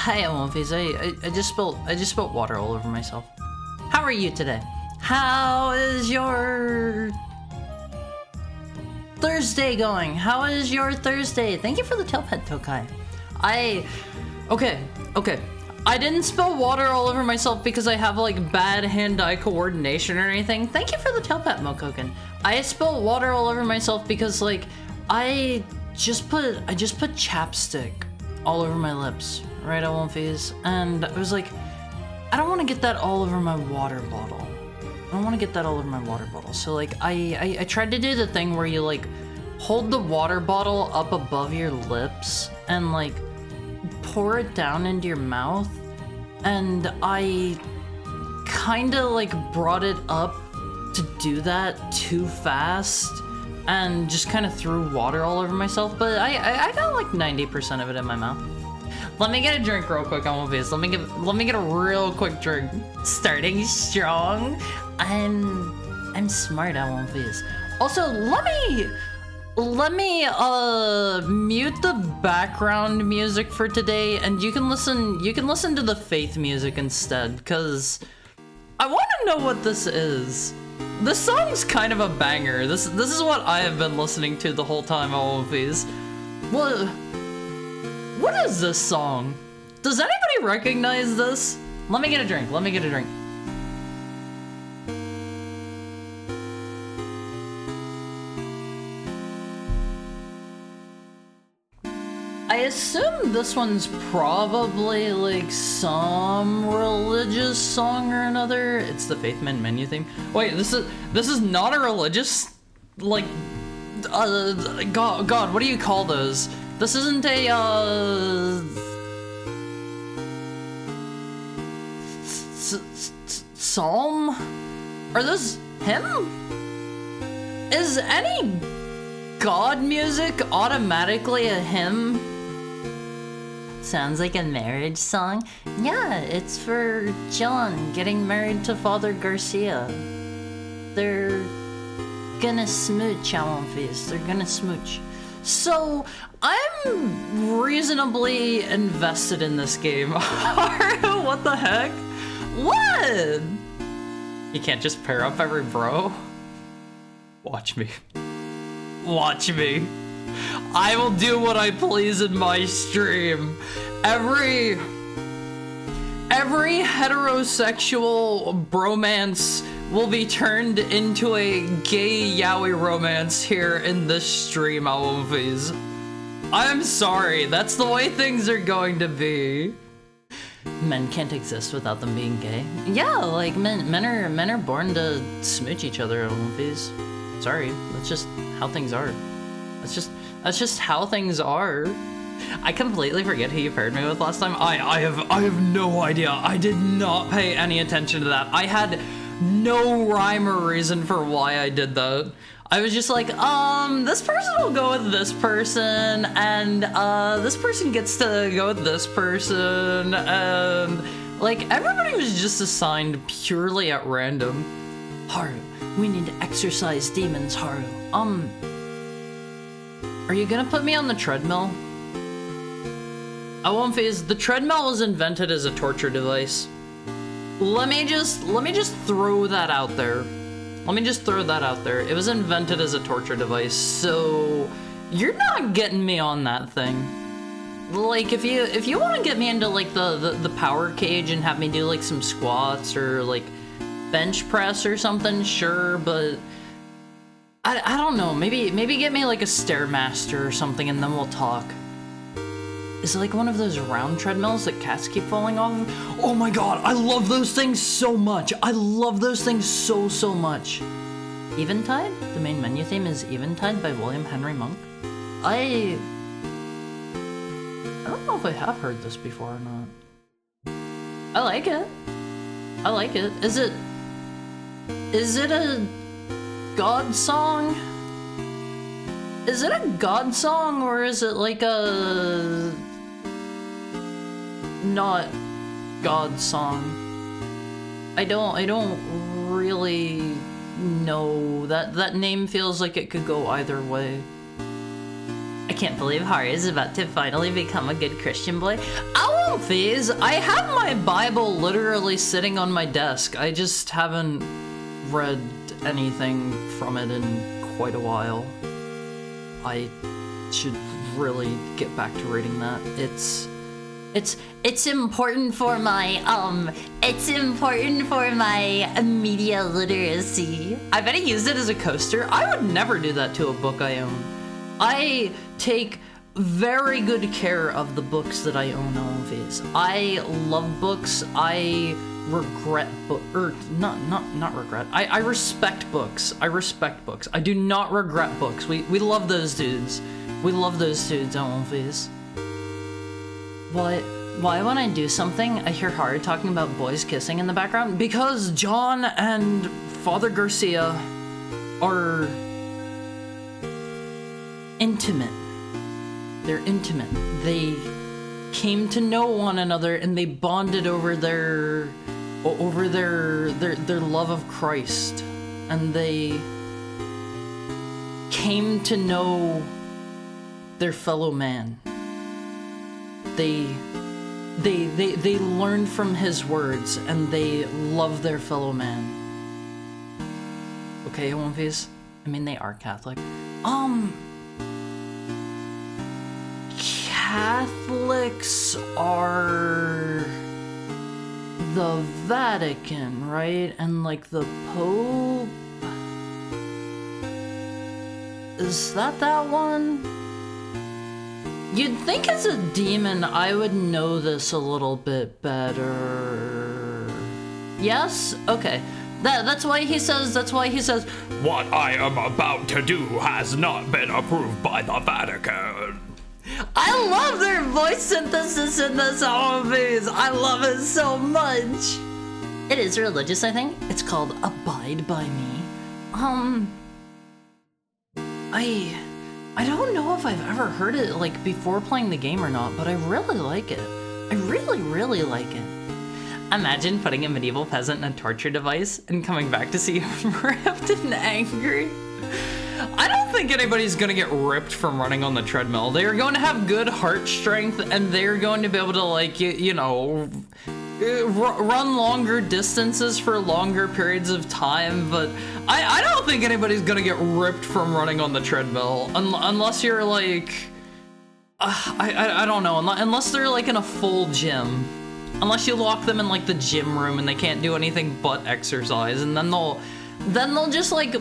Hi, Elmophis. I just spilled water all over myself. How are you today? How is your Thursday going? How is your Thursday? Thank you for the tail pet, Tokai. Okay. I didn't spill water all over myself because I have like bad hand-eye coordination or anything. Thank you for the tail pet, Mokoken. I spilled water all over myself because like I just put chapstick all over my lips, right, Elmophis? And I was like, I don't want to get that all over my water bottle. I don't want to get that all over my water bottle. So like I tried to do the thing where you like hold the water bottle up above your lips and like pour it down into your mouth, and I kind of like brought it up to do that too fast and just kind of threw water all over myself, but I got like 90% of it in my mouth. Let me get a drink real quick, Elmophis. Let me get a real quick drink. Starting strong. I'm smart, Elmophis. Also, let me mute the background music for today, and you can listen to the Faith music instead, because I want to know what this is. This song's kind of a banger. This is what I have been listening to the whole time, Elmophis. What is this song? Does anybody recognize this? Let me get a drink. I assume this one's probably like some religious song or another. It's the Faith Men menu theme. Wait, this is not a religious, like, God, what do you call those? This isn't a, psalm? Are those hymn? Is any God music automatically a hymn? Sounds like a marriage song. Yeah, it's for John getting married to Father Garcia. They're gonna smooch, Alonfis. They're gonna smooch. So, I'm reasonably invested in this game. What the heck? What? You can't just pair up every bro? Watch me. Watch me. I will do what I please in my stream. Every heterosexual bromance will be turned into a gay yaoi romance here in this stream, Alonfis. I'm sorry, that's the way things are going to be. Men can't exist without them being gay. Yeah, like men are born to smooch each other, Alonfis. Sorry, that's just how things are. That's just how things are. I completely forget who you paired me with last time. I have no idea. I did not pay any attention to that. I had no rhyme or reason for why I did that. I was just like, this person will go with this person, and this person gets to go with this person, and like everybody was just assigned purely at random. Haru, we need to exorcise demons, Haru. Are you gonna put me on the treadmill? I won't phase. The treadmill was invented as a torture device. Let me just throw that out there. Let me just throw that out there. It was invented as a torture device, so you're not getting me on that thing. Like, if you want to get me into like the power cage and have me do like some squats or like bench press or something, sure, but I don't know. Maybe get me like a Stairmaster or something, and then we'll talk. Is it like one of those round treadmills that cats keep falling off of? Oh my god, I love those things so much. I love those things so much. Eventide? The main menu theme is Eventide by William Henry Monk. I don't know if I have heard this before or not. I like it. I like it. Is it a God song? Is it a God song, or is it like a not God song? I don't really know. That name feels like it could go either way. I can't believe Hari is about to finally become a good Christian boy. I won't phase. I have my Bible literally sitting on my desk. I just haven't read anything from it in quite a while. I should really get back to reading that. It's important for my media literacy. I bet I used it as a coaster. I would never do that to a book I own. I take very good care of the books that I own, Alonfis. I love books. I regret not regret. I respect books. I respect books. I do not regret books. We love those dudes. We love those dudes, Alonfis. Why when I do something, I hear Haru talking about boys kissing in the background? Because John and Father Garcia are intimate. They're intimate. They came to know one another, and they bonded over their love of Christ, and they came to know their fellow man. They learned from his words, and they love their fellow man. Okay, Onefis? I mean, they are Catholic. Catholics are the Vatican, right? And like the Pope? Is that one? You'd think as a demon I would know this a little bit better. Yes? Okay. That's why he says, what I am about to do has not been approved by the Vatican. I love their voice synthesis in this movies. I love it so much. It is religious, I think. It's called Abide by Me. I don't know if I've ever heard it like before playing the game or not, but I really like it. I really, really like it. Imagine putting a medieval peasant in a torture device and coming back to see him ripped and angry. I don't think anybody's gonna get ripped from running on the treadmill. They are going to have good heart strength, and they're going to be able to, like, you know, run longer distances for longer periods of time. But I don't think anybody's gonna get ripped from running on the treadmill unless you're like, I don't know, unless they're like in a full gym. Unless you lock them in like the gym room and they can't do anything but exercise, and then they'll just like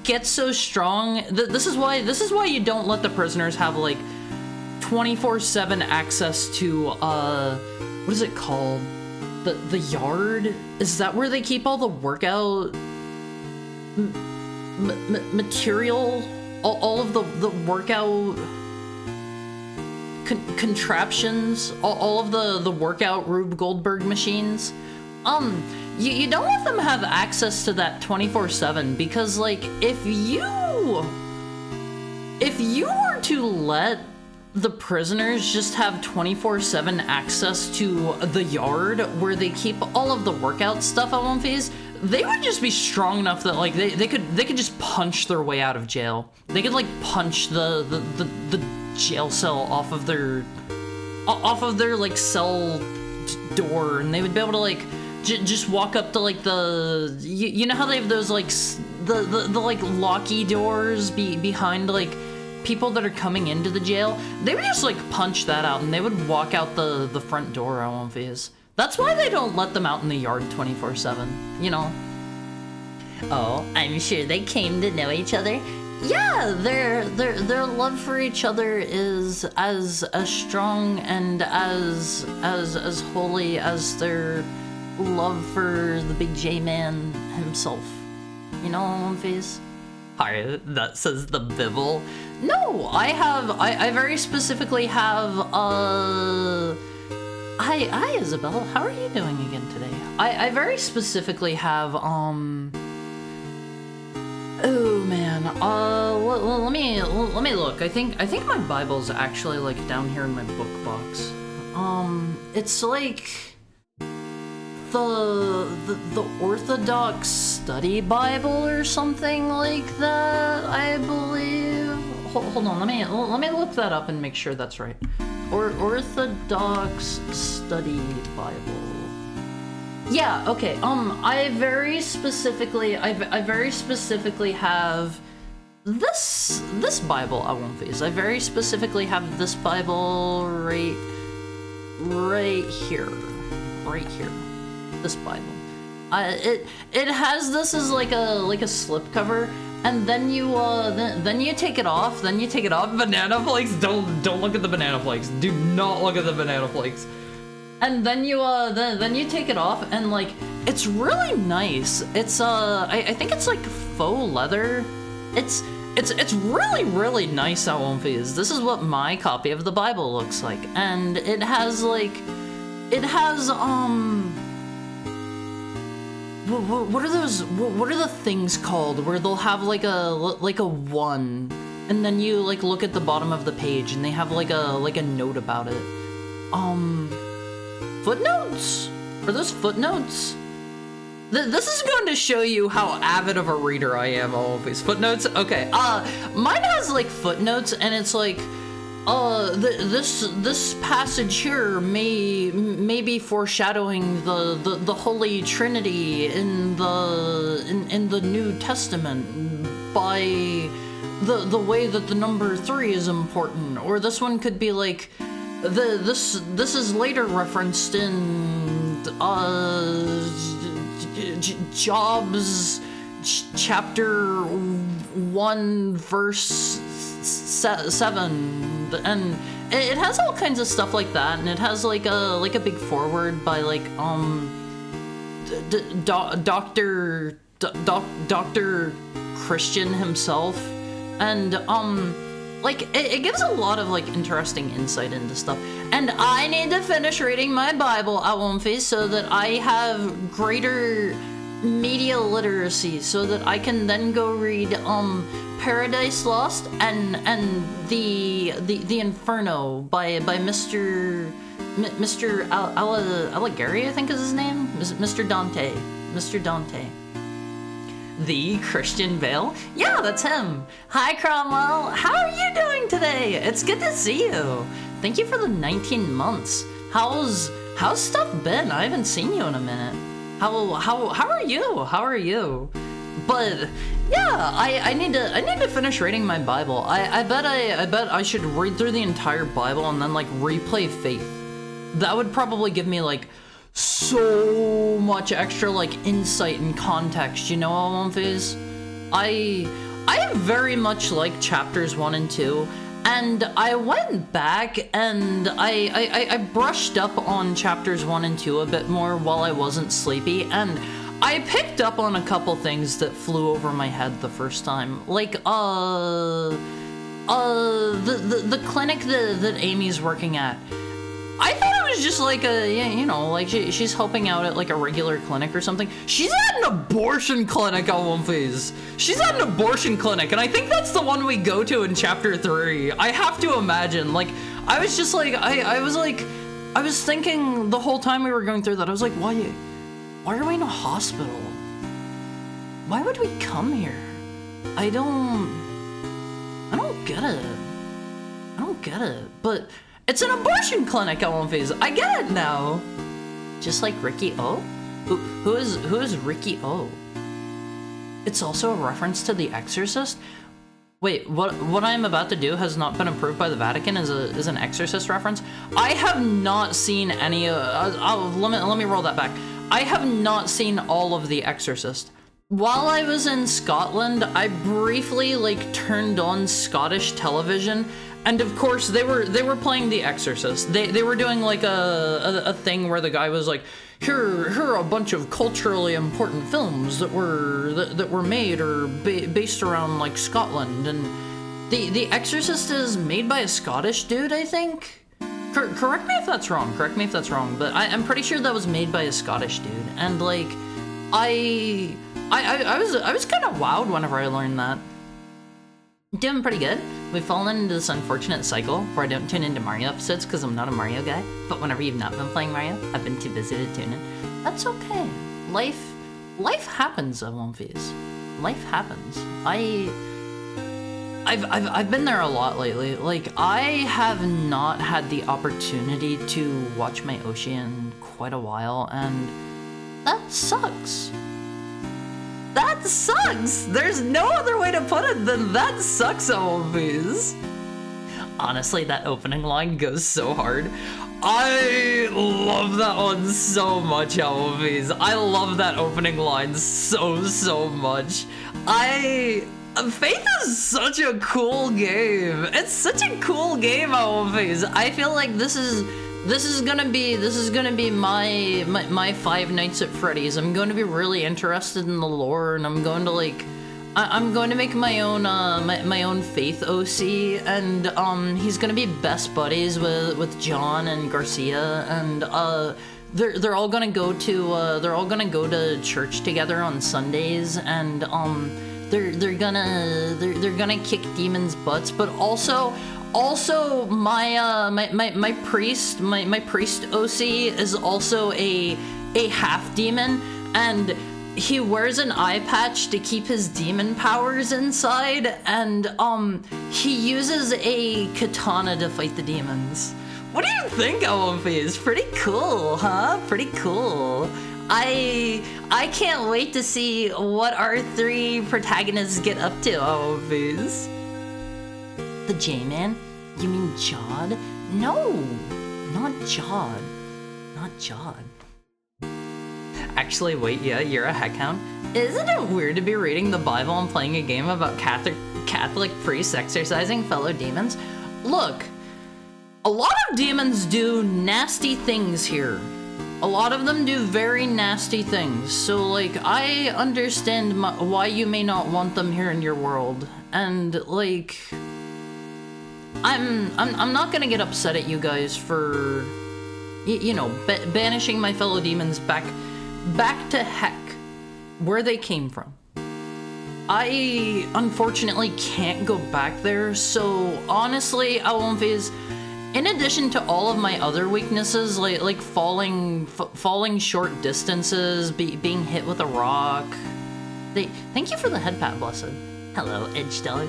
get so strong. This is why you don't let the prisoners have like 24/7 access to what is it called? The yard? Is that where they keep all the workout material? All of the workout contraptions, all of the workout Rube Goldberg machines. You don't let them have access to that 24/7, because like if you were to let the prisoners just have 24/7 access to the yard where they keep all of the workout stuff at one phase, they would just be strong enough that like they could just punch their way out of jail. They could like punch the jail cell off of their like cell door, and they would be able to like just walk up to like the you know how they have those like the like locky doors behind like people that are coming into the jail. They would just like punch that out, and they would walk out the front door on phase. That's why they don't let them out in the yard 24/7, you know. Oh, I'm sure they came to know each other. Yeah, their love for each other is as strong and as holy as their love for the big J man himself. You know, on face. Hi, that says the Bible. No, I very specifically have Hi Isabel, how are you doing again today? I very specifically have oh man, let me look. I think my Bible's actually like down here in my book box. It's like the Orthodox Study Bible or something like that, I believe. Hold on, let me look that up and make sure that's right. Orthodox Study Bible. Yeah, okay. I very specifically have this Bible I won't face. I very specifically have this Bible right here. Right here. This Bible. It has this as like a slip cover, and then you take it off. Banana flakes. Don't look at the banana flakes. Do not look at the banana flakes. And then you take it off, and like it's really nice. It's I think it's like faux leather. It's really, really nice. This is what my copy of the Bible looks like, and it has what are the things called where they'll have like a 1, and then you like look at the bottom of the page and they have like a note about it. Footnotes? Are those footnotes? This is going to show you how avid of a reader I am. Always footnotes. Okay. Mine has like footnotes, and it's like, this passage here may be foreshadowing the Holy Trinity in the New Testament by the way that the number 3 is important, or this one could be like this is later referenced in Jobs chapter 1 verse 7, and it has all kinds of stuff like that, and it has like a big foreword by like Dr. Christian himself, and like it gives a lot of like interesting insight into stuff. And I need to finish reading my Bible at One Feast so that I have greater media literacy, so that I can then go read Paradise Lost and the Inferno by Mr. Alighieri, I think is his name, Mr. Dante. The Christian Bale? Yeah, that's him. Hi, Cromwell. How are you doing today? It's good to see you. Thank you for the 19 months. How's stuff been? I haven't seen you in a minute. How are you? How are you? But yeah, I need to finish reading my Bible. I bet I should read through the entire Bible and then like replay Faith. That would probably give me like so much extra like insight and context, you know, One Phase? I very much like chapters 1 and 2, and I went back and I brushed up on chapters 1 and 2 a bit more while I wasn't sleepy, and I picked up on a couple things that flew over my head the first time. Like the clinic that Amy's working at. I thought it was just like she's helping out at like a regular clinic or something. She's at an abortion clinic on One Phase. She's at an abortion clinic, and I think that's the one we go to in chapter 3. I have to imagine. Like, I was just like, I was thinking the whole time we were going through that, I was like, why are we in a hospital? Why would we come here? I don't get it. I don't get it, but it's an abortion clinic at One Phase. I get it now. Just like Ricky O? Who is Ricky O? It's also a reference to The Exorcist? Wait, what I'm about to do has not been approved by the Vatican is an Exorcist reference? I have not seen any let me roll that back. I have not seen all of The Exorcist. While I was in Scotland, I briefly like turned on Scottish television, and of course they were playing The Exorcist. They were doing like a thing where the guy was like, here are a bunch of culturally important films that were made or based around like Scotland, and The Exorcist is made by a Scottish dude, I think. Correct me if that's wrong. But I'm pretty sure that was made by a Scottish dude, and like I was kind of wowed whenever I learned that. Doing pretty good. We've fallen into this unfortunate cycle where I don't tune into Mario episodes because I'm not a Mario guy. But whenever you've not been playing Mario, I've been too busy to tune in. That's okay. Life happens at One Phase. Life happens. I've been there a lot lately. Like, I have not had the opportunity to watch my Oshi in quite a while, and that sucks. That sucks! There's no other way to put it than that sucks, One Phase. Honestly, that opening line goes so hard. I love that one so much, One Phase. I love that opening line so much. Faith is such a cool game. It's such a cool game, One Phase. I feel like this is gonna be my Five Nights at Freddy's. I'm going to be really interested in the lore, and I'm going to make my own my own Faith OC, and he's gonna be best buddies with John and Garcia, and they're all gonna go to church together on Sundays, and they're gonna kick demons' butts, but also my priest OC is also a half demon, and he wears an eye patch to keep his demon powers inside, and he uses a katana to fight the demons. What do you think, One Phase? Pretty cool, huh? Pretty cool. I can't wait to see what our 3 protagonists get up to, One Phase. The J-Man? You mean Jod? No, not Jod. Not Jod. Actually, wait, yeah, you're a heckhound. Isn't it weird to be reading the Bible and playing a game about Catholic priests exorcising fellow demons? Look, a lot of demons do nasty things here. A lot of them do very nasty things. So, like, I understand why you may not want them here in your world. And, like, I'm not gonna get upset at you guys for, you know, banishing my fellow demons back to heck, where they came from. I unfortunately can't go back there, so honestly, I won't phase. In addition to all of my other weaknesses, like falling short distances, being hit with a rock. Thank you for the head pat, Blessed. Hello, Edge Dog.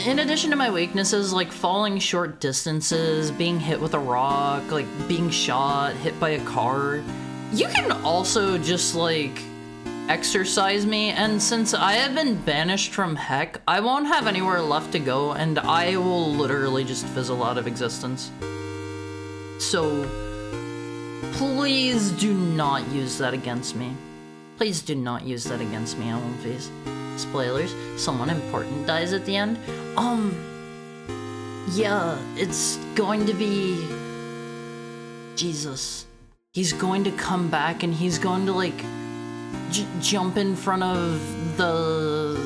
In addition to my weaknesses, like falling short distances, being hit with a rock, like being shot, hit by a car, you can also just like exercise me, and since I have been banished from heck, I won't have anywhere left to go, and I will literally just fizzle out of existence. So, please do not use that against me. Please do not use that against me, I won't phase. Spoilers, someone important dies at the end. Yeah, it's going to be Jesus. He's going to come back and he's going to like jump in front of the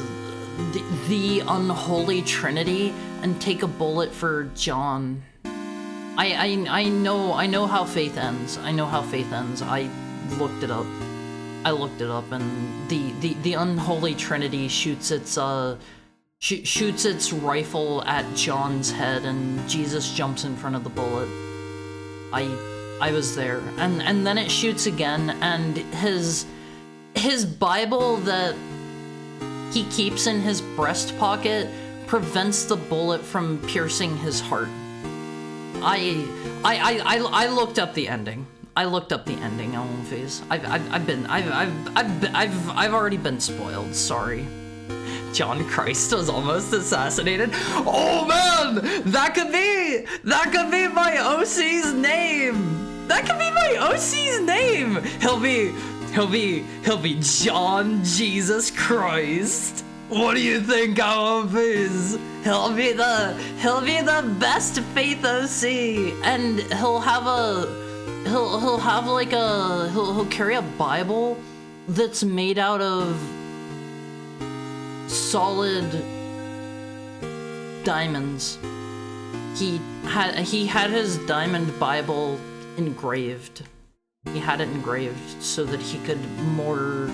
unholy Trinity and take a bullet for John. I know how faith ends. I know how faith ends. I looked it up. And the unholy Trinity shoots its rifle at John's head, and Jesus jumps in front of the bullet. I was there, and then it shoots again, and his Bible that he keeps in his breast pocket prevents the bullet from piercing his heart. I looked up the ending. I won't phase. I've already been spoiled. Sorry. John Christ was almost assassinated. Oh man, that could be my OC's name. He'll be John Jesus Christ. What do you think, I won't phase? He'll be the best faith OC, and he'll carry a Bible that's made out of solid diamonds. He had his diamond Bible engraved. He had it engraved so that he could more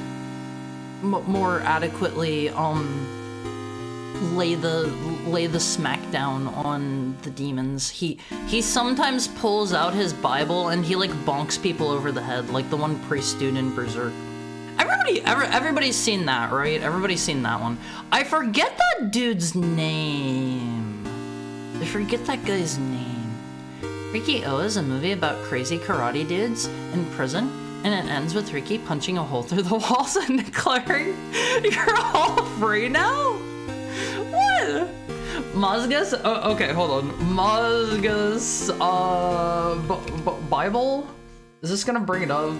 adequately lay the smackdown on the demons. He sometimes pulls out his Bible and he like bonks people over the head, like the one priest dude in Berserk. Everybody's seen that, right? Everybody's seen that one. I forget that dude's name. I forget that guy's name. Ricky O is a movie about crazy karate dudes in prison, and it ends with Ricky punching a hole through the walls and declaring, "You're all free now?" What? Mazgas? Oh, okay, hold on. Mazgas, Bible? Is this gonna bring it up?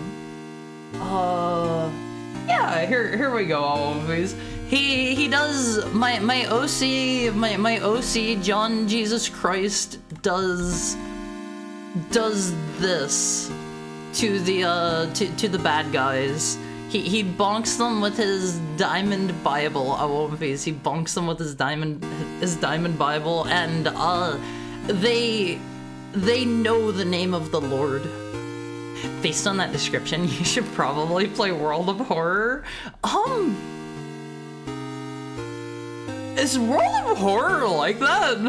Yeah, here we go, always. He does, my OC, John Jesus Christ, does this to the bad guys. He bonks them with his diamond Bible. He bonks them with his diamond Bible, and they know the name of the Lord. Based on that description, you should probably play World of Horror. Is World of Horror like that?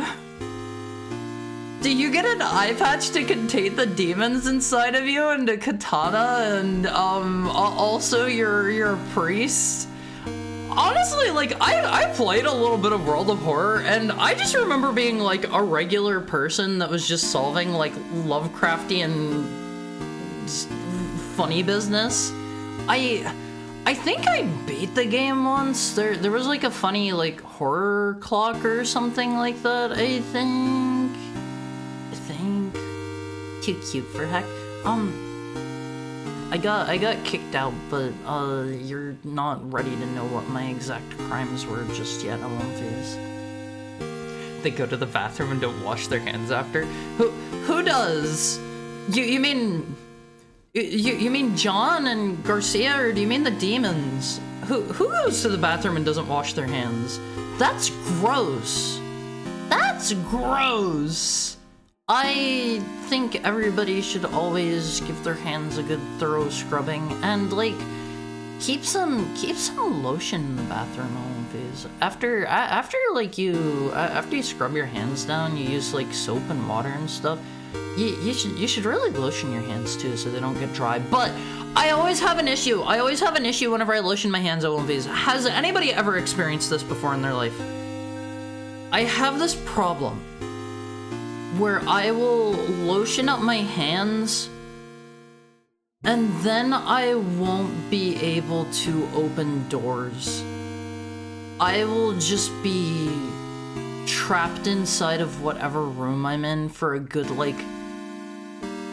Do you get an eye patch to contain the demons inside of you, and a katana, and also you're a priest? Honestly, like I played a little bit of World of Horror, and I just remember being like a regular person that was just solving like Lovecraftian funny business. I think I beat the game once. There was like a funny like horror clock or something like that. I think too cute for heck. I got kicked out, but you're not ready to know what my exact crimes were just yet. I won't phase. They go to the bathroom and don't wash their hands after. Who does? You mean John and Garcia, or do you mean the demons? Who goes to the bathroom and doesn't wash their hands? That's gross. That That's gross. I think everybody should always give their hands a good thorough scrubbing and like keep some lotion in the bathroom always. After you scrub your hands down, you use like soap and water and stuff. You should really lotion your hands too so they don't get dry. But I always have an issue. Whenever I lotion my hands always. Has anybody ever experienced this before in their life? I have this problem where I will lotion up my hands and then I won't be able to open doors. I will just be trapped inside of whatever room I'm in for a good like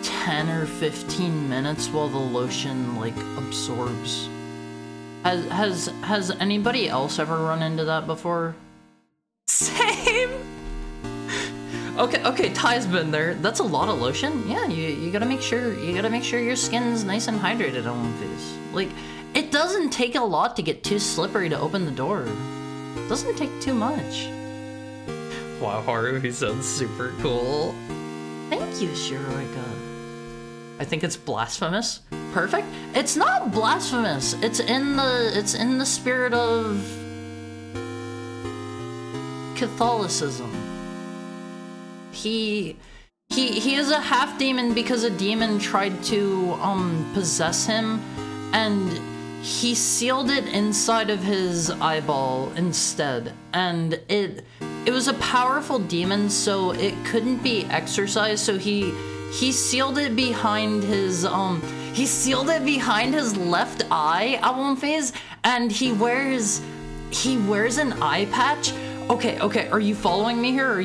10 or 15 minutes while the lotion like absorbs. Has anybody else ever run into that before? Same. Okay, Ty's been there. That's a lot of lotion. Yeah, you gotta make sure your skin's nice and hydrated on one face. Like, it doesn't take a lot to get too slippery to open the door. It doesn't take too much. Wow, Haruhi sounds super cool. Thank you, Shiroika. I think it's blasphemous. Perfect. It's not blasphemous. It's in the spirit of Catholicism. He is a half demon because a demon tried to possess him, and he sealed it inside of his eyeball instead. And it was a powerful demon, so it couldn't be exorcised. So he sealed it behind his left eye, Awonfaze, and he wears an eye patch. Okay, are you following me here?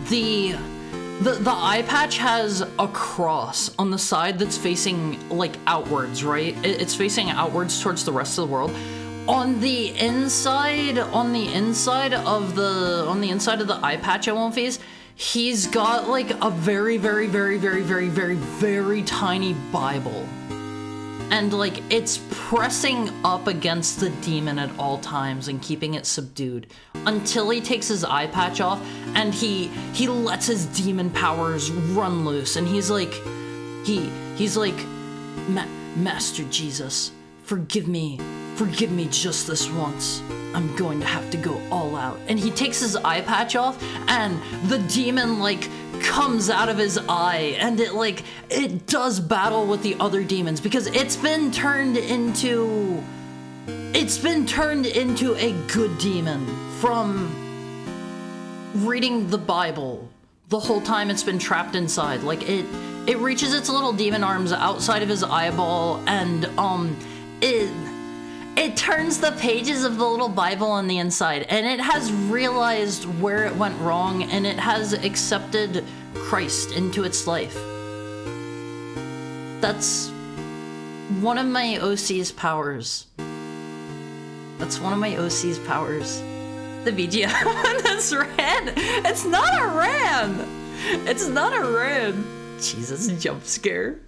The eye patch has a cross on the side that's facing like outwards, right? It's facing outwards towards the rest of the world. On the inside of the eye patch, Awonfaze, he's got like a very, very, very, very, very, very, very tiny Bible. And like it's pressing up against the demon at all times and keeping it subdued until he takes his eye patch off and he lets his demon powers run loose, and he's like Master Jesus, forgive me just this once. I'm going to have to go all out. And he takes his eye patch off and the demon like comes out of his eye, and it does battle with the other demons because it's been turned into a good demon from reading the Bible the whole time it's been trapped inside. Like it reaches its little demon arms outside of his eyeball, and it turns the pages of the little Bible on the inside, and it has realized where it went wrong, and it has accepted Christ into its life. That's one of my OC's powers. The BGM. That's red. It's not a red. Jesus, jump scare.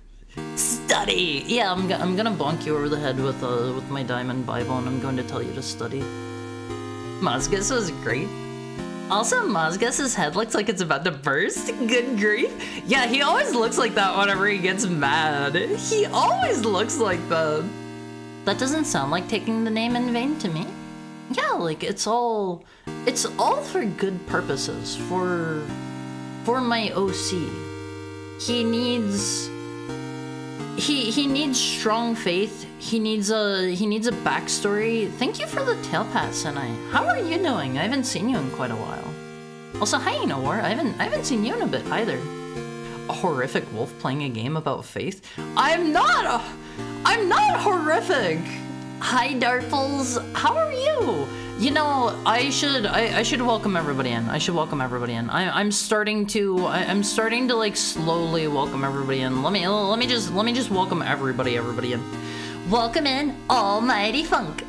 Study! Yeah, I'm gonna bonk you over the head with my diamond Bible, and I'm going to tell you to study. Mozgus was great. Also, Mozgus's head looks like it's about to burst. Good grief. Yeah, he always looks like that whenever he gets mad. He always looks like that. That doesn't sound like taking the name in vain to me. Yeah, like it's all for good purposes. For my OC. He needs strong faith. He needs a backstory. Thank you for the tail pat, Senai. How are you doing? I haven't seen you in quite a while. Also, hi, Inowar. I haven't seen you in a bit either. A horrific wolf playing a game about faith? I'm not horrific. Hi, Dartfuls. How are you? You know, I should welcome everybody in. I'm starting to like slowly welcome everybody in. Let me just welcome everybody in. Welcome in, Almighty Funk.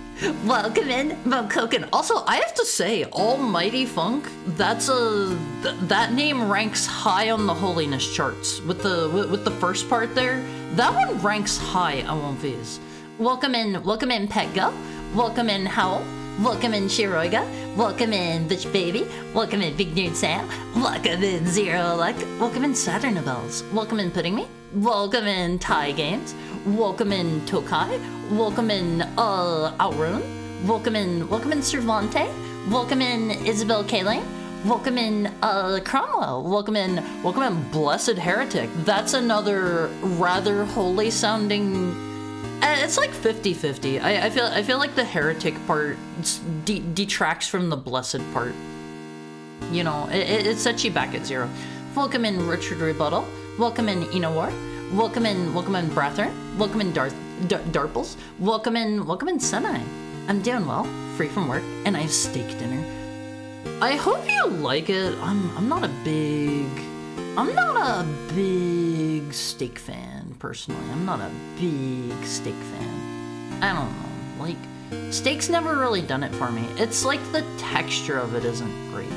Welcome in, Mokoken. Also, I have to say, Almighty Funk, that name ranks high on the holiness charts. With the first part there, that one ranks high on one of these. Welcome in, Petgo. Welcome in, Howl. Welcome in, Shiroiga. Welcome in, bitch baby. Welcome in, Big Nerd Sam. Welcome in, Zero Luck. Welcome in, Saturn Bells. Welcome in, Pudding Me. Welcome in, Thai Games. Welcome in, Tokai. Welcome in, Outrun. Welcome in, Cervante. Welcome in, Isabel Kaling. Welcome in, Cromwell. Welcome in, Blessed Heretic. That's another rather holy sounding. It's like 50-50. I feel like the heretic part detracts from the blessed part. You know, it sets you back at 0. Welcome in, Richard Rebuttal. Welcome in, Inowar. Welcome in, Brathern. Welcome in, Darples. Welcome in, Senai. I'm doing well, free from work, and I have steak dinner. I hope you like it. I'm not a big steak fan, personally. I'm not a big steak fan. I don't know, like, steak's never really done it for me. It's like the texture of it isn't great,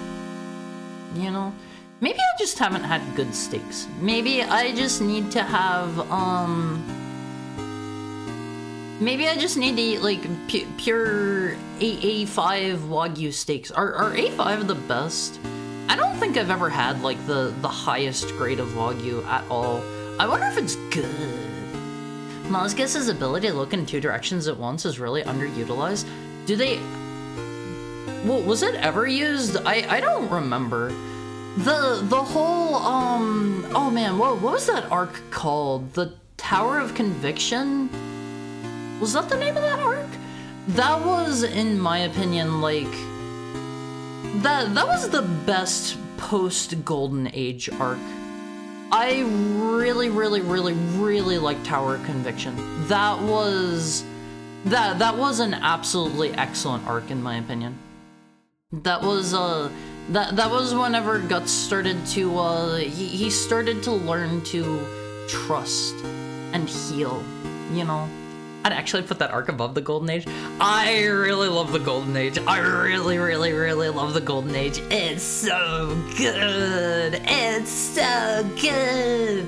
you know? Maybe I just haven't had good steaks. Maybe I just need to have, maybe I just need to eat, like, pure A5 Wagyu steaks. Are A5 the best? I don't think I've ever had, like, the highest grade of Wagyu at all. I wonder if it's good. Mozgus's ability to look in 2 directions at once is really underutilized. Do they... Well, was it ever used? I don't remember. The whole, oh man, what was that arc called? The Tower of Conviction? Was that the name of that arc? That was, in my opinion, like... That was the best post-Golden Age arc. I really like Tower of Conviction. That was an absolutely excellent arc, in my opinion. That was that was whenever Guts started to he started to learn to trust and heal, you know. I'd actually put that arc above the Golden Age. I really love the Golden Age. I really love the Golden Age. It's so good. It's so good.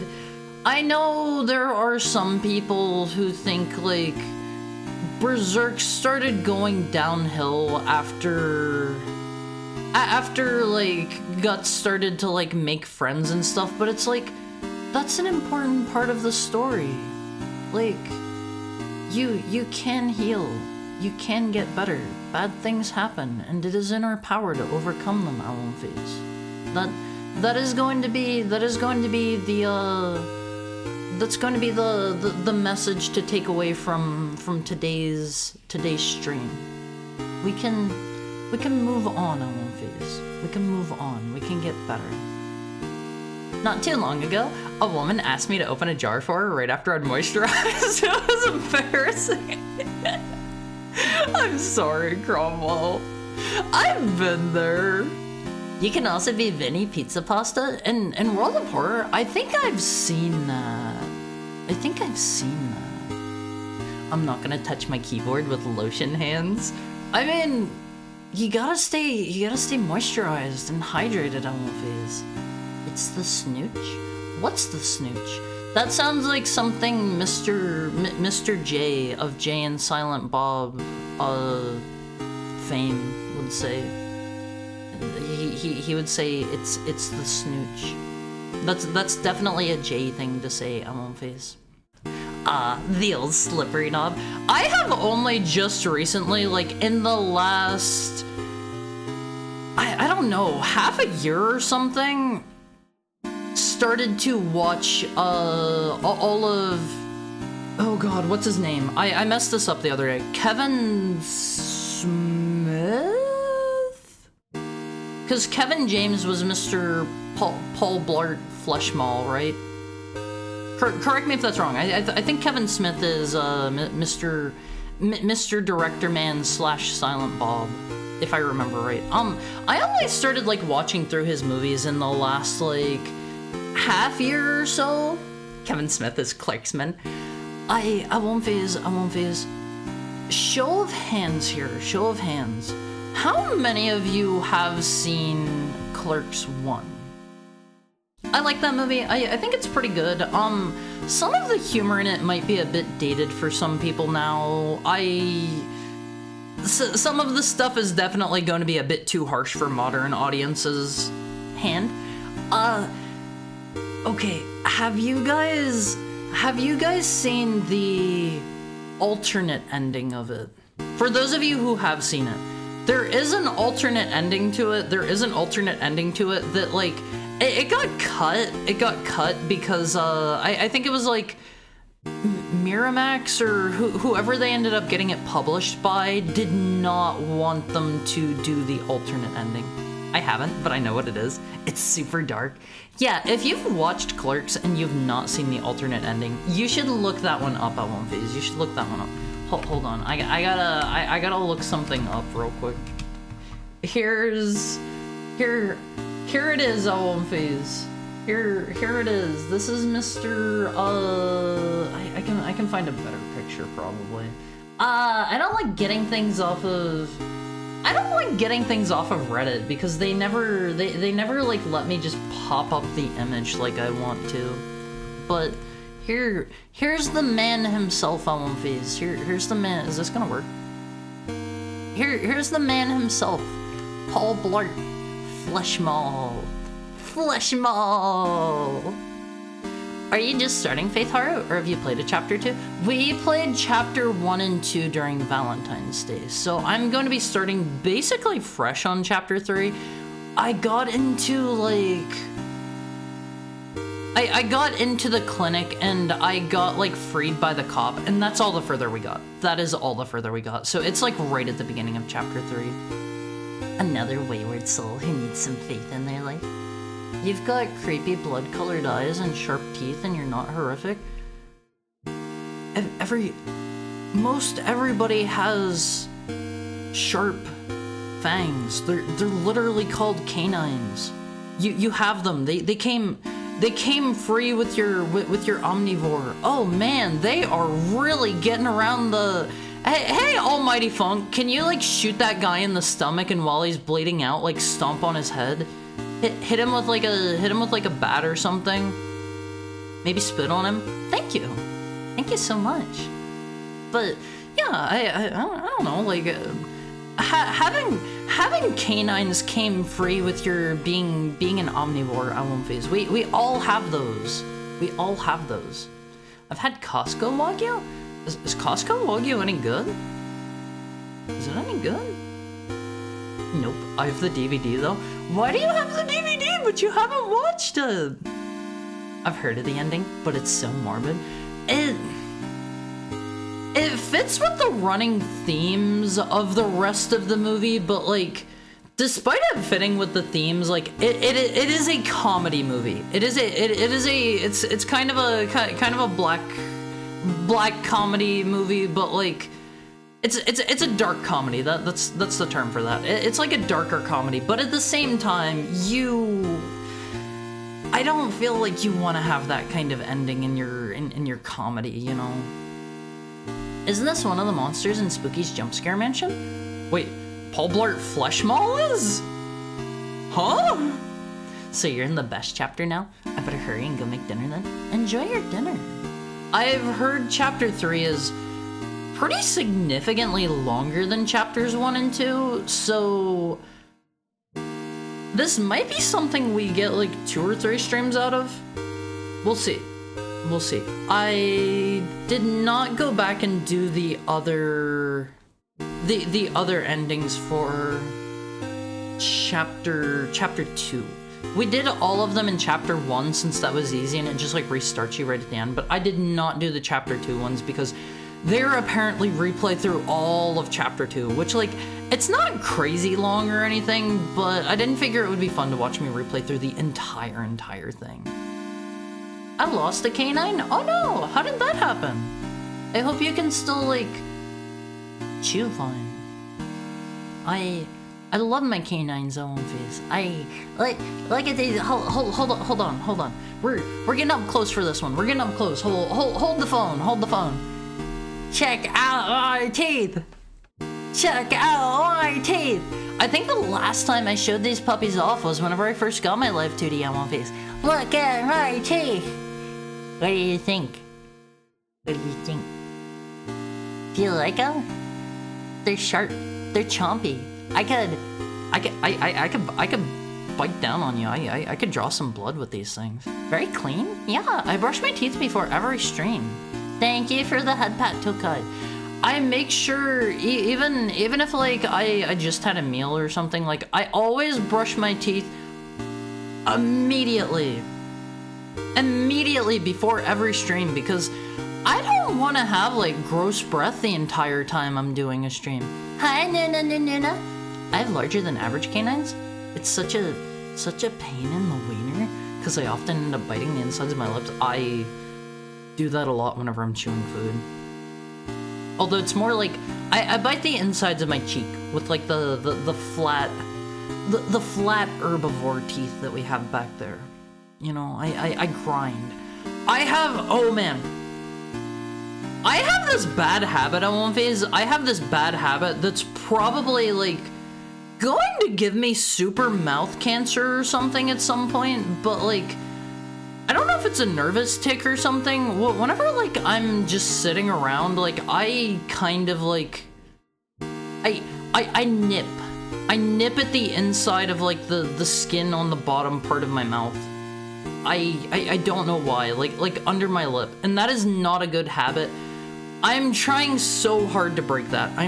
I know there are some people who think, like, Berserk started going downhill after like Guts started to, like, make friends and stuff, but it's like, that's an important part of the story. Like, you can heal. You can get better. Bad things happen, and it is in our power to overcome them, Owlface. That is going to be the message to take away from today's stream. We can move on, Owlface. We can move on. We can get better. Not too long ago, a woman asked me to open a jar for her right after I'd moisturized. It was embarrassing. I'm sorry, Cromwell. I've been there. You can also be Vinny Pizza Pasta in World of Horror. I think I've seen that. I'm not gonna touch my keyboard with lotion hands. I mean, you gotta stay moisturized and hydrated, Owlface. It's the snooch? What's the snooch? That sounds like something Mr. J of Jay and Silent Bob fame would say. He would say it's the snooch. That's definitely a J thing to say, Owlface. The old slippery knob. I have only just recently, like in the last, I don't know, half a year or something, started to watch all of, oh god, what's his name? I messed this up the other day. Kevin Smith? Because Kevin James was Mr. Paul Blart Fleshmaul, right? Correct me if that's wrong. I think Kevin Smith is Mr. Director Man / Silent Bob, if I remember right. I only started like watching through his movies in the last like half year or so. Kevin Smith is Clerksman. I won't phase. Show of hands here. Show of hands. How many of you have seen Clerks 1? I like that movie. I think it's pretty good. Some of the humor in it might be a bit dated for some people now. some of the stuff is definitely going to be a bit too harsh for modern audiences' hand. Okay, have you guys seen the alternate ending of it? For those of you who have seen it, there is an alternate ending to it. That, like, it got cut. It got cut because I think it was like Miramax or whoever they ended up getting it published by did not want them to do the alternate ending. I haven't, but I know what it is. It's super dark. Yeah, if you've watched Clerks and you've not seen the alternate ending, you should look that one up at One Phase. You should look that one up. Hold on, I gotta look something up real quick. Here it is, One Phase. Here it is. This is Mr. I can find a better picture probably. I don't like getting things off of Reddit because they never like let me just pop up the image like I want to. But here's the man himself on One Phase. Here's the man. Is this gonna work? Here's the man himself, Paul Blart, Fleshmaw. Are you just starting Faith Haru, or have you played a chapter 2? We played chapter 1 and 2 during Valentine's Day, so I'm going to be starting basically fresh on chapter 3. I got into I got into the clinic and I got like freed by the cop, and that's all the further we got. That is all the further we got. So it's like right at the beginning of chapter 3. Another wayward soul who needs some faith in their life. You've got creepy blood-colored eyes and sharp teeth and you're not horrific. Most everybody has sharp fangs. They're literally called canines. You have them. They came free with your omnivore. Oh man, they are really getting around the. Hey, Almighty Funk, can you like shoot that guy in the stomach and while he's bleeding out, like stomp on his head? Hit him with like a bat or something. Maybe spit on him. Thank you so much. But yeah, I don't know, like having canines came free with your being an omnivore at One Phase. We all have those. I've had Costco Wagyu. Is Costco Wagyu any good? Is it any good? Nope. I have the DVD though. Why do you have the DVD but you haven't watched it? I've heard of the ending, but it's so morbid. It fits with the running themes of the rest of the movie, but like, despite it fitting with the themes, like it is a comedy movie. It's kind of a black comedy movie, but like it's a dark comedy. That's the term for that. It's like a darker comedy, but at the same time, I don't feel like you want to have that kind of ending in your comedy, you know. Isn't this one of the monsters in Spooky's Jump Scare Mansion? Wait, Paul Blart Fleshmaw is? Huh? So you're in the best chapter now? I better hurry and go make dinner then. Enjoy your dinner. I've heard chapter 3 is pretty significantly longer than chapters 1 and 2, so this might be something we get like 2 or 3 streams out of. We'll see. I did not go back and do the other endings for chapter 2. We did all of them in chapter 1 since that was easy and it just like restarts you right at the end, but I did not do the chapter 2 ones because they're apparently replay through all of chapter 2, which like, it's not crazy long or anything, but I didn't figure it would be fun to watch me replay through the entire thing. I lost a canine? Oh no, how did that happen? I hope you can still like chew fine. I love my canines on One Phase. I like it. Hold on. We're getting up close for this one. We're getting up close. Hold the phone. Check out my teeth. I think the last time I showed these puppies off was whenever I first got my live 2D on One Phase. Look at my teeth. What do you think? Do you like them? They're sharp. They're chompy. I could bite down on you. I could draw some blood with these things. Very clean? Yeah, I brush my teeth before every stream. Thank you for the head pat, Tokai. I make sure, even if like I just had a meal or something, like I always brush my teeth immediately before every stream, because I don't want to have like gross breath the entire time I'm doing a stream. Hi, Nuna. I have larger than average canines. It's such a pain in the wiener because I often end up biting the insides of my lips. I do that a lot whenever I'm chewing food. Although it's more like I bite the insides of my cheek with like the flat herbivore teeth that we have back there. You know, I grind. I have this bad habit, I have this bad habit that's probably like going to give me super mouth cancer or something at some point, but like I don't know if it's a nervous tick or something. Whenever like I'm just sitting around, like I kind of like I nip at the inside of like the skin on the bottom part of my mouth. I don't know why, like under my lip, and that is not a good habit. I'm trying so hard to break that. I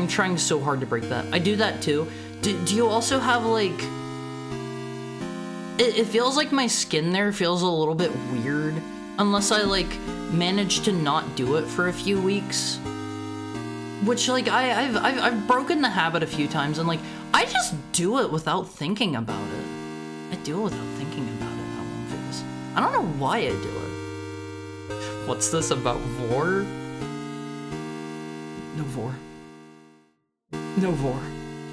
do that too. Do you also have like... It feels like my skin there feels a little bit weird, unless I like manage to not do it for a few weeks. Which like I've broken the habit a few times, and like I just do it without thinking about it. I don't know why I do it. What's this about vor? No vor.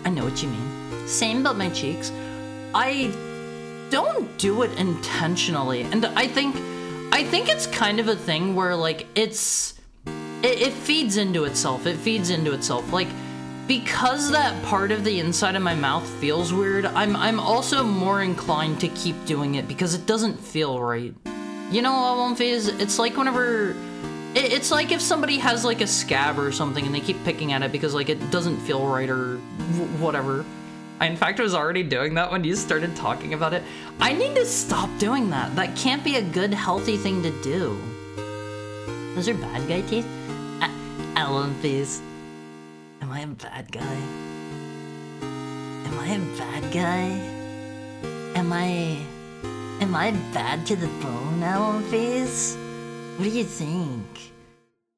I know what you mean. Same about my cheeks. I don't do it intentionally, and I think it's kind of a thing where like it feeds into itself. Like, because that part of the inside of my mouth feels weird, I'm also more inclined to keep doing it because it doesn't feel right. You know, Alonphase, it's like whenever... It's like if somebody has like a scab or something and they keep picking at it because like it doesn't feel right or whatever. I in fact was already doing that when you started talking about it. I need to stop doing that. That can't be a good, healthy thing to do. Those are bad guy teeth? Alonphase. Am I a bad guy? Am I bad to the bone, Alonphase? What do you think?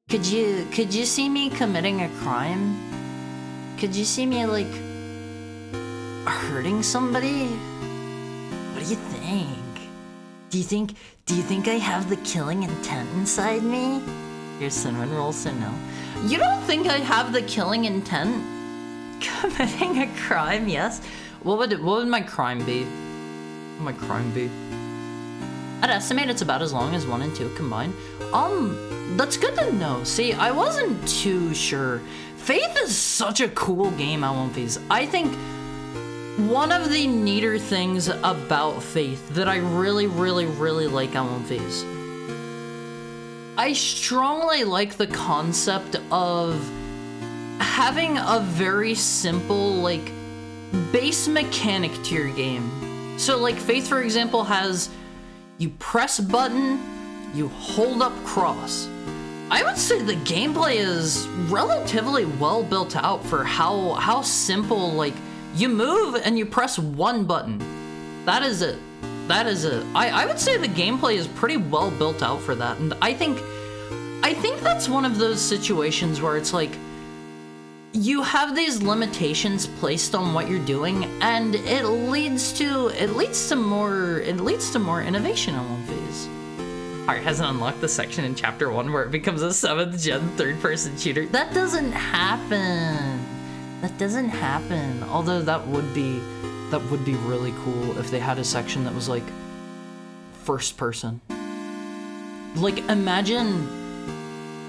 Could you see me committing a crime? Could you see me like hurting somebody? What do you think? Do you think I have the killing intent inside me? Your cinnamon roll said no. You don't think I have the killing intent? Committing a crime, yes. What would my crime be? I'd estimate it's about as long as 1 and 2 combined. That's good to know. See, I wasn't too sure. Faith is such a cool game, Alonphase. I think one of the neater things about Faith that I really, really, really like, Alonphase, I strongly like the concept of having a very simple, like, base mechanic to your game. So, like, Faith, for example, has you press button, you hold up cross. I would say the gameplay is relatively well built out for how simple, like, you move and you press one button. That is it. I would say the gameplay is pretty well built out for that, and I think that's one of those situations where it's like you have these limitations placed on what you're doing, and it leads to more innovation in one phase. Heart hasn't unlocked the section in chapter 1 where it becomes a 7th gen third-person shooter. That doesn't happen. Although that would be really cool if they had a section that was like first person. Like, imagine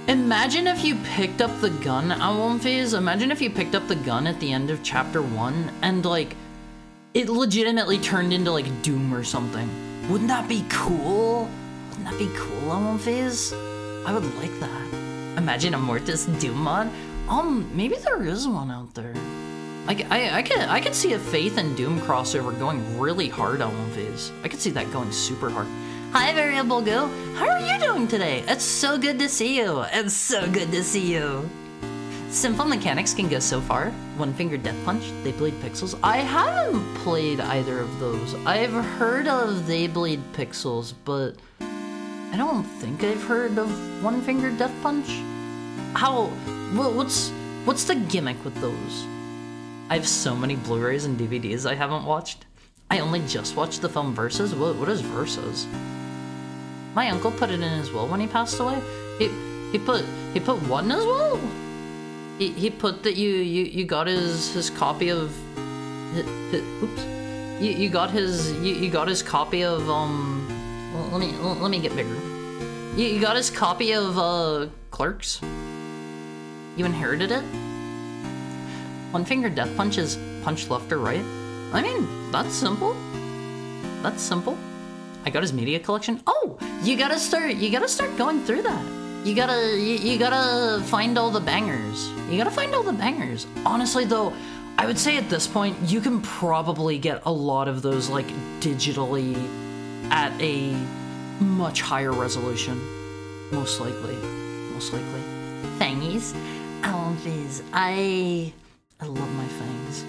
if you picked up the gun at one phase. Imagine if you picked up the gun at the end of chapter 1 and like it legitimately turned into like Doom or something. Wouldn't that be cool? On one phase? I would like that. Imagine a Mortis Doom mod. Maybe there is one out there. I could see a Faith and Doom crossover going really hard on one phase. I could see that going super hard. Hi, Variable Go. How are you doing today? It's so good to see you. It's so good to see you. Simple mechanics can go so far. One Finger Death Punch, They Bleed Pixels. I haven't played either of those. I've heard of They Bleed Pixels, but I don't think I've heard of One Finger Death Punch. What's the gimmick with those? I have so many Blu-rays and DVDs I haven't watched. I only just watched the film Versus. What is Versus? My uncle put it in his will when he passed away. He put what in his will? He put that you got his copy of oops. You got his copy of let me get bigger. You got his copy of Clerks. You inherited it. One Finger Death Punch is punch left or right. I mean, that's simple. That's simple. I got his media collection. Oh, you gotta start going through that. You gotta find all the bangers. You gotta find all the bangers. Honestly though, I would say at this point, you can probably get a lot of those like digitally at a much higher resolution. Most likely. Fangies. Alphys. I love my fangs.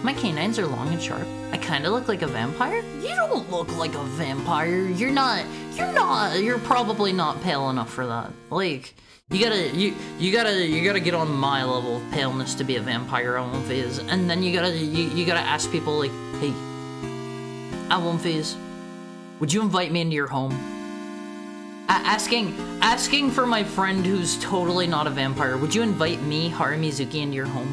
My canines are long and sharp. I kinda look like a vampire? You don't look like a vampire. You're probably not pale enough for that. Like, you gotta get on my level of paleness to be a vampire, Alphys. And then you gotta ask people like, hey, Alphys, would you invite me into your home? Asking for my friend who's totally not a vampire, would you invite me, Haru Mizuki, into your home?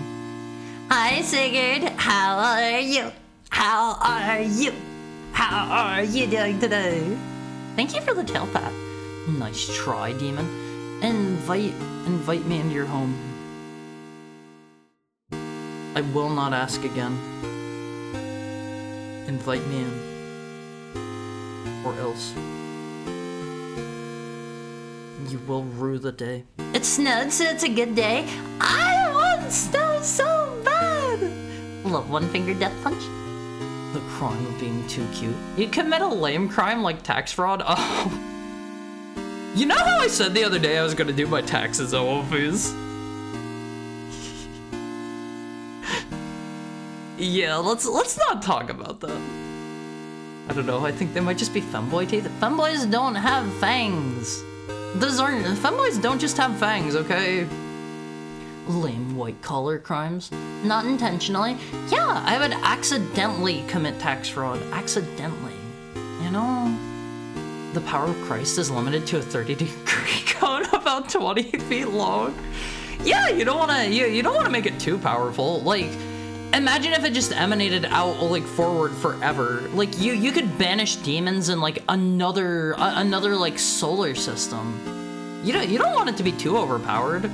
Hi, Sigurd. How are you? How are you? How are you doing today? Thank you for the tail pat. Nice try, demon. Invite me into your home. I will not ask again. Invite me in. Or else. You will rue the day. It snowed, so it's a good day. I want snow so bad! Love One Finger Death Punch. The crime of being too cute. You commit a lame crime like tax fraud? Oh. You know how I said the other day I was gonna do my taxes, Alphys? Yeah, let's not talk about that. I don't know, I think they might just be femboy teeth. Femboys don't have fangs. Femboys don't just have fangs, okay? Lame white collar crimes. Not intentionally. Yeah, I would accidentally commit tax fraud. Accidentally. You know? The power of Christ is limited to a 30-degree cone about 20 feet long. Yeah, you don't wanna make it too powerful. Like, imagine if it just emanated out like forward forever. Like you could banish demons in like another like solar system. You don't want it to be too overpowered.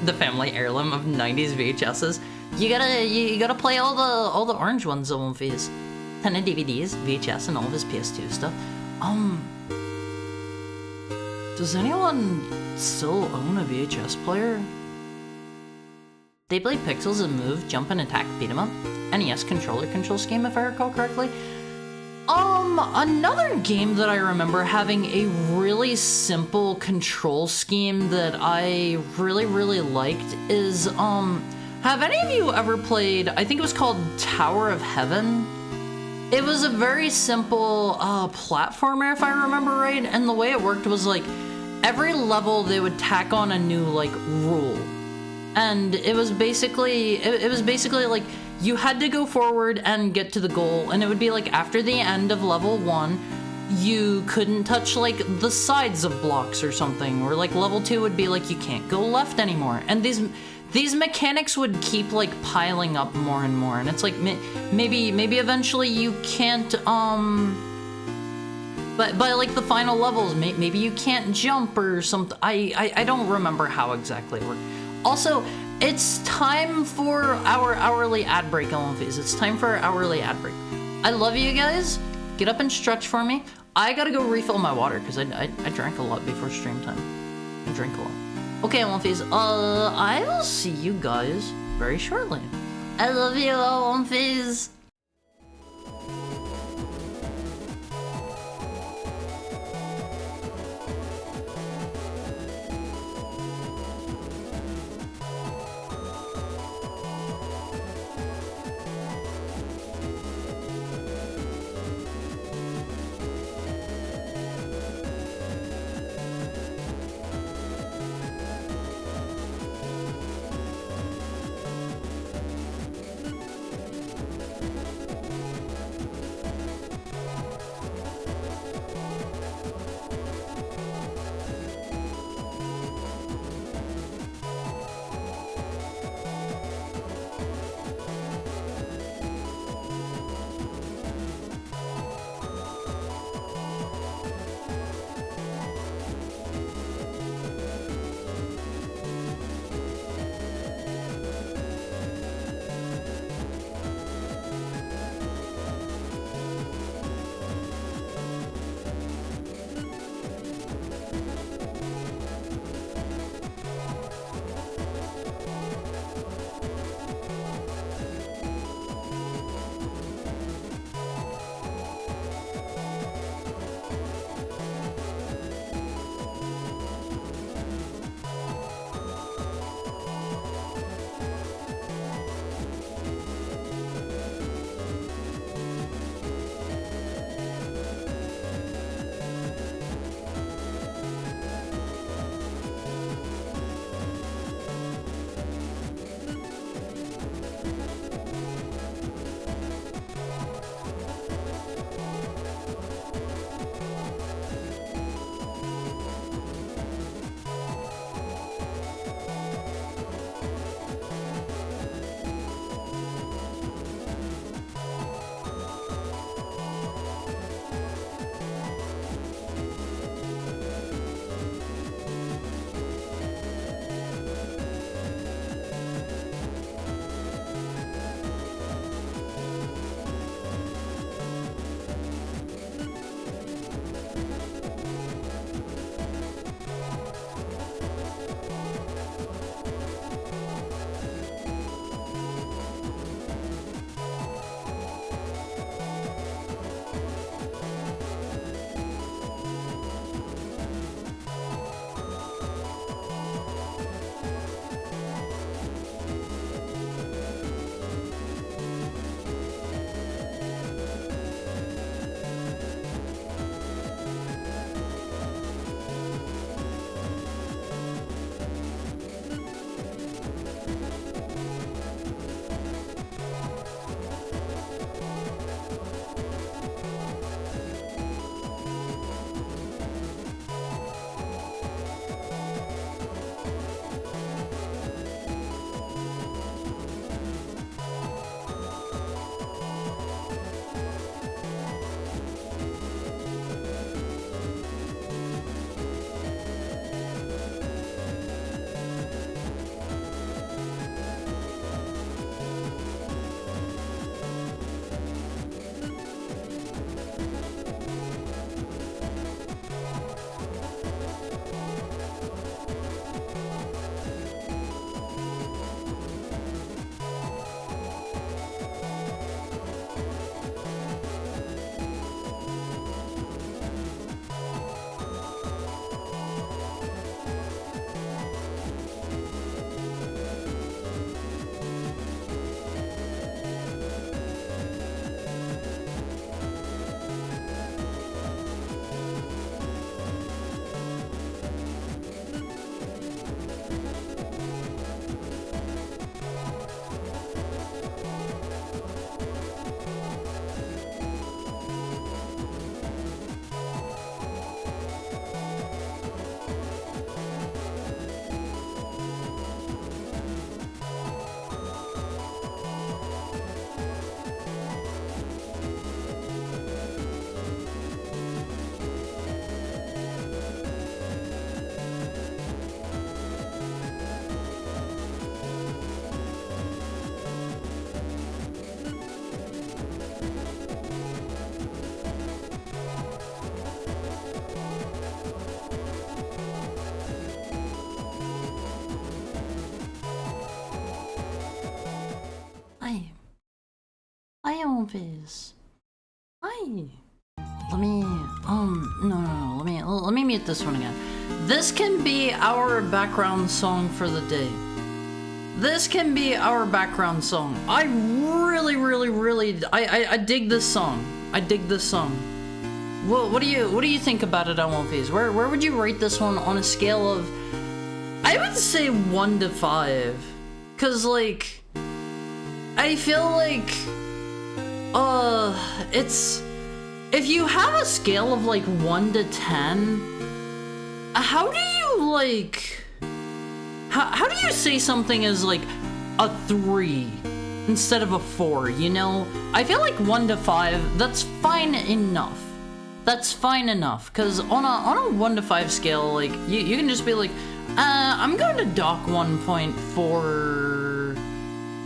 The family heirloom of 90s VHSs. You gotta play all the orange ones, Alphys. 10 of DVDs, VHS, and all of his PS2 stuff. Does anyone still own a VHS player? They Blade Pixels and Move, Jump and Attack Beat 'em Up. NES controller control scheme, if I recall correctly. Another game that I remember having a really simple control scheme that I really liked is, have any of you ever played, I think it was called Tower of Heaven? It was a very simple, platformer, if I remember right, and the way it worked was like, every level they would tack on a new, like, rule. And it was basically like you had to go forward and get to the goal, and it would be like after the end of level 1, you couldn't touch like the sides of blocks or something, or like level 2 would be like you can't go left anymore. And these mechanics would keep like piling up more and more, and it's like maybe eventually you can't but by like the final levels maybe you can't jump or something. I don't remember how exactly it worked. Also, it's time for our hourly ad break, Alphys. It's time for our hourly ad break. I love you guys. Get up and stretch for me. I gotta go refill my water because I drank a lot before stream time. I drink a lot. Okay, Womfies, I will see you guys very shortly. I love you all, Womfies. Hi, Elvis. Hi. Let me, no, let me mute this one again. This can be our background song for the day. This can be our background song. I really, I dig this song. I dig this song. What do you think about it, Elvis? Where would you rate this one on a scale of, I would say 1 to 5. Cause like, I feel like, it's, if you have a scale of like 1 to 10, how do you like, how do you say something is like a 3 instead of a 4, you know? I feel like 1 to 5, that's fine enough. That's fine enough, because on a 1 to 5 scale, like, you can just be like, I'm going to dock 1 point for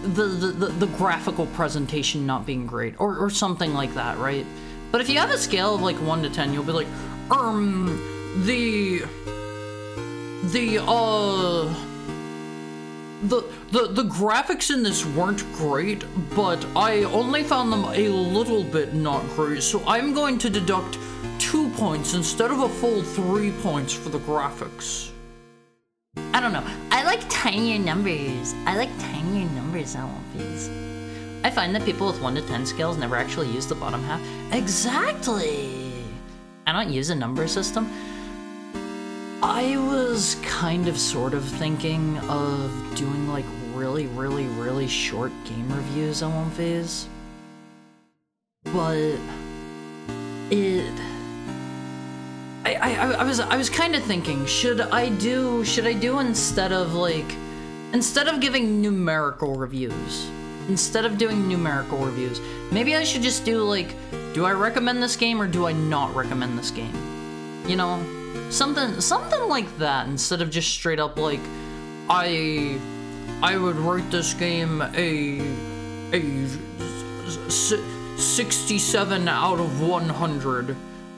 the graphical presentation not being great, or something like that, right? But if you have a scale of like 1 to 10, you'll be like, the graphics in this weren't great, but I only found them a little bit not great, so I'm going to deduct 2 points instead of a full 3 points for the graphics. I don't know. I like tinier numbers. I like tinier numbers, Elvis. I find that people with 1 to 10 scales never actually use the bottom half. Exactly! I don't use a number system. I was kind of sort of thinking of doing like really short game reviews on one phase. But I was kind of thinking, should I do instead of giving numerical reviews, maybe I should just do like, do I recommend this game or do I not recommend this game? You know? Something like that, instead of just straight up like, I would rate this game a 67 out of 100.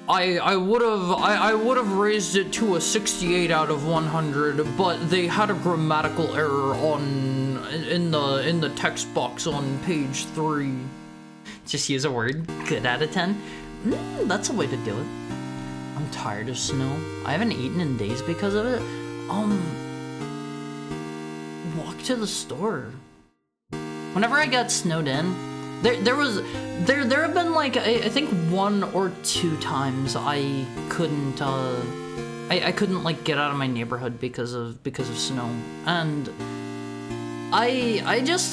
I would have raised it to a 68 out of 100, but they had a grammatical error in the text box on page 3. Just use a word. Good out of 10. That's a way to do it. I'm tired of snow. I haven't eaten in days because of it. Walk to the store. Whenever I got snowed in, there have been like, I think 1 or 2 times I couldn't like get out of my neighborhood because of snow, and I just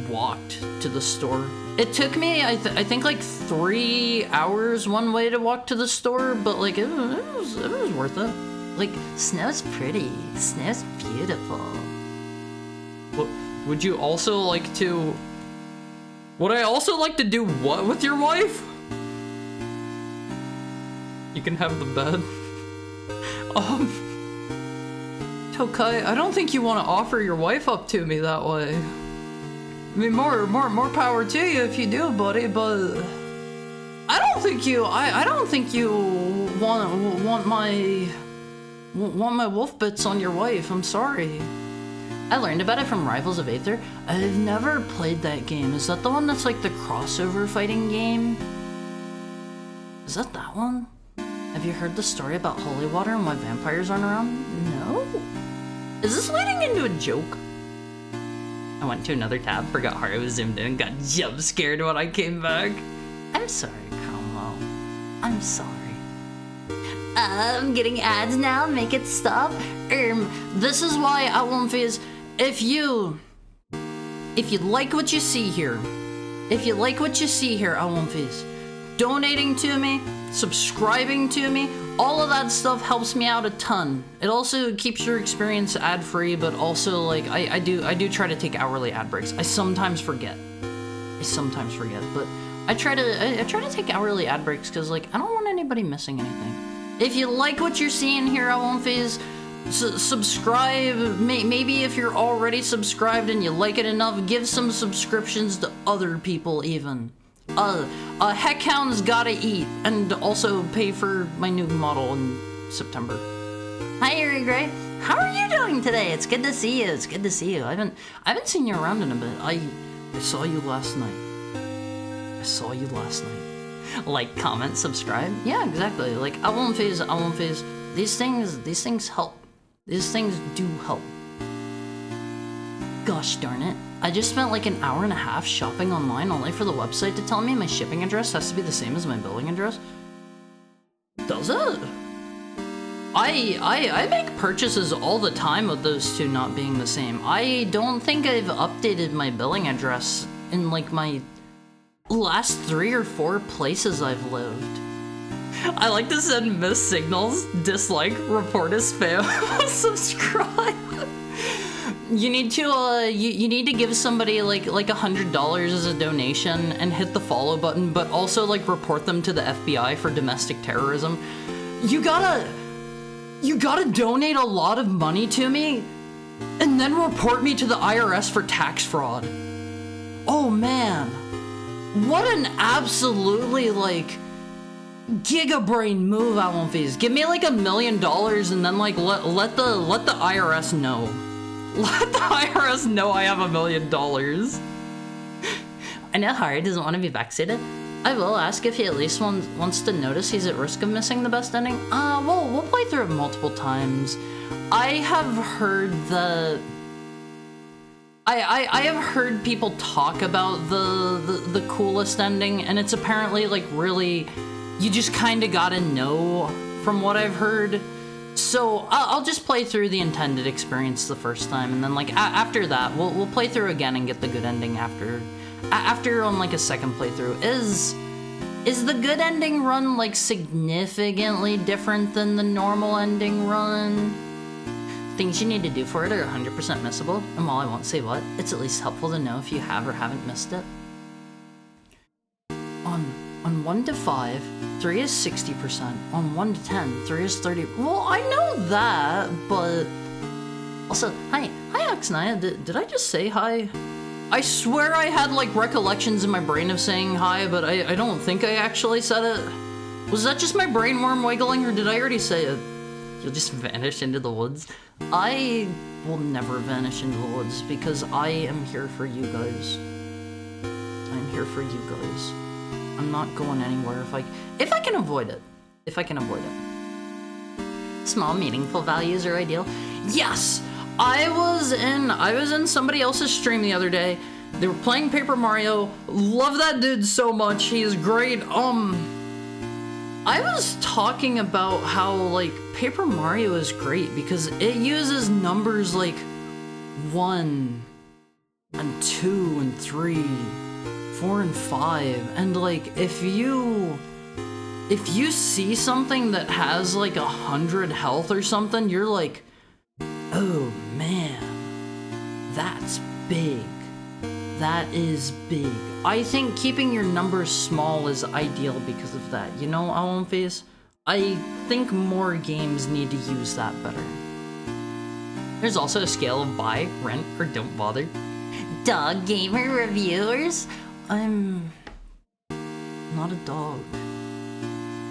walked to the store. It took me, I think like 3 hours one way to walk to the store, but like it was worth it. Like, snow's pretty. Snow's beautiful. Would you also like to? Would I also like to do what with your wife? You can have the bed. Tokai, I don't think you want to offer your wife up to me that way. I mean, more power to you if you do, buddy, but I don't think you want my wolf bits on your wife. I'm sorry. I learned about it from Rivals of Aether. I've never played that game. Is that the one that's like the crossover fighting game? Is that one? Have you heard the story about holy water and why vampires aren't around? No? Is this leading into a joke? I went to another tab, forgot how I was zoomed in, and got jump scared when I came back. I'm sorry, Como. I'm sorry. I'm getting ads now, make it stop. This is why I won't phase. If you like what you see here, I won't phase. Donating to me, subscribing to me, all of that stuff helps me out a ton. It also keeps your experience ad-free, but also like I do try to take hourly ad breaks. I sometimes forget, but I try to take hourly ad breaks because like I don't want anybody missing anything. If you like what you're seeing here, I won't phase. Subscribe. Maybe if you're already subscribed and you like it enough, give some subscriptions to other people even. Heckhound's gotta eat, and also pay for my new model in September. Hi, Erie Gray. How are you doing today? It's good to see you. I haven't seen you around in a bit. I saw you last night. I saw you last night. Like, comment, subscribe. Yeah, exactly. Like, I won't phase. These things help. These things do help. Gosh darn it. I just spent like an hour and a half shopping online only for the website to tell me my shipping address has to be the same as my billing address. Does it? I make purchases all the time with those two not being the same. I don't think I've updated my billing address in like my last 3 or 4 places I've lived. I like to send missed signals, dislike, report as spam, subscribe. You need to you need to give somebody like $100 as a donation and hit the follow button, but also like report them to the FBI for domestic terrorism. You gotta donate a lot of money to me and then report me to the IRS for tax fraud. Oh man, what an absolutely like gigabrain move, I won't phase. Give me like $1 million and then like let the IRS know. Let the IRS know I have $1 million. I know Hari doesn't want to be vaccinated. I will ask if he at least wants to notice he's at risk of missing the best ending. We'll play through it multiple times. I have heard the... I have heard people talk about the coolest ending, and it's apparently like really... You just kind of gotta know from what I've heard. So I'll just play through the intended experience the first time, and then like after that, we'll play through again and get the good ending after on like a second playthrough. Is the good ending run like significantly different than the normal ending run? Things you need to do for it are 100% missable, and while I won't say what, it's at least helpful to know if you have or haven't missed it. On 1 to 5, 3 is 60%. On 1 to 10, 3 is 30. Well, I know that, but... Also, hi Oxnaya, did I just say hi? I swear I had, like, recollections in my brain of saying hi, but I don't think I actually said it. Was that just my brain worm wiggling, or did I already say it? You'll just vanish into the woods? I will never vanish into the woods, because I am here for you guys. I'm here for you guys. I'm not going anywhere if I can avoid it. If I can avoid it. Small meaningful values are ideal. Yes! I was in somebody else's stream the other day. They were playing Paper Mario. Love that dude so much. He's great. I was talking about how like Paper Mario is great because it uses numbers like 1 and 2 and 3, 4 and 5, and like if you see something that has like 100 health or something, you're like, oh man, that's big. That is big. I think keeping your numbers small is ideal because of that. You know, Owen Face? I think more games need to use that better. There's also a scale of buy, rent, or don't bother. Dog gamer reviewers? I'm not a dog.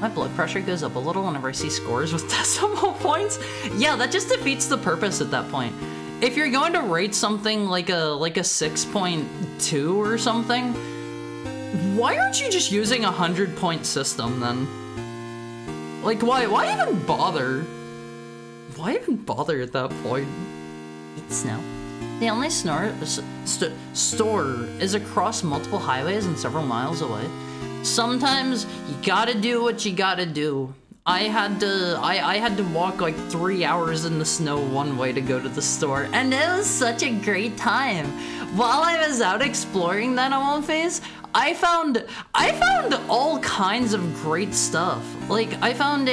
My blood pressure goes up a little whenever I see scores with decimal points. Yeah, that just defeats the purpose at that point. If you're going to rate something like a 6.2 or something, why aren't you just using a 100-point system then? Like, why even bother? Why even bother at that point? It's snow. The only store is across multiple highways and several miles away. Sometimes you gotta do what you gotta do. I had to walk like 3 hours in the snow one way to go to the store, and it was such a great time. While I was out exploring that on phase, I found all kinds of great stuff. Like I found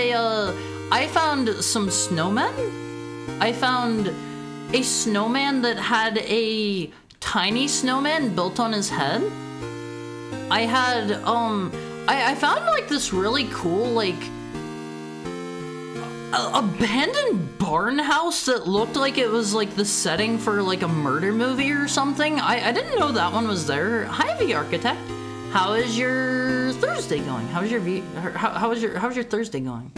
some snowmen. I found a snowman that had a tiny snowman built on his head. I had I found like this really cool like abandoned barn house that looked like it was like the setting for like a murder movie or something. I didn't know that one was there. Hi, V Architect. How is your Thursday going? How's your Thursday going?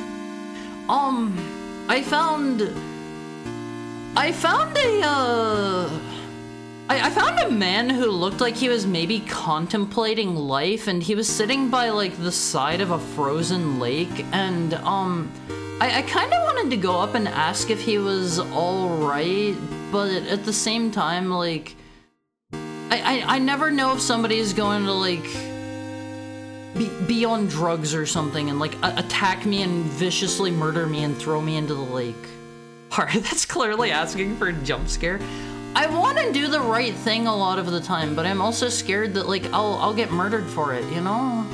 I I found a man who looked like he was maybe contemplating life, and he was sitting by like the side of a frozen lake, and I kind of wanted to go up and ask if he was all right, but at the same time, like, I never know if somebody's going to like be on drugs or something and like attack me and viciously murder me and throw me into the lake. Alright, that's clearly asking for a jump scare. I want to do the right thing a lot of the time, but I'm also scared that like I'll get murdered for it, you know?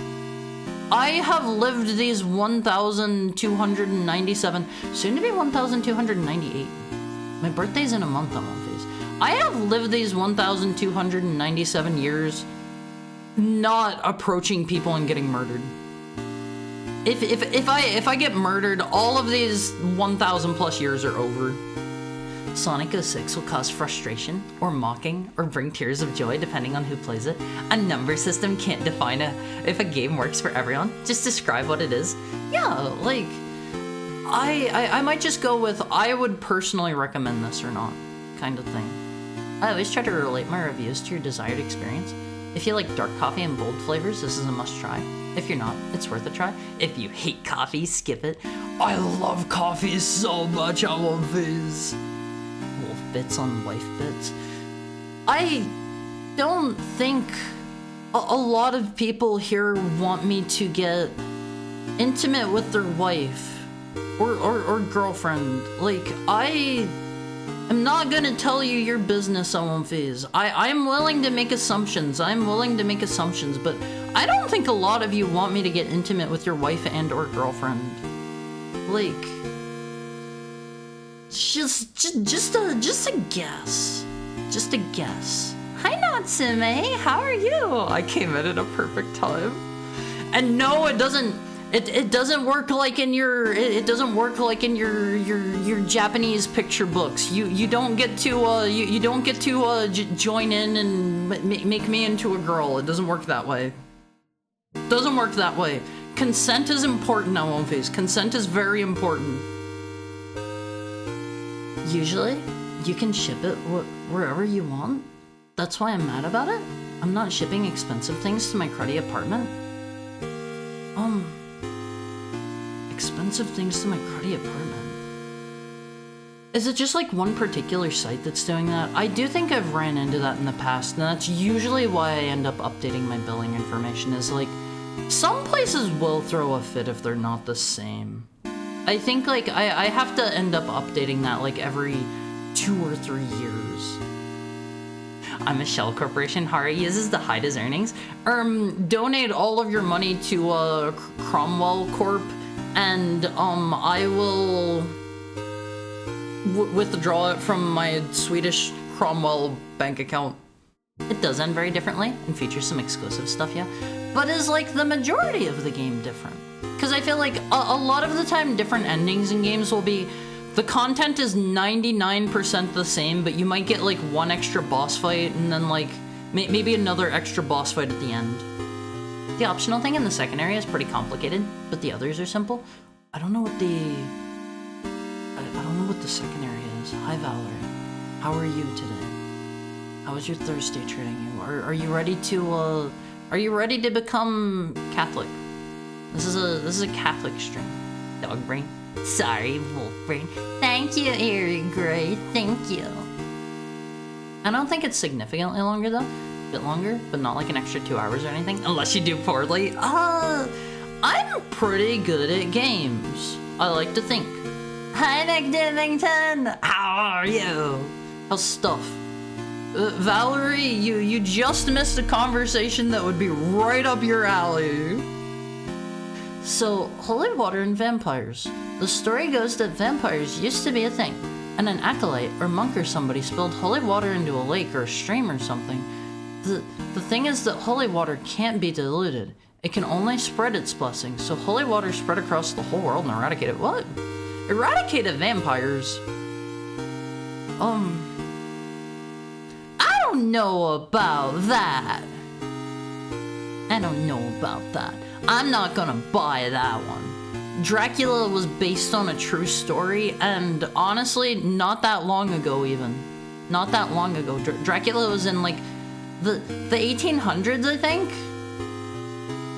I have lived these 1,297, soon to be 1,298. My birthday's in a month, I'm on phase. I have lived these 1,297 years not approaching people and getting murdered. If I get murdered, all of these 1,000 plus years are over. Sonic 06 will cause frustration, or mocking, or bring tears of joy depending on who plays it. A number system can't define if a game works for everyone. Just describe what it is. Yeah, like, I might just go with I would personally recommend this or not kind of thing. I always try to relate my reviews to your desired experience. If you like dark coffee and bold flavors, this is a must try. If you're not, it's worth a try. If you hate coffee, skip it. I love coffee so much, I love fizz. Wolf bits on wife bits. I don't think a lot of people here want me to get intimate with their wife or girlfriend. Like, I'm not gonna tell you your business, OMFs. I'm willing to make assumptions. But I don't think a lot of you want me to get intimate with your wife and or girlfriend. Like, just a guess. Just a guess. Hi, Natsume. How are you? I came in at a perfect time. And no, it doesn't. It doesn't work like in your your Japanese picture books. You don't get to join in and make me into a girl. It doesn't work that way. Consent is important now, One Face. Consent is very important. Usually, you can ship it wherever you want. That's why I'm mad about it. I'm not shipping expensive things to my cruddy apartment. Expensive things to my cruddy apartment. Is it just like one particular site that's doing that? I do think I've ran into that in the past, and that's usually why I end up updating my billing information, is like, some places will throw a fit if they're not the same. I think like I have to end up updating that like every 2 or 3 years. I'm a shell corporation. Hari uses to hide his earnings. Donate all of your money to Cromwell Corp, and I will withdraw it from my Swedish Cromwell bank account. It does end very differently and features some exclusive stuff, yeah, but is like the majority of the game different. Because I feel like a lot of the time different endings in games will be, the content is 99% the same, but you might get like one extra boss fight and then like maybe another extra boss fight at the end. The optional thing in the second area is pretty complicated, but the others are simple. I don't know what the second area is. Hi Valerie, how are you today? How was your Thursday treating you? Are you ready to become Catholic? This is a Catholic stream. Dog brain. Sorry, wolf brain. Thank you, Eric Gray. Thank you. I don't think it's significantly longer though. A bit longer, but not like an extra 2 hours or anything, unless you do poorly. I'm pretty good at games, I like to think. Hi, Nick Divington! How are you? How's stuff? Valerie, you just missed a conversation that would be right up your alley. So, holy water and vampires. The story goes that vampires used to be a thing, and an acolyte or monk or somebody spilled holy water into a lake or a stream or something. The thing is that holy water can't be diluted. It can only spread its blessings, so holy water spread across the whole world and eradicated what? Eradicated vampires. I don't know about that. I'm not gonna buy that one. Dracula was based on a true story, and honestly, not that long ago even. not that long ago. Dracula was in like the 1800s, I think.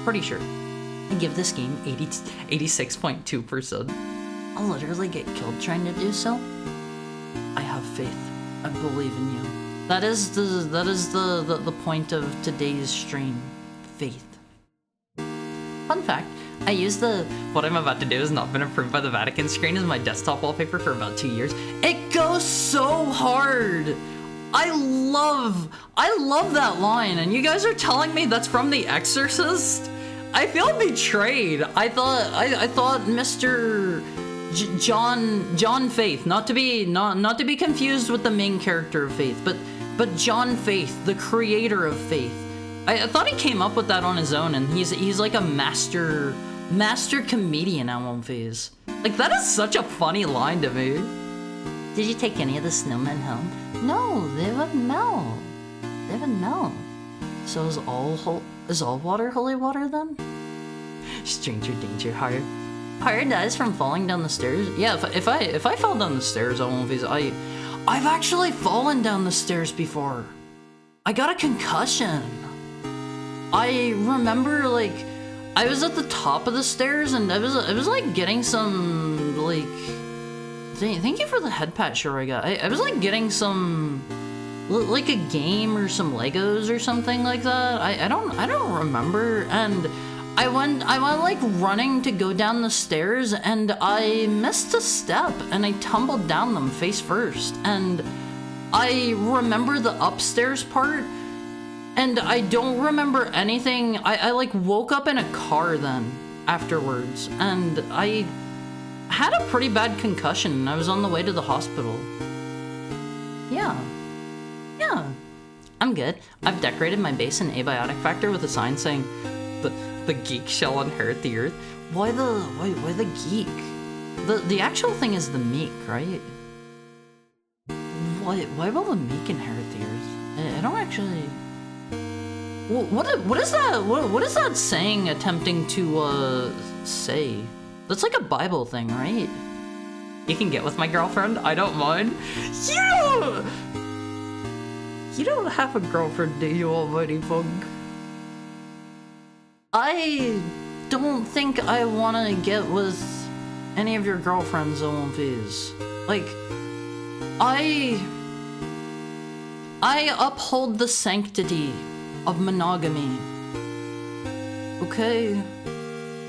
Pretty sure. I give this game 86.2%. I'll literally get killed trying to do so. I have faith. I believe in you. That is the point of today's stream. Faith. Fun fact, I used what I'm about to do has not been approved by the Vatican screen as my desktop wallpaper for about 2 years. It goes so hard. I love that line, and you guys are telling me that's from The Exorcist? I feel betrayed. I thought Mr. John Faith, not to be confused with the main character of Faith, but John Faith, the creator of Faith. I thought he came up with that on his own, and he's like a master comedian at one phase. Like, that is such a funny line to me. Did you take any of the snowmen home? No, they would melt. They would melt. So is all water holy water then? Stranger danger, Hard. Hard dies from falling down the stairs. Yeah, if I fell down the stairs at one phase, I've actually fallen down the stairs before. I got a concussion. I remember, like, I was at the top of the stairs and I was like getting some, like, thank you for the head pat sure I got. I was like getting some, like, a game or some Legos or something like that. I don't remember, and I went like running to go down the stairs and I missed a step and I tumbled down them face first, and I remember the upstairs part and I don't remember anything. I like woke up in a car then afterwards, and I had a pretty bad concussion and I was on the way to the hospital. Yeah, I'm good. I've decorated my base in Abiotic Factor with a sign saying, the geek shall inherit the earth. Why the geek? The actual thing is the meek, right? Why will the meek inherit the earth? I don't actually. What is that? What is that saying attempting to say? That's like a Bible thing, right? You can get with my girlfriend. I don't mind. You don't have a girlfriend, do you, almighty punk? I don't think I want to get with any of your girlfriends, OMVs. Like, I uphold the sanctity of monogamy. Okay?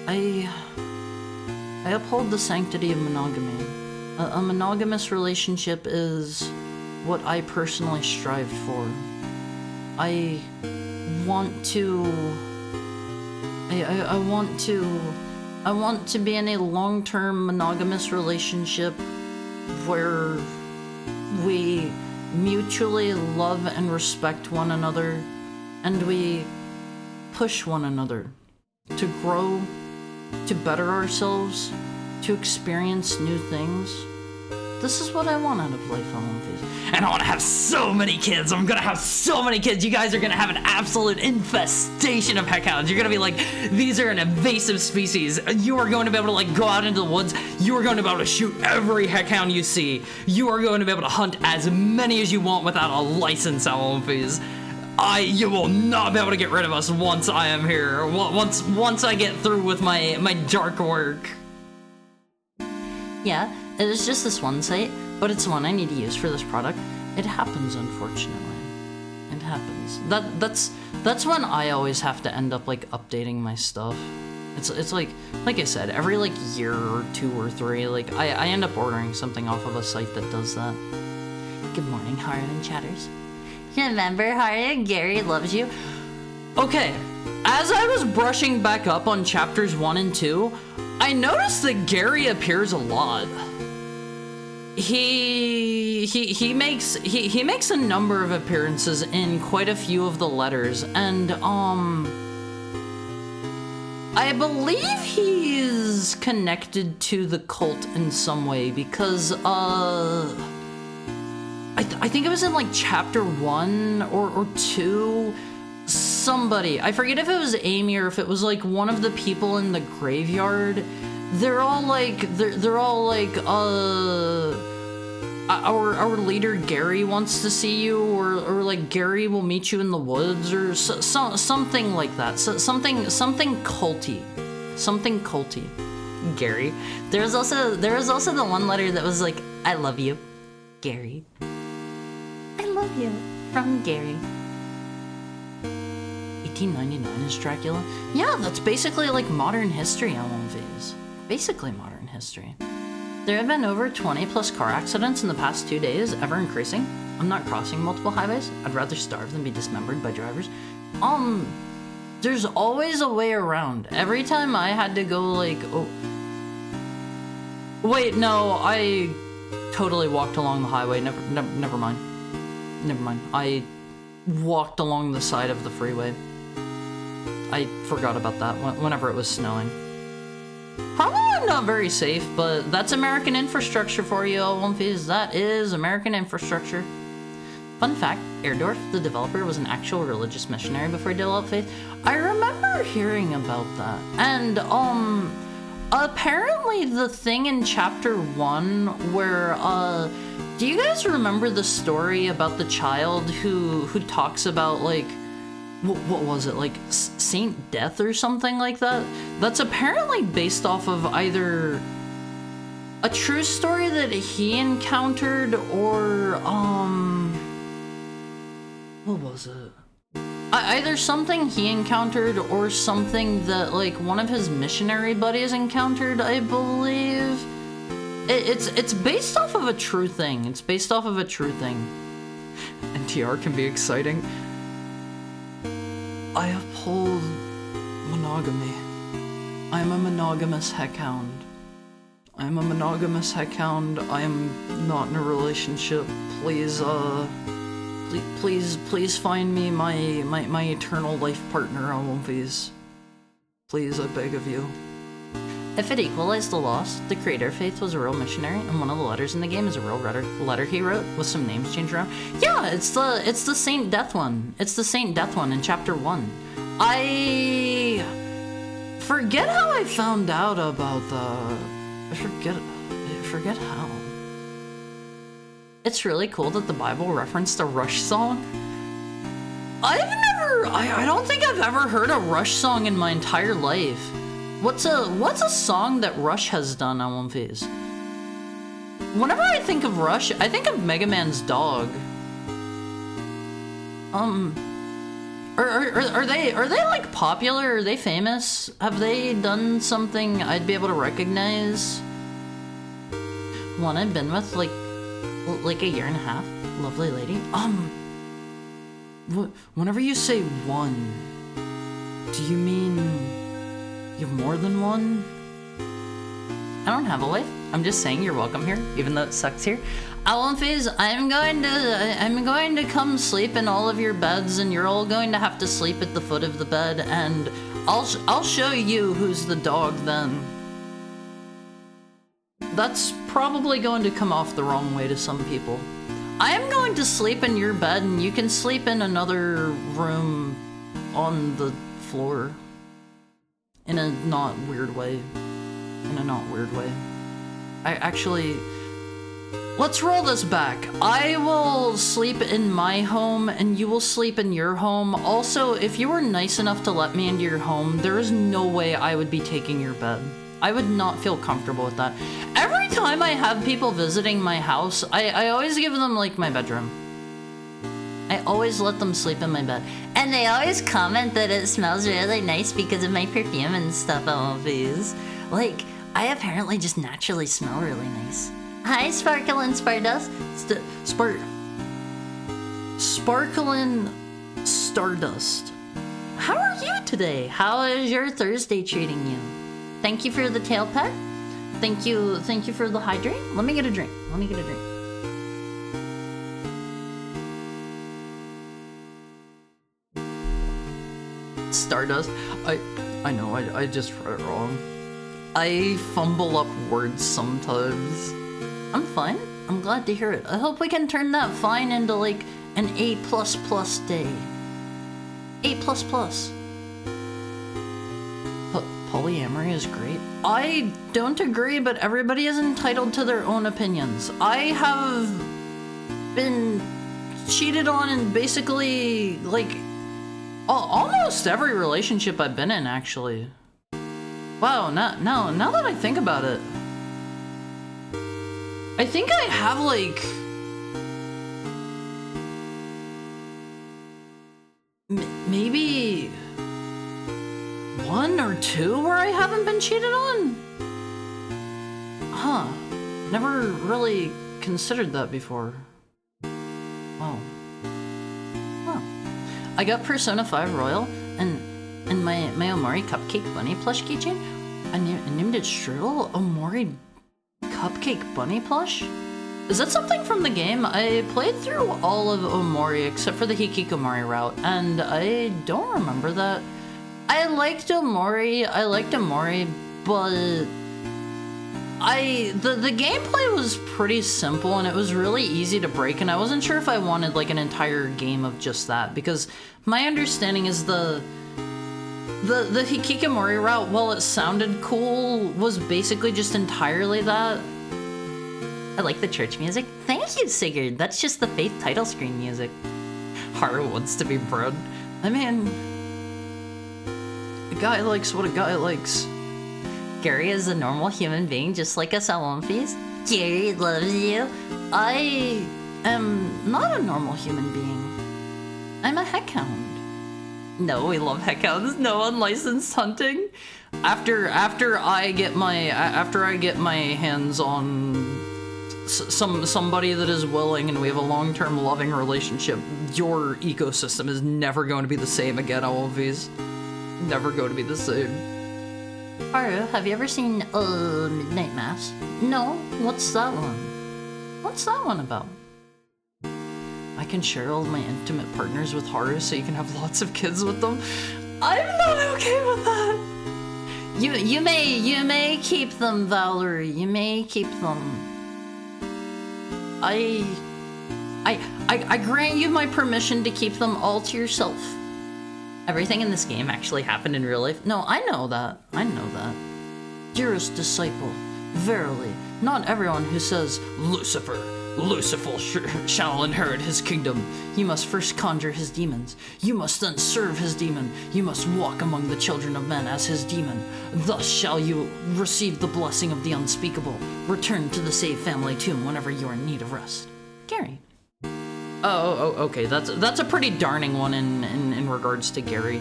I uphold the sanctity of monogamy. A monogamous relationship is what I personally strived for. I want to be in a long-term monogamous relationship where we mutually love and respect one another, and we push one another to grow, to better ourselves, to experience new things. This is what I want out of life, and I want to have so many kids. I'm gonna have so many kids. You guys are gonna have an absolute infestation of heckhounds. You're gonna be like, these are an invasive species. You are going to be able to like go out into the woods. You are going to be able to shoot every heckhound you see. You are going to be able to hunt as many as you want without a license, Alphys. You will not be able to get rid of us once I am here. Once I get through with my dark work. Yeah, it is just this one site, but it's the one I need to use for this product. It happens, unfortunately. It happens. That's when I always have to end up like updating my stuff. It's like I said, every like year or 2 or 3, like I end up ordering something off of a site that does that. Good morning, Hara and Chatters. Remember, Hara, Gary loves you. Okay, as I was brushing back up on chapters 1 and 2, I noticed that Gary appears a lot. He makes a number of appearances in quite a few of the letters, and I believe he is connected to the cult in some way, because I think it was in like chapter 1 or 2. Somebody, I forget if it was Amy or if it was like one of the people in the graveyard. They're all like our leader Gary wants to see you, or like Gary will meet you in the woods, or something like that. Something culty, something culty. Gary. There was also the one letter that was like, I love you, Gary. I love you, from Gary. 1899 is Dracula? Yeah, that's basically like modern history on one phase. Basically modern history. There have been over 20 plus car accidents in the past 2 days, ever increasing. I'm not crossing multiple highways. I'd rather starve than be dismembered by drivers. There's always a way around. Every time I had to go like, oh. Wait, no, I totally walked along the highway. Never mind. Never mind. I walked along the side of the freeway. I forgot about that whenever it was snowing. Probably not very safe, but that's American infrastructure for you, L1Ps. That is American infrastructure. Fun fact, Erdorf, the developer, was an actual religious missionary before he developed faith. I remember hearing about that. And, apparently the thing in chapter 1 where, do you guys remember the story about the child who talks about, like, what was it, like Saint Death or something like that? That's apparently based off of either a true story that he encountered or, what was it? Either something he encountered or something that, like, one of his missionary buddies encountered, I believe. It's based off of a true thing. It's based off of a true thing. NTR can be exciting. I uphold monogamy. I'm a monogamous heckhound. I'm a monogamous heckhound. I am not in a relationship. Please, please find me my eternal life partner on One Piece. Please, I beg of you. If it equalized the loss, the creator of Faith was a real missionary, and one of the letters in the game is a real letter he wrote with some names changed around. Yeah, it's the Saint Death one. It's the Saint Death one in chapter 1. I forget how I found out about I forget how. It's really cool that the Bible referenced a Rush song. I don't think I've ever heard a Rush song in my entire life. What's a song that Rush has done on One Piece? Whenever I think of Rush, I think of Mega Man's dog. Are they like popular? Are they famous? Have they done something I'd be able to recognize? One I've been with like a year and a half. Lovely lady. Whenever you say one, do you mean you have more than one? I don't have a wife. I'm just saying you're welcome here, even though it sucks here. Alonphase, I'm going to come sleep in all of your beds, and you're all going to have to sleep at the foot of the bed, and I'll show you who's the dog then. That's probably going to come off the wrong way to some people. I am going to sleep in your bed, and you can sleep in another room on the floor. In a not weird way. I actually... Let's roll this back. I will sleep in my home, and you will sleep in your home. Also, if you were nice enough to let me into your home, there is no way I would be taking your bed. I would not feel comfortable with that. Every time I have people visiting my house, I always give them, like, my bedroom. I always let them sleep in my bed. And they always comment that it smells really nice because of my perfume and stuff, always. Like, I apparently just naturally smell really nice. Hi, Sparkling Stardust. Sparkling Stardust. How are you today? How is your Thursday treating you? Thank you for the tail pet. Thank you for the hydrate. Let me get a drink. Stardust. I know, I just read it wrong. I fumble up words sometimes. I'm fine. I'm glad to hear it. I hope we can turn that fine into, like, an A++ day. A++. polyamory is great. I don't agree, but everybody is entitled to their own opinions. I have been cheated on in basically, like, almost every relationship I've been in, actually. Wow, now that I think about it, I think I have, like, maybe 1 or 2 where I haven't been cheated on? Huh. Never really considered that before. Wow. Huh. I got Persona 5 Royal and my Omori Cupcake Bunny plush keychain. I named it Strudel Omori Cupcake Bunny plush? Is that something from the game? I played through all of Omori except for the Hikikomori route, and I don't remember that. I liked Omori, but the gameplay was pretty simple and it was really easy to break, and I wasn't sure if I wanted like an entire game of just that, because my understanding is the Hikikomori route, while it sounded cool, was basically just entirely that. I like the church music. Thank you, Sigurd. That's just the Faith title screen music. Haru wants to be bred. I mean, a guy likes what a guy likes. Gary is a normal human being, just like us at One Piece. Gary loves you. I am not a normal human being. I'm a heckhound. No, we love heckhounds. No unlicensed hunting. After I get my hands on somebody that is willing and we have a long-term loving relationship, your ecosystem is never going to be the same again, Alvies. Never going to be the same. Haru, have you ever seen Midnight Mass? No, what's that one? What's that one about? I can share all of my intimate partners with Haru so you can have lots of kids with them. I'm not okay with that. You may keep them, Valerie. You may keep them. I grant you my permission to keep them all to yourself. Everything in this game actually happened in real life. No, I know that. Dearest disciple, verily, not everyone who says, Lucifer shall inherit his kingdom. You must first conjure his demons. You must then serve his demon. You must walk among the children of men as his demon. Thus shall you receive the blessing of the unspeakable. Return to the safe family tomb whenever you are in need of rest. Gary. Oh, okay. That's a pretty darning one in regards to Gary.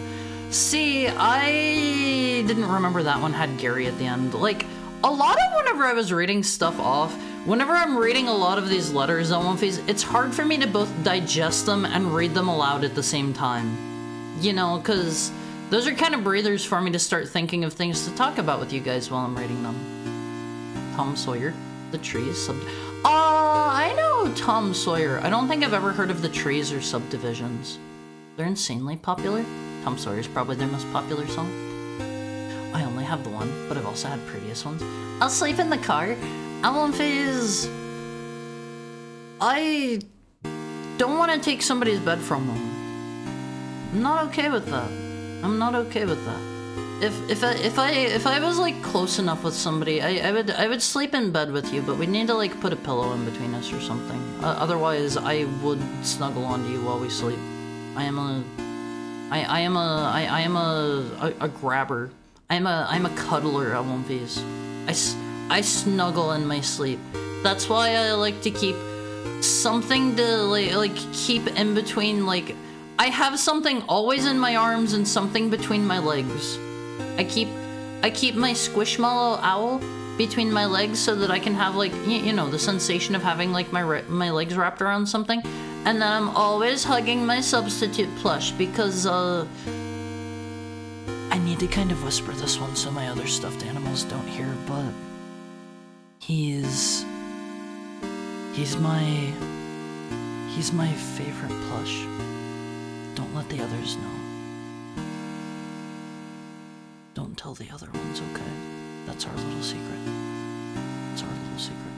See, I didn't remember that one had Gary at the end. Like, a lot of whenever I was reading stuff off, whenever I'm reading a lot of these letters on One Piece, it's hard for me to both digest them and read them aloud at the same time. You know, because those are kind of breathers for me to start thinking of things to talk about with you guys while I'm reading them. Tom Sawyer, the trees, I know Tom Sawyer. I don't think I've ever heard of the trees or subdivisions. They're insanely popular. Tom Sawyer's probably their most popular song. I only have the one, but I've also had previous ones. I'll sleep in the car. Album phase. I don't want to take somebody's bed from them. I'm not okay with that. I'm not okay with that. If I was like close enough with somebody, I would sleep in bed with you, but we'd need to like put a pillow in between us or something. Otherwise, I would snuggle onto you while we sleep. I am a grabber. I'm a cuddler at One Piece. I snuggle in my sleep. That's why I like to keep something to like keep in between. Like, I have something always in my arms and something between my legs. I keep my squishmallow owl between my legs so that I can have like you know the sensation of having like my legs wrapped around something. And then I'm always hugging my substitute plush because I need to kind of whisper this one so my other stuffed animals don't hear, but he's my favorite plush. Don't let the others know. Don't tell the other ones, okay? That's our little secret. It's our little secret.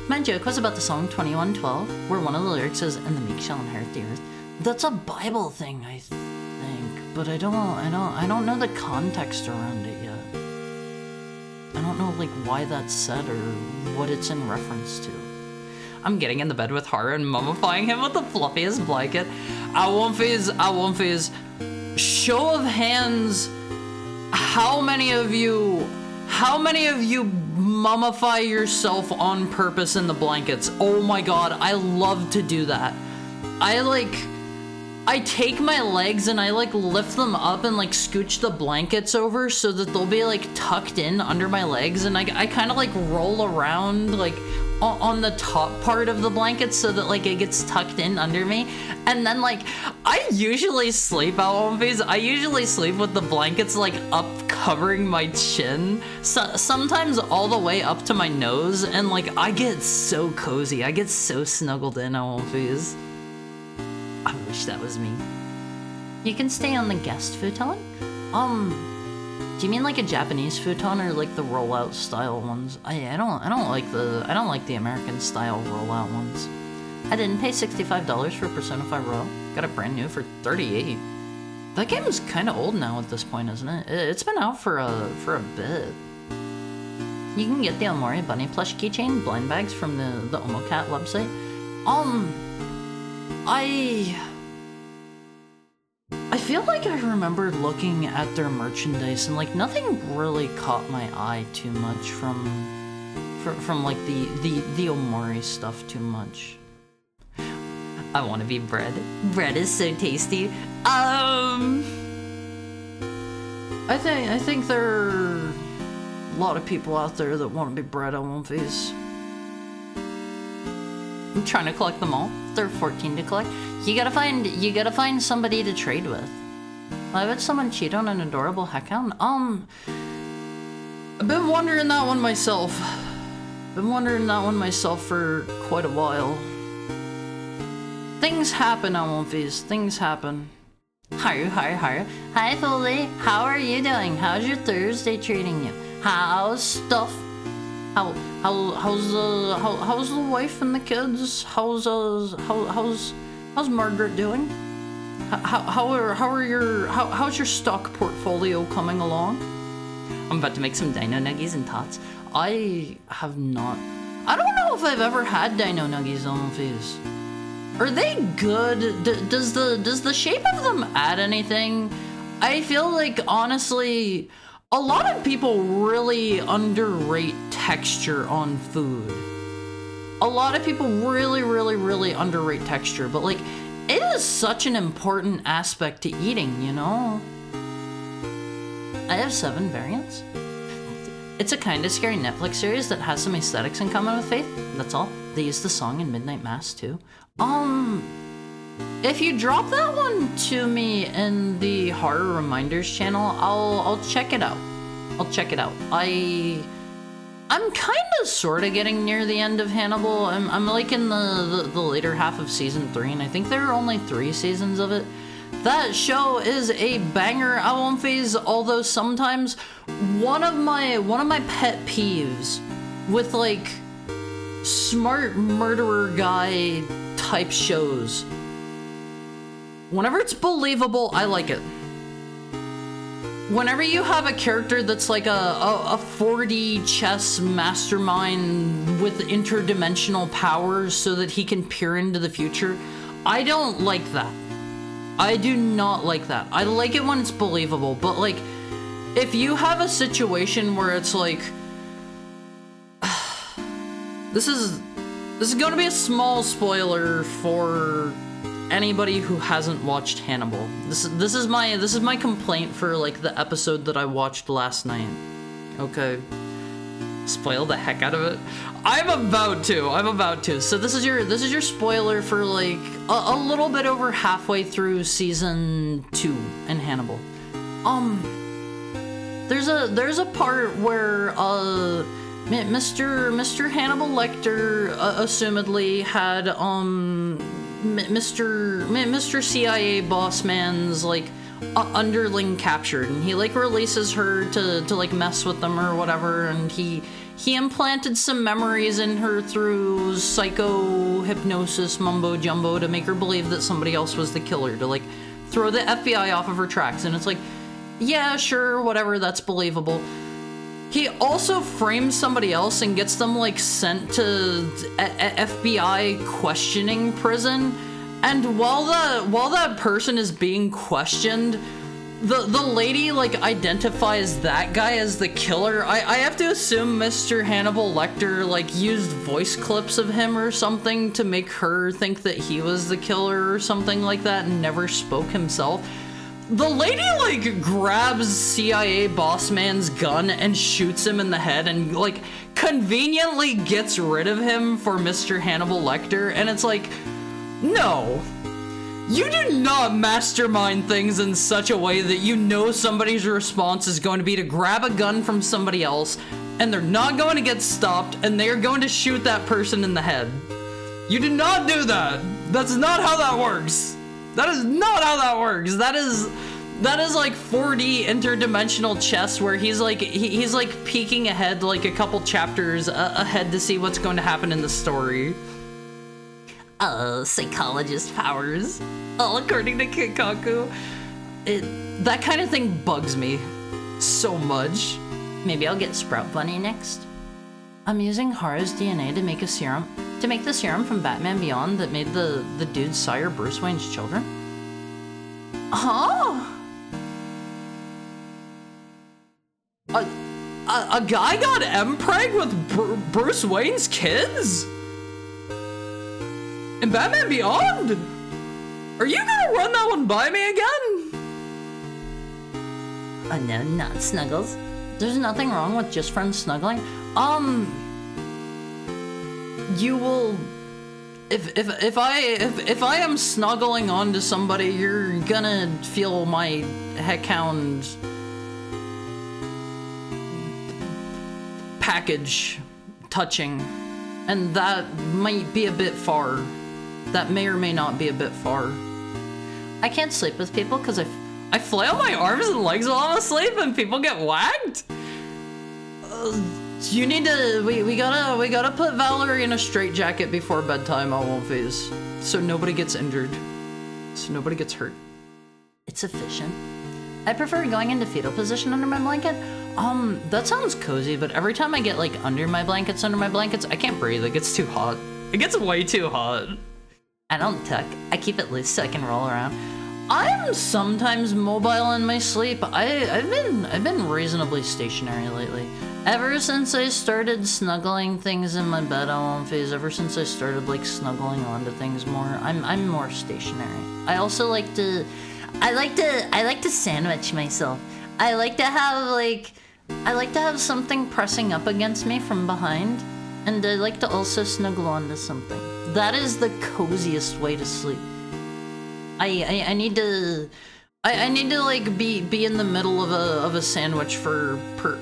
My joke was about the song 2112, where one of the lyrics is, "And the meek shall inherit the earth." That's a Bible thing, I think, but I don't know the context around it yet. don't know, like, why that's said or what it's in reference to. I'm getting in the bed with horror and mummifying him with the fluffiest blanket. I won't phase. Show of hands, how many of you mummify yourself on purpose in the blankets? Oh my god, I love to do that. I take my legs and I like lift them up and like scooch the blankets over so that they'll be like tucked in under my legs, and I kind of like roll around like on the top part of the blanket so that like it gets tucked in under me. And then like I usually sleep I usually sleep with the blankets like up covering my chin, sometimes all the way up to my nose, and like I get so cozy, I get so snuggled in. I wish that was me. You can stay on the guest futon? Do you mean like a Japanese futon or like the rollout style ones? I don't like the American style rollout ones. I didn't pay $65 for Persona 5 Royal. Got it brand new for $38. That game is kind of old now at this point, isn't it? It's been out for a bit. You can get the Omori Bunny plush keychain blind bags from the Omocat website. I feel like I remember looking at their merchandise and like nothing really caught my eye too much from like the Omori stuff too much. I want to be bread. Bread is so tasty. I think there are a lot of people out there that want to be bread on One Piece. I'm trying to collect them all. There are 14 to collect. You gotta find somebody to trade with. I bet someone cheat on an adorable heckhound. I've been wondering that one myself. For quite a while. Things happen on One Piece. Things happen. Haru. Hi, Foley. How are you doing? How's your Thursday treating you? How's stuff? How's the wife and the kids? How's Margaret doing? How's your stock portfolio coming along? I'm about to make some dino nuggies and tots. I don't know if I've ever had dino nuggies on these. Are they good? Does the shape of them add anything? I feel like, honestly, a lot of people really underrate texture on food. A lot of people really underrate texture, but like, it is such an important aspect to eating, you know? I have 7 variants. It's a kinda scary Netflix series that has some aesthetics in common with Faith. That's all. They use the song in Midnight Mass too. If you drop that one to me in the Horror Reminders channel, I'll check it out. I'm kinda sorta getting near the end of Hannibal. I'm like in the later half of season 3, and I think there are only 3 seasons of it. That show is a banger. I won't phase, although sometimes one of my pet peeves with like smart murderer guy type shows, whenever it's believable, I like it. Whenever you have a character that's like a 4D chess mastermind with interdimensional powers so that he can peer into the future, I don't like that. I do not like that. I like it when it's believable, but like, if you have a situation where it's like, this is going to be a small spoiler for anybody who hasn't watched Hannibal. This is my complaint for like the episode that I watched last night. Okay. Spoil the heck out of it. I'm about to. So this is your spoiler for like a little bit over halfway through season 2 in Hannibal. There's a part where Mr. Hannibal Lecter assumedly had Mr. CIA boss man's like underling captured, and he like releases her to like mess with them or whatever, and he implanted some memories in her through psycho hypnosis mumbo jumbo to make her believe that somebody else was the killer, to like throw the FBI off of her tracks. And it's like, yeah, sure, whatever, that's believable. He also frames somebody else and gets them like sent to FBI questioning prison. And while that person is being questioned, the lady like identifies that guy as the killer. I have to assume Mr. Hannibal Lecter like used voice clips of him or something to make her think that he was the killer or something like that and never spoke himself. The lady like grabs CIA boss man's gun and shoots him in the head and like conveniently gets rid of him for Mr. Hannibal Lecter, and it's like, no. You do not mastermind things in such a way that you know somebody's response is going to be to grab a gun from somebody else and they're not going to get stopped and they're going to shoot that person in the head. You do not do that. That's not how that works. That is not how that works. That is like 4D interdimensional chess where he's like peeking ahead like a couple chapters ahead to see what's going to happen in the story. Psychologist powers, all according to Kikaku. That kind of thing bugs me so much. Maybe I'll get Sprout Bunny next. I'm using Haru's DNA to make the serum from Batman Beyond that made the dude's sire Bruce Wayne's children. Huh? A guy got M-preg with Bruce Wayne's kids? In Batman Beyond? Are you gonna run that one by me again? Oh no, not Snuggles. There's nothing wrong with just friends snuggling. You will... If I am snuggling onto somebody, you're gonna feel my heckhound package touching. And that might be a bit far. That may or may not be a bit far. I can't sleep with people because I flail my arms and legs while I'm asleep and people get whacked? You need to, we gotta put Valerie in a straitjacket before bedtime on One Phase. So nobody gets injured. So nobody gets hurt. It's efficient. I prefer going into fetal position under my blanket. That sounds cozy, but every time I get like under my blankets, I can't breathe. It gets too hot. It gets way too hot. I don't tuck. I keep it loose so I can roll around. I'm sometimes mobile in my sleep. I've been reasonably stationary lately. Ever since I started snuggling things in my bed on One Phase, ever since I started like snuggling onto things more, I'm more stationary. I also like to sandwich myself. I like to have something pressing up against me from behind, and I like to also snuggle onto something. That is the coziest way to sleep. I need to like be in the middle of a sandwich for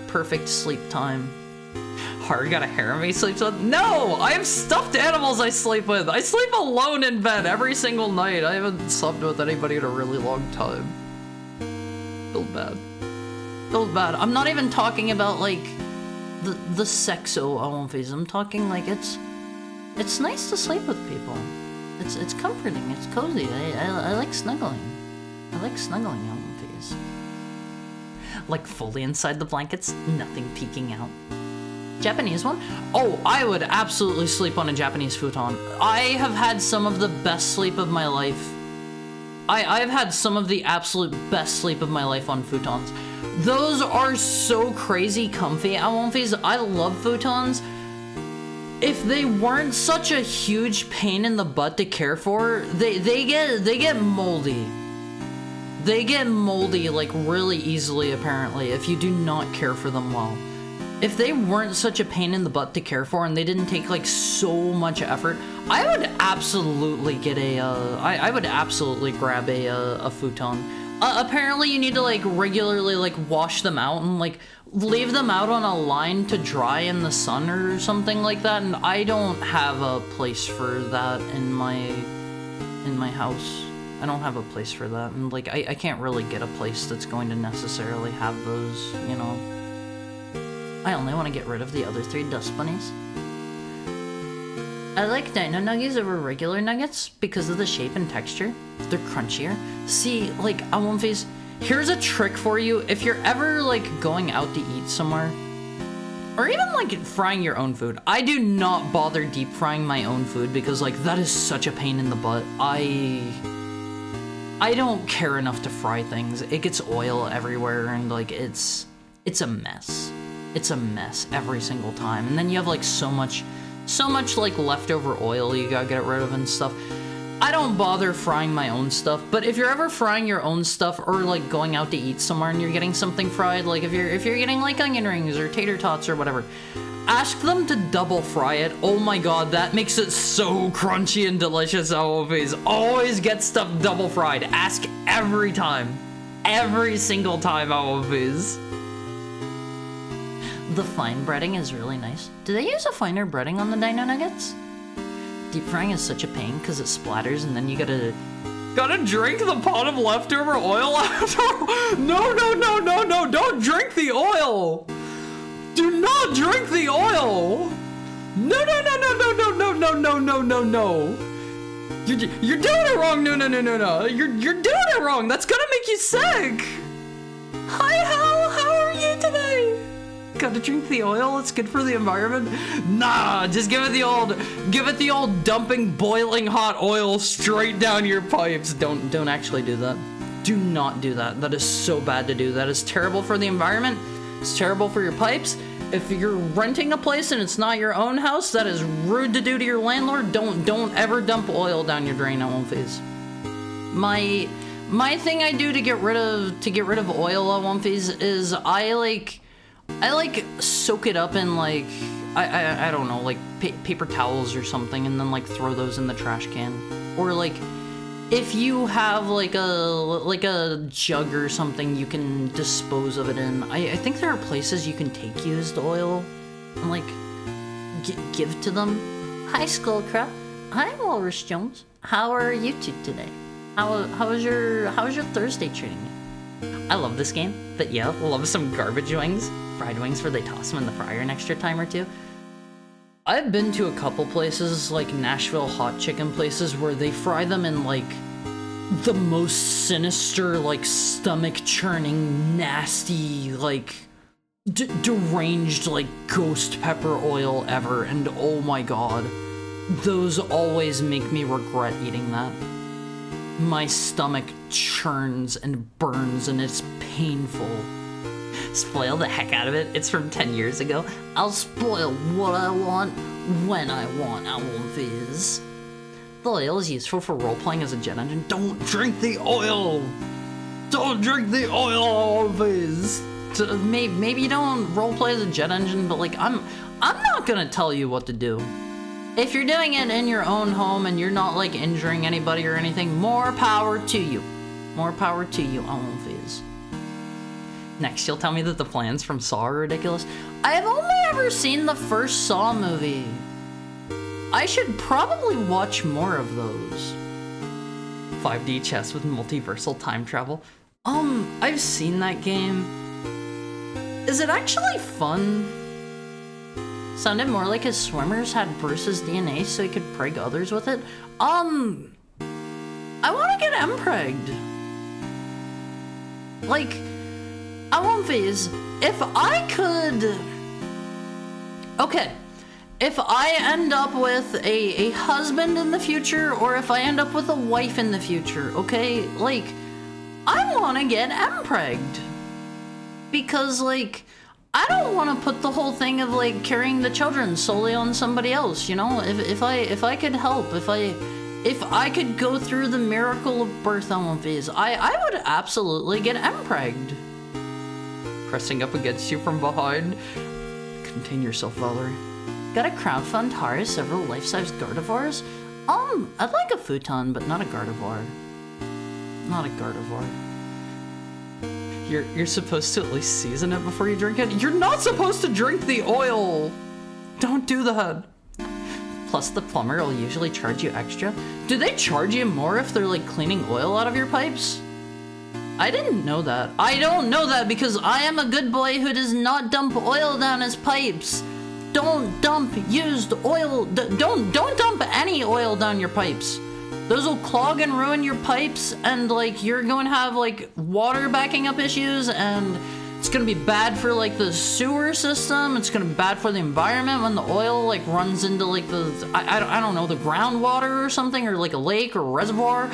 perfect sleep time. Haru got a harem he sleeps with? No! I have stuffed animals I sleep with. I sleep alone in bed every single night. I haven't slept with anybody in a really long time. Feel bad. Feel bad. I'm not even talking about like the sexo One Phase. I'm talking like it's nice to sleep with people. It's comforting. It's cozy. I like snuggling. I like snuggling on One Phase. Like fully inside the blankets, nothing peeking out. Japanese one? Oh, I would absolutely sleep on a Japanese futon. I have had some of the best sleep of my life. I've had some of the absolute best sleep of my life on futons. Those are so crazy comfy at One Phase. I love futons. If they weren't such a huge pain in the butt to care for, they get moldy. They get moldy like really easily apparently if you do not care for them well. If they weren't such a pain in the butt to care for and they didn't take like so much effort, I would absolutely get I would absolutely grab a futon. Apparently you need to like regularly like wash them out and like leave them out on a line to dry in the sun or something like that, and I don't have a place for that in my house. I don't have a place for that, and like I can't really get a place that's going to necessarily have those, you know. I only want to get rid of the other 3 dust bunnies. I like dino nuggies over regular nuggets because of the shape and texture. They're crunchier. See, like on One Phase, here's a trick for you. If you're ever like going out to eat somewhere or even like frying your own food. I do not bother deep frying my own food because like that is such a pain in the butt. I don't care enough to fry things. It gets oil everywhere and like it's a mess. It's a mess every single time. And then you have like so much like leftover oil you gotta get rid of and stuff. I don't bother frying my own stuff, but if you're ever frying your own stuff or like going out to eat somewhere and you're getting something fried, like if you're getting like onion rings or tater tots or whatever, ask them to double fry it. Oh my god, that makes it so crunchy and delicious. Always get stuff double fried. Ask every time. Every single time, always. The fine breading is really nice. Do they use a finer breading on the Dino Nuggets? Deep frying is such a pain because it splatters and then you gotta drink the pot of leftover oil after. No, don't drink the oil. Do not drink the oil. No. You're doing it wrong. No. You're doing it wrong. That's gonna make you sick. Hi, Hal. How are you today? Gotta drink the oil, it's good for the environment. Nah, just give it the old dumping boiling hot oil straight down your pipes. Don't actually do that. Do not do that. That is so bad to do. That is terrible for the environment. It's terrible for your pipes. If you're renting a place and it's not your own house, that is rude to do to your landlord. Don't ever dump oil down your drain. I won't phase. My thing I do to get rid of oil at One Phase is I like soak it up in like I don't know, like paper towels or something, and then like throw those in the trash can. Or like if you have like a jug or something you can dispose of it in. I think there are places you can take used oil and like give to them. Hi Skullcrap. Hi Walrus Jones. How are you two today? How was your Thursday treating you? I love this game, but yeah, love some garbage wings. Fried wings where they toss them in the fryer an extra time or two. I've been to a couple places, like Nashville hot chicken places, where they fry them in like the most sinister, like stomach churning, nasty, like deranged, like ghost pepper oil ever. And oh my god, those always make me regret eating that. My stomach churns and burns and it's painful. Spoil the heck out of it. It's from 10 years ago. I'll spoil what I want when I want. I won't fizz. The oil is useful for role-playing as a jet engine. Don't drink the oil! Don't drink the oil, I won't fizz! So maybe you don't roleplay as a jet engine, but like, I'm not gonna tell you what to do. If you're doing it in your own home and you're not like injuring anybody or anything, more power to you. More power to you, I won't fizz. Next, you'll tell me that the plans from Saw are ridiculous. I have only ever seen the first Saw movie. I should probably watch more of those. 5D chess with multiversal time travel. I've seen that game. Is it actually fun? Sounded more like his swimmers had Bruce's DNA so he could preg others with it. I wanna get empregged. Like, I won't phase. If I could... Okay. If I end up with a husband in the future, or if I end up with a wife in the future, okay? Like, I want to get empregged. Because, like, I don't want to put the whole thing of, like, carrying the children solely on somebody else, you know? If I could help, if I could go through the miracle of birth on One Phase, I would absolutely get empregged. Pressing up against you from behind. Contain yourself, Valerie. Gotta crowdfund hire several life-size Gardevoirs? I'd like a futon, but not a Gardevoir. Not a Gardevoir. You're supposed to at least season it before you drink it? You're not supposed to drink the oil! Don't do that. Plus the plumber will usually charge you extra. Do they charge you more if they're like cleaning oil out of your pipes? I didn't know that. I don't know that because I am a good boy who does not dump oil down his pipes. Don't dump used oil. Don't dump any oil down your pipes. Those will clog and ruin your pipes, and like you're going to have like water backing up issues and It's gonna be bad for like the sewer system. It's gonna be bad for the environment when the oil like runs into like I don't know, the groundwater or something, or like a lake or a reservoir.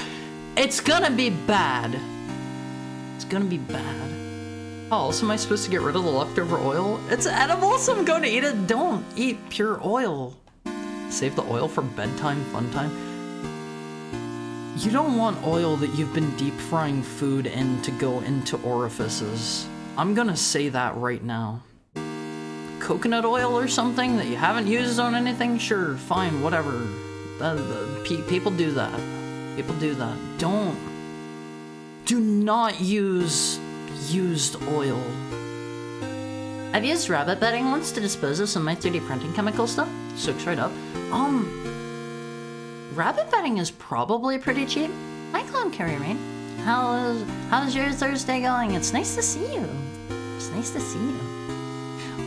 It's gonna be bad. It's gonna be bad. Oh, also am I supposed to get rid of the leftover oil? It's edible, so I'm going to eat it. Don't eat pure oil. Save the oil for bedtime fun time. You don't want oil that you've been deep frying food in to go into orifices. I'm gonna say that right now. Coconut oil or something that you haven't used on anything? Sure, fine, whatever. People do that. People do that. Do not use used oil. I've used rabbit bedding once to dispose of some of my 3D printing chemical stuff. Soaks right up. Rabbit bedding is probably pretty cheap. Hi, Clown Carrier Rain. How's your Thursday going? It's nice to see you. It's nice to see you.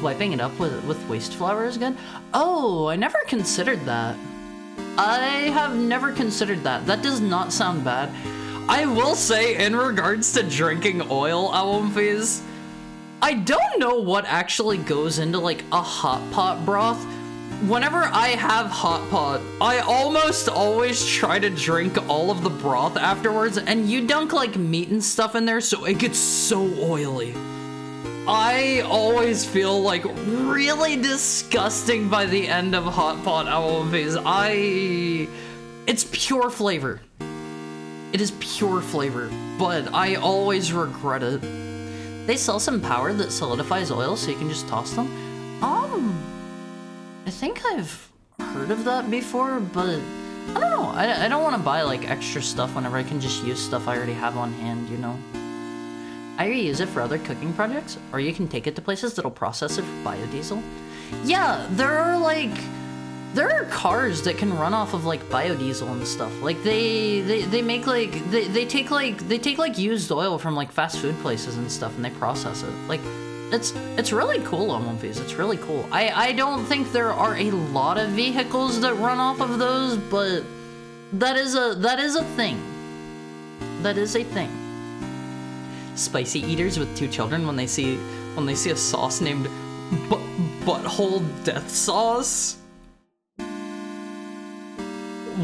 Wiping it up with waste flour is good. Oh, I never considered that. I have never considered that. That does not sound bad. I will say, in regards to drinking oil, Awumfies, I don't know what actually goes into like a hot pot broth. Whenever I have hot pot, I almost always try to drink all of the broth afterwards, and you dunk like meat and stuff in there, so it gets so oily. I always feel like really disgusting by the end of hot pot Awumfies. It's pure flavor. It is pure flavor, but I always regret it. They sell some powder that solidifies oil so you can just toss them. I think I've heard of that before, but I don't know. I don't want to buy like extra stuff whenever I can just use stuff I already have on hand, you know? I reuse it for other cooking projects, or you can take it to places that'll process it for biodiesel. Yeah, there are cars that can run off of like biodiesel and stuff. Like they make like they take like used oil from like fast food places and stuff, and they process it. Like it's really cool on Awumfies. It's really cool. I don't think there are a lot of vehicles that run off of those, but that is a thing. That is a thing. Spicy eaters with 2 children when they see a sauce named butthole death sauce.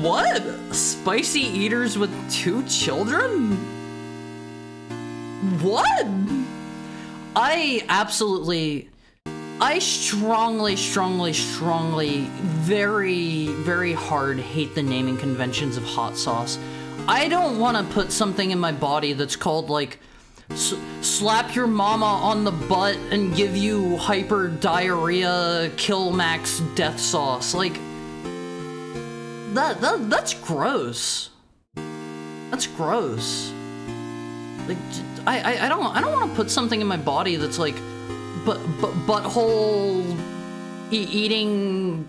What? Spicy eaters with 2 children? What? I strongly, very, very hard hate the naming conventions of hot sauce. I don't want to put something in my body that's called like slap your mama on the butt and give you hyper diarrhea kill max death sauce. Like that's gross. That's gross. Like I don't want to put something in my body that's like butthole eating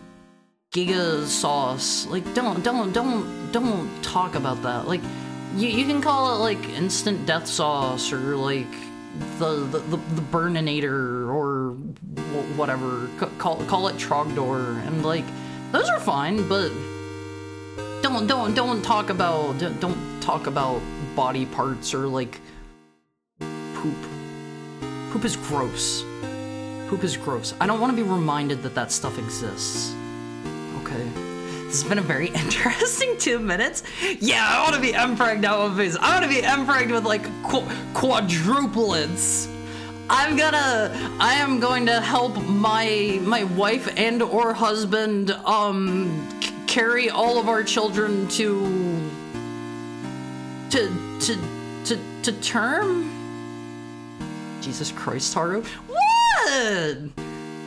giga sauce. Like don't talk about that. Like you can call it like instant death sauce or like the Burninator or whatever. Call it Trogdor, and like those are fine, but don't talk about body parts or like poop. Poop is gross. Poop is gross. I don't want to be reminded that stuff exists. Okay. This has been a very interesting 2 minutes. Yeah, I want to be MPregged out of his. I want to be MPregged with like quadruplets. I am going to help my wife and or husband carry all of our children to term. Jesus Christ, Haru. What?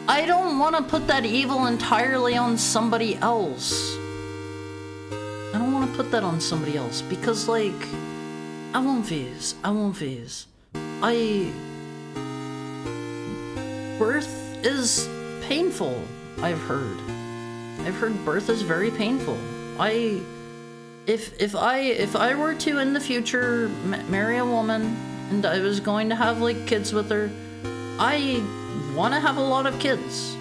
I don't want to put that evil entirely on somebody else. I don't want to put that on somebody else because, like, Awumfies. Birth is painful, I've heard. I've heard birth is very painful. If I were to in the future marry a woman and I was going to have like kids with her, I want to have a lot of kids.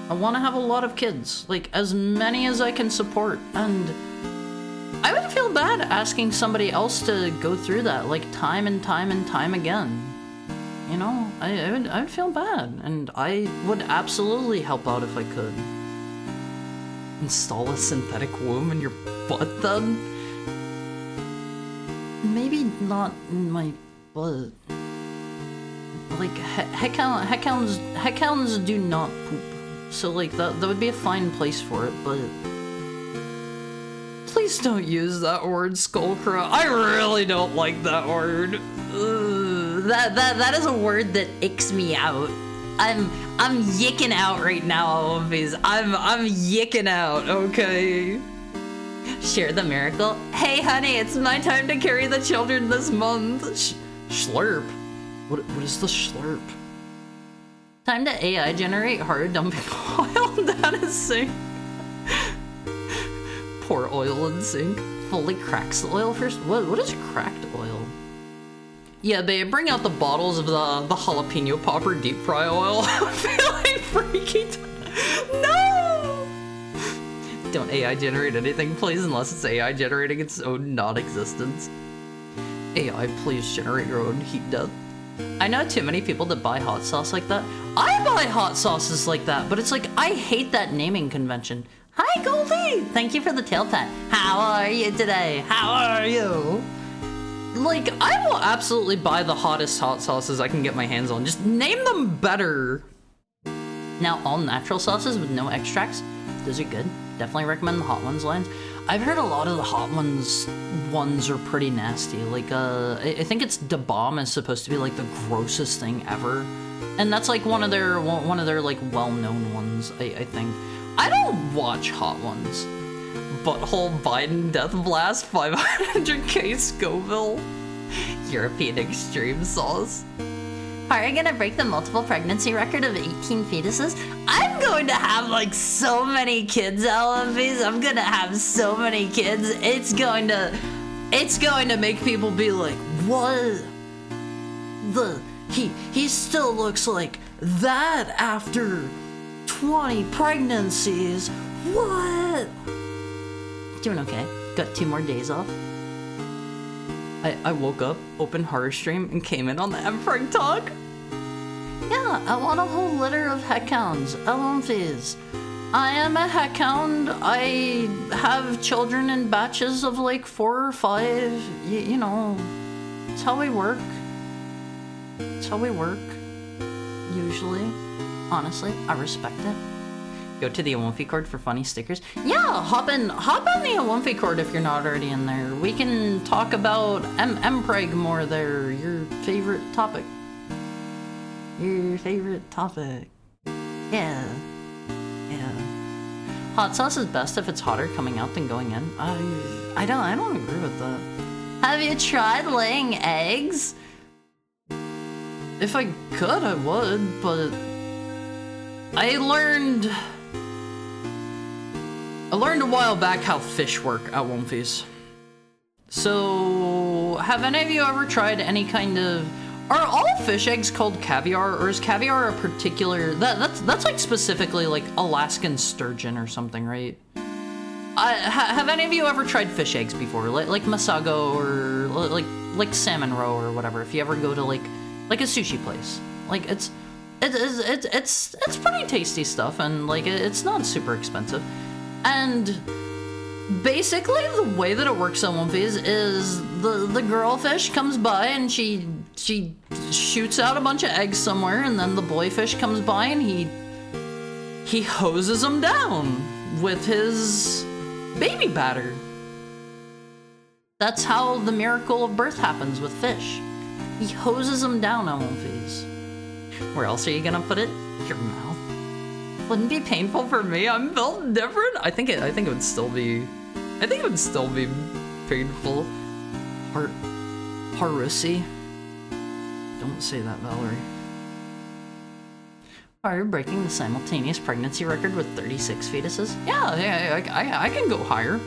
I want to have a lot of kids, like as many as I can support, and I would feel bad asking somebody else to go through that like time and time and time again. you know, I'd feel bad, and I would absolutely help out if I could. Install a synthetic womb in your butt, then? Maybe not in my butt. Like, heckhounds do not poop. So, like, that would be a fine place for it, but... Please don't use that word, Skullcrow. I really don't like that word. That is a word that icks me out. I'm yicking out right now, Omphis. I'm yicking out, okay? Share the miracle. Hey, honey, it's my time to carry the children this month. Slurp? What is the slurp? Time to AI generate hard dumping oil down his sink. Pour oil in sink. Fully cracks the oil first. What is cracked oil? Yeah, babe, bring out the bottles of the jalapeno popper deep fry oil. I'm feeling freaky. No! Don't AI generate anything, please, unless it's AI generating its own non-existence. AI, please generate your own heat death. I know too many people that buy hot sauce like that. I buy hot sauces like that, but it's like, I hate that naming convention. Hi, Goldie! Thank you for the tail pat. How are you today? How are you? Like, I will absolutely buy the hottest hot sauces I can get my hands on. Just name them better. Now, all natural sauces with no extracts, those are good. Definitely recommend the hot ones lines. I've heard a lot of the hot ones are pretty nasty. Like, I think it's Da Bomb is supposed to be like the grossest thing ever. And that's like one of their like well-known ones, I think. I don't watch hot ones. Butthole Biden Death Blast 500k Scoville. European extreme sauce. Are you gonna break the multiple pregnancy record of 18 fetuses? I'm going to have like so many kids, LMVs. I'm gonna have so many kids. It's going to make people be like, what? He still looks like that after 20 pregnancies. What? Doing okay. Got 2 more days off. I woke up, opened horror stream, and came in on the Emperor talk. Yeah, I want a whole litter of heckhounds. LMVs. I am a heckhound. I have children in batches of like 4 or 5. You know, it's how we work. It's how we work. Usually. Honestly, I respect it. Go to the Awomfi Court for funny stickers. Yeah, hop on the Awomfi Court if you're not already in there. We can talk about Mpreg more there. Your favorite topic. Your favorite topic. Yeah. Yeah. Hot sauce is best if it's hotter coming out than going in. I don't agree with that. Have you tried laying eggs? If I could, I would, but I learned a while back how fish work at Womfies. So, have any of you ever tried any kind of... Are all fish eggs called caviar, or is caviar a particular... That's like specifically like Alaskan sturgeon or something, right? Have any of you ever tried fish eggs before? Like Masago or like salmon roe or whatever, if you ever go to like a sushi place. Like it's pretty tasty stuff, and like it's not super expensive. And basically the way that it works on One Piece is the girl fish comes by and she shoots out a bunch of eggs somewhere, and then the boy fish comes by and he hoses them down with his baby batter. That's how the miracle of birth happens with fish. He hoses them down on One Piece. Where else are you gonna put it? Your mouth. Wouldn't be painful for me. I'm built different. I think it would still be painful. Harusi. Don't say that, Valerie. Are you breaking the simultaneous pregnancy record with 36 fetuses? Yeah, I can go higher.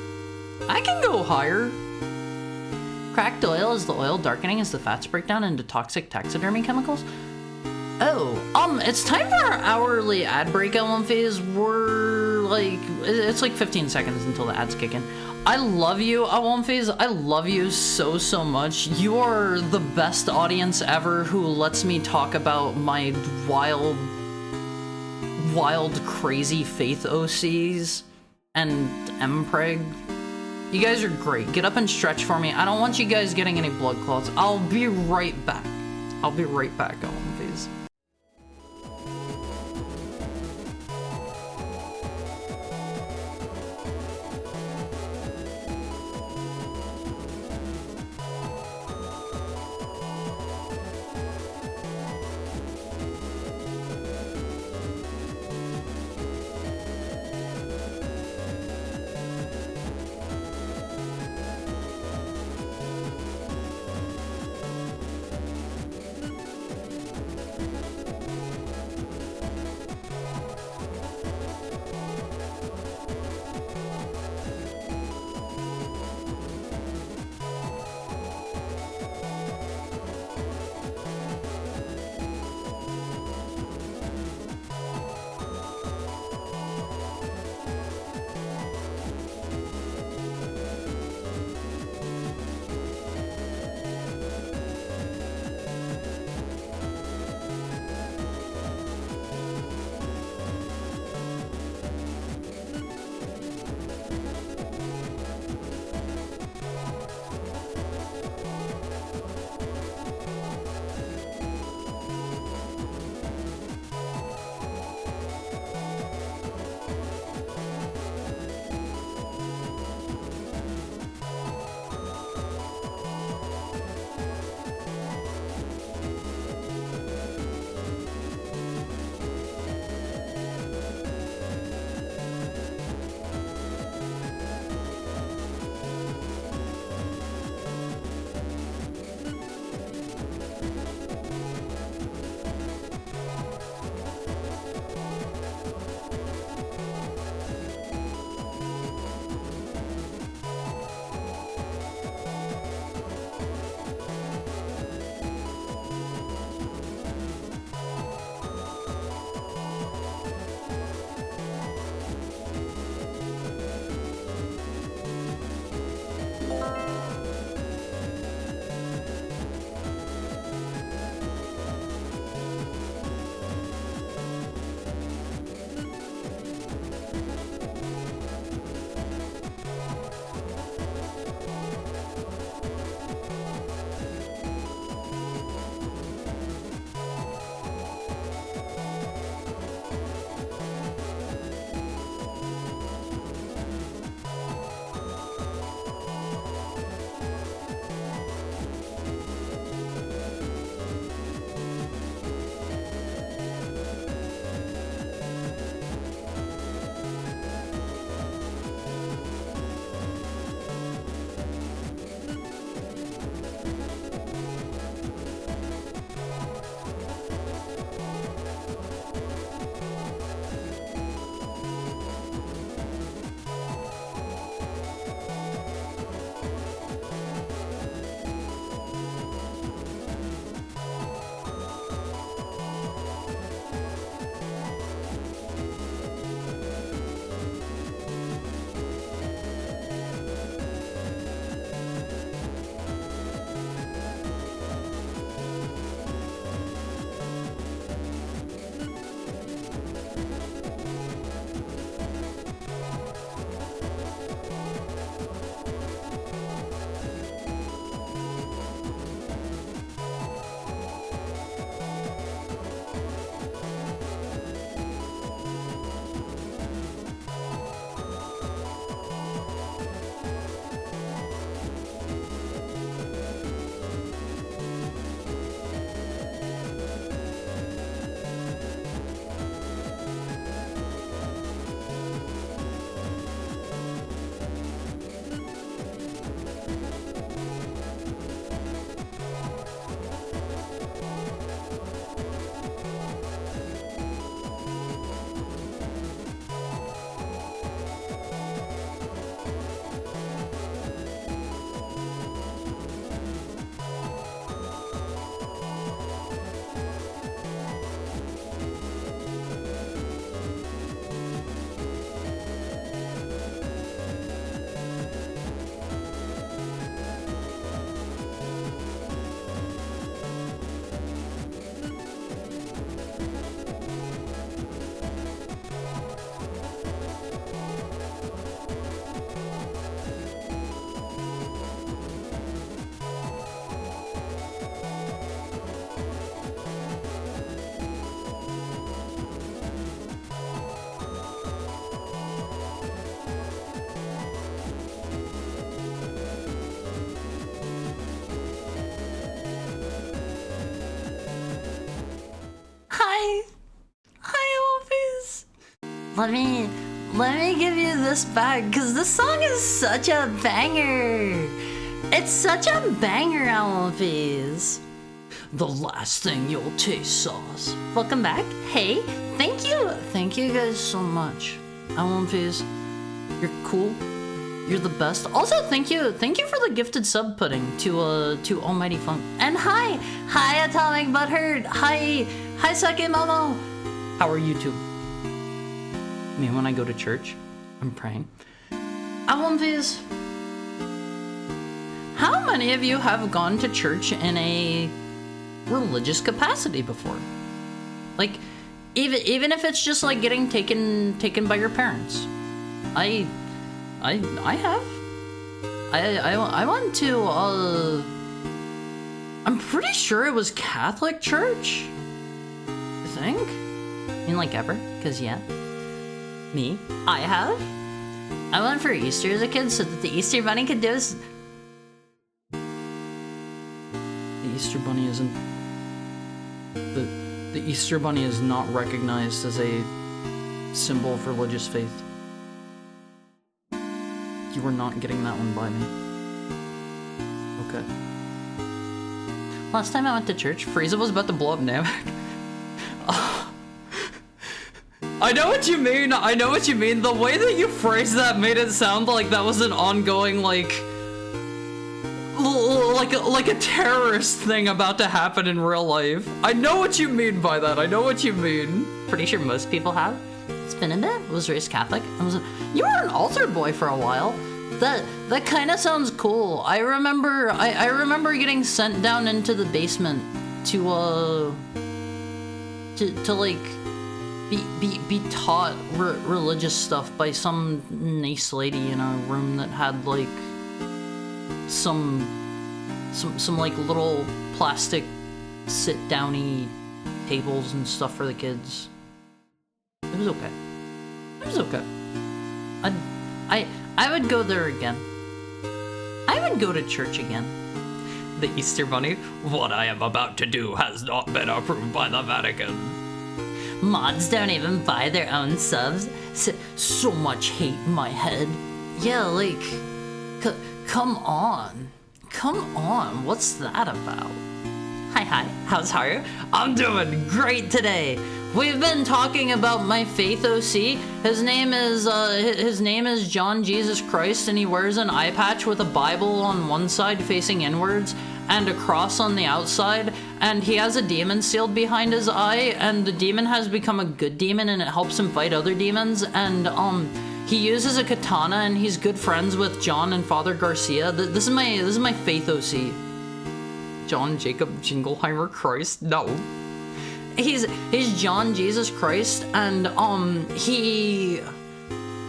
I can go higher. Cracked oil is the oil darkening as the fats break down into toxic taxidermy chemicals. Oh, it's time for our hourly ad break on One Phase. We're like, it's like 15 seconds until the ads kick in. I love you, Awamphase. I love you so, so much. You are the best audience ever who lets me talk about my wild, crazy faith OCs and Mpreg. You guys are great. Get up and stretch for me. I don't want you guys getting any blood clots. I'll be right back. I'll be right back, Awamphase. let me give you this back, because this song is such a banger. It's such a banger, Alphys. The last thing you'll taste, sauce. Welcome back. Hey, thank you guys so much. Alphys, you're cool. You're the best. Also, thank you for the gifted sub pudding to Almighty Funk. And hi Atomic Butthurt. Hi Sake Momo. How are you two? Me, when I go to church, I'm praying. Alphys, how many of you have gone to church in a religious capacity before? Like, even if it's just like getting taken by your parents. I have. I went to I'm pretty sure it was Catholic church. I think. I mean, like, ever? Cause yeah. Me, I have. I went for Easter as a kid so that the Easter Bunny could do us. The Easter Bunny isn't. The Easter Bunny is not recognized as a symbol of religious faith. You were not getting that one by me. Okay. Last time I went to church, Frieza was about to blow up Namek. I know what you mean. The way that you phrased that made it sound like that was an ongoing, like a terrorist thing about to happen in real life. I know what you mean by that. Pretty sure most people have. It's been a bit. Was raised Catholic. You were an altar boy for a while. That kind of sounds cool. I remember getting sent down into the basement to like be taught religious stuff by some nice lady in a room that had like some like little plastic sit-downy tables and stuff for the kids. It was okay. I would go there again. I would go to church again. The Easter Bunny, what I am about to do has not been approved by the Vatican. Mods don't even buy their own subs. So much hate in my head. Yeah, like, come on. What's that about? Hi, how's Haru? I'm doing great today. We've been talking about my faith OC. His name is John Jesus Christ, and he wears an eye patch with a Bible on one side facing inwards and a cross on the outside, and he has a demon sealed behind his eye, and the demon has become a good demon and it helps him fight other demons, and he uses a katana and he's good friends with John and Father Garcia. This is my faith OC. John Jacob Jingleheimer Christ? No. He's John Jesus Christ, and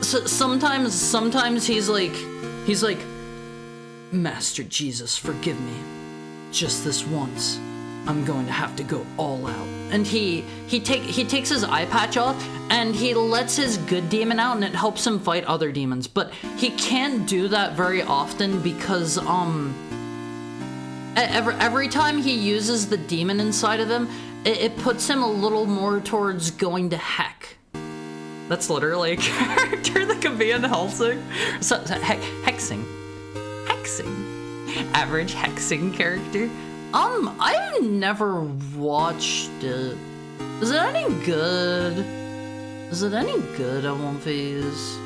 sometimes he's like, Master Jesus, forgive me. Just this once, I'm going to have to go all out. And he takes his eye patch off and he lets his good demon out, and it helps him fight other demons. But he can't do that very often because every time he uses the demon inside of him, it puts him a little more towards going to heck. That's literally a character that could be in Helsing. Hexing. Average hexing character. I've never watched it. Is it any good? Alphys?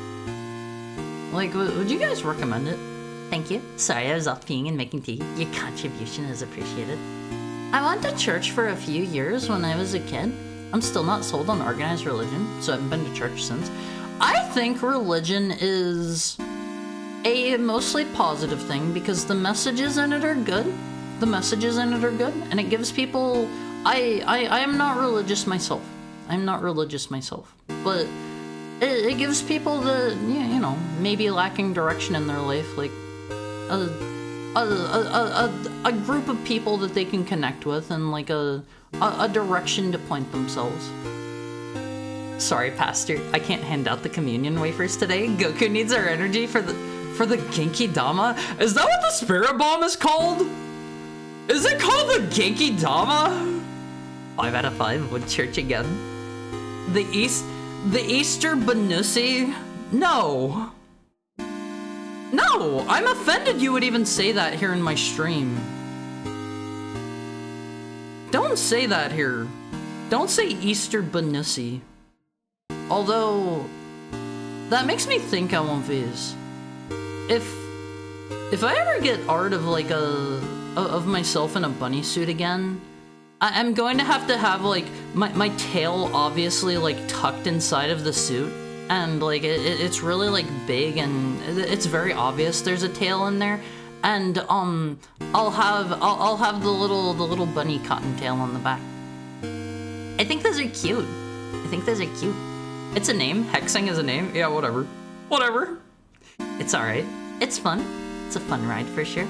Like, would you guys recommend it? Thank you. Sorry, I was off peeing and making tea. Your contribution is appreciated. I went to church for a few years when I was a kid. I'm still not sold on organized religion, so I haven't been to church since. I think religion is a mostly positive thing because the messages in it are good. And it gives people... I am not religious myself. But it gives people the, you know, maybe lacking direction in their life, like a group of people that they can connect with, and like a direction to point themselves. Sorry, Pastor, I can't hand out the communion wafers today. Goku needs our energy for the Genki Dama. Is that what the spirit bomb is called? Is it called the Genki Dama? 5 out of 5 would church again. The The Easter Banussi? No. No, I'm offended you would even say that here in my stream. Don't say that here. Don't say Easter Banussi. Although, that makes me think I won't these. If I ever get art of like of myself in a bunny suit again, I'm going to have like my tail obviously like tucked inside of the suit, and like it's really like big and it's very obvious there's a tail in there, and I'll have the little bunny cottontail on the back. I think those are cute. I think those are cute. It's a name. Hexing is a name. Yeah, whatever. Whatever. It's alright. It's fun. It's a fun ride for sure.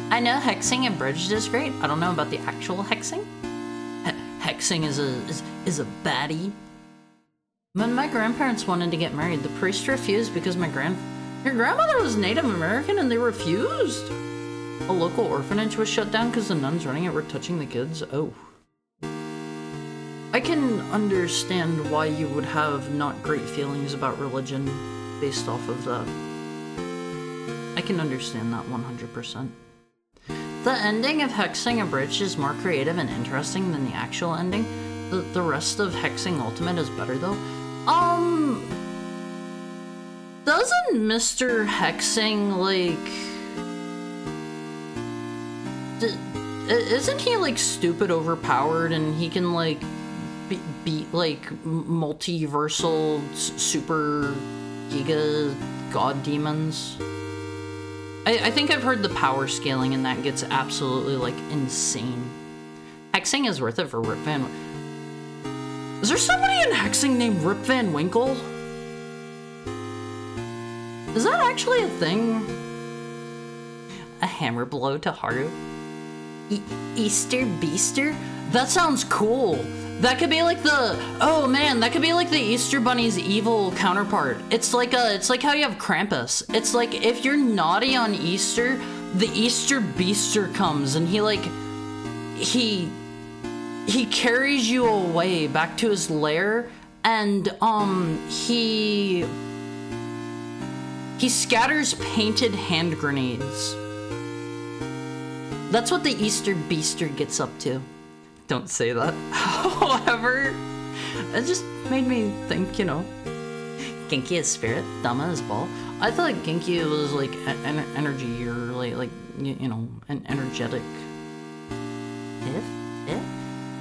I know hexing abridged is great. I don't know about the actual hexing. Hexing is a baddie. When my grandparents wanted to get married, the priest refused because your grandmother was Native American and they refused. A local orphanage was shut down because the nuns running it were touching the kids. Oh. I can understand why you would have not great feelings about religion based off of that. I can understand that 100%. The ending of Hexing Abridged is more creative and interesting than the actual ending. The rest of Hexing Ultimate is better though. Doesn't Mr. Hexing like... Isn't he like stupid overpowered and he can like beat like multiversal super giga god demons? I think I've heard the power scaling and that gets absolutely like insane. Hexing is worth it for Rip Van... Is there somebody in Hexing named Rip Van Winkle? Is that actually a thing? A hammer blow to Haru? Easter Beaster? That sounds cool. That could be like the... Oh man, that could be like the Easter Bunny's evil counterpart. It's like how you have Krampus. It's like if you're naughty on Easter, the Easter Beaster comes and he carries you away back to his lair, and he scatters painted hand grenades. That's what the Easter Beaster gets up to. Don't say that. However, it just made me think, you know, Genki is spirit, Dama is ball. I thought Genki was like energy or like you know, an energetic.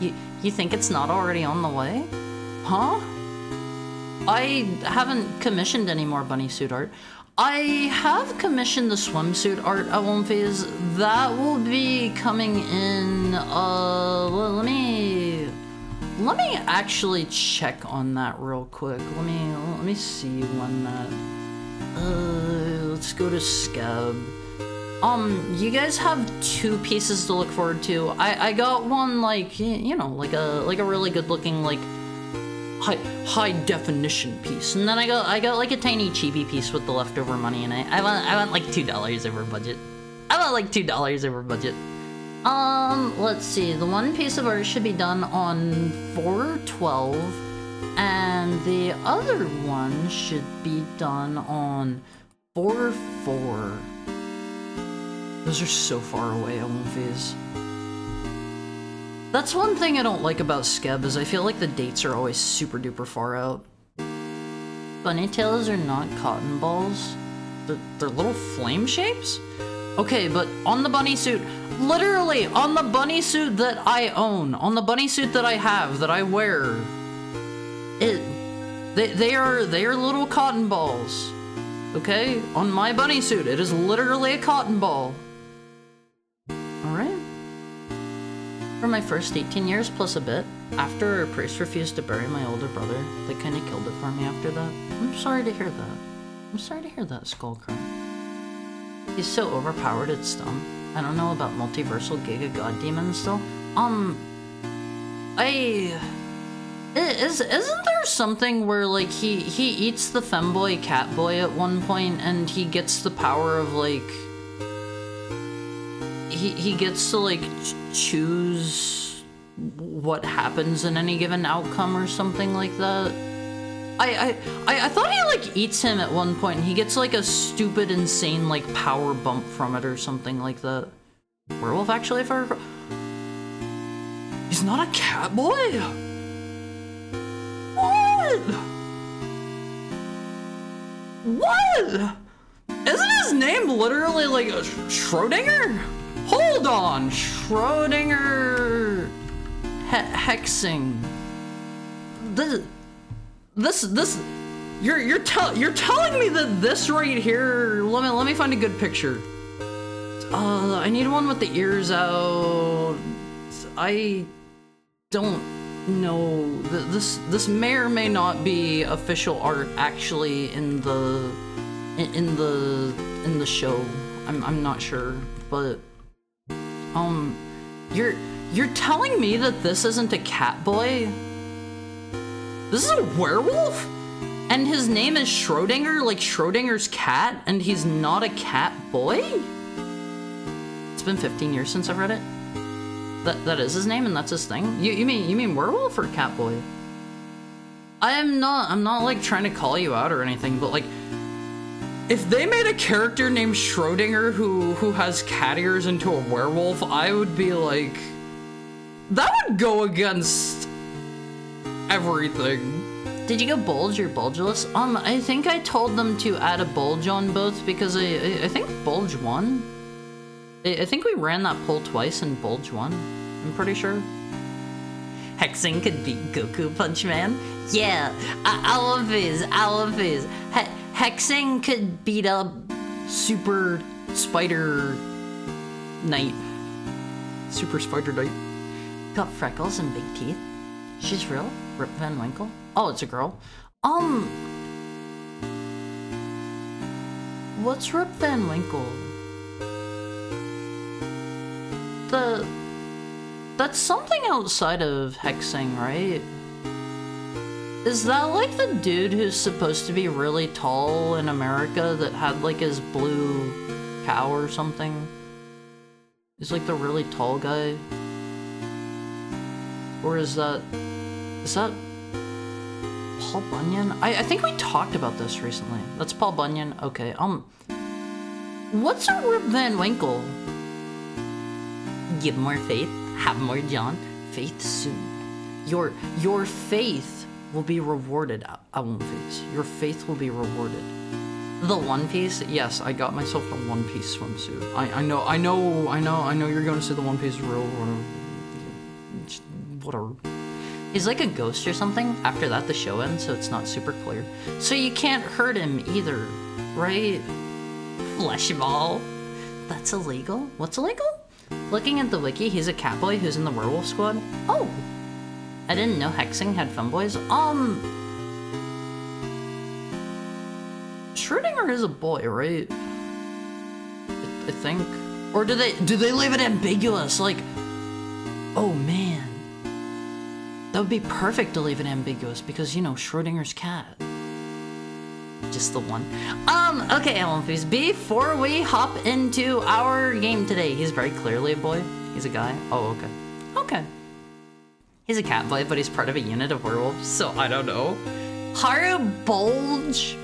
You think it's not already on the way? Huh? I haven't commissioned any more bunny suit art. I have commissioned the swimsuit art at one phase. That will be coming in, let me actually check on that real quick. Let me see when that, let's go to Scab. You guys have two pieces to look forward to. I got one like, you know, like a really good looking like high definition piece, and then I got like a tiny chibi piece with the leftover money in it. I want like $2 over budget. I want like $2 over budget. Let's see. The one piece of art should be done on 4/12, and the other one should be done on 4/4. Those are so far away, I won't phase. That's one thing I don't like about Skeb, is I feel like the dates are always super duper far out. Bunny tails are not cotton balls. They're little flame shapes? Okay, but on the bunny suit, literally on the bunny suit that I own, on the bunny suit that I have, that I wear, they are little cotton balls. Okay? On my bunny suit, it is literally a cotton ball. Alright. For my first 18 years plus a bit, after a priest refused to bury my older brother, they kinda killed it for me after that. I'm sorry to hear that. I'm sorry to hear that, Skullcrow. He's so overpowered it's dumb. I don't know about multiversal Giga God Demons though. Isn't there something where like he eats the femboy catboy at one point and he gets the power of like he gets to like choose what happens in any given outcome or something like that? I thought he like eats him at one point and he gets like a stupid, insane like power bump from it or something like that. Werewolf actually, if I recall. He's not a cat boy? What? What? Isn't his name literally like a Schrodinger? Hold on, Schrodinger Hexing. This you're telling me that this right here, let me find a good picture. I need one with the ears out. I don't know. This may or may not be official art actually in the show. I'm not sure, but you're telling me that this isn't a cat boy? This is a werewolf? And his name is Schrodinger, like Schrodinger's cat, and he's not a cat boy? It's been 15 years since I've read it. That is his name and that's his thing? You mean werewolf or cat boy? I'm not like trying to call you out or anything, but like if they made a character named Schrodinger who has cat ears into a werewolf, I would be like, that would go against everything. Did you go bulge or bulgeless? I think I told them to add a bulge on both because I think bulge won. I think we ran that poll twice and bulge won. I'm pretty sure. Hexing could beat Goku Punch Man? Yeah, I love his. Hexing could beat up Super Spider Knight. Super Spider Knight. Got freckles and big teeth. She's real? Rip Van Winkle? Oh, it's a girl. What's Rip Van Winkle? That's something outside of Hexing, right? Is that like the dude who's supposed to be really tall in America that had like his blue cow or something? He's like the really tall guy? Or is that Paul Bunyan? I think we talked about this recently. That's Paul Bunyan. Okay, what's a Rip Van Winkle? Give more faith, have more John, faith soon. Your faith will be rewarded, One Piece. Your faith will be rewarded. The One Piece? Yes, I got myself a One Piece swimsuit. I know you're gonna say the One Piece is real, whatever. He's like a ghost or something. After that, the show ends, so it's not super clear. So you can't hurt him either, right? Flesh ball. That's illegal? What's illegal? Looking at the wiki, he's a catboy who's in the werewolf squad. Oh! I didn't know Hexing had femboys. Schrodinger is a boy, right? I think. Or do they leave it ambiguous? Like, oh man. That would be perfect to leave it ambiguous because, you know, Schrodinger's cat. Just the one. Okay, One Piece. Before we hop into our game today, he's very clearly a boy. He's a guy. Oh, okay. Okay. He's a cat boy, but he's part of a unit of werewolves, so I don't know. Haru Bulge.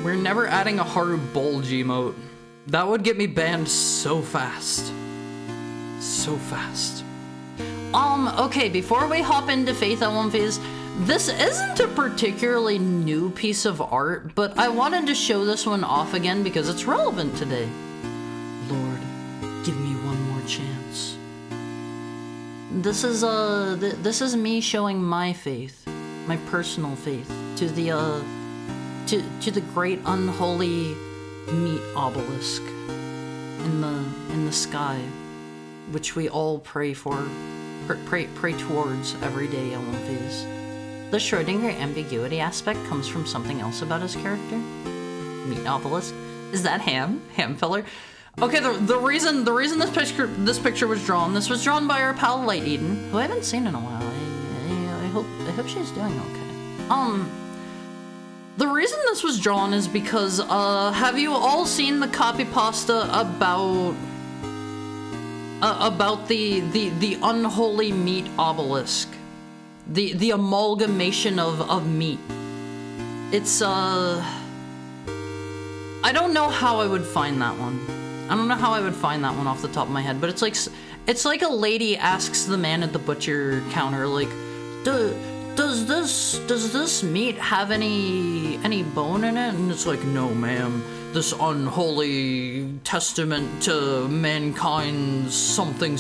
We're never adding a Haru Bulge emote. That would get me banned so fast. So fast. Okay, before we hop into Faith at One Piece, this isn't a particularly new piece of art, but I wanted to show this one off again because it's relevant today. Lord, give me one more chance. This is me showing my faith, my personal faith, to the great unholy meat obelisk in the sky, which we all pray towards every day on One Piece. The Schrodinger ambiguity aspect comes from something else about his character. Meat obelisk. Is that Ham? Ham filler? Okay, the reason this picture was drawn. This was drawn by our pal Light Eden, who I haven't seen in a while. I hope she's doing okay. The reason this was drawn is because have you all seen the copy pasta about the unholy meat obelisk the amalgamation of meat. It's I don't know how I would find that one. I don't know how I would find that one off the top of my head, but it's like a lady asks the man at the butcher counter, like, does this meat have any bone in it? And it's like, no, ma'am. This unholy testament to mankind's something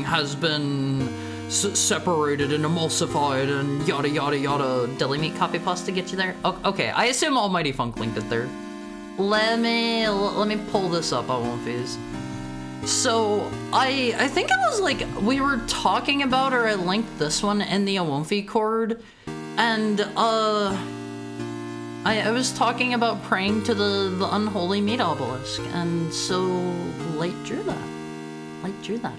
has been separated and emulsified and yada yada yada. Deli meat copy pasta get you there? Okay, I assume Almighty Funk linked it there. Let me pull this up, I won't phase. So I think it was like we were talking about, or I linked this one in the Awomfi chord, and I was talking about praying to the unholy meat obelisk, and so Light drew that.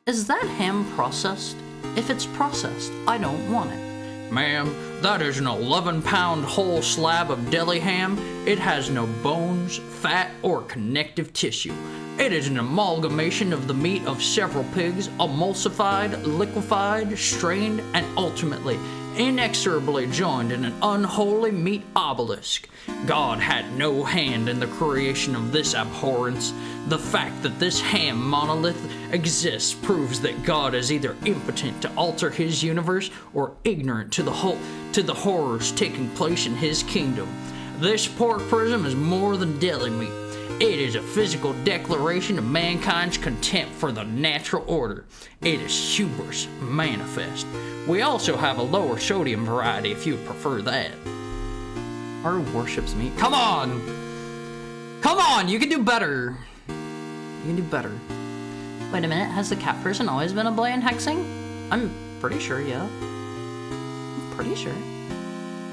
Is that ham processed? If it's processed, I don't want it. Ma'am, that is an 11-pound whole slab of deli ham. It has no bones, fat, or connective tissue. It is an amalgamation of the meat of several pigs, emulsified, liquefied, strained, and ultimately inexorably joined in an unholy meat obelisk. God had no hand in the creation of this abhorrence. The fact that this ham monolith exists proves that God is either impotent to alter his universe or ignorant to the horrors taking place in his kingdom. This pork prism is more than deli meat. It is a physical declaration of mankind's contempt for the natural order. It is hubris manifest. We also have a lower sodium variety if you prefer that. Our worships meat. Come on! Come on! You can do better. You can do better. Wait a minute, has the cat person always been a boy in hexing? I'm pretty sure, yeah. I'm pretty sure.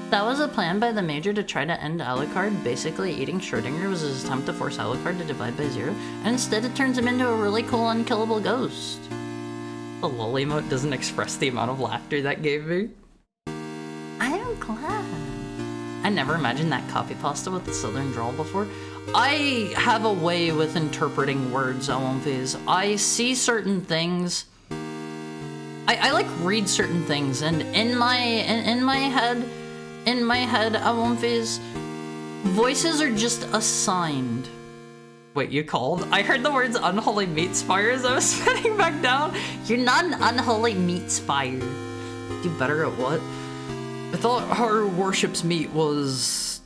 That was a plan by the Major to try to end Alucard. Basically, eating Schrodinger was his attempt to force Alucard to divide by 0, and instead it turns him into a really cool, unkillable ghost. The lol emote doesn't express the amount of laughter that gave me. I am glad. I never imagined that copy pasta with the southern drawl before. I have a way with interpreting words, Elmphase. I see certain things. I like read certain things, and in my head, Elmphase, voices are just assigned. Wait, you called? I heard the words unholy meat spire as I was sitting back down. You're not an unholy meat spire. Do better at what? I thought her worship's meat was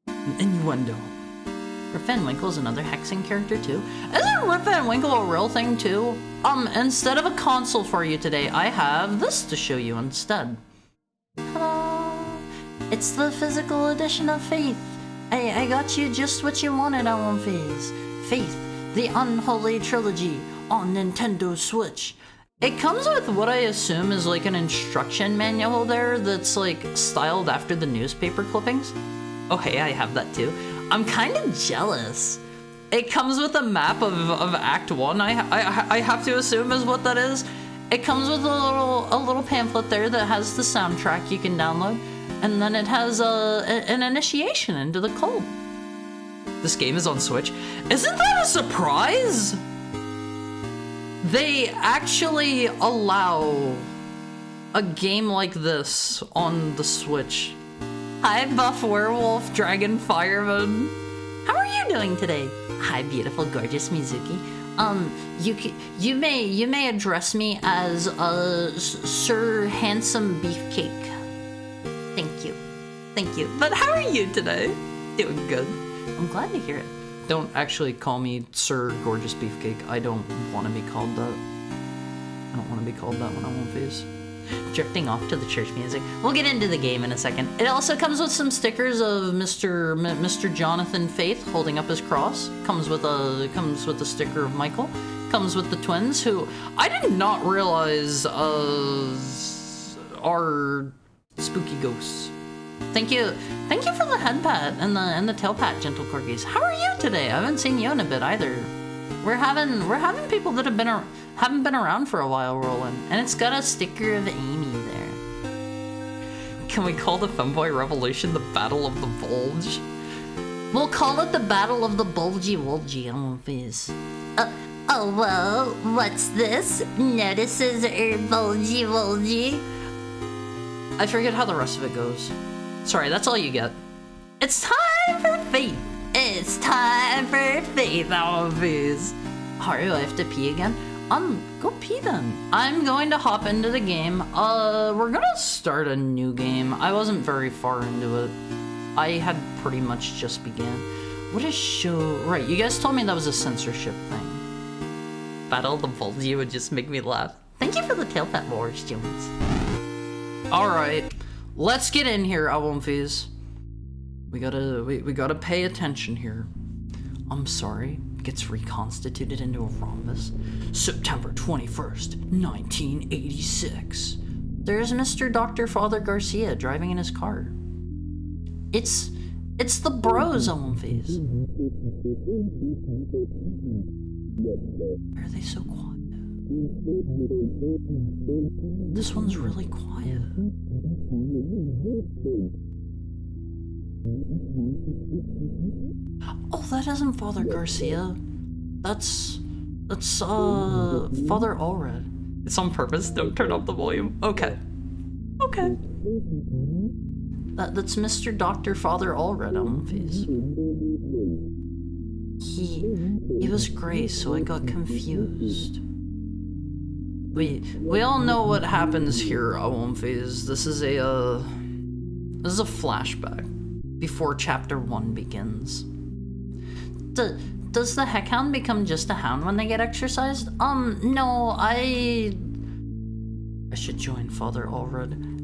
an innuendo. Rip Van Winkle's another hexing character too. Isn't Rip Van Winkle a real thing too? Instead of a console for you today, I have this to show you instead. Ta-da! It's the physical edition of Faith. I got you just what you wanted, Elmphase. Faith, the Unholy Trilogy on Nintendo Switch. It comes with what I assume is like an instruction manual there that's like styled after the newspaper clippings. Oh hey, I have that too. I'm kind of jealous. It comes with a map of Act 1, I have to assume is what that is. It comes with a little pamphlet there that has the soundtrack you can download, and then it has an initiation into the cult. This game is on Switch. Isn't that a surprise? They actually allow a game like this on the Switch. Hi, Buff Werewolf Dragon Fireman. How are you doing today? Hi, beautiful, gorgeous Mizuki. You may address me as Sir Handsome Beefcake. Thank you. But how are you today? Doing good. I'm glad to hear it. Don't actually call me Sir Gorgeous Beefcake. I don't want to be called that. I don't want to be called that when I'm on face. Drifting off to the church music. We'll get into the game in a second. It also comes with some stickers of Mr. Jonathan Faith holding up his cross. Comes with a sticker of Michael. Comes with the twins, who I did not realize are spooky ghosts. Thank you for the head pat and the tail pat, gentle corgis. How are you today? I haven't seen you in a bit either. We're having people that haven't been around for a while rolling, and it's got a sticker of Amy there. Can we call the Femboy Revolution the Battle of the Bulge? We'll call it the Battle of the Bulgy Wulgy on Fizz. Oh well, what's this? Notices bulgy wulgy. I forget how the rest of it goes. Sorry, that's all you get. It's time for faith. It's time for faith. Oh, please. Alright, I have to pee again? Go pee then. I'm going to hop into the game. We're gonna start a new game. I wasn't very far into it. I had pretty much just began. What is show? Right, you guys told me that was a censorship thing. Battle of the Bulgy would just make me laugh. Thank you for the tail pet wars, Jones. Alright, let's get in here, Awumfies. We gotta pay attention here. I'm sorry. Gets reconstituted into a rhombus. September 21st, 1986. There's Mr. Dr. Father Garcia driving in his car. It's the bros, Awumfies. Why are they so quiet? This one's really quiet. Oh, that isn't Father Garcia. That's Father Allred. It's on purpose. Don't turn up the volume. Okay. That's Mr. Dr. Father Allred on the face. He was gray, so I got confused. We all know what happens here, Awumfies. This is a flashback before chapter 1 begins. Does the Heckhound become just a hound when they get exercised? No, I should join Father Allred.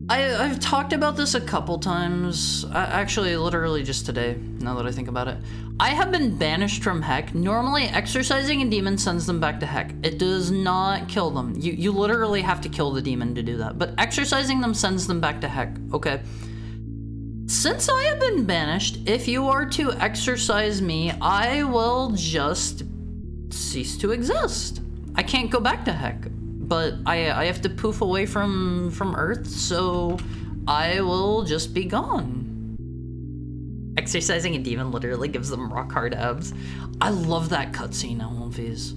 I've talked about this a couple times. Actually, literally just today, now that I think about it. I have been banished from Heck. Normally, exercising a demon sends them back to Heck. It does not kill them. You literally have to kill the demon to do that. But exercising them sends them back to Heck, okay? Since I have been banished, if you are to exercise me, I will just cease to exist. I can't go back to Heck, but I have to poof away from Earth, so I will just be gone. Exercising a demon literally gives them rock hard abs. I love that cutscene, Awumfies.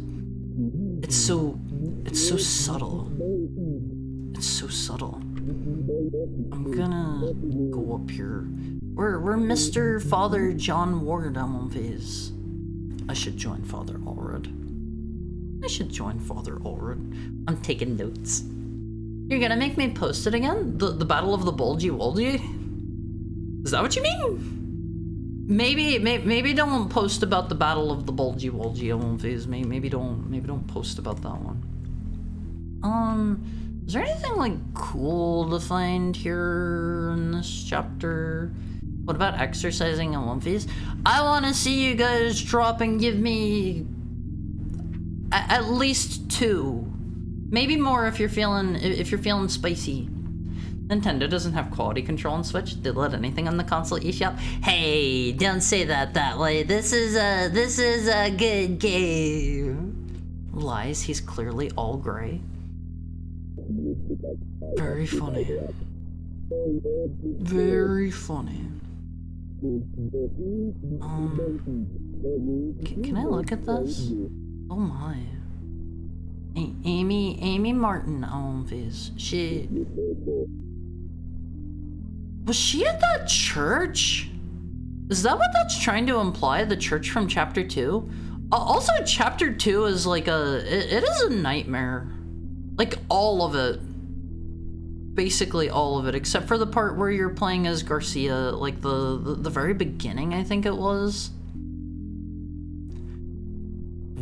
It's so subtle. It's so subtle. I'm gonna go up here. We're Mr. Father John Ward, Awumfies. I should join Father Allred. I'm taking notes. You're gonna make me post it again? The Battle of the Bulgy Wolgy? Is that what you mean? Maybe don't post about the Battle of the Bulgy Wolgy, Awumfies. Maybe don't post about that one. Is there anything like cool to find here in this chapter? What about exercising Awumfies? I want to see you guys drop and give me at least 2, maybe more if you're feeling spicy. Nintendo doesn't have quality control on Switch. They let anything on the console eShop. Hey, don't say that way. This is a good game. Lies. He's clearly all gray. Very funny. Very funny. Can I look at this? Oh my. Amy Martin Awumfies. Was she at that church? Is that what that's trying to imply? The church from chapter 2? Also, chapter 2 is like it is a nightmare. Like all of it. Basically all of it, except for the part where you're playing as Garcia, like the very beginning, I think it was.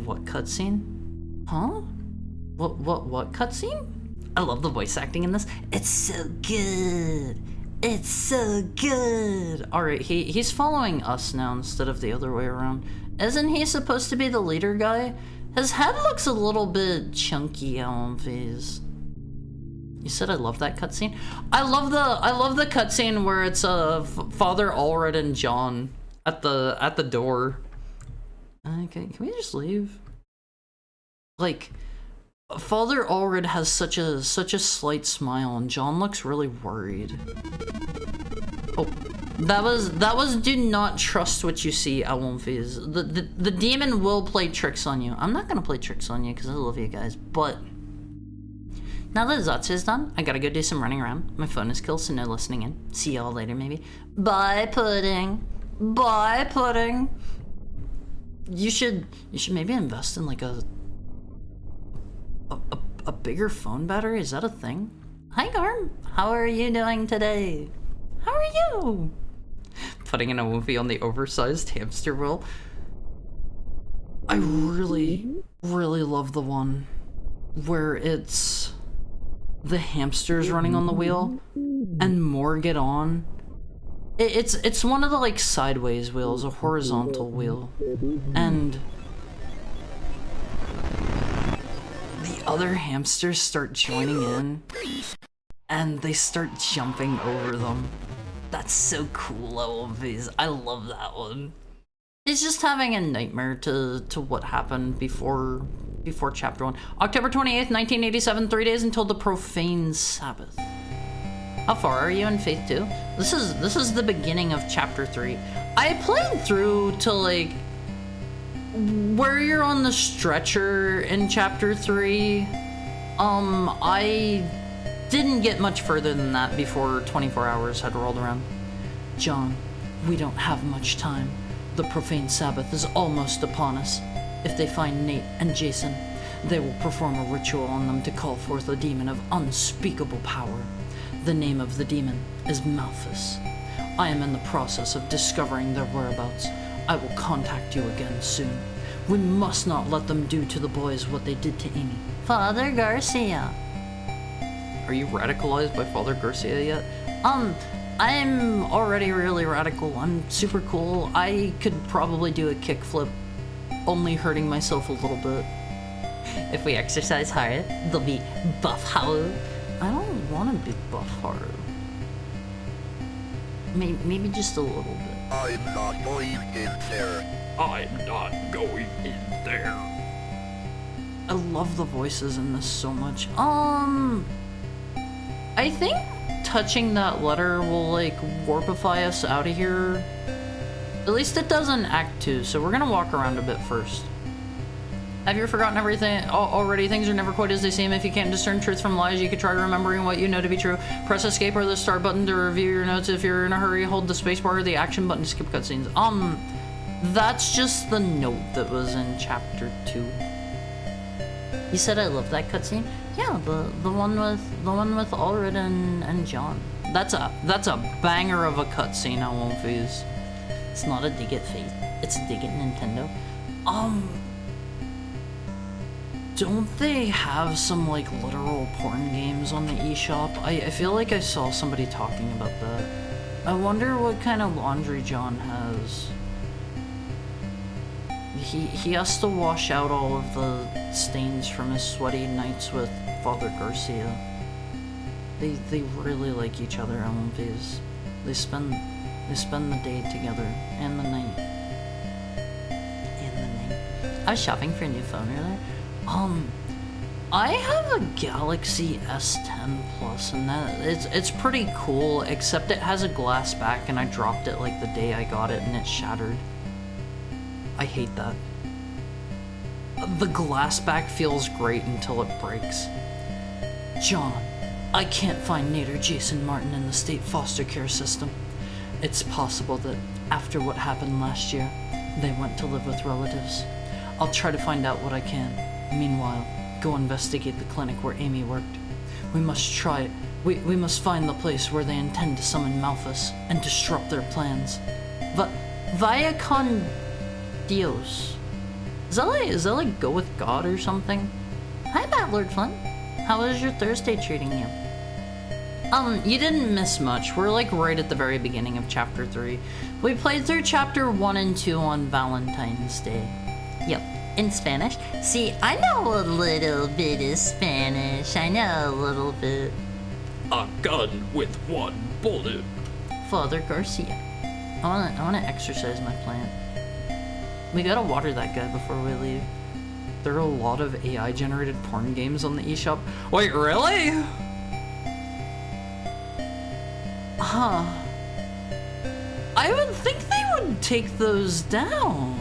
What cutscene? Huh? What cutscene? I love the voice acting in this. It's so good. It's so good. All right, he's following us now instead of the other way around. Isn't he supposed to be the leader guy? His head looks a little bit chunky, Awumfies. You said I love that cutscene? I love the cutscene where it's Father Allred and John at the door. Okay, can we just leave? Like, Father Allred has such a slight smile, and John looks really worried. Oh, that was do not trust what you see, Awumfies. The demon will play tricks on you. I'm not gonna play tricks on you because I love you guys, but Now that Zatsu is done, I gotta go do some running around. My phone is killed, so no listening in. See y'all later, maybe. Bye, Pudding. Bye, Pudding. You should maybe invest in like a bigger phone battery. Is that a thing? Hi, Garm. How are you doing today? How are you? Putting in a movie on the oversized hamster wheel. I really love the one where it's the hamsters running on the wheel and more get on. It's one of the like sideways wheels, a horizontal wheel, and the other hamsters start joining in and they start jumping over them. That's so cool, OMVs. I love that one. It's just having a nightmare to what happened before chapter 1. October 28th, 1987, 3 days until the profane Sabbath. How far are you in Faith 2? This is the beginning of chapter 3. I played through to like where you're on the stretcher in chapter 3. I didn't get much further than that before 24 hours had rolled around. John, we don't have much time. The profane Sabbath is almost upon us. If they find Nate and Jason, they will perform a ritual on them to call forth a demon of unspeakable power. The name of the demon is Malthus. I am in the process of discovering their whereabouts. I will contact you again soon. We must not let them do to the boys what they did to Amy. Father Garcia. Are you radicalized by Father Garcia yet? I'm already really radical. I'm super cool. I could probably do a kickflip, only hurting myself a little bit. If we exercise hard, they'll be buff hard. I don't want to be buff hard. Maybe just a little bit. I'm not going in there. I'm not going in there. I love the voices in this so much. I think touching that letter will like warpify us out of here. At least it does in Act 2, so we're gonna walk around a bit first. Have you forgotten everything already? Things are never quite as they seem. If you can't discern truth from lies, you could try remembering what you know to be true. Press escape or the start button to review your notes. If you're in a hurry, hold the spacebar or the action button to skip cutscenes. That's just the note that was in chapter 2. You said I love that cutscene? Yeah, the one with Ulrich and John. That's a banger of a cutscene, I won't fuse. It's not a dig at Faith. It's a dig at Nintendo. Don't they have some like literal porn games on the eShop? I feel like I saw somebody talking about that. I wonder what kind of laundry John has. He has to wash out all of the stains from his sweaty nights with Father Garcia. They really like each other, LMPs. They spend the day together and the night. I was shopping for a new phone earlier. I have a Galaxy S10 Plus, and it's pretty cool, except it has a glass back, and I dropped it like the day I got it, and it shattered. I hate that. The glass back feels great until it breaks. John, I can't find Nate or Jason Martin in the state foster care system. It's possible that after what happened last year, they went to live with relatives. I'll try to find out what I can. Meanwhile, go investigate the clinic where Amy worked. We must try it. We must find the place where they intend to summon Malthus and disrupt their plans. Via con Dios. Is that like go with God or something? Hi, Bad Lord Flint. How is your Thursday treating you? You didn't miss much. We're like right at the very beginning of chapter 3. We played through chapter 1 and 2 on Valentine's Day. Yep, in Spanish. See, I know a little bit of Spanish. I know a little bit. A gun with one bullet. Father Garcia. I wanna exercise my plant. We gotta water that guy before we leave. There are a lot of AI-generated porn games on the eShop. Wait, really? Huh. I would think they would take those down.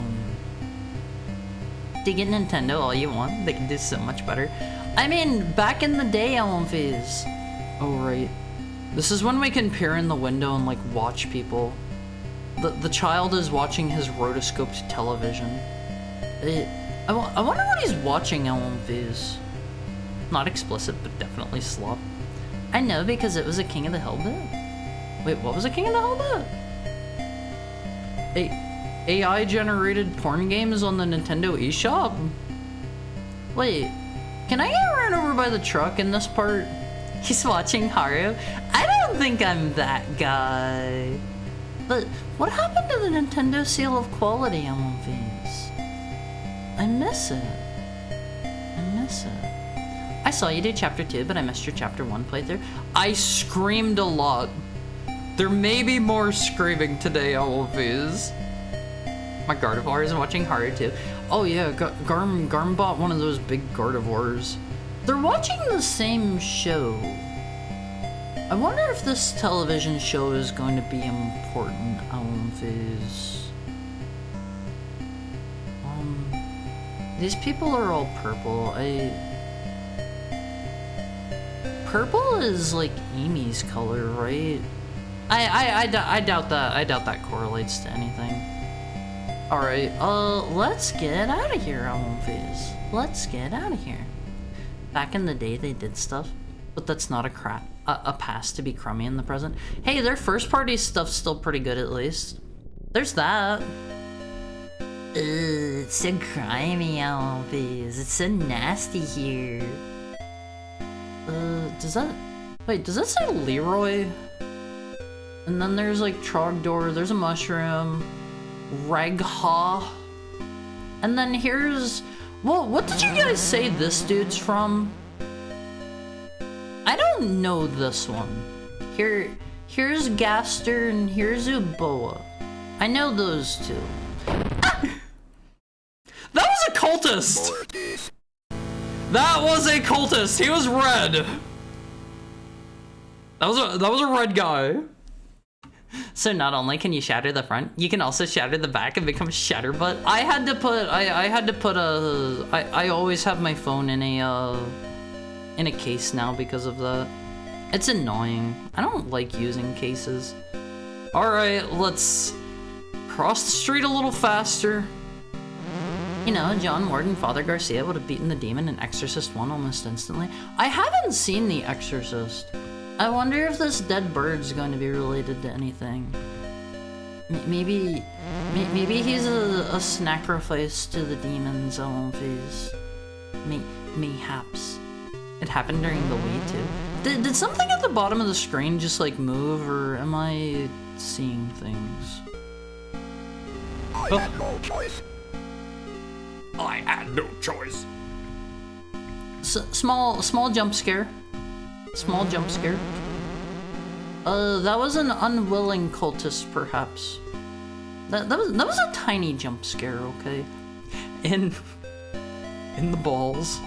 Dig at Nintendo all you want. They can do so much better. I mean, back in the day, Elmfies. Oh, right. This is when we can peer in the window and, like, watch people. The child is watching his rotoscoped television. I wonder what he's watching, Elmfies. Not explicit, but definitely slop. I know, because it was a King of the Hill bit. Wait, what was a King of the Hill bit? AI-generated porn games on the Nintendo eShop? Wait, can I get run over by the truck in this part? He's watching Haru? I don't think I'm that guy. But what happened to the Nintendo seal of quality, Elmfies? I miss it. I saw you do chapter 2, but I missed your chapter 1 playthrough. I screamed a lot. There may be more screaming today, Elmfies. My Gardevoir is watching Haru too. Oh yeah, Garm bought one of those big Gardevoirs. They're watching the same show. I wonder if this television show is going to be important, Elmfies. These people are all purple. Purple is like Amy's color, right? I doubt that. I doubt that correlates to anything. Alright, let's get out of here, Elmfies. Let's get out of here. Back in the day, they did stuff, but that's not a pass to be crummy in the present. Hey, their first party stuff's still pretty good, at least. There's that. It's so grimy, Elmfies. It's so nasty here. Does that say Leroy? And then there's like Trogdor, there's a mushroom, Raghaw. And then here's, well, what did you guys say this dude's from? I don't know this one. Here's Gaster and here's Uboa. I know those two. That was a cultist! That was a cultist! He was red! That was a red guy. So not only can you shatter the front, you can also shatter the back and become Shatterbutt. I always have my phone in a case now because of that. It's annoying. I don't like using cases. Alright, let's cross the street a little faster. You know, John Ward and Father Garcia would have beaten the demon in Exorcist 1 almost instantly. I haven't seen The Exorcist. I wonder if this dead bird's going to be related to anything. Maybe he's a sacrifice to the demons, Elmfies. Mayhaps. It happened during the Wii too. Did something at the bottom of the screen just like move, or am I seeing things? I had no choice. I had no choice. Small jump scare. Small jump scare. That was an unwilling cultist, perhaps. That was a tiny jump scare, okay? In the balls.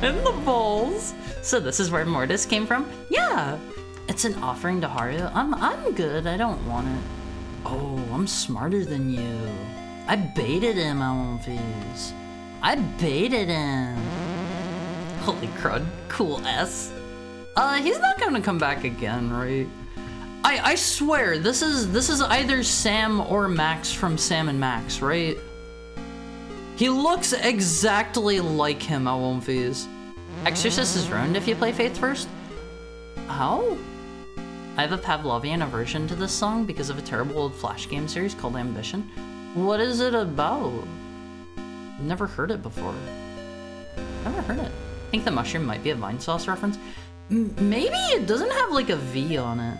In the balls. So this is where Mortis came from? Yeah. It's an offering to Haru. I'm good. I don't want it. Oh, I'm smarter than you. I baited him, Elmfies. I baited him. Holy crud. Cool S. He's not gonna come back again, right? I swear, this is either Sam or Max from Sam and Max, right? He looks exactly like him, Elmfies. Exorcist is ruined if you play Faith first? How? I have a Pavlovian aversion to this song because of a terrible old Flash game series called Ambition. What is it about? Never heard it before. Never heard it. I think the mushroom might be a Vine Sauce reference. Maybe it doesn't have like a V on it.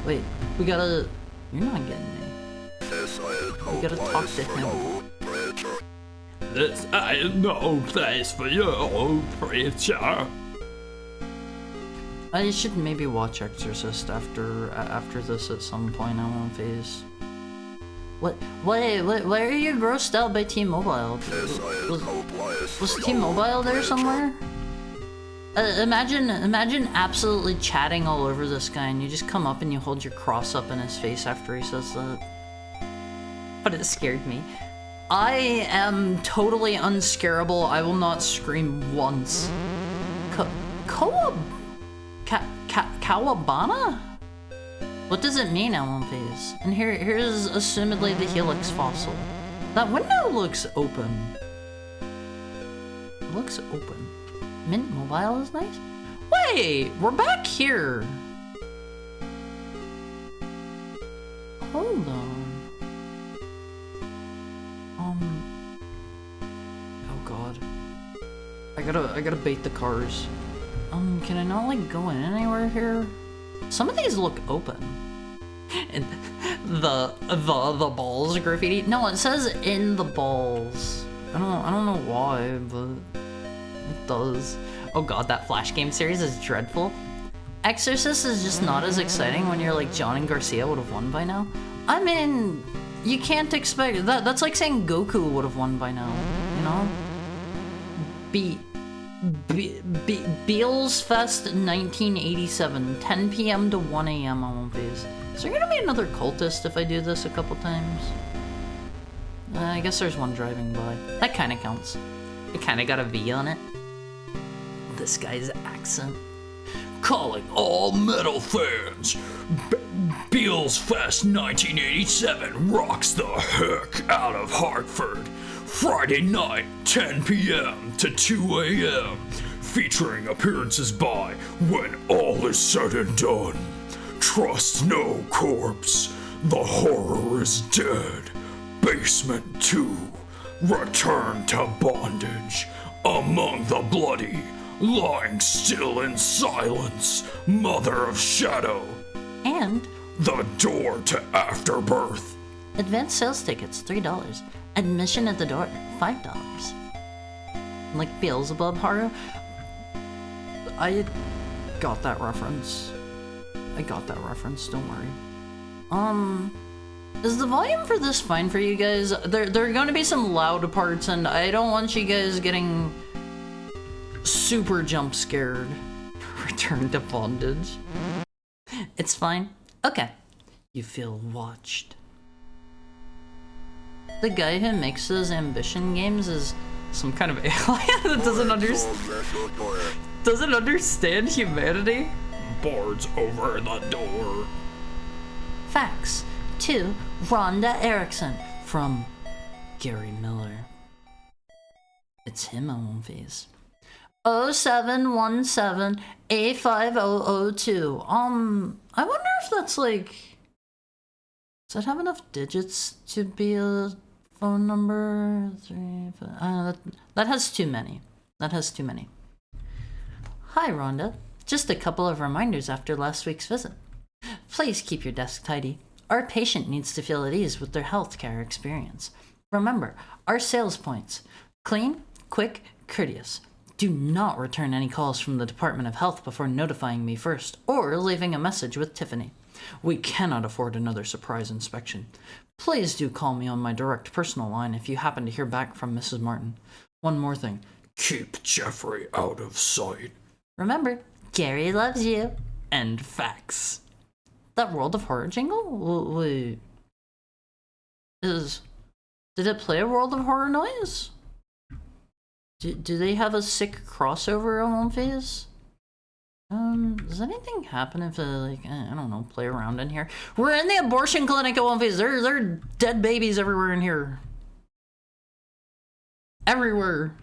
Wait, we gotta... You're not getting me. We gotta talk to him. This ain't no place for you, preacher. I should maybe watch Exorcist after this at some point. I won't phase. What? Why are you grossed out by T-Mobile? Was T-Mobile there somewhere? Imagine absolutely chatting all over this guy, and you just come up and you hold your cross up in his face after he says that. But it scared me. I am totally unscarable. I will not scream once. Kawabana? What does it mean, Phase? And here's assumedly the Helix fossil. That window looks open. It looks open. Mint Mobile is nice. Wait, we're back here. Hold on. Oh god. I gotta bait the cars. Can I not like go in anywhere here? Some of these look open. And the balls graffiti. No, it says in the balls. I don't know why, but it does. Oh god, that Flash game series is dreadful. Exorcist is just not as exciting when you're like John and Garcia would have won by now. I mean, you can't expect that. That's like saying Goku would have won by now, you know? Beals Fest 1987, 10 p.m. to 1 a.m. on Phase. Is there gonna be another cultist if I do this a couple times? I guess there's one driving by. That kind of counts. It kind of got a V on it. This guy's accent. Calling all metal fans. Beals Fest 1987 rocks the heck out of Hartford. Friday night, 10 p.m. to 2 a.m. Featuring appearances by When All Is Said and Done. Trust No Corpse. The Horror Is Dead. Basement 2. Return to Bondage. Among the Bloody. Lying Still in Silence. Mother of Shadow. And The Door to Afterbirth. advanced sales tickets, $3. Admission at the door, $5. Like Beelzebub horror. I got that reference. Don't worry. Is the volume for this fine for you guys? There are going to be some loud parts, and I don't want you guys getting super jump scared. Return to bondage. It's fine. Okay. You feel watched. The guy who makes those ambition games is some kind of alien that doesn't understand humanity. Boards over the door. Fax to Rhonda Erickson from Gary Miller. It's him on Phase. 0717-85002. I wonder if that's like... Does that have enough digits to be a phone number? 3, 5, that has too many. Hi, Rhonda. Just a couple of reminders after last week's visit. Please keep your desk tidy. Our patient needs to feel at ease with their healthcare experience. Remember, our sales points. Clean, quick, courteous. Do not return any calls from the Department of Health before notifying me first, or leaving a message with Tiffany. We cannot afford another surprise inspection. Please do call me on my direct personal line if you happen to hear back from Mrs. Martin. One more thing. Keep Jeffrey out of sight. Remember, Gary loves you. And fax. That World of Horror jingle? Wait. Did it play a World of Horror noise? Do they have a sick crossover on Phase? Does anything happen if I don't know, play around in here? We're in the abortion clinic at One Phase. There are dead babies everywhere in here. Everywhere.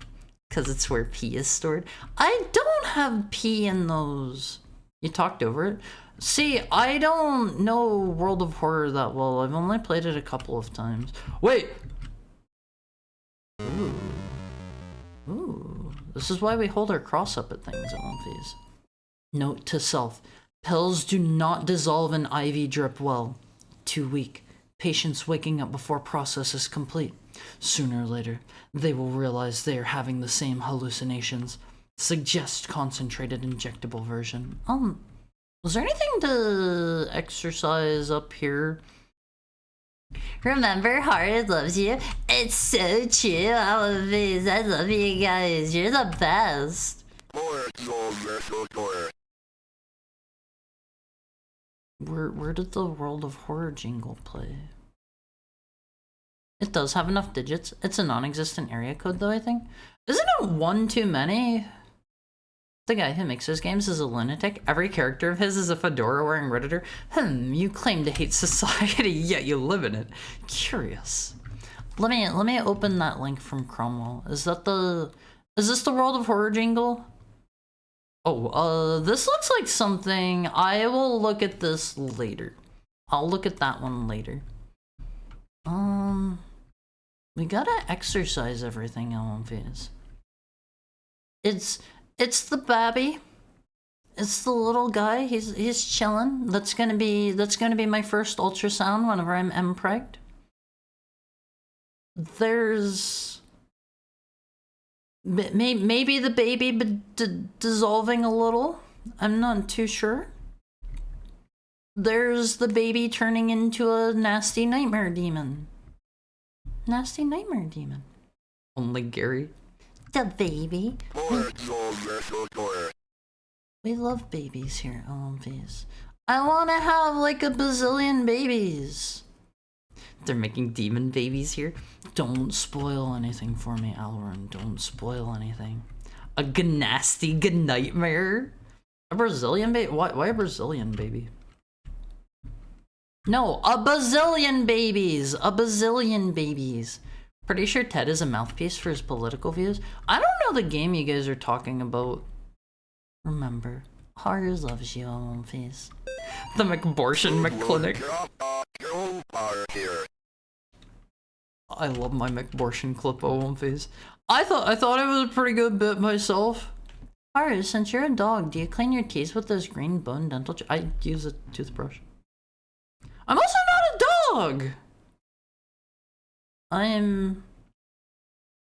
Because it's where pee is stored. I don't have pee in those. You talked over it. See, I don't know World of Horror that well. I've only played it a couple of times. Wait! Ooh. This is why we hold our cross up at things at One Phase. Note to self. Pills do not dissolve in IV drip well. Too weak. Patients waking up before process is complete. Sooner or later, they will realize they are having the same hallucinations. Suggest concentrated injectable version. Was there anything to exercise up here? Remember, Hard loves you. It's so true. I love you guys. You're the best. Where did the World of Horror jingle play? It does have enough digits. It's a non-existent area code though, I think. Isn't it one too many? The guy who makes those games is a lunatic. Every character of his is a fedora-wearing Redditor. You claim to hate society, yet you live in it. Curious. Let me open that link from Cromwell. Is this the World of Horror jingle? Oh, this looks like something. I will look at this later. I'll look at that one later. We gotta exercise everything, LMVs. It's the babby. It's the little guy. He's chilling. That's gonna be my first ultrasound whenever I'm empregged. There's maybe the baby dissolving a little. I'm not too sure. There's the baby turning into a nasty nightmare demon. Nasty nightmare demon. Only Gary. The baby. We love babies here, LMVs. I want to have like a bazillion babies. They're making demon babies here. Don't spoil anything for me, Alron. Don't spoil anything. A nasty nightmare? A Brazilian baby? Why a Brazilian baby? No, a bazillion babies! A bazillion babies. Pretty sure Ted is a mouthpiece for his political views. I don't know the game you guys are talking about. Remember, Hargers loves you, LMVs. The McBortion McClinic. I love my McBortion clip, OMVs. I thought it was a pretty good bit myself. Haru, since you're a dog, do you clean your teeth with those green bone dental I use a toothbrush. I'm also not a dog! I'm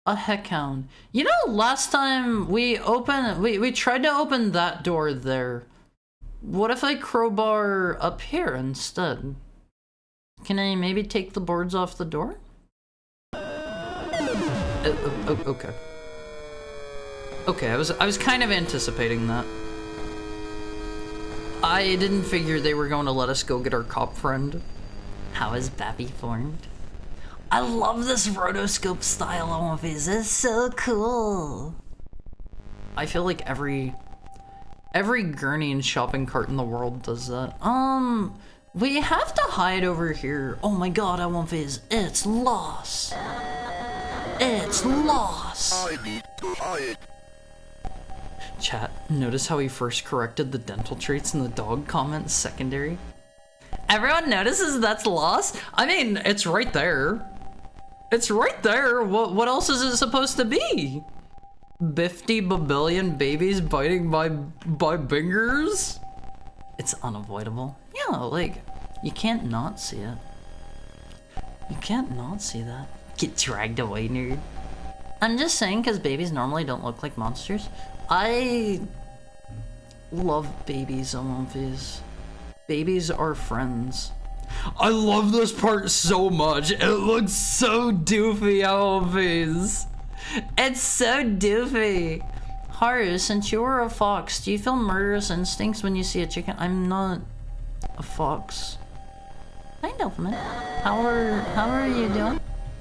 a heckhound. You know, last time we tried to open that door there. What if I crowbar up here instead? Can I maybe take the boards off the door? Okay. Okay, I was kind of anticipating that. I didn't figure they were going to let us go get our cop friend. How is Babby formed? I love this rotoscope style of his. It's so cool. I feel like every gurney and shopping cart in the world does that. We have to hide over here. Oh my god, I want Fizz. It's lost. It's lost. I need to hide. Chat, notice how he first corrected the dental traits in the dog comment secondary? Everyone notices that's lost? I mean, it's right there. It's right there. What else is it supposed to be? 50 babillion babies biting by bingers? It's unavoidable. Yeah, like, you can't not see it. You can't not see that. Get dragged away, nerd. I'm just saying because babies normally don't look like monsters. I love babies, Olympias. Babies are friends. I love this part so much. It looks so doofy, Olympias. It's so doofy. Haru, since you were a fox, do you feel murderous instincts when you see a chicken? I'm not a fox. Hi, Delphine. How are you doing?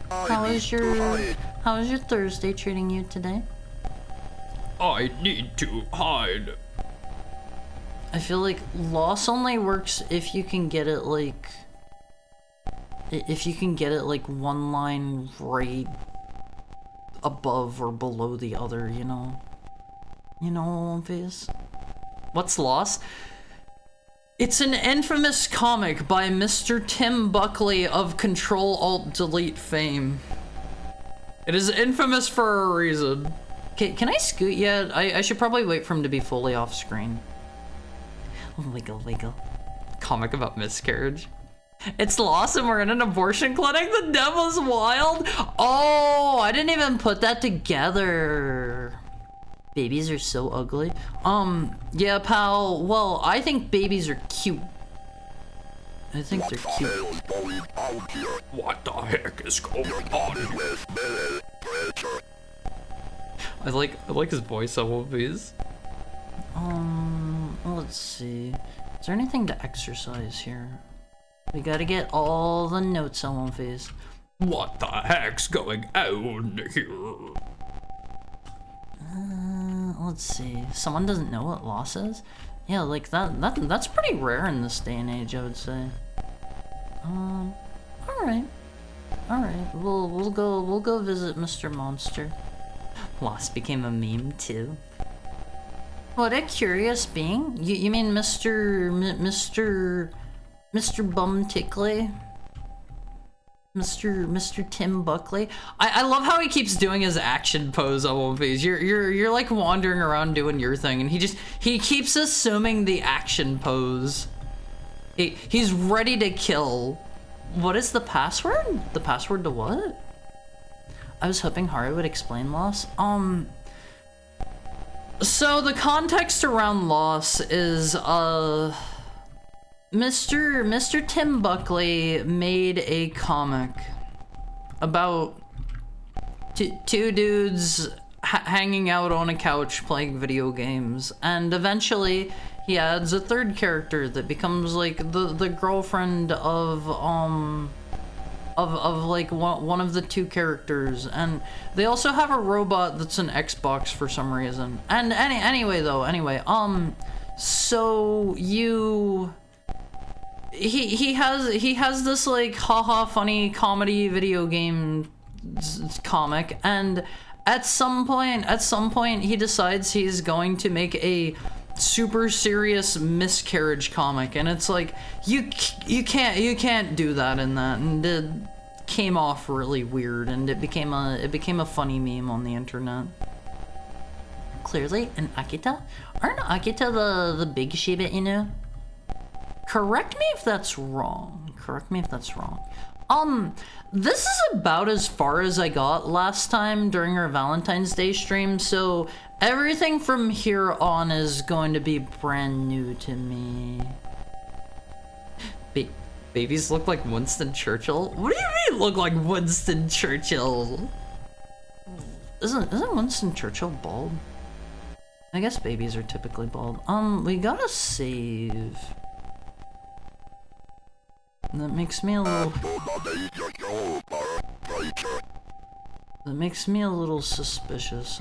How is your Thursday treating you today? I need to hide. I feel like loss only works if you can get it like one line right above or below the other, you know? You know, Olympias? What's loss? It's an infamous comic by Mr. Tim Buckley of Control-Alt-Delete fame. It is infamous for a reason. Can I scoot yet? I should probably wait for him to be fully off screen. Wiggle, wiggle. Comic about miscarriage. It's lost and we're in an abortion clinic? The devil's wild? Oh, I didn't even put that together. Babies are so ugly. Yeah, pal. Well, I think babies are cute. I think they're cute. What the heck is going on? I like his voice, some of these. Let's see. Is there anything to exercise here? We gotta get all the notes on one phase. What the heck's going on here? Let's see. Someone doesn't know what loss is? Yeah, like that's pretty rare in this day and age, I would say. Alright. Alright, we'll go visit Mr. Monster. Loss became a meme too. What a curious being. You mean Mr. Bum Tickly? Mr. Tim Buckley. I love how he keeps doing his action pose on One Piece. You're like wandering around doing your thing, and he keeps assuming the action pose. He's ready to kill. What is the password? The password to what? I was hoping Hari would explain loss. So the context around loss is Mr. Tim Buckley made a comic about two dudes hanging out on a couch playing video games, and eventually he adds a third character that becomes like the girlfriend of like one of the two characters, and they also have a robot that's an Xbox for some reason. And anyway, so he has this like haha funny comedy video game comic, and at some point he decides he's going to make a super serious miscarriage comic, and it's like you can't do that in that, and it came off really weird, and it became a funny meme on the internet. Clearly an Akita? Aren't Akita the big Shiba Inu? Correct me if that's wrong. This is about as far as I got last time during our Valentine's Day stream, so everything from here on is going to be brand new to me. Babies look like Winston Churchill? What do you mean look like Winston Churchill? Isn't Winston Churchill bald? I guess babies are typically bald. We gotta save. That makes me a little suspicious.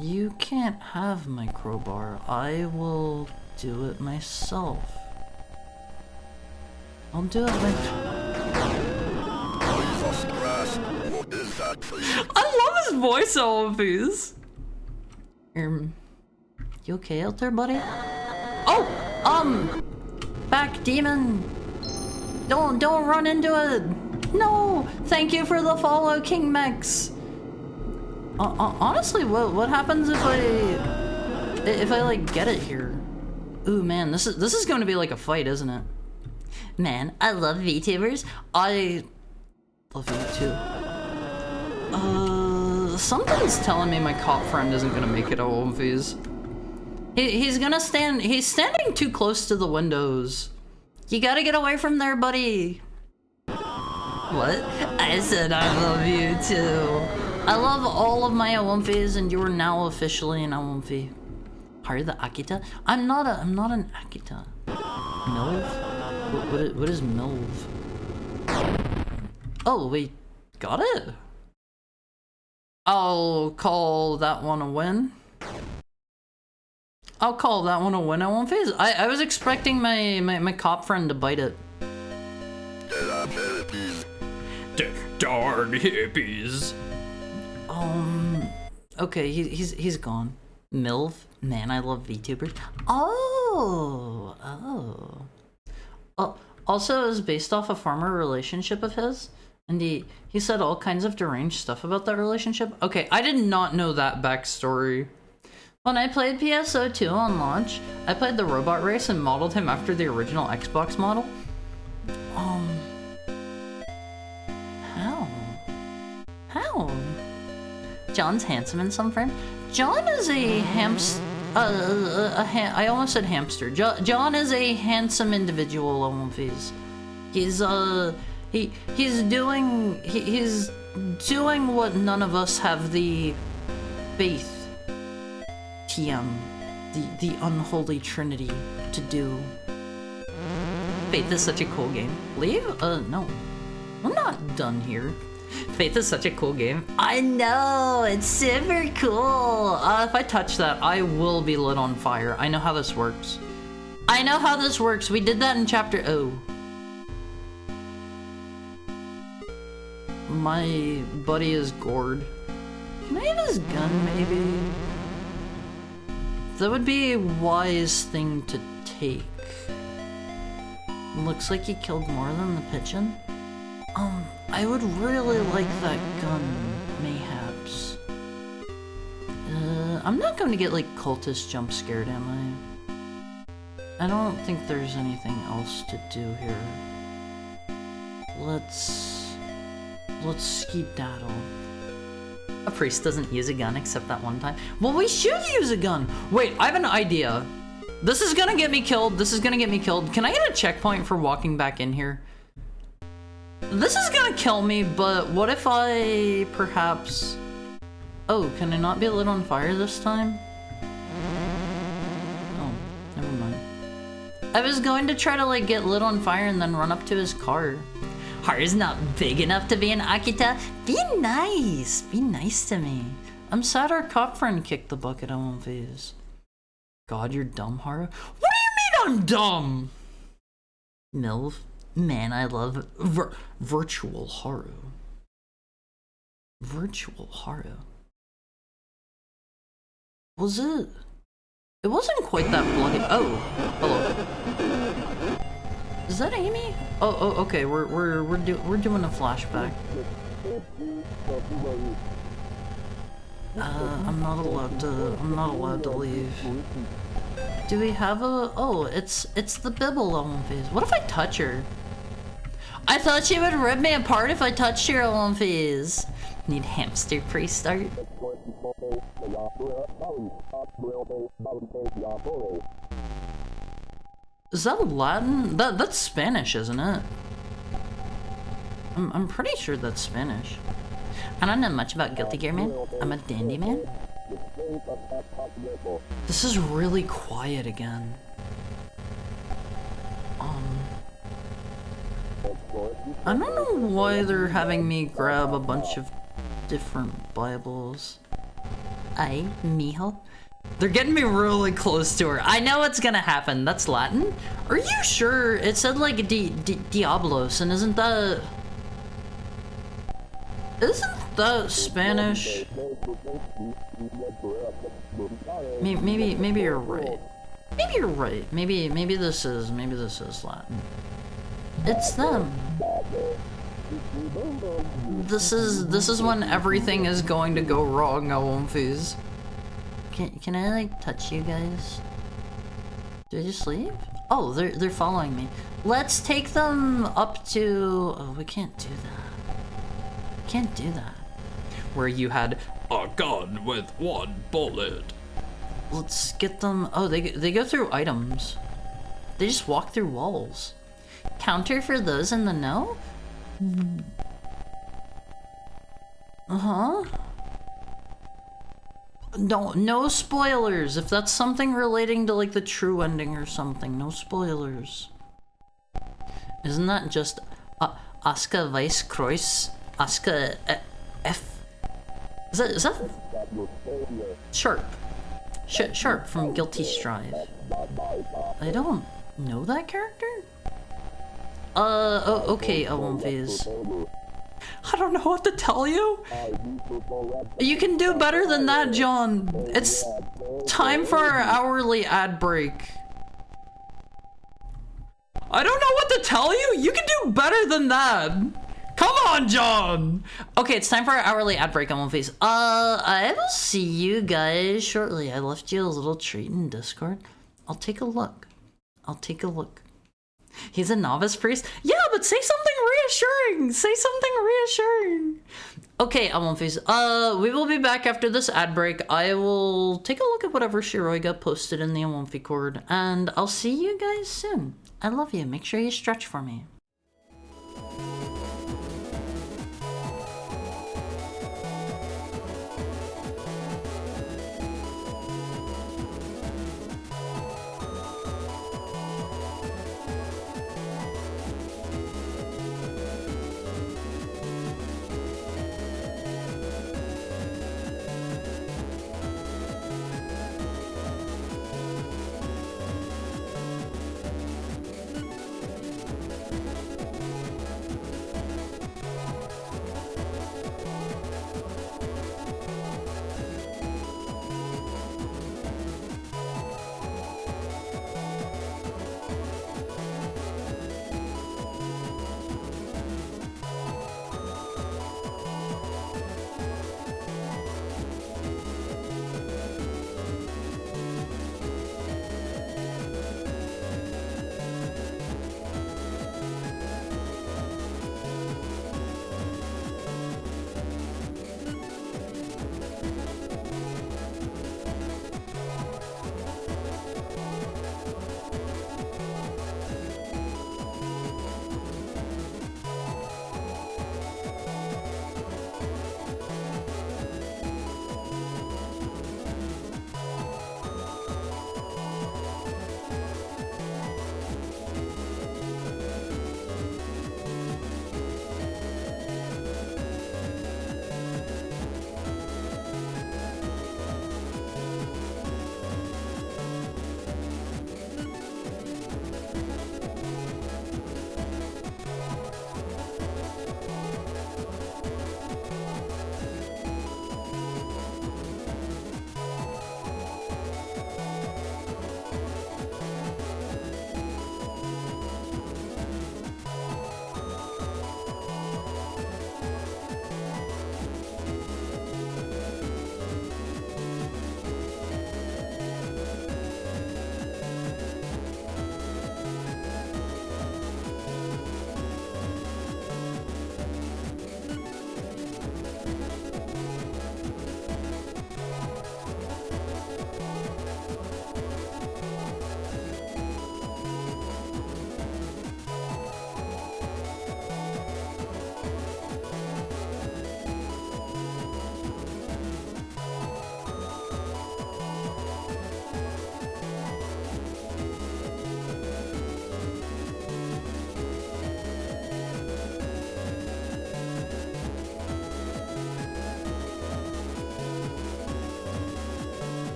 You can't have my crowbar. I will do it myself. I'll do it I love his voice on these. You okay out there, buddy? Oh, back demon. Don't run into it. No, thank you for the follow, King Mex. Honestly, what happens if I like get it here? Ooh man, this is going to be like a fight, isn't it? Man, I love VTubers. I love you too. Something's telling me my cop friend isn't gonna make it home fees. He's standing too close to the windows. You gotta get away from there, buddy. What? I said I love you too. I love all of my Awumfis, and you are now officially an Awumfi. Are you the Akita? I'm not an Akita. Milv? What is Milv? Oh, we got it? I'll call that one a win. I won't phase. I was expecting my cop friend to bite it. Darn hippies. Okay, he's gone. Milv? Man, I love VTubers. Oh. Also, it was based off a former relationship of his, and he said all kinds of deranged stuff about that relationship. Okay, I did not know that backstory. When I played PSO2 on launch, I played the robot race and modeled him after the original Xbox model. How? John's handsome in some frame. John is a I almost said hamster. John is a handsome individual on One Piece. He's doing what none of us have the faith, TM, the unholy trinity to do. Faith is such a cool game. Leave? No. I'm not done here. Faith is such a cool game. I know, it's super cool. If I touch that, I will be lit on fire. I know how this works. I know how this works. We did that in chapter O. My buddy is gored. Can I have his gun, maybe? That would be a wise thing to take. Looks like he killed more than the pigeon. I would really like that gun, mayhaps. I'm not going to get, like, cultist jump scared, am I? I don't think there's anything else to do here. Let's skedaddle. A priest doesn't use a gun except that one time. Well, we should use a gun! Wait, I have an idea. This is gonna get me killed. This is gonna get me killed. Can I get a checkpoint for walking back in here? This is gonna kill me, but what if I perhaps... Oh, can I not be lit on fire this time? Oh, never mind. I was going to try to, like, get lit on fire and then run up to his car. Haru's not big enough to be an Akita. Be nice. Be nice to me. I'm sad our cop friend kicked the bucket on phase. God, you're dumb, Haru. What do you mean I'm dumb? Milv. Man, I love virtual Haru. Virtual Haru. Was it? It wasn't quite that bloody. Oh, hello. Is that Amy? Oh, okay. We're doing a flashback. I'm not allowed to leave. Do we have a? Oh, it's the Bibble on phase. What if I touch her? I thought she would rip me apart if I touched her on phase. Need hamster pre-start. Is that Latin? That's Spanish, isn't it? I'm pretty sure that's Spanish. I don't know much about Guilty Gear, man. I'm a dandy man. This is really quiet again. I don't know why they're having me grab a bunch of different Bibles. Ay, mijo. They're getting me really close to her. I know what's gonna happen. That's Latin? Are you sure? It said like Diablos, and isn't that Spanish? Maybe you're right. Maybe you're right. Maybe this is Latin. It's them. This is when everything is going to go wrong, Awomfis. Can I like touch you guys? Did I just leave? Oh, they're following me. Let's take them up to. Oh, we can't do that. Can't do that. Where you had a gun with one bullet. Let's get them. Oh, they go through items. They just walk through walls. Counter for those in the know? Uh-huh. No spoilers. If that's something relating to like the true ending or something, no spoilers. Isn't that just Asuka Vice Kreuz? Asuka F? Is that Sharp? Sharp from Guilty Strive. I don't know that character? Okay, Awomphase. I don't know what to tell you. You can do better than that, John. It's time for our hourly ad break. I don't know what to tell you. You can do better than that. Come on, John. Okay, it's time for our hourly ad break, Awomphase. I will see you guys shortly. I left you a little treat in Discord. I'll take a look. He's a novice priest? Yeah, but say something reassuring! Say something reassuring! Okay, Awomphis. We will be back after this ad break. I will take a look at whatever Shiroi got posted in the Awomphi cord, and I'll see you guys soon. I love you. Make sure you stretch for me.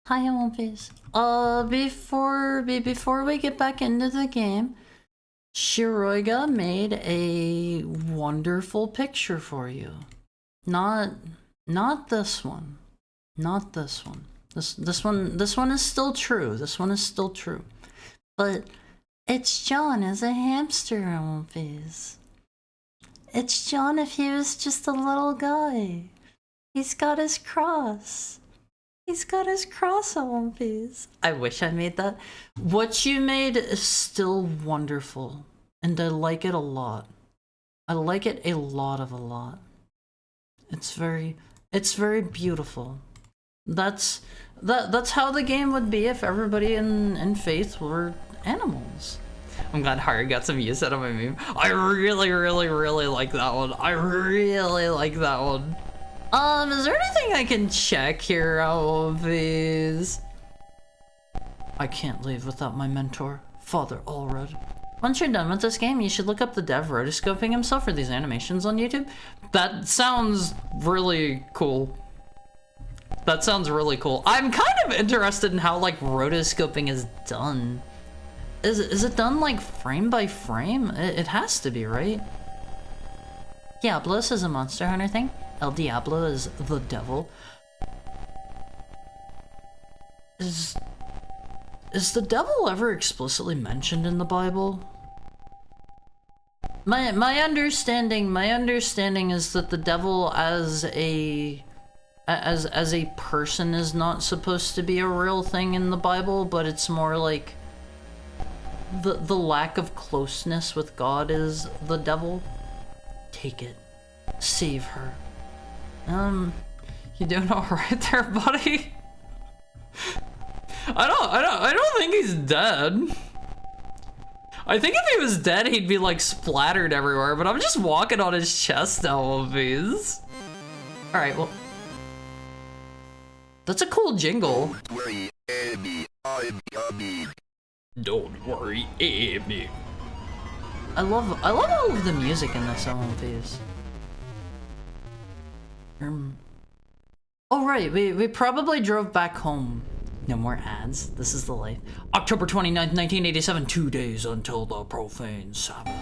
Hi, Homefees. Before we get back into the game, Shiroiga made a wonderful picture for you. Not this one. Not this one. This one is still true. This one is still true. But it's John as a hamster, Homefees. It's John if he was just a little guy. He's got his cross. He's got his cross on One Piece. I wish I made that. What you made is still wonderful, and I like it a lot. I like it a lot. It's very beautiful. That's how the game would be if everybody in Faith were animals. I'm glad Harry got some use out of my meme. I really like that one. I really like that one. Is there anything I can check here out of these? I can't leave without my mentor, Father Allred. Once you're done with this game, you should look up the dev rotoscoping himself for these animations on YouTube. That sounds really cool. That sounds really cool. I'm kind of interested in how, like, rotoscoping is done. Is it done, like, frame by frame? It has to be, right? Diablos is a Monster Hunter thing. El Diablo is the devil. Is the devil ever explicitly mentioned in the Bible? My understanding is that the devil as a person is not supposed to be a real thing in the Bible, but it's more like the lack of closeness with God is the devil. Take it. Save her. You doing alright there, buddy? I don't think he's dead. I think if he was dead, he'd be like splattered everywhere, but I'm just walking on his chest now of these. Alright, well. That's a cool jingle. Don't worry, Amy, I'm coming. Don't worry, Amy. I love all of the music in this One Piece. Oh right, we probably drove back home. No more ads. This is the life. October 29th, 1987, 2 days until the profane Sabbath.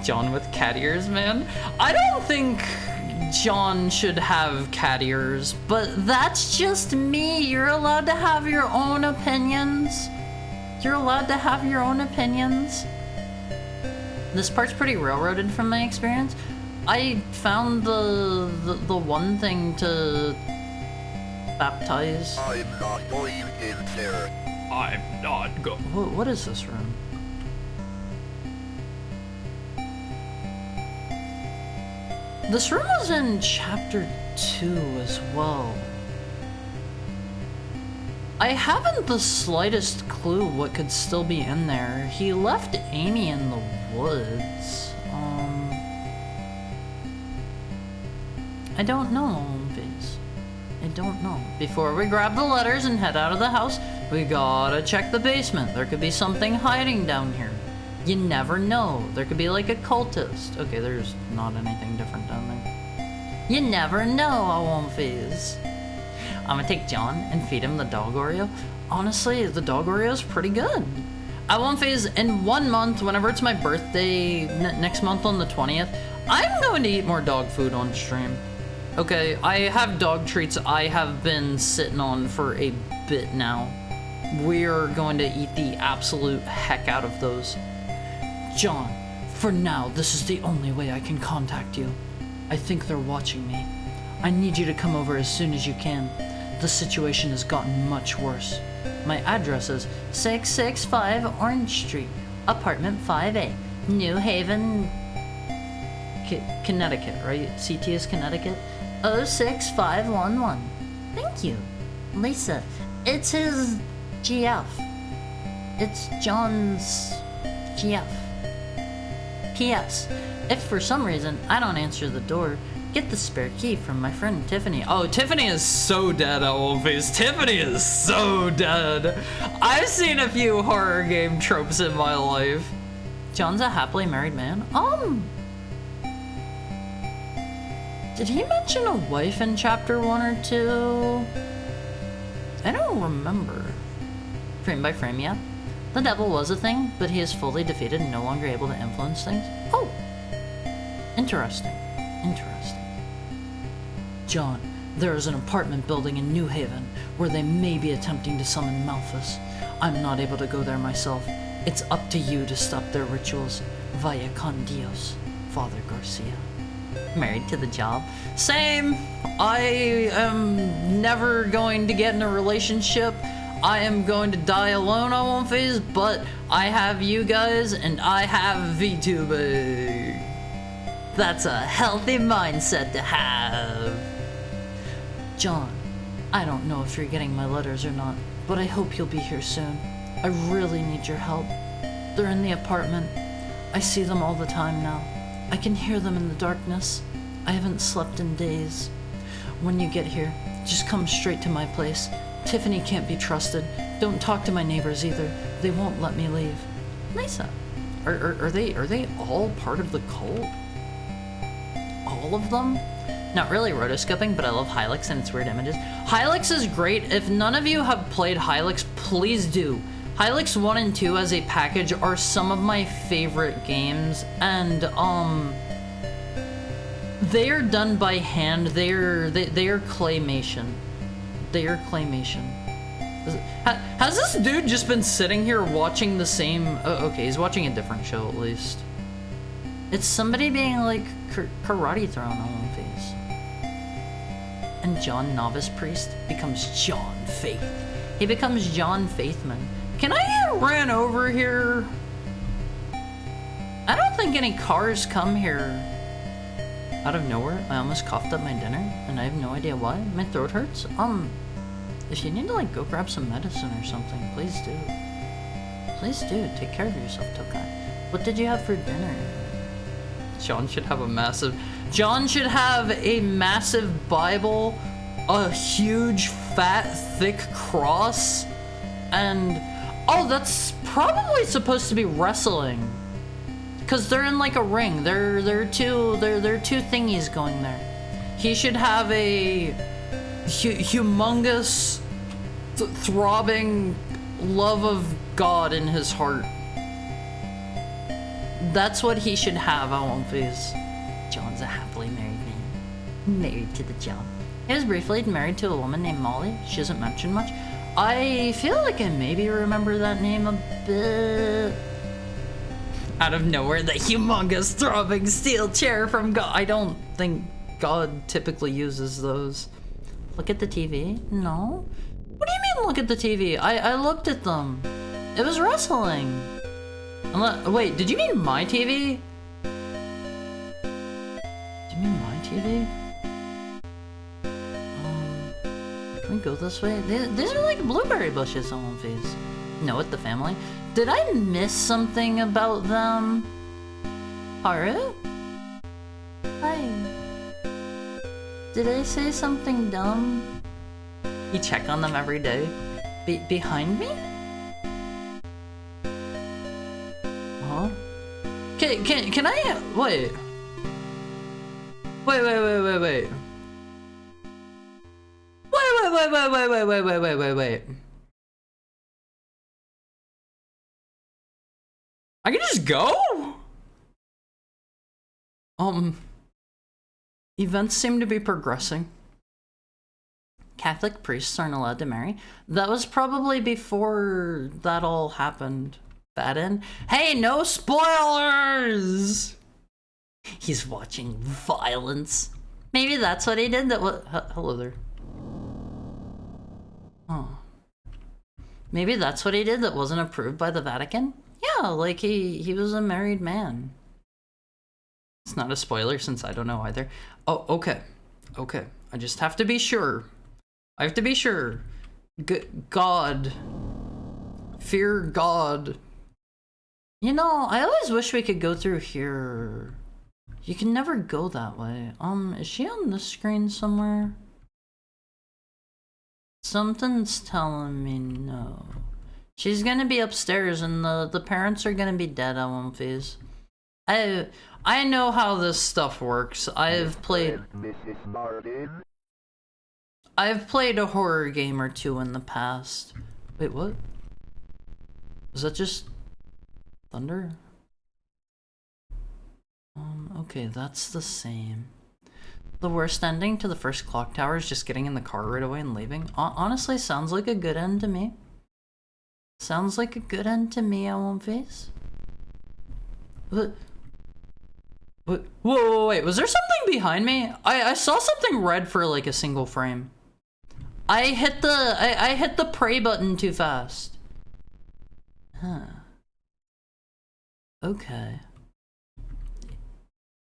John with cat ears, man. I don't think John should have cat ears, but that's just me. You're allowed to have your own opinions. You're allowed to have your own opinions. This part's pretty railroaded from my experience. I found the one thing to baptize. I'm not going in there. I'm not going. What is this room? This room was in chapter 2 as well. I haven't the slightest clue what could still be in there. He left Amy in the woods. I don't know, Vince. I don't know. Before we grab the letters and head out of the house, we gotta check the basement. There could be something hiding down here. You never know. There could be like a cultist. Okay, there's not anything different down there. You never know, I won't phase. I'm gonna take John and feed him the dog Oreo. Honestly, the dog Oreo's pretty good. I won't phase in 1 month, whenever it's my birthday, next month on the 20th, I'm going to eat more dog food on stream. Okay, I have dog treats I have been sitting on for a bit now. We're going to eat the absolute heck out of those. John, for now, this is the only way I can contact you. I think they're watching me. I need you to come over as soon as you can. The situation has gotten much worse. My address is 665 Orange Street, apartment 5A, New Haven, Connecticut, right? CT is Connecticut. 06511. Thank you. Lisa, it's his GF. It's John's GF. P.S. If for some reason I don't answer the door, get the spare key from my friend Tiffany. Oh, Tiffany is so dead at One Piece. Tiffany is so dead. I've seen a few horror game tropes in my life. John's a happily married man. Did he mention a wife in chapter 1 or 2? I don't remember. Frame by frame, yeah. The devil was a thing, but he is fully defeated and no longer able to influence things. Oh! Interesting. Interesting. John, there is an apartment building in New Haven where they may be attempting to summon Malthus. I'm not able to go there myself. It's up to you to stop their rituals. Vaya con Dios, Father Garcia. Married to the job. Same! I am never going to get in a relationship. I am going to die alone on One Phase, but I have you guys and I have VTubing. That's a healthy mindset to have. John, I don't know if you're getting my letters or not, but I hope you'll be here soon. I really need your help. They're in the apartment. I see them all the time now. I can hear them in the darkness. I haven't slept in days. When you get here, just come straight to my place. Tiffany can't be trusted. Don't talk to my neighbors either. They won't let me leave. Lisa, are they all part of the cult? All of them? Not really rotoscoping, but I love Hylix and its weird images. Hylix is great. If none of you have played Hylix, please do. Hylix 1 and 2 as a package are some of my favorite games, and they are done by hand. They are claymation. They are claymation. Has this dude just been sitting here watching the same? Oh, okay, he's watching a different show at least. It's somebody being like karate thrown on One Phase. And John Novice Priest becomes John Faith. He becomes John Faithman. Can I get ran over here? I don't think any cars come here. Out of nowhere, I almost coughed up my dinner, and I have no idea why. My throat hurts. If you need to like go grab some medicine or something, please do. Please do. Take care of yourself, Tokai. What did you have for dinner? John should have a massive Bible, a huge, fat, thick cross, and oh, that's probably supposed to be wrestling, cause they're in like a ring. There are two thingies going there. He should have a humongous, throbbing love of God in his heart. That's what he should have on One Phase. John's a happily married man. Married to the job. He was briefly married to a woman named Molly. She doesn't mention much. I feel like I maybe remember that name a bit. Out of nowhere, the humongous throbbing steel chair from God. I don't think God typically uses those. Look at the TV? No? What do you mean look at the TV? I looked at them. It was wrestling. Wait, did you mean my TV? Do you mean my TV? Can we go this way? These are like blueberry bushes on One Phase. Know it, the family. Did I miss something about them? Haru? Hi. Did I say something dumb? You check on them every day? Behind me? Huh? Can I, wait. Wait. Wait. I can just go? Events seem to be progressing. Catholic priests aren't allowed to marry. That was probably before that all happened. Bad end? Hey, no spoilers! He's watching violence. Maybe that's what he did that was... Hello there. Oh. Maybe that's what he did that wasn't approved by the Vatican? Yeah, like he was a married man. It's not a spoiler since I don't know either. Oh, okay. Okay. I just have to be sure. I have to be sure. God. Fear God. You know, I always wish we could go through here. You can never go that way. Is she on this screen somewhere? Something's telling me no. She's gonna be upstairs and the parents are gonna be dead on One Phase. I know how this stuff works. I've played... I've played a horror game or two in the past. Wait, what? Was that just thunder? Okay, that's the same. The worst ending to the first clock tower is just getting in the car right away and leaving. Honestly, sounds like a good end to me. Sounds like a good end to me, I won't face. What? Whoa, wait, was there something behind me? I saw something red for like a single frame. I hit the pray button too fast. Huh. Okay.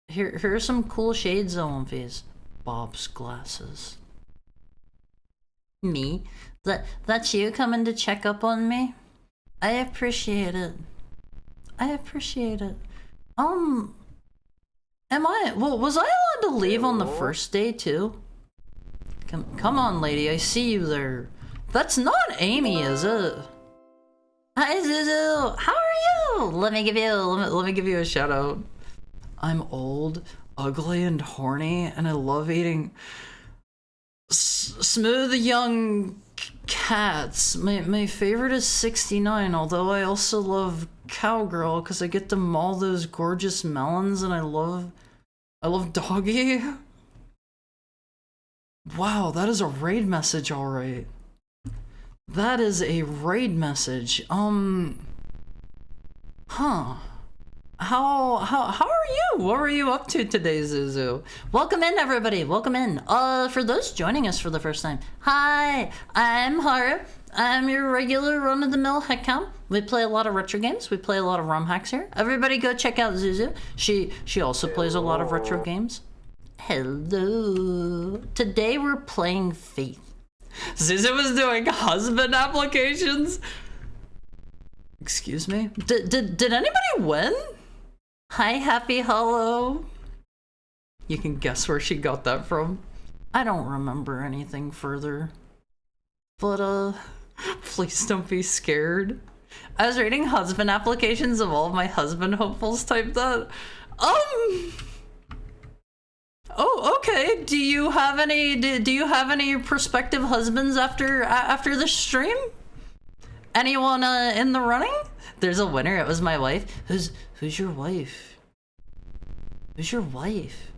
Here are some cool shades on face. Bob's glasses. Me? That's you coming to check up on me? I appreciate it. I appreciate it. Am I? Well, was I allowed to leave on the first day too? Come on, lady. I see you there. That's not Amy, is it? Hi, Zuzu. How are you? Let me give you a shout out. I'm old, ugly, and horny, and I love eating smooth young cats. My favorite is 69, although I also love Cowgirl because I get to maul those gorgeous melons, and I love Doggy. Wow, that is a raid message, alright. That is a raid message. Huh. How are you? What were you up to today, Zuzu? Welcome in, everybody. Welcome in. For those joining us for the first time, hi, I'm Haru. I'm your regular run-of-the-mill headcount. We play a lot of retro games. We play a lot of ROM hacks here. Everybody go check out Zuzu. She also plays a lot of retro games. Hello. Today we're playing Faith. Zuzu was doing husband applications. Excuse me? Did anybody win? Hi, Happy Hollow. You can guess where she got that from. I don't remember anything further. But, please don't be scared. I was reading husband applications of all of my husband hopefuls typed that. Oh, okay. Do you have any prospective husbands after the stream? Anyone in the running? There's a winner. It was my wife. Who's your wife? Who's your wife?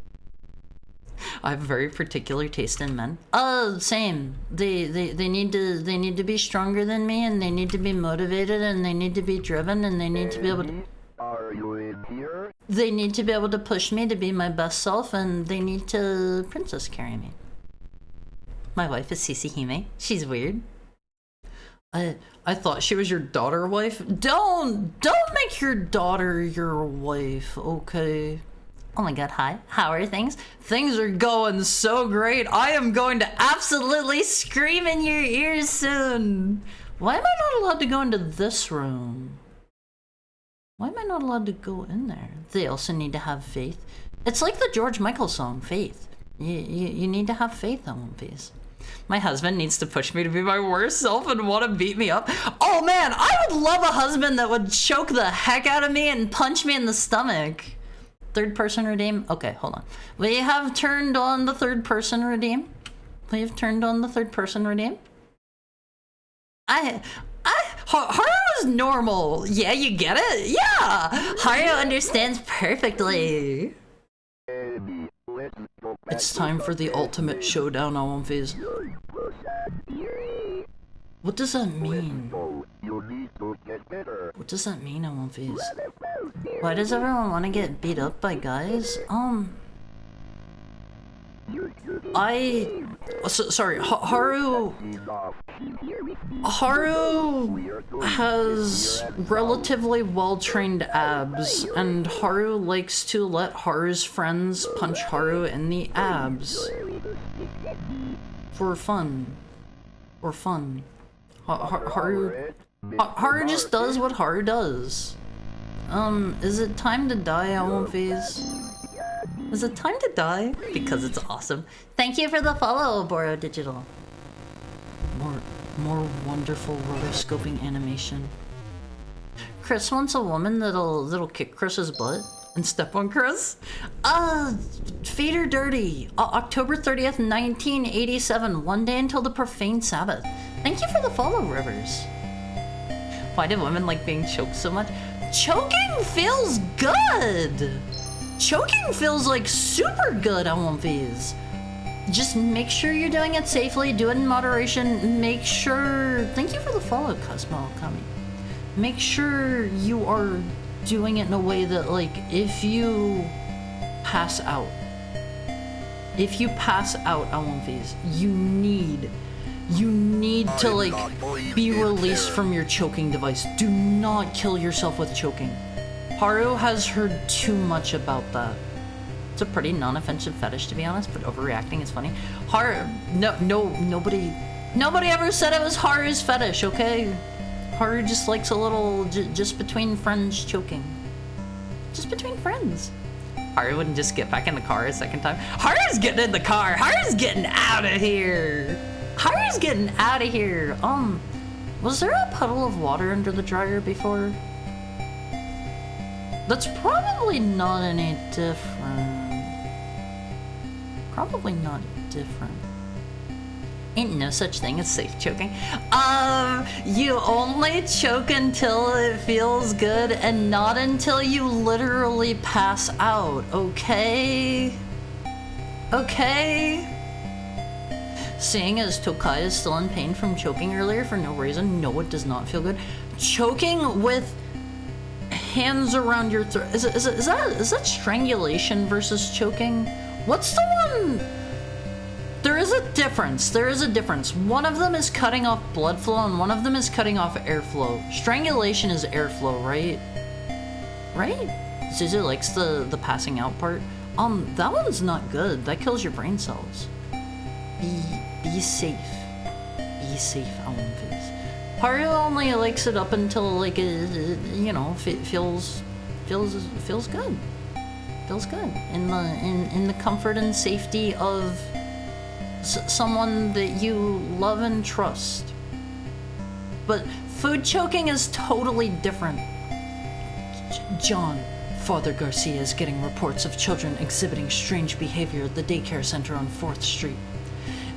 I have very particular taste in men. Same. They need to be stronger than me, and they need to be motivated, and they need to be driven, and they need to be able to. Are you in here? They need to be able to push me to be my best self, and they need to princess carry me. My wife is Cece Hime. She's weird. I thought she was your daughter wife. Don't make your daughter your wife, okay? Oh my god, hi. How are things? Things are going so great. I am going to absolutely scream in your ears soon. Why am I not allowed to go into this room? Why am I not allowed to go in there? They also need to have faith. It's like the George Michael song, Faith. You need to have faith on One Piece. My husband needs to push me to be my worst self and want to beat me up. Oh man, I would love a husband that would choke the heck out of me and punch me in the stomach. Third person redeem? Okay, hold on. We have turned on the third person redeem. We have turned on the third person redeem. Haru's normal. Yeah, you get it? Yeah! Haru understands perfectly. It's time for the ultimate showdown on One Piece. What does that mean? What does that mean on One Piece? Why does everyone want to get beat up by guys? Sorry, Haru has relatively well-trained abs, and Haru likes to let Haru's friends punch Haru in the abs. For fun. Haru just does what Haru does. Is it time to die on One Piece? Is it time to die? Because it's awesome. Thank you for the follow, Boro Digital. More wonderful rotoscoping animation. Chris wants a woman that'll kick Chris's butt. And step on Chris. Feet are dirty. October 30th, 1987. One day until the profane Sabbath. Thank you for the follow, Rivers. Why do women like being choked so much? Choking feels good. Choking feels like super good on these. Just make sure you're doing it safely. Do it in moderation. Make sure... Thank you for the follow, Cosmo Kami. Make sure you are doing it in a way that, like, if you pass out on these, you need to, like, be released from your choking device. Do not kill yourself with choking. Haru has heard too much about that. It's a pretty non-offensive fetish, to be honest, but overreacting is funny. Nobody ever said it was Haru's fetish, okay? Haru just likes a little, just between friends choking. Just between friends. Haru wouldn't just get back in the car a second time. Haru's getting in the car. Haru's getting out of here. Haru's getting out of here. Was there a puddle of water under the dryer before? That's probably not any different. Probably not different. Ain't no such thing as safe choking. You only choke until it feels good and not until you literally pass out, okay? Okay? Seeing as Tokai is still in pain from choking earlier for no reason, no, it does not feel good. Choking with hands around your throat, is that strangulation versus choking? What's the one? There is a difference. One of them is cutting off blood flow and one of them is cutting off airflow. Strangulation is airflow, right? Right? Suzu likes the passing out part. That one's not good. That kills your brain cells. Be safe. Be safe, Alan Face. Haru only likes it up until, like, you know, feels good. Feels good. In the comfort and safety of someone that you love and trust. But food choking is totally different. John, Father Garcia is getting reports of children exhibiting strange behavior at the daycare center on 4th Street.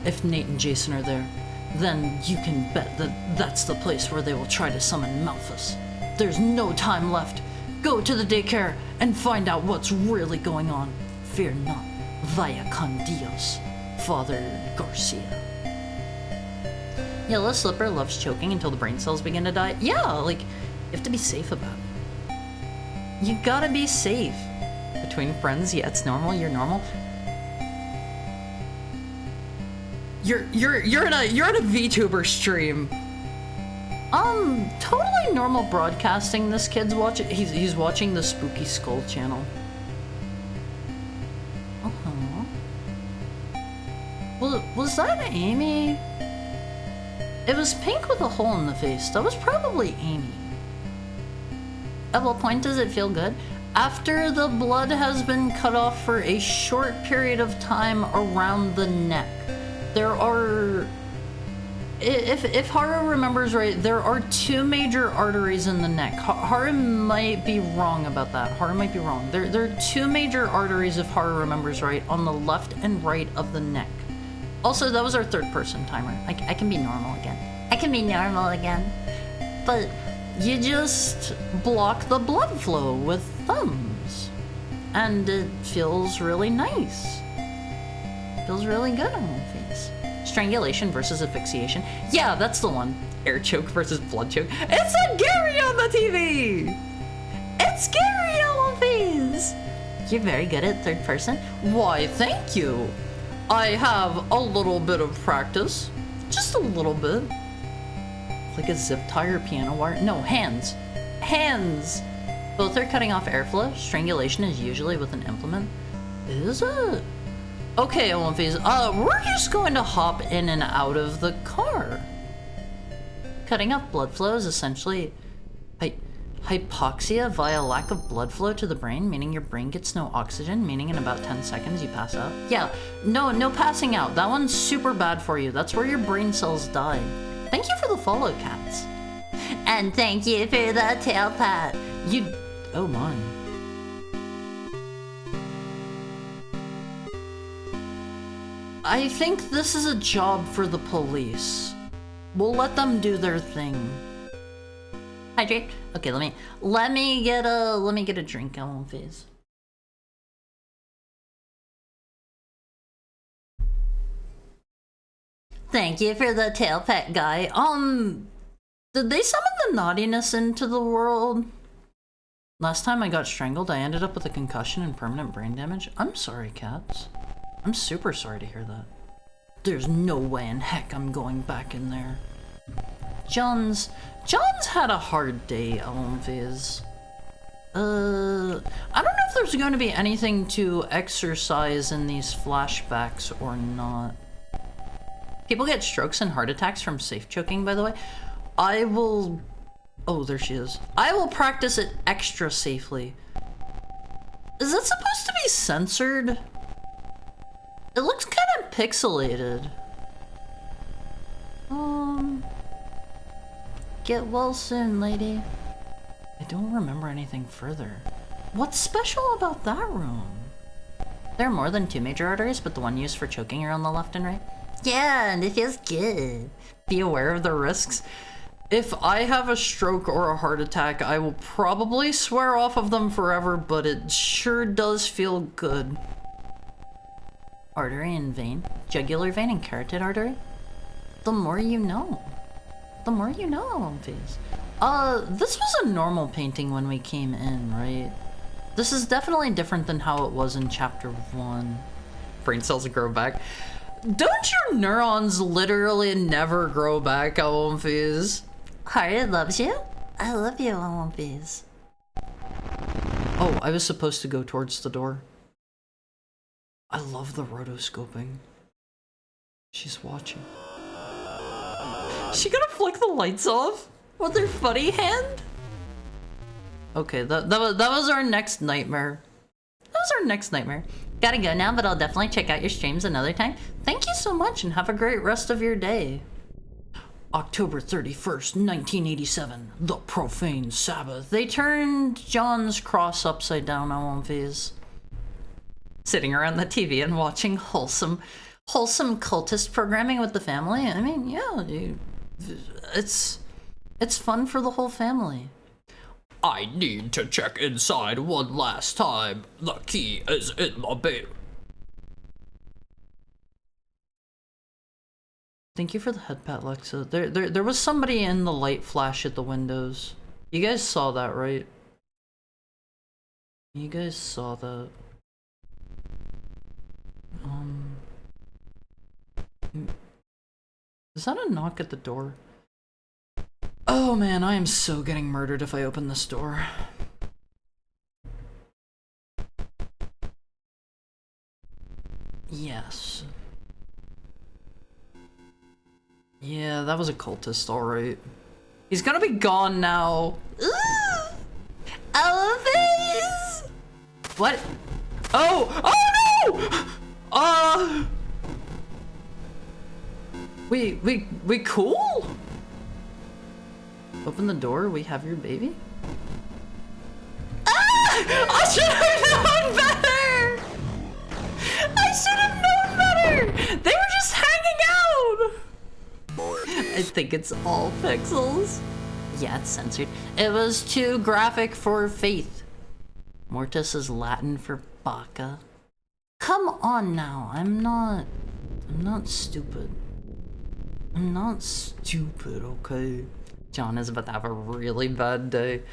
If Nate and Jason are there, then you can bet that that's the place where they will try to summon Malthus. There's no time left. Go to the daycare and find out what's really going on. Fear not. Vaya con Dios. Father Garcia. Yellow Slipper loves choking until the brain cells begin to die. Yeah, like, you have to be safe about it. You gotta be safe. Between friends, yeah, it's normal, you're normal. You're in a VTuber stream. Totally normal broadcasting. This kid's watching. He's watching the Spooky Skull channel. Was that Amy? It was pink with a hole in the face. That was probably Amy. At what point does it feel good? After the blood has been cut off for a short period of time around the neck. There are... If Haru remembers right, there are 2 major arteries in the neck. Haru might be wrong about that. Haru might be wrong. There are 2 major arteries, if Haru remembers right, on the left and right of the neck. Also, that was our 3rd person timer. I can be normal again. I can be normal again. But you just block the blood flow with thumbs. And it feels really nice. Feels really good on my face. Strangulation versus asphyxiation. Yeah, that's the one. Air choke versus blood choke. It's a Gary on the TV! It's Gary on face! You're very good at 3rd person. Why, thank you. I have a little bit of practice. Just a little bit. Like a zip tie or piano wire. No, hands. Hands! Both are cutting off airflow. Strangulation is usually with an implement. Is it? Okay, Olympies, we're just going to hop in and out of the car. Cutting off blood flow is essentially hypoxia via lack of blood flow to the brain, meaning your brain gets no oxygen, meaning in about 10 seconds you pass out. Yeah, no passing out. That one's super bad for you. That's where your brain cells die. Thank you for the follow, cats. And thank you for the tail pat. Oh my. I think this is a job for the police. We'll let them do their thing. Hydrate. Okay, let me get a drink. I won't phase. Thank you for the tail pet guy. Did they summon the naughtiness into the world? Last time I got strangled, I ended up with a concussion and permanent brain damage. I'm sorry, cats. I'm super sorry to hear that. There's no way in heck I'm going back in there. John's had a hard day, Alonviz. I don't know if there's going to be anything to exercise in these flashbacks or not. People get strokes and heart attacks from safe choking, by the way. I will... Oh, there she is. I will practice it extra safely. Is that supposed to be censored? It looks kind of pixelated. Get well soon, lady. I don't remember anything further. What's special about that room? There are more than 2 major arteries, but the one used for choking are on the left and right. Yeah, and it feels good. Be aware of the risks. If I have a stroke or a heart attack, I will probably swear off of them forever, but it sure does feel good. Artery and vein, jugular vein and carotid artery. The more you know. The more you know, please. This was a normal painting when we came in, right? This is definitely different than how it was in chapter 1. Brain cells grow back. Don't your neurons literally never grow back, Alonfiz? Heart loves you? I love you, Alonfiz. Oh, I was supposed to go towards the door. I love the rotoscoping. She's watching. She gonna flick the lights off with her funny hand? Okay, that was our next nightmare. That was our next nightmare. Gotta go now, but I'll definitely check out your streams another time. Thank you so much and have a great rest of your day. October 31st, 1987. The Profane Sabbath. They turned John's cross upside down on Viz. Sitting around the TV and watching wholesome cultist programming with the family. I mean, yeah, it's fun for the whole family. I need to check inside one last time. The key is in the bed. Thank you for the head pat, Lexa. There was somebody in the light flash at the windows. You guys saw that, right? You guys saw that. Is that a knock at the door? Oh man, I am so getting murdered if I open this door. Yes. Yeah, that was a cultist, alright. He's gonna be gone now. Elephants! What? Oh! Oh no! We cool? Open the door, we have your baby? Ah! I should have known better! I should have known better! They were just hanging out! I think it's all pixels. Yeah, it's censored. It was too graphic for Faith. Mortis is Latin for baka. Come on now, I'm not stupid. I'm not stupid, okay? John is about to have a really bad day.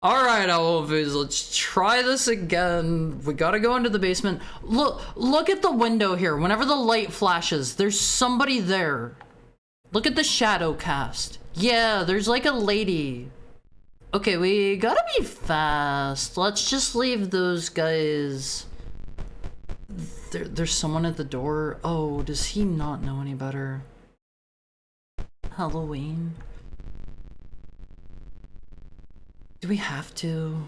Alright, Alvis, let's try this again. We gotta go into the basement. Look at the window here. Whenever the light flashes, there's somebody there. Look at the shadow cast. Yeah, there's like a lady. Okay, we gotta be fast. Let's just leave those guys. There's someone at the door. Oh, does he not know any better? Halloween. Do we have to?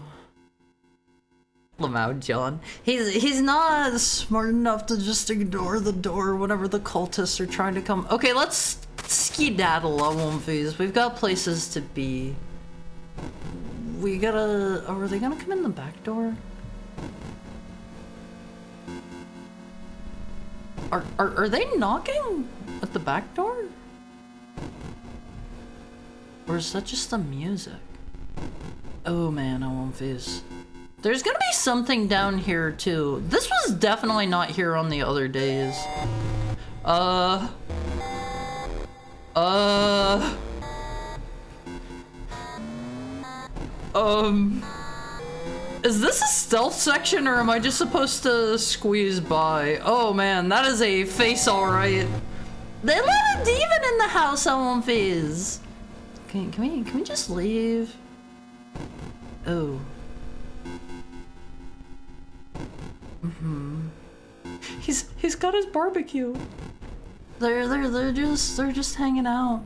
Lamau John. He's not smart enough to just ignore the door whenever the cultists are trying to come. Okay, let's skedaddle on one phase. We've got places to be. We gotta... Oh, are they gonna come in the back door? Are they knocking at the back door? Or is that just the music? Oh man, I won't face. There's gonna be something down here too. This was definitely not here on the other days. Is this a stealth section or am I just supposed to squeeze by? Oh man, that is a face alright. They let a demon in the house, I won't phase. Can we just leave? Oh. He's got his barbecue. They're just hanging out.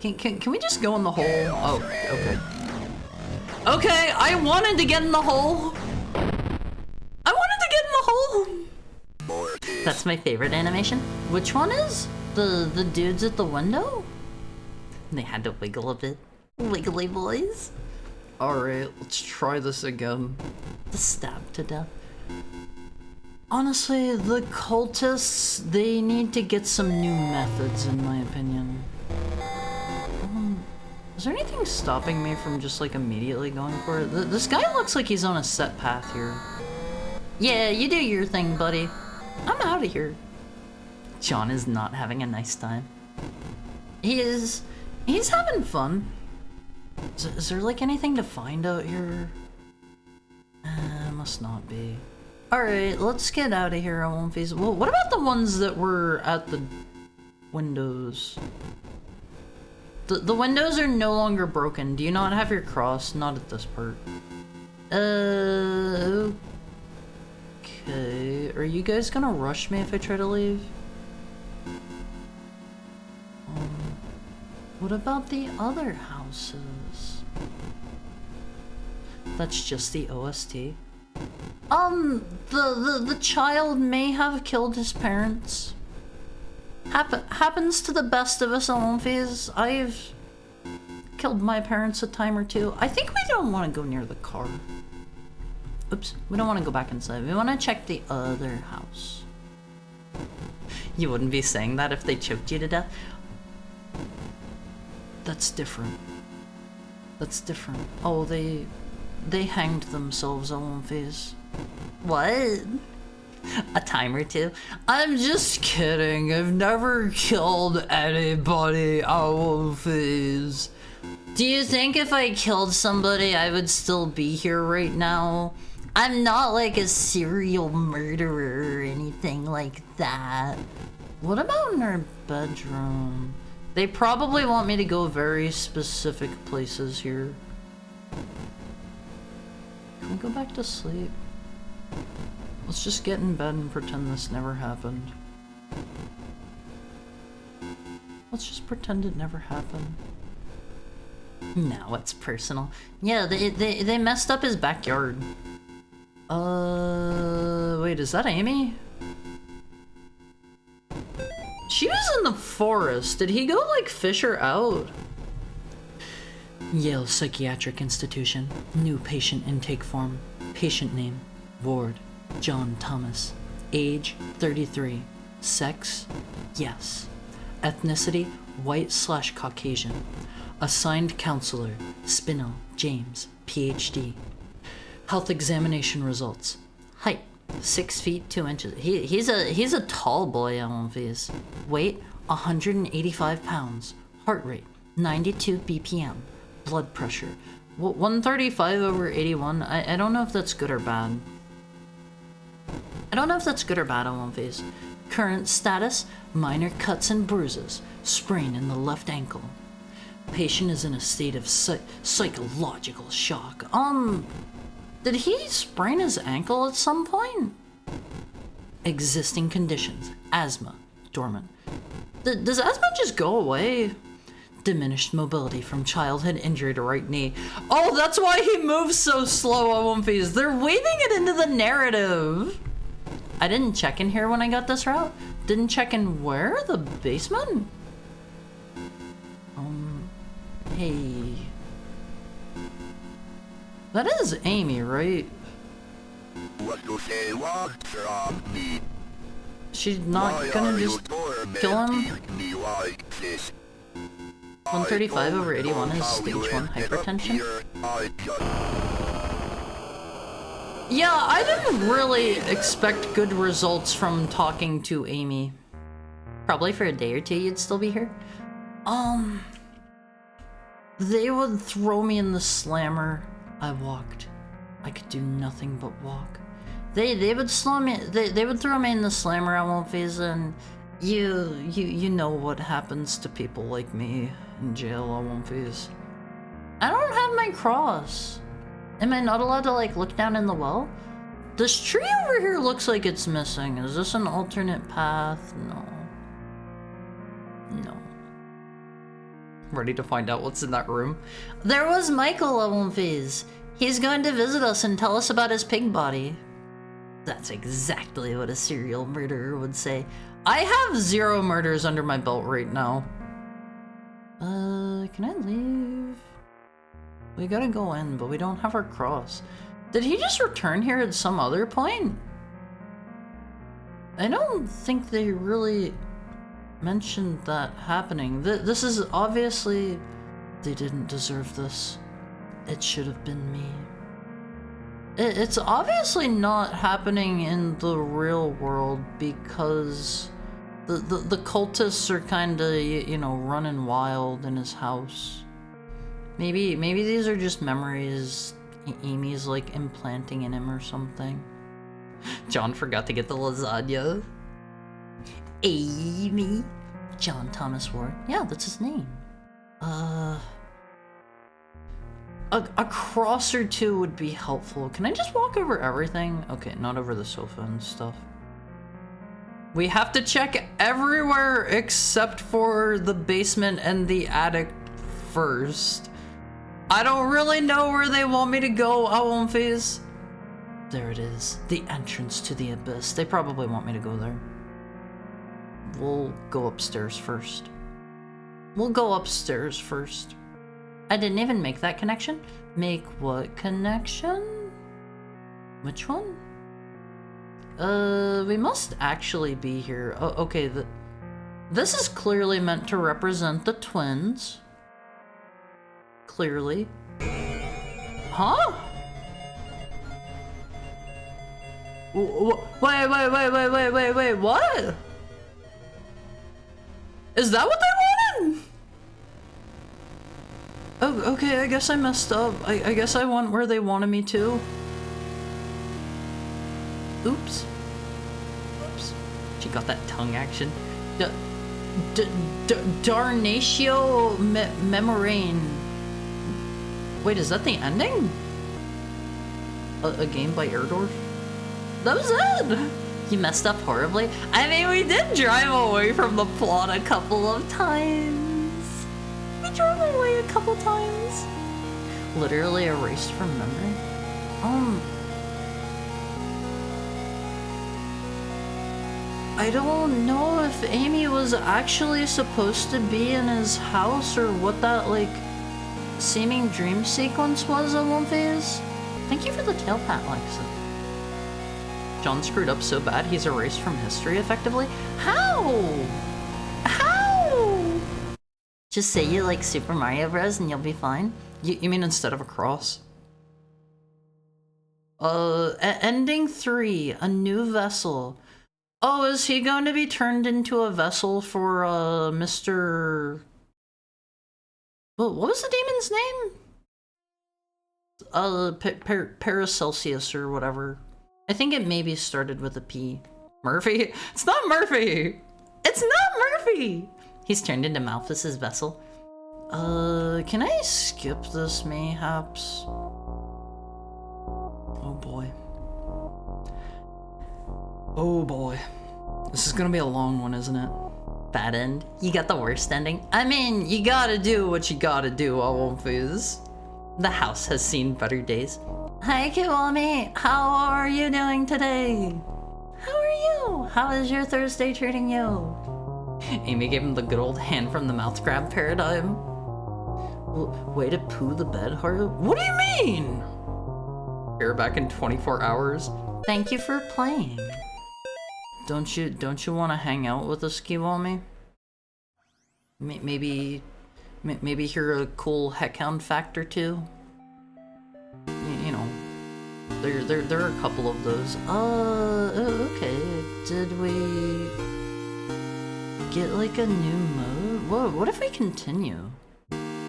Can we just go in the hole? Oh, okay. Okay, I wanted to get in the hole. I wanted to get in the hole. That's my favorite animation. Which one is? The dudes at the window? They had to wiggle a bit. Wiggly boys. Alright, let's try this again. The stab to death. Honestly, the cultists, they need to get some new methods in my opinion. Is there anything stopping me from just like immediately going for it? This guy looks like he's on a set path here. Yeah, you do your thing, buddy. I'm out of here. John is not having a nice time. He's having fun. Is there like anything to find out here? Must not be. Alright, let's get out of here. I won't face. Well, what about the ones that were at the windows? The windows are no longer broken. Do you not have your cross? Not at this part. Okay. Are you guys gonna rush me if I try to leave? What about the other houses? That's just the OST. The child may have killed his parents. Happens to the best of us, Olympias. I've killed my parents a time or two. I think we don't want to go near the car. Oops, we don't want to go back inside. We want to check the other house. You wouldn't be saying that if they choked you to death? That's different. That's different. Oh, they hanged themselves, Olympias. What? A time or two? I'm just kidding. I've never killed anybody, Olympias. Do you think if I killed somebody, I would still be here right now? I'm not like a serial murderer or anything like that. What about in our bedroom? They probably want me to go very specific places here. Can we go back to sleep? Let's just get in bed and pretend this never happened. Let's just pretend it never happened. Now it's personal. Yeah, they messed up his backyard. Wait, is that Amy? She was in the forest. Did he go, like, fish her out? Yale Psychiatric Institution. New patient intake form. Patient name. Ward. John Thomas. Age, 33. Sex, yes. Ethnicity, white/Caucasian. Assigned counselor, Spinell, James, PhD. Health examination results. Height, 6 feet 2 inches. He's a tall boy, Alphys. Weight, 185 pounds. Heart rate, 92 BPM. Blood pressure, 135/81. I don't know if that's good or bad. Alphys. Current status, minor cuts and bruises. Sprain in the left ankle. Patient is in a state of psychological shock. Did he sprain his ankle at some point? Existing conditions. Asthma. Dormant. Does asthma just go away? Diminished mobility from childhood injury to right knee. Oh, that's why he moves so slow, Alphys. They're weaving it into the narrative. I didn't check in here when I got this route. Didn't check in where? The basement? Hey. That is Amy, right? What you say was from me. she's not gonna just kill him? 135 over 81 is stage 1 hypertension. Yeah, I didn't really expect good results from talking to Amy. Probably for a day or two you'd still be here. They would throw me in the slammer. I walked. I could do nothing but walk. They would slow me. They would throw me in the slammer. I won't phase, and you know what happens to people like me in jail. I won't phase. I don't have my cross. Am I not allowed to like look down in the well? This tree over here looks like it's missing. Is this an alternate path? No. No. Ready to find out what's in that room? There was Michael, I won't phase. He's going to visit us and tell us about his pig body. That's exactly what a serial murderer would say. I have 0 murders under my belt right now. Can I leave? We gotta go in, but we don't have our cross. Did he just return here at some other point? I don't think they really mentioned that happening. This is obviously... They didn't deserve this. It should have been me. It's obviously not happening in the real world because the cultists are kinda, you know, running wild in his house. Maybe these are just memories Amy's like implanting in him or something. John forgot to get the lasagna. Amy. John Thomas Ward. Yeah, that's his name. A cross or two would be helpful. Can I just walk over everything? Okay, not over the sofa and stuff. We have to check everywhere except for the basement and the attic first. I don't really know where they want me to go, I won't phase. There it is. The entrance to the abyss. They probably want me to go there. We'll go upstairs first. I didn't even make that connection. Make what connection? Which one? We must actually be here. Oh, okay, this is clearly meant to represent the twins. Clearly. Huh? Wait, what? Is that what they wanted? Oh, okay, I guess I messed up. I guess I went where they wanted me to. Oops. She got that tongue action. Darnatio Memorane. Wait, is that the ending? A game by Erdorf? That was it! You messed up horribly? I mean, we did drive away from the plot a couple of times. We drove away a couple times. Literally erased from memory? I don't know if Amy was actually supposed to be in his house or what that, like, seeming dream sequence was at one phase. Thank you for the tail pat, Alexa. John screwed up so bad he's erased from history effectively? How? Just say you like Super Mario Bros. And you'll be fine? You mean instead of a cross? Ending 3, a new vessel. Oh, is he going to be turned into a vessel for, Mr... What was the demon's name? Paracelsius or whatever. I think it maybe started with a P. Murphy? It's not Murphy! It's not Murphy! He's turned into Malthus's vessel. Can I skip this mayhaps? Oh boy. Oh boy. This is gonna be a long one, isn't it? Bad end? You got the worst ending? I mean, you gotta do what you gotta do, I won't phase. The house has seen better days. Hi, Kiwami. How are you doing today? How are you? How is your Thursday treating you? Amy gave him the good old hand from the mouth grab paradigm. Way to poo the bed, Haru? What do you mean? You're back in 24 hours. Thank you for playing. don't you want to hang out with us, Kiwami? Maybe hear a cool heckhound fact or two? You know, there are a couple of those. Okay. Did we get like a new mode? Whoa, what if we continue?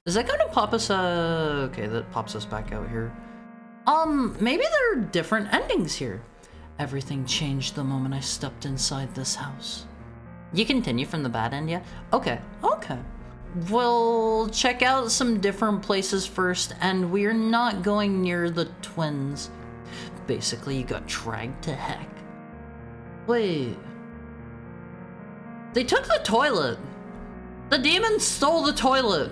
Is that gonna pop us, okay, that pops us back out here. Maybe there are different endings here. Everything changed the moment I stepped inside this house. You continue from the bad end, yeah? Okay. We'll check out some different places first, and we're not going near the twins. Basically, you got dragged to heck. Wait. They took the toilet. The demons stole the toilet.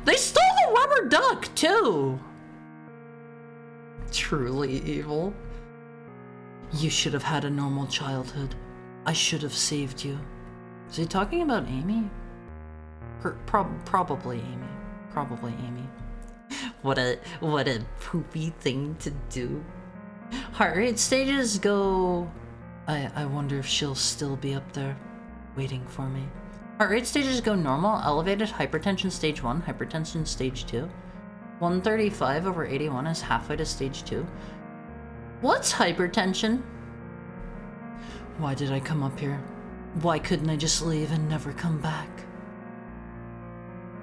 They stole the rubber duck, too. Truly evil. You should have had a normal childhood. I should have saved you. Is he talking about Amy? Probably Amy. Probably Amy. What a poopy thing to do. Heart rate stages go... I wonder if she'll still be up there, waiting for me. Heart rate stages go normal, elevated, hypertension stage 1, hypertension stage 2. 135/81 is halfway to stage 2. What's hypertension? Why did I come up here? Why couldn't I just leave and never come back?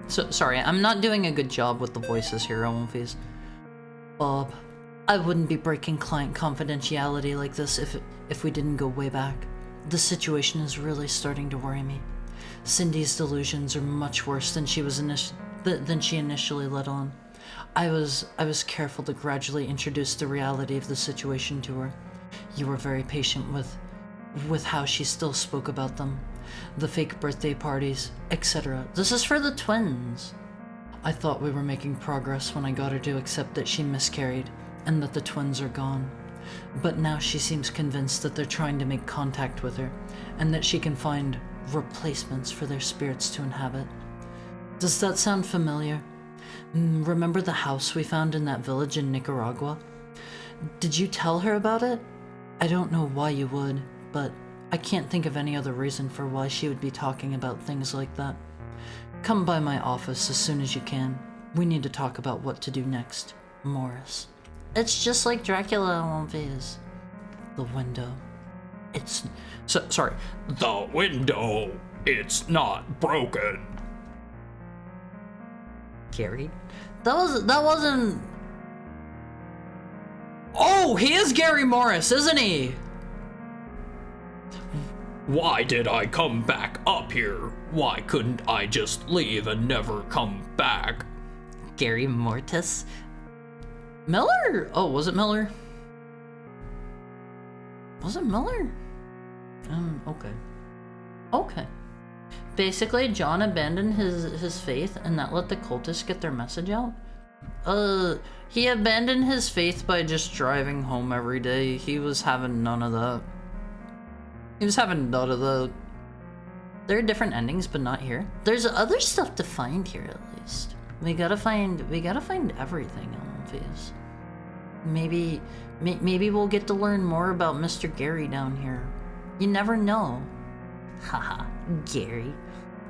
Sorry, I'm not doing a good job with the voices here, Owenfies. Bob, I wouldn't be breaking client confidentiality like this if we didn't go way back. The situation is really starting to worry me. Cindy's delusions are much worse than she initially let on. I was careful to gradually introduce the reality of the situation to her. You were very patient with how she still spoke about them. The fake birthday parties, etc. This is for the twins. I thought we were making progress when I got her to accept that she miscarried and that the twins are gone. But now she seems convinced that they're trying to make contact with her and that she can find replacements for their spirits to inhabit. Does that sound familiar? Remember the house we found in that village in Nicaragua? Did you tell her about it? I don't know why you would, but I can't think of any other reason for why she would be talking about things like that. Come by my office as soon as you can. We need to talk about what to do next. Morris. It's just like Dracula on Vase. The window. Sorry. The window. It's not broken. Gary? That wasn't... Oh, he is Gary Morris, isn't he? Why did I come back up here? Why couldn't I just leave and never come back? Gary Mortis? Miller? Oh, was it Miller? Was it Miller? Okay. Basically, John abandoned his faith and that let the cultists get their message out. He abandoned his faith by just driving home every day. He was having none of that. There are different endings, but not here. There's other stuff to find here, at least. We gotta find everything on Phase. Maybe we'll get to learn more about Mr. Gary down here. You never know. Haha, Gary.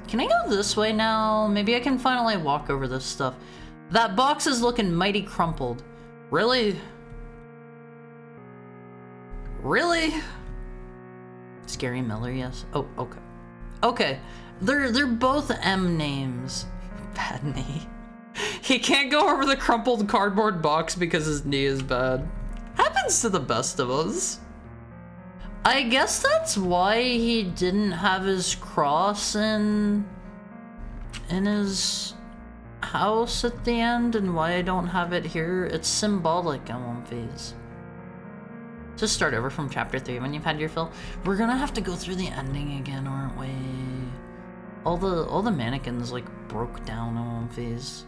Can I go this way now? Maybe I can finally walk over this stuff. That box is looking mighty crumpled. Really? Really? It's Gary Miller, yes. Oh, okay. Okay. They're both M names. Bad knee. He can't go over the crumpled cardboard box because his knee is bad. Happens to the best of us. I guess that's why he didn't have his cross in his house at the end, and why I don't have it here. It's symbolic in One Phase. Just start over from chapter 3 when you've had your fill. We're gonna have to go through the ending again, aren't we? All the mannequins like broke down in One Phase.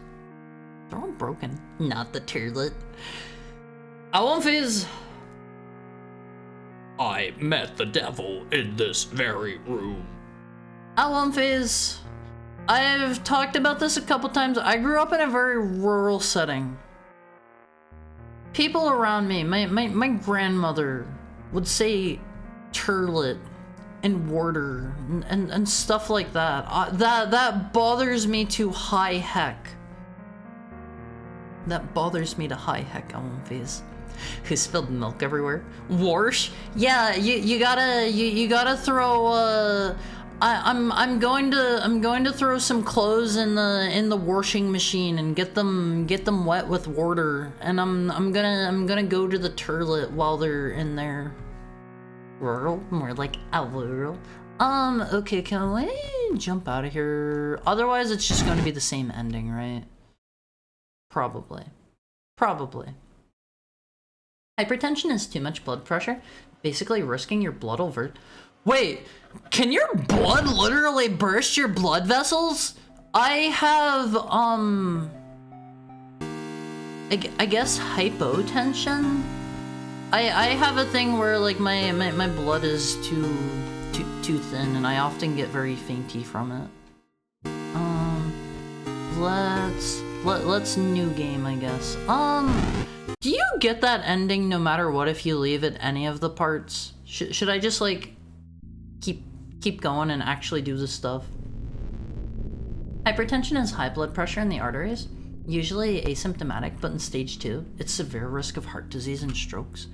They're all broken. Not the turlet. At One Phase. I met the devil in this very room. At One Phase. I've talked about this a couple times. I grew up in a very rural setting. People around me, my grandmother would say turlet and water and stuff like that. That bothers me to high heck. That bothers me to high heck, Phase. Who spilled milk everywhere? Warsh? Yeah, you gotta throw I'm going to throw some clothes in the washing machine and get them wet with water, and I'm gonna go to the turlet while they're in there. Rural? More like a rural. Okay, can we jump out of here? Otherwise it's just gonna be the same ending, right? Probably. Hypertension is too much blood pressure, basically risking your blood over. Wait, can your blood literally burst your blood vessels? I have, I guess hypotension? I have a thing where, like, my blood is too thin, and I often get very fainty from it. Let's new game, I guess. Do you get that ending no matter what if you leave at any of the parts? Should I just, like, keep going and actually do this stuff? Hypertension is high blood pressure in the arteries, usually asymptomatic, but in stage 2, it's severe risk of heart disease and strokes.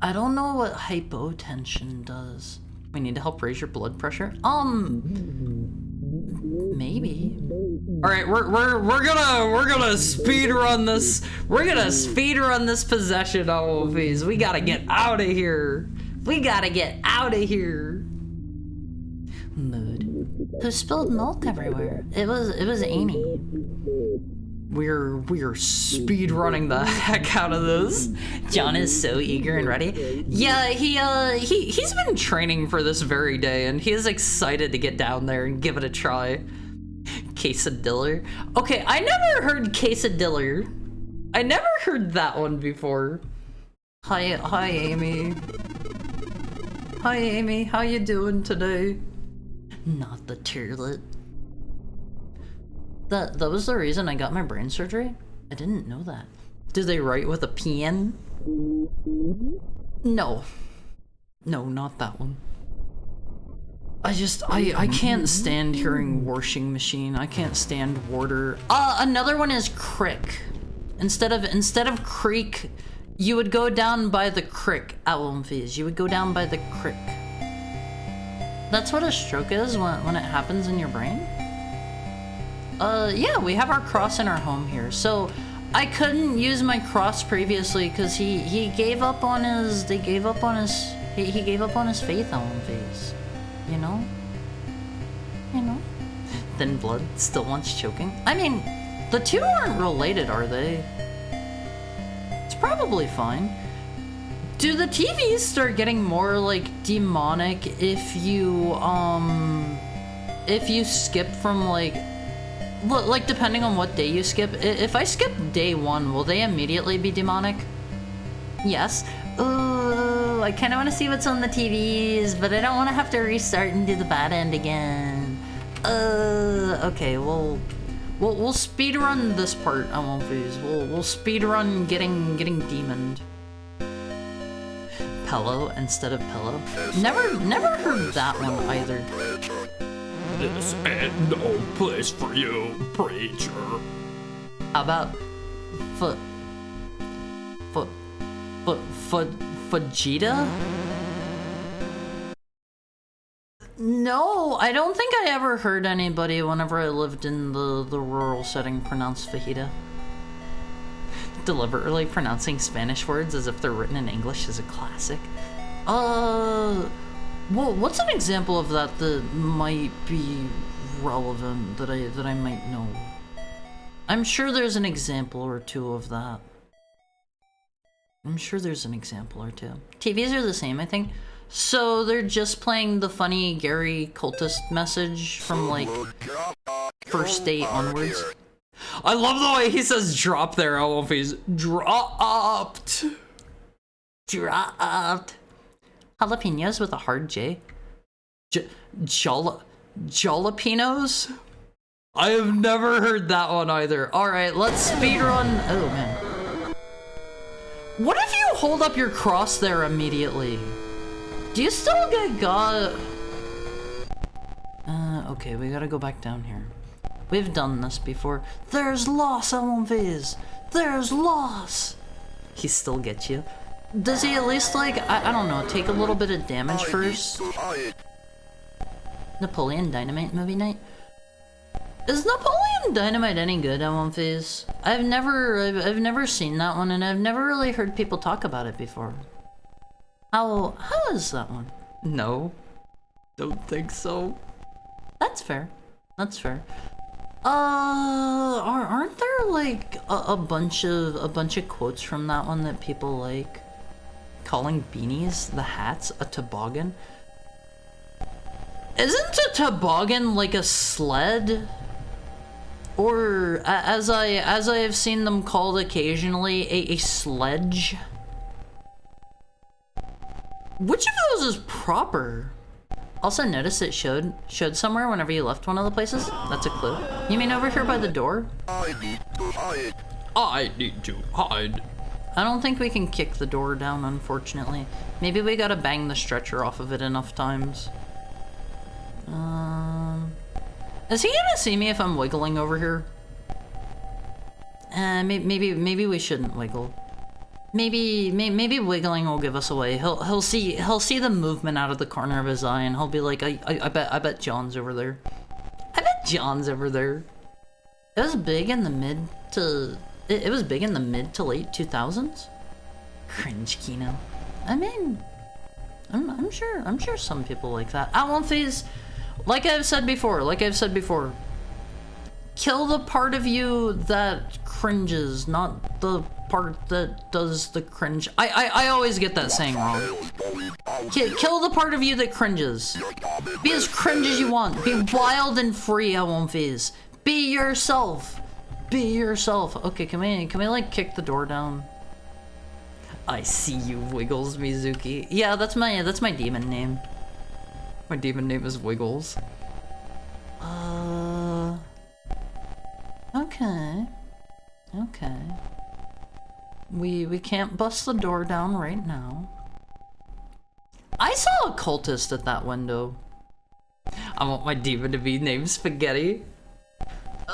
I don't know what hypotension does. We need to help raise your blood pressure? Maybe. All right, we're gonna speed run this. We're gonna speed run this possession, OVs. We gotta get out of here. Mood. Who spilled milk everywhere? It was Amy. We're speed running the heck out of this. John is so eager and ready. Yeah, he's been training for this very day, and he is excited to get down there and give it a try. Quesadilla. Okay, I never heard quesadilla. I never heard that one before. Hi Amy. Hi Amy, how you doing today? Not the turlet. That was the reason I got my brain surgery? I didn't know that. Do they write with a PN? No. No, not that one. I can't stand hearing washing machine. I can't stand water. Another one is crick. Instead of creek, you would go down by the crick. You would go down by the crick. That's what a stroke is when it happens in your brain? Yeah, we have our cross in our home here. So I couldn't use my cross previously because he gave up on his he gave up on his faith phase. You know? Thin blood still wants choking. I mean, the two aren't related, are they? It's probably fine. Do the TVs start getting more like demonic if you skip from like depending on what day you skip? If I skip day 1, will they immediately be demonic? Yes. Ooh, I kind of want to see what's on the TVs, but I don't want to have to restart and do the bad end again. Okay, we'll speed run this part. I won't please. We'll speed run getting demoned. Pillow instead of pillow. Never heard that one either. This ain't no place for you, preacher. How about Fajita? No, I don't think I ever heard anybody whenever I lived in the rural setting pronounce fajita. Deliberately pronouncing Spanish words as if they're written in English is a classic. Well, what's an example of that that might be relevant that I might know? I'm sure there's an example or two of that. TVs are the same, I think. So they're just playing the funny Gary cultist message from like first date onwards. I love the way he says drop there. I don't know if he's dropped. Jalapenos with a hard J. Jalapenos? I have never heard that one either. Alright, let's speedrun. Oh man. What if you hold up your cross there immediately? Do you still get God? Okay, we gotta go back down here. We've done this before. There's loss, Alonviz. There's loss. He still gets you. Does he at least, like, I don't know, take a little bit of damage first? Napoleon Dynamite movie night? Is Napoleon Dynamite any good, Alonviz? I've never seen that one, and I've never really heard people talk about it before. How is that one? No. Don't think so. That's fair. That's fair. Aren't there like a bunch of quotes from that one that people like? Calling beanies, the hats, a toboggan? Isn't a toboggan like a sled? Or as I have seen them called occasionally, a sledge? Which of those is proper? Also notice it showed somewhere whenever you left one of the places. That's a clue. You mean over here by the door? I need to hide. I need to hide. I don't think we can kick the door down, unfortunately. Maybe we gotta bang the stretcher off of it enough times. Is he gonna see me if I'm wiggling over here? Maybe we shouldn't wiggle. Maybe wiggling will give us away. He'll see the movement out of the corner of his eye, and he'll be like, I bet John's over there. I bet John's over there. It was big in the mid to late 2000s. Cringe Kino. I mean, I'm sure some people like that. Alonviz, like I've said before, kill the part of you that cringes, not the part that does the cringe. I always get that saying wrong. Kill the part of you that cringes. Be as cringe as you want. Be wild and free, Alonviz. Be yourself. Be yourself. Okay, can we like kick the door down? I see you, Wiggles Mizuki. Yeah, that's my demon name. My demon name is Wiggles. Okay. Okay. We can't bust the door down right now. I saw a cultist at that window. I want my demon to be named Spaghetti.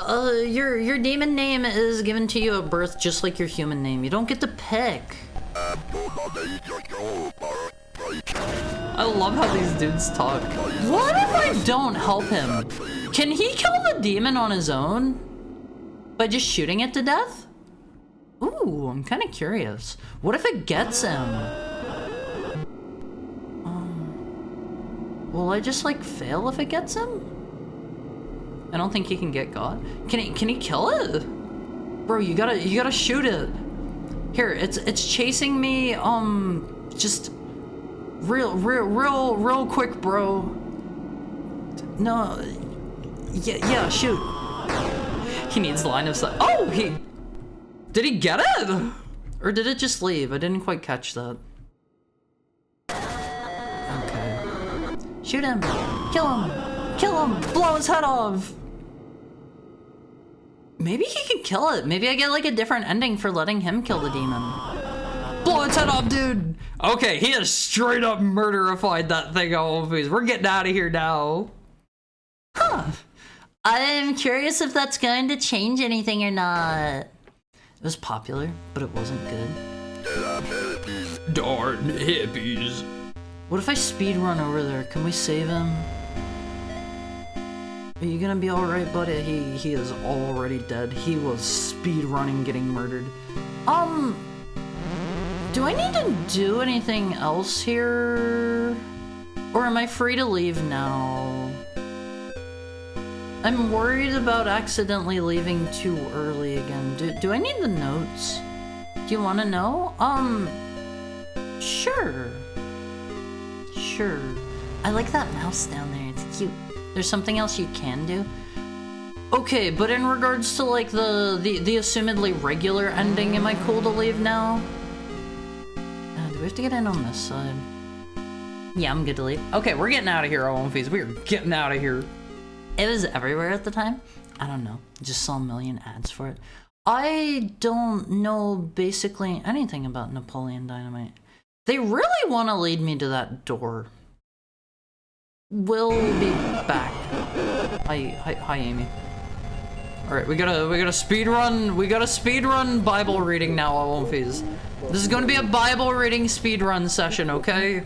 Your demon name is given to you at birth just like your human name. You don't get to pick. I love how these dudes talk. What if I don't help him? Can he kill the demon on his own? By just shooting it to death? Ooh, I'm kind of curious. What if it gets him? Will I just like fail if it gets him? I don't think he can get God. Can he kill it? Bro, you gotta shoot it. Here, it's chasing me, just real quick, bro. No, yeah, shoot. He needs line of sight. Oh, did he get it? Or did it just leave? I didn't quite catch that. Okay. Shoot him, kill him, blow his head off. Maybe he can kill it. Maybe I get like a different ending for letting him kill the demon. Blow its head off, dude! Okay, he has straight up murderified that thing on Wolfies. We're getting out of here now. Huh. I'm curious if that's going to change anything or not. It was popular, but it wasn't good. Darn hippies. What if I speed run over there? Can we save him? Are you gonna be alright, buddy? He is already dead. He was speed running getting murdered. Do I need to do anything else here? Or am I free to leave now? I'm worried about accidentally leaving too early again. Do I need the notes? Do you want to know? Sure. Sure. I like that mouse down there. It's cute. There's something else you can do? Okay, but in regards to like the assumedly regular ending, am I cool to leave now? Do we have to get in on this side? Yeah, I'm good to leave. Okay, we're getting out of here, Olympies. We are getting out of here. It was everywhere at the time. I don't know. Just saw a million ads for it. I don't know basically anything about Napoleon Dynamite. They really want to lead me to that door. We'll be back. Hi, Amy. All right, we gotta speed run. We gotta speed run Bible reading now, Alonfis. This is gonna be a Bible reading speed run session, okay?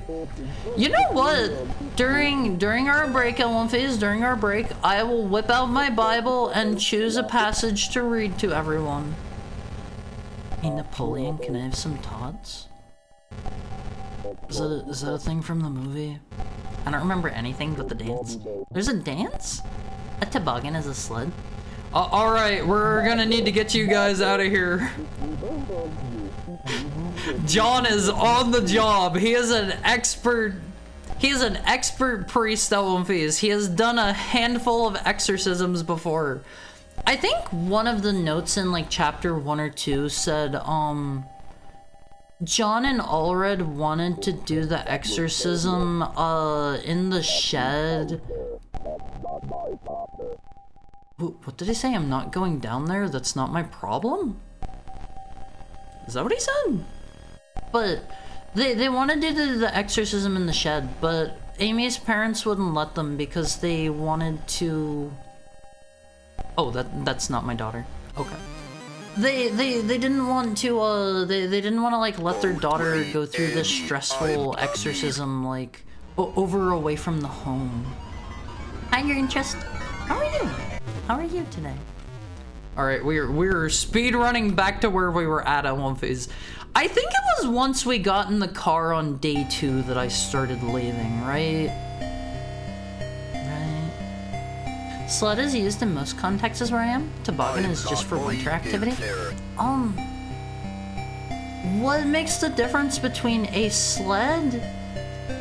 You know what? During our break, Alonfis, during our break, I will whip out my Bible and choose a passage to read to everyone. Hey, Napoleon, can I have some tots? Is that a thing from the movie? I don't remember anything but the dance. There's a dance? A toboggan is a sled? Alright, we're gonna need to get you guys out of here. John is on the job. He is an expert priest, Alonfis. He has done a handful of exorcisms before. I think one of the notes in like chapter 1 or 2 said, John and Ulred wanted to do the exorcism, in the shed. What did he say? I'm not going down there? That's not my problem? Is that what he said? But they wanted to do the exorcism in the shed, but Amy's parents wouldn't let them because they wanted to... Oh, that's not my daughter. Okay. They didn't want to, they didn't want to, like, let their daughter go through this stressful exorcism, like, away from the home. Hi, your interest. How are you? How are you today? Alright, we're speed running back to where we were at one phase. I think it was once we got in the car on day 2 that I started leaving, right? Sled is used in most contexts where I am. Toboggan is just for winter activity. What makes the difference between a sled,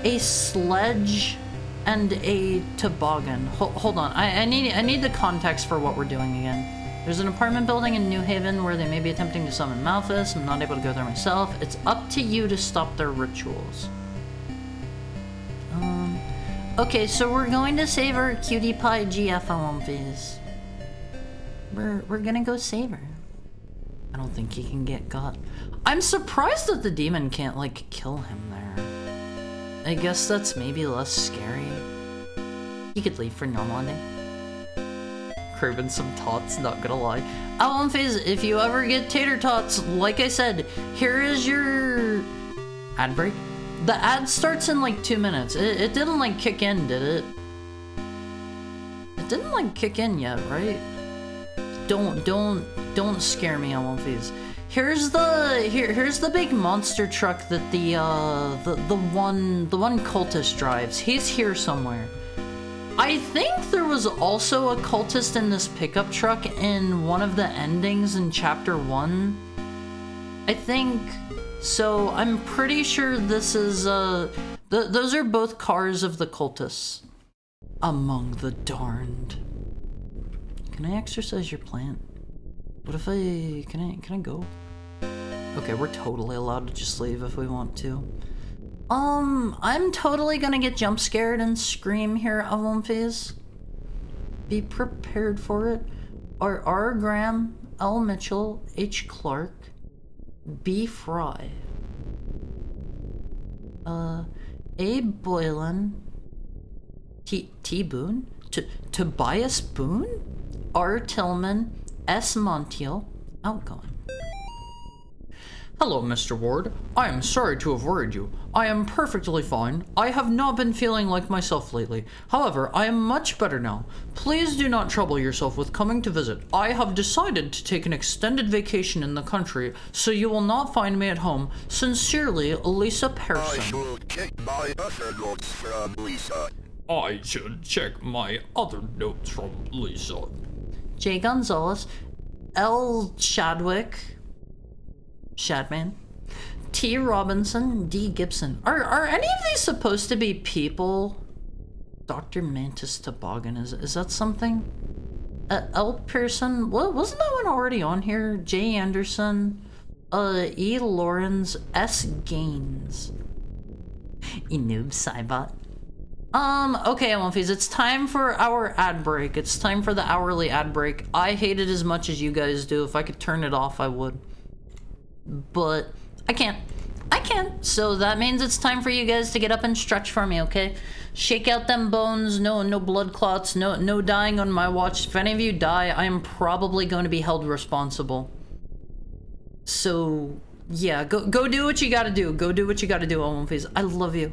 a sledge, and a toboggan? Hold on, I need the context for what we're doing again. There's an apartment building in New Haven where they may be attempting to summon Malthus. I'm not able to go there myself. It's up to you to stop their rituals. Okay, so we're going to save our cutie pie GF LMVs. We're gonna go save her. I don't think he can get got. I'm surprised that the demon can't, like, kill him there. I guess that's maybe less scary. You could leave for normal ending. Craving some tots, not gonna lie. LMVs, if you ever get tater tots, like I said, here is your ad break. The ad starts in like 2 minutes. It didn't like kick in, did it? It didn't like kick in yet, right? Don't scare me, LMVs. Here's the big monster truck that the one cultist drives. He's here somewhere. I think there was also a cultist in this pickup truck in one of the endings in chapter 1. I think so. I'm pretty sure this is those are both cars of the cultists. Among the darned. Can I exercise your plant? What if can I go? Okay, we're totally allowed to just leave if we want to. I'm totally gonna get jump scared and scream here at one phase. Be prepared for it. R. Graham, L. Mitchell, H. Clark, B. Fry, A. Boylan, T. Boone, Tobias Boone, R. Tillman, S. Montiel, outgoing. Hello, Mr. Ward. I am sorry to have worried you. I am perfectly fine. I have not been feeling like myself lately. However, I am much better now. Please do not trouble yourself with coming to visit. I have decided to take an extended vacation in the country, so you will not find me at home. Sincerely, Lisa Pearson. I should check my other notes from Lisa. I should check my other notes from Lisa. J. Gonzalez, L. Chadwick, Shadman, T. Robinson, D. Gibson. Are any of these supposed to be people? Dr. Mantis Toboggan, is that something? L. Pearson, wasn't that one already on here? J. Anderson, E. Lawrence, S. Gaines. Enoob Cybot. Okay, Elmfies, it's time for our ad break. It's time for the hourly ad break. I hate it as much as you guys do. If I could turn it off, I would. But I can't. I can't. So that means it's time for you guys to get up and stretch for me, okay? Shake out them bones. No blood clots. No dying on my watch. If any of you die, I am probably going to be held responsible. So, yeah, go do what you gotta do. Go do what you gotta do, Elmfies. I love you.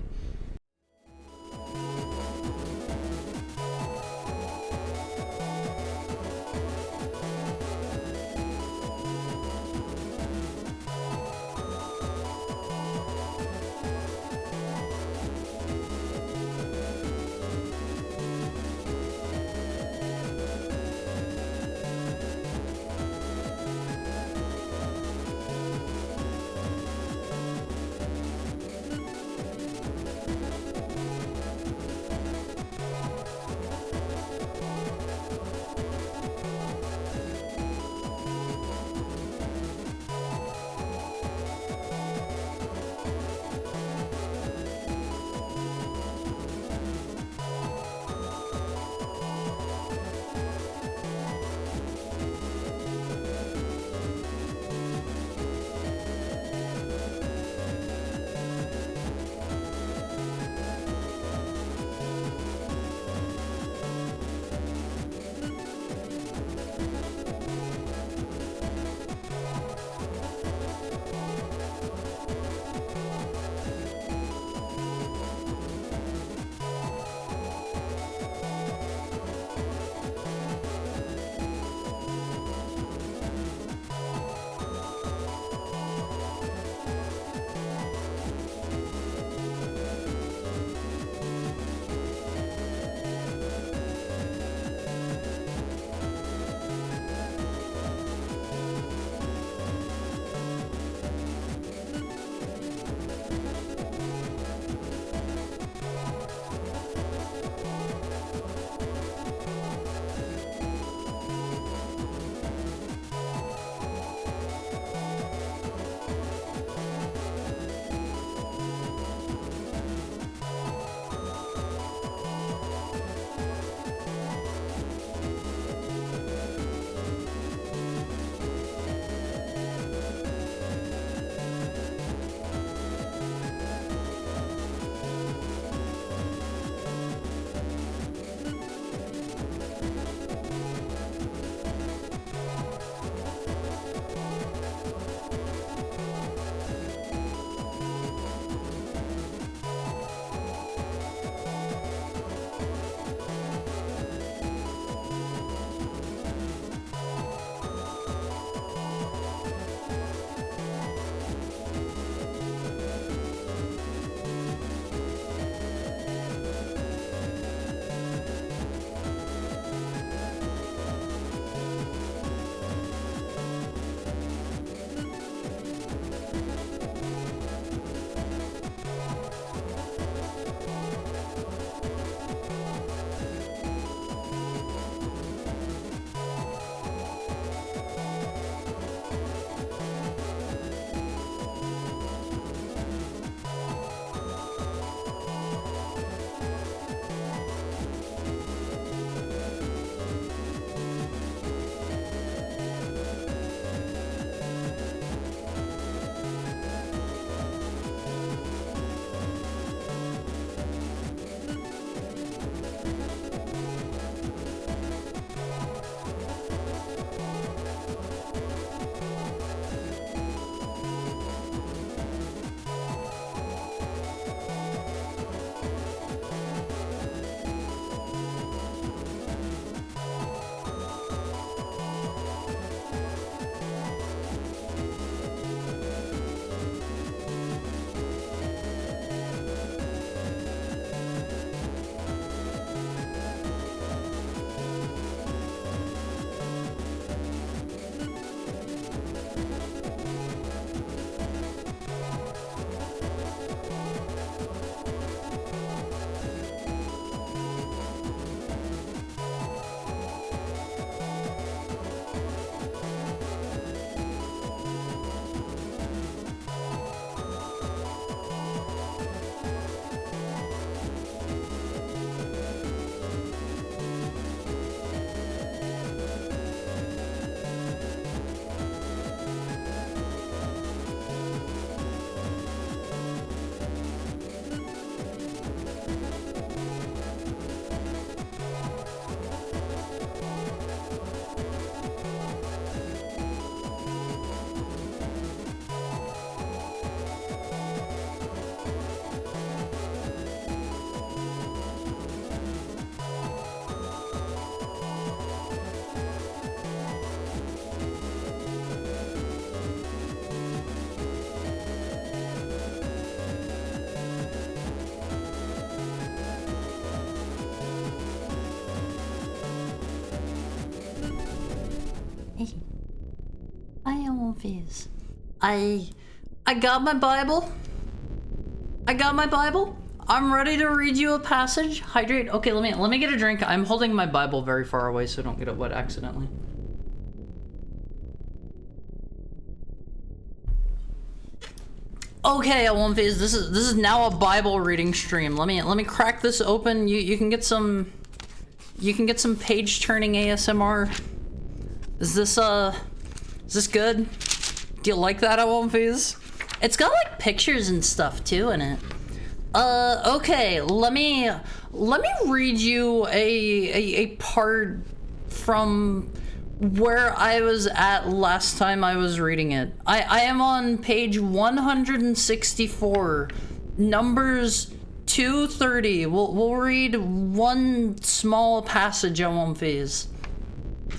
Hey. I am Fizz. I got my Bible. I'm ready to read you a passage. Hydrate. Okay, let me get a drink. I'm holding my Bible very far away so I don't get it wet accidentally. Okay, Olympias, this is now a Bible reading stream. Let me crack this open. You can get some page turning ASMR. Is this good? Do you like that, Olympias? It's got like pictures and stuff too in it. Okay, let me read you a part from where I was at last time I was reading it. I am on page 164, numbers 230. We'll read one small passage on One Phase.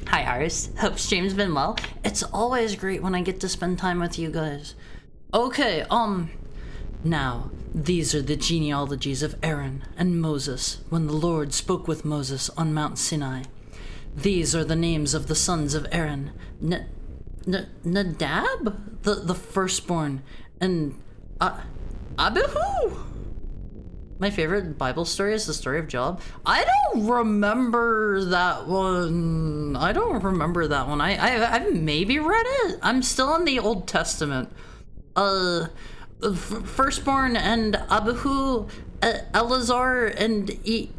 Hi Iris, hope stream's been well. It's always great when I get to spend time with you guys. Okay, now, these are the genealogies of Aaron and Moses when the Lord spoke with Moses on Mount Sinai. These are the names of the sons of Aaron. Nadab, the firstborn, and Abihu. My favorite Bible story is the story of Job. I don't remember that one. I've maybe read it. I'm still in the Old Testament. Firstborn and Abihu, Eleazar and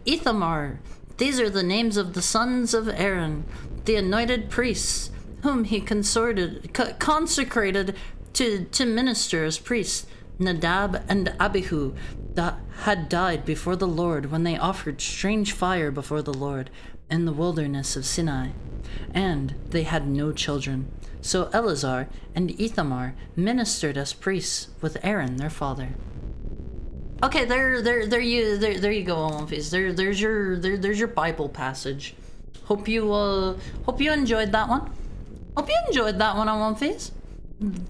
Ithamar. These are the names of the sons of Aaron, the anointed priests, whom he consecrated to minister as priests. Nadab and Abihu that had died before the Lord when they offered strange fire before the Lord in the wilderness of Sinai, and they had no children. So Eleazar and Ithamar ministered as priests with Aaron their father. Okay, there you go, Olympias. There's your Bible passage. Hope you enjoyed that one. Olympias.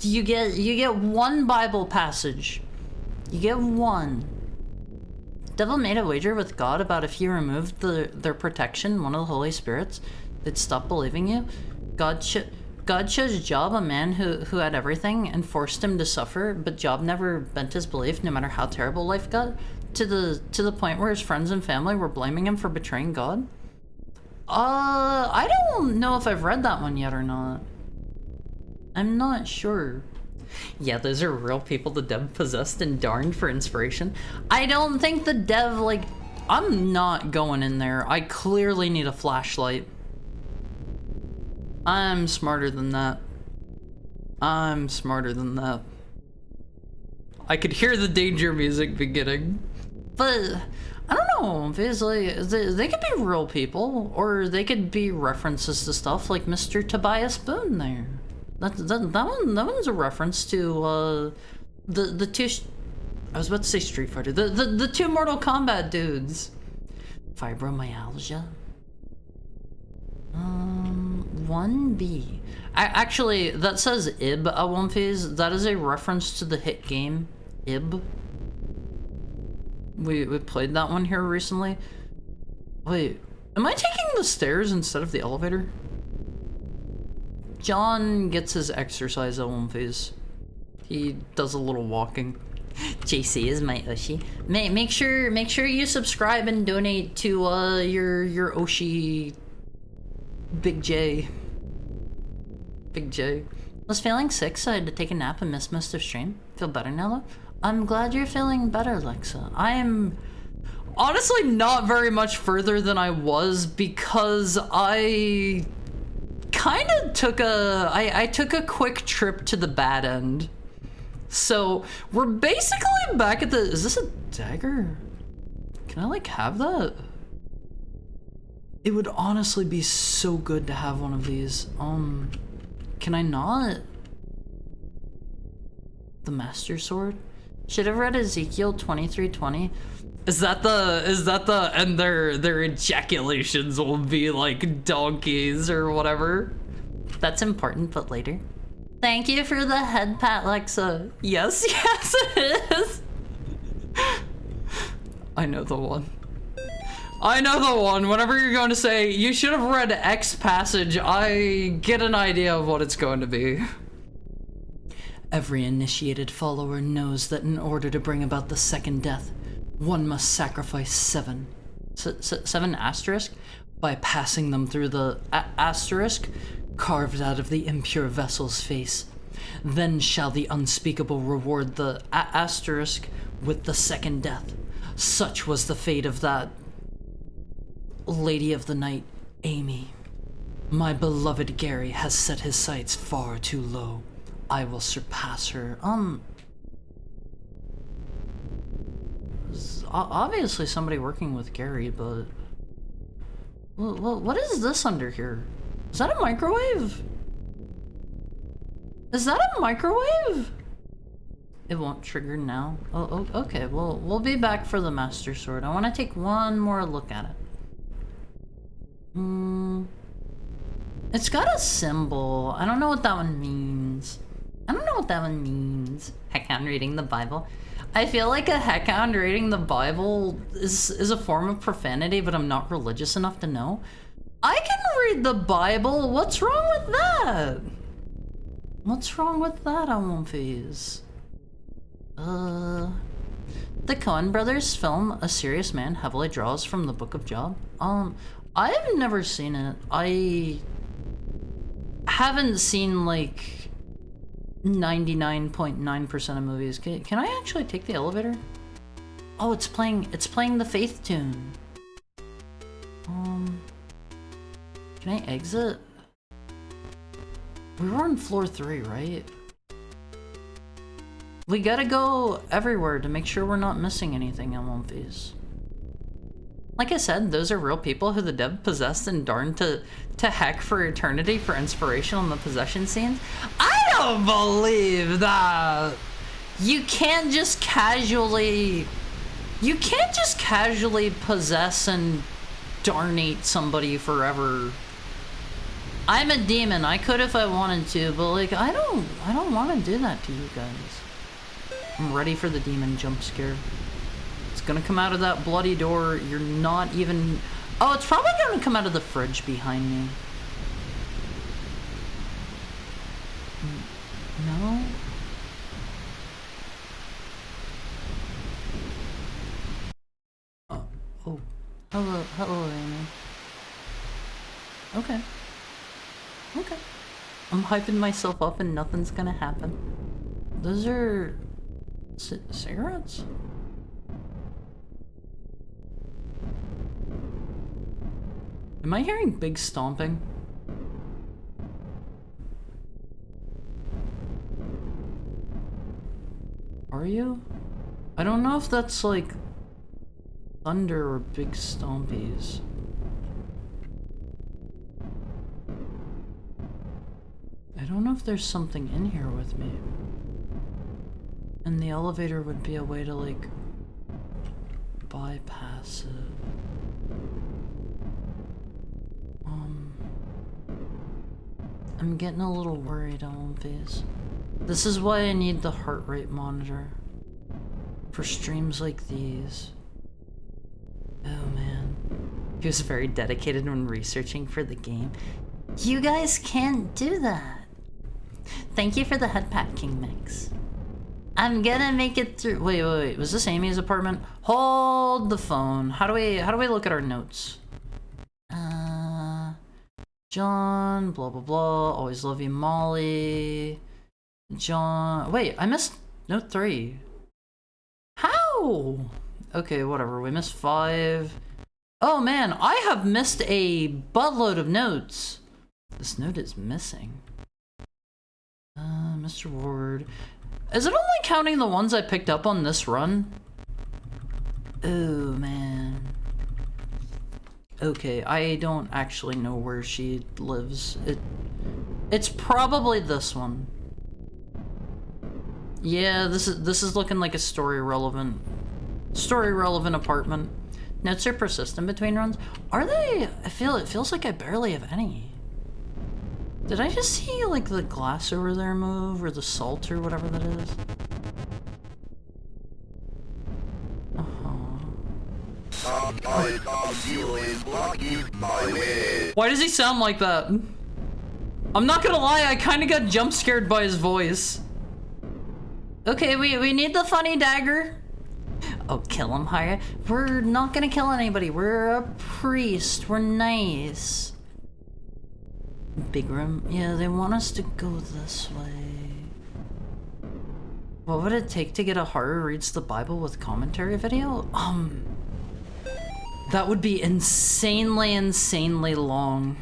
You get one Bible passage. You get one. Devil made a wager with God about if you removed their protection, one of the Holy Spirits, they'd stop believing you. God chose Job, a man who had everything, and forced him to suffer, but Job never bent his belief, no matter how terrible life got, to the point where his friends and family were blaming him for betraying God. I don't know if I've read that one yet or not. I'm not sure. Yeah, those are real people the dev possessed and darned for inspiration. I don't think the dev, I'm not going in there. I clearly need a flashlight. I'm smarter than that. I could hear the danger music beginning. But, I don't know, it's they could be real people, or they could be references to stuff like Mr. Tobias Boone there. That one's a reference to, the two, I was about to say Street Fighter, the two Mortal Kombat dudes. Fibromyalgia? 1B. Actually, that says Ib at One Phase. That is a reference to the hit game, Ib. We played that one here recently. Wait, am I taking the stairs instead of the elevator? John gets his exercise at One Phase. He does a little walking. JC is my Oshi. Make sure you subscribe and donate to your Oshi. Big J. Was feeling sick, so I had to take a nap and miss most of stream. Feel better now though? I'm glad you're feeling better, Lexa. I am honestly not very much further than I was because I kind of took I took a quick trip to the bad end. So we're basically back at the, is this a dagger? Can I have that? It would honestly be so good to have one of these. Can I not? The Master Sword? Should have read Ezekiel 23:20. Is that the and their ejaculations will be like donkeys or whatever? That's important, but later. Thank you for the head pat, Lexa. Yes, it is. I know the one. I know the one. Whenever you're going to say, you should have read X passage, I get an idea of what it's going to be. Every initiated follower knows that in order to bring about the second death, one must sacrifice 7. 7 asterisk? By passing them through the asterisk carved out of the impure vessel's face. Then shall the unspeakable reward the asterisk with the second death. Such was the fate of that Lady of the Night, Amy. My beloved Gary has set his sights far too low. I will surpass her. Obviously somebody working with Gary, but what is this under here? Is that a microwave? Is that a microwave? It won't trigger now. Oh, okay. Well, we'll be back for the Master Sword. I want to take one more look at it. It's got a symbol. I don't know what that one means. Heckhound reading the Bible. I feel like a heckhound reading the Bible is a form of profanity, but I'm not religious enough to know. I can read the Bible. What's wrong with that? What's wrong with that, Almonfis? The Coen brothers film A Serious Man heavily draws from the Book of Job. I've never seen it. I haven't seen like 99.9% of movies. Can I actually take the elevator? Oh, it's playing the Faith tune. Can I exit? We were on floor 3, right? We gotta go everywhere to make sure we're not missing anything on One Piece. Like I said, those are real people who the dev possessed and darned to heck for eternity for inspiration on the possession scenes. I don't believe that! You can't just casually possess and darnate somebody forever. I'm a demon. I could if I wanted to, but like I don't want to do that to you guys. I'm ready for the demon jump scare. It's gonna come out of that bloody door. You're not even... Oh, it's probably gonna come out of the fridge behind me. No? Oh. Hello, Amy. Okay. Okay. I'm hyping myself up and nothing's gonna happen. Those are... cigarettes? Am I hearing big stomping? Are you? I don't know if that's like thunder or big stompies. I don't know if there's something in here with me. And the elevator would be a way to like bypass it. I'm getting a little worried on face. This is why I need the heart rate monitor for streams like these. Oh man. He was very dedicated when researching for the game. You guys can't do that. Thank you for the head pat, King Mix. I'm gonna make it through. Wait. Was this Amy's apartment? Hold the phone. How do we look at our notes? John, blah blah blah. Always love you, Molly. John. Wait, I missed note 3. How? Okay, whatever. We missed 5. Oh man, I have missed a buttload of notes. This note is missing. Mr. Ward. Is it only counting the ones I picked up on this run? Oh, man. Okay, I don't actually know where she lives. It's probably this one. Yeah, this is looking like a story relevant apartment. Notes are persistent between runs. Are they? It feels like I barely have any. Did I just see like the glass over there move, or the salt, or whatever that is? seal is blocking my way. Why does he sound like that? I'm not gonna lie, I kind of got jump scared by his voice. Okay, we need the funny dagger. Oh, kill him higher. We're not gonna kill anybody. We're a priest. We're nice. Big room. Yeah, they want us to go this way. What would it take to get a horror reads the Bible with commentary video? That would be insanely long.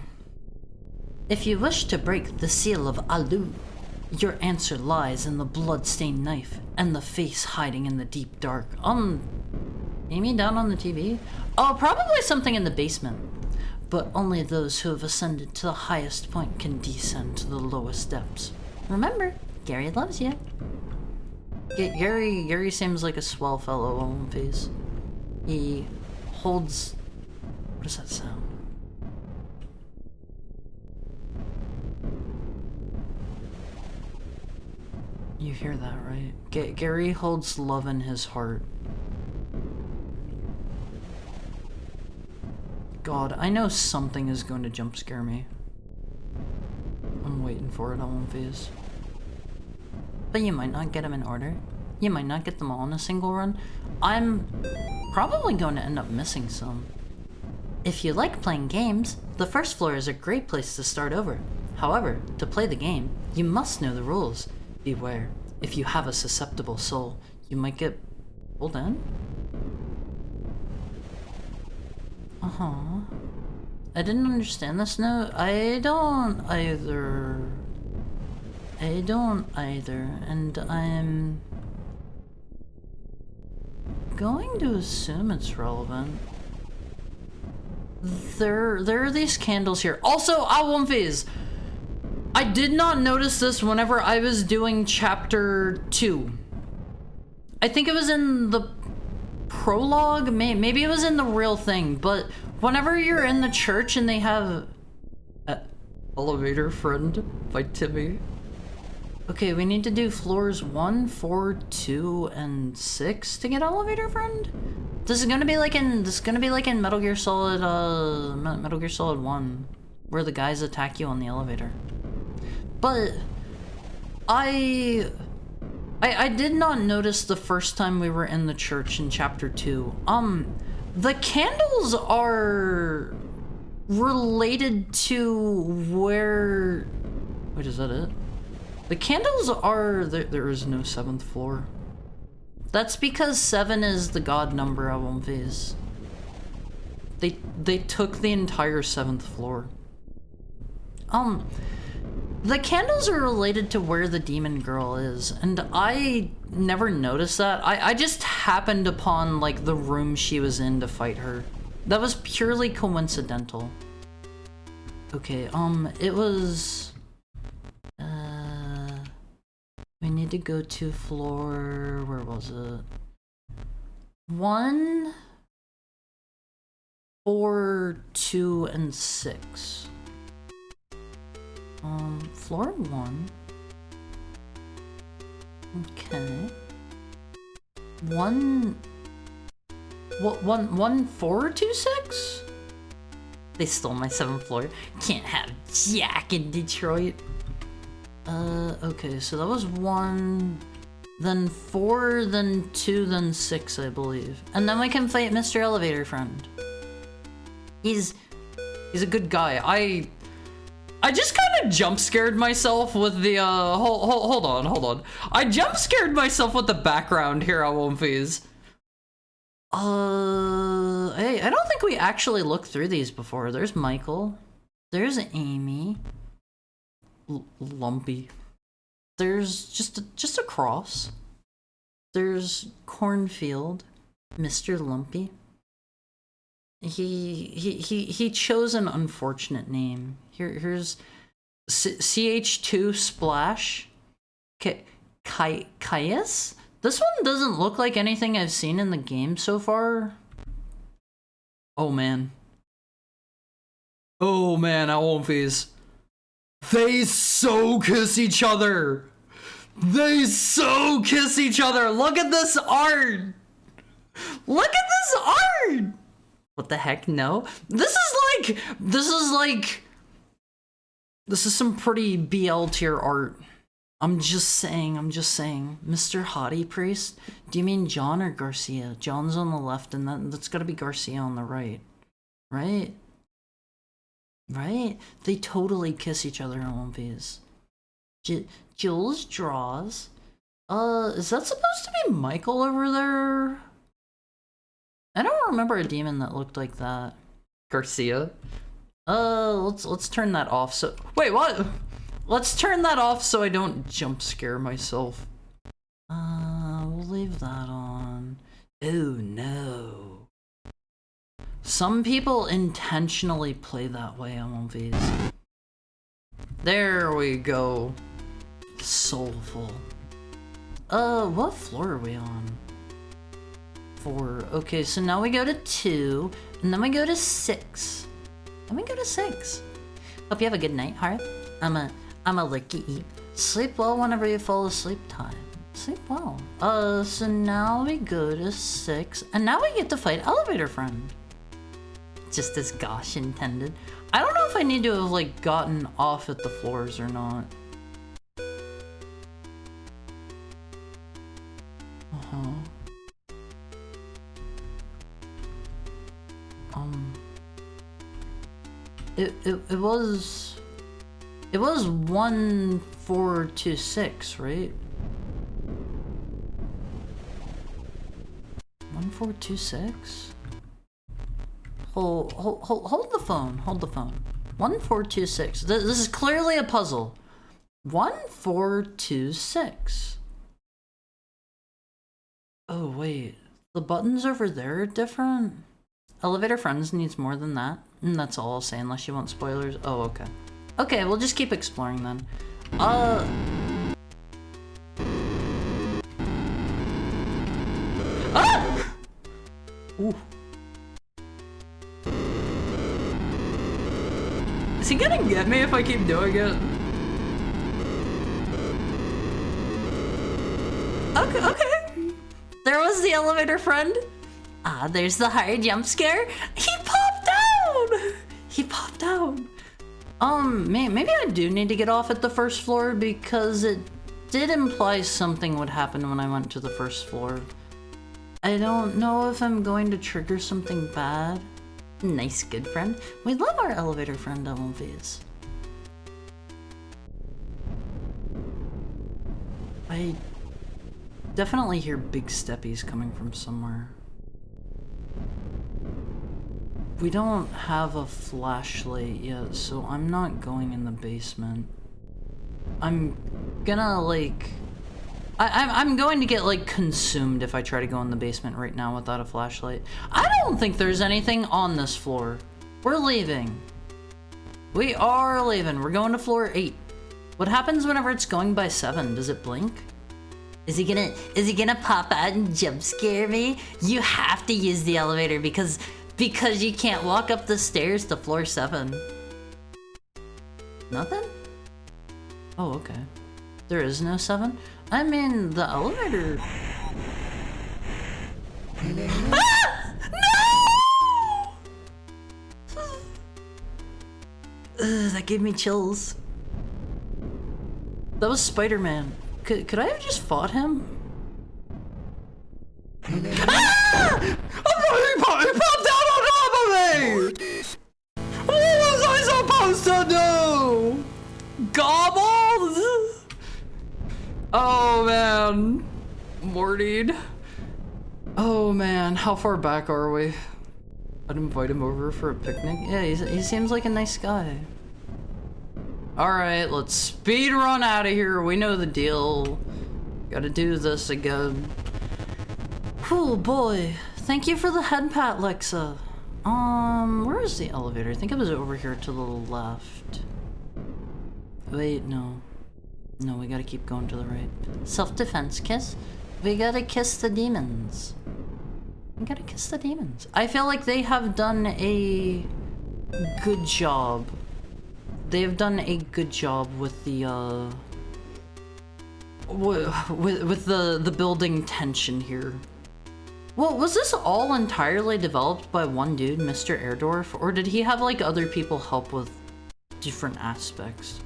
If you wish to break the seal of Alu, your answer lies in the blood-stained knife and the face hiding in the deep dark. Amy down on the TV? Oh, probably something in the basement. But only those who have ascended to the highest point can descend to the lowest depths. Remember, Gary loves you. Gary seems like a swell fellow on face. He holds... What does that sound? You hear that, right? Gary holds love in his heart. God, I know something is going to jump scare me. I'm waiting for it on one phase. But you might not get them in order. You might not get them all in a single run. I'm probably going to end up missing some. If you like playing games, the first floor is a great place to start over. However, to play the game, you must know the rules. Beware, if you have a susceptible soul, you might get pulled in. I didn't understand this note. I don't either, and I'm going to assume it's relevant. There are these candles here. Also, Awumfiz! I did not notice this whenever I was doing chapter 2. I think it was in the prologue, maybe it was in the real thing, but whenever you're in the church and they have Elevator Friend by Timmy. Okay, we need to do floors 1, 4, 2, and 6 to get Elevator Friend? This is gonna be like in Metal Gear Solid 1, where the guys attack you on the elevator. But I did not notice the first time we were in the church in chapter 2. The candles are related to where... Wait, is that it? The candles are... There is no 7th floor. That's because 7 is the god number of One Phase. They took the entire 7th floor. The candles are related to where the demon girl is, and I never noticed that. I just happened upon, like, the room she was in to fight her. That was purely coincidental. Okay, it was... we need to go to floor... where was it? 1, 4, 2, and 6. Floor 1. Okay. 1, 4, 2, 6? They stole my 7th floor. Can't have Jack in Detroit. Okay, so that was 1, then 4, then 2, then 6, I believe. And then we can fight Mr. Elevator Friend. He's a good guy. I just kind of jump scared myself with the, hold on. I jump scared myself with the background here on One Phase. Hey, I don't think we actually looked through these before. There's Michael. There's Amy. Lumpy. There's just a cross. There's Cornfield. Mr. Lumpy. He chose an unfortunate name. Here's CH2 Splash. Caius? This one doesn't look like anything I've seen in the game so far. Oh man. Oh man, Awumfies. They so kiss each other. They so kiss each other. Look at this art. Look at this art. What the heck? No. This is some pretty BL tier art. I'm just saying. Mr. Hottie Priest? Do you mean John or Garcia? John's on the left and that's gotta be Garcia on the right. Right? Right? They totally kiss each other in One Piece. Jules draws. Is that supposed to be Michael over there? I don't remember a demon that looked like that. Garcia? Let's turn that off so- Wait, what? Let's turn that off so I don't jump scare myself. We'll leave that on. Oh no. Some people intentionally play that way on One Piece. There we go. Soulful. What floor are we on? 4. Okay, so now we go to 2, and then we go to 6. Then we go to 6. Hope you have a good night, Heart. I'm a licky eat. Sleep well whenever you fall asleep time. Sleep well. So now we go to 6, and now we get to fight Elevator Friend. Just as Gosh intended. I don't know if I need to have, like, gotten off at the floors or not. It was 1426, right? 1426? Hold the phone. Hold the phone. 1426. This is clearly a puzzle. 1426. Oh wait, the buttons over there are different. Elevator Friends needs more than that. And that's all I'll say unless you want spoilers. Oh, okay. Okay, we'll just keep exploring then. Ah! Ooh. Is he gonna get me if I keep doing it? Okay. There was the Elevator Friend. Ah, there's the higher jump scare. He popped out! He popped out. Maybe I do need to get off at the first floor because it did imply something would happen when I went to the first floor. I don't know if I'm going to trigger something bad. Nice, good friend. We love our Elevator Friend MLVs. I definitely hear big steppies coming from somewhere. We don't have a flashlight yet, so I'm not going in the basement. I'm gonna, like... I'm going to get, like, consumed if I try to go in the basement right now without a flashlight. I don't think there's anything on this floor. We're leaving. We are leaving. We're going to floor 8. What happens whenever it's going by 7? Does it blink? Is he gonna pop out and jump scare me? You have to use the elevator because you can't walk up the stairs to floor 7. Nothing? Oh, okay. There is no 7? I mean, the elevator... Ah! No! Ugh, that gave me chills. That was Spider-Man. Could I have just fought him? Ah! He popped out on top of me! What was I supposed to do? Gobbled? Oh man. Mortied. Oh man, how far back are we? I'd invite him over for a picnic. Yeah, he seems like a nice guy. Alright, let's speed run out of here. We know the deal. Gotta do this again. Oh boy. Thank you for the head pat, Lexa. Where is the elevator? I think it was over here to the left. Wait, no. No, we gotta keep going to the right. Self-defense kiss? We gotta kiss the demons. We gotta kiss the demons. I feel like they have done a good job. They have done a good job with the with the building tension here. Well, was this all entirely developed by one dude, Mr. Airdorf, or did he have like other people help with different aspects?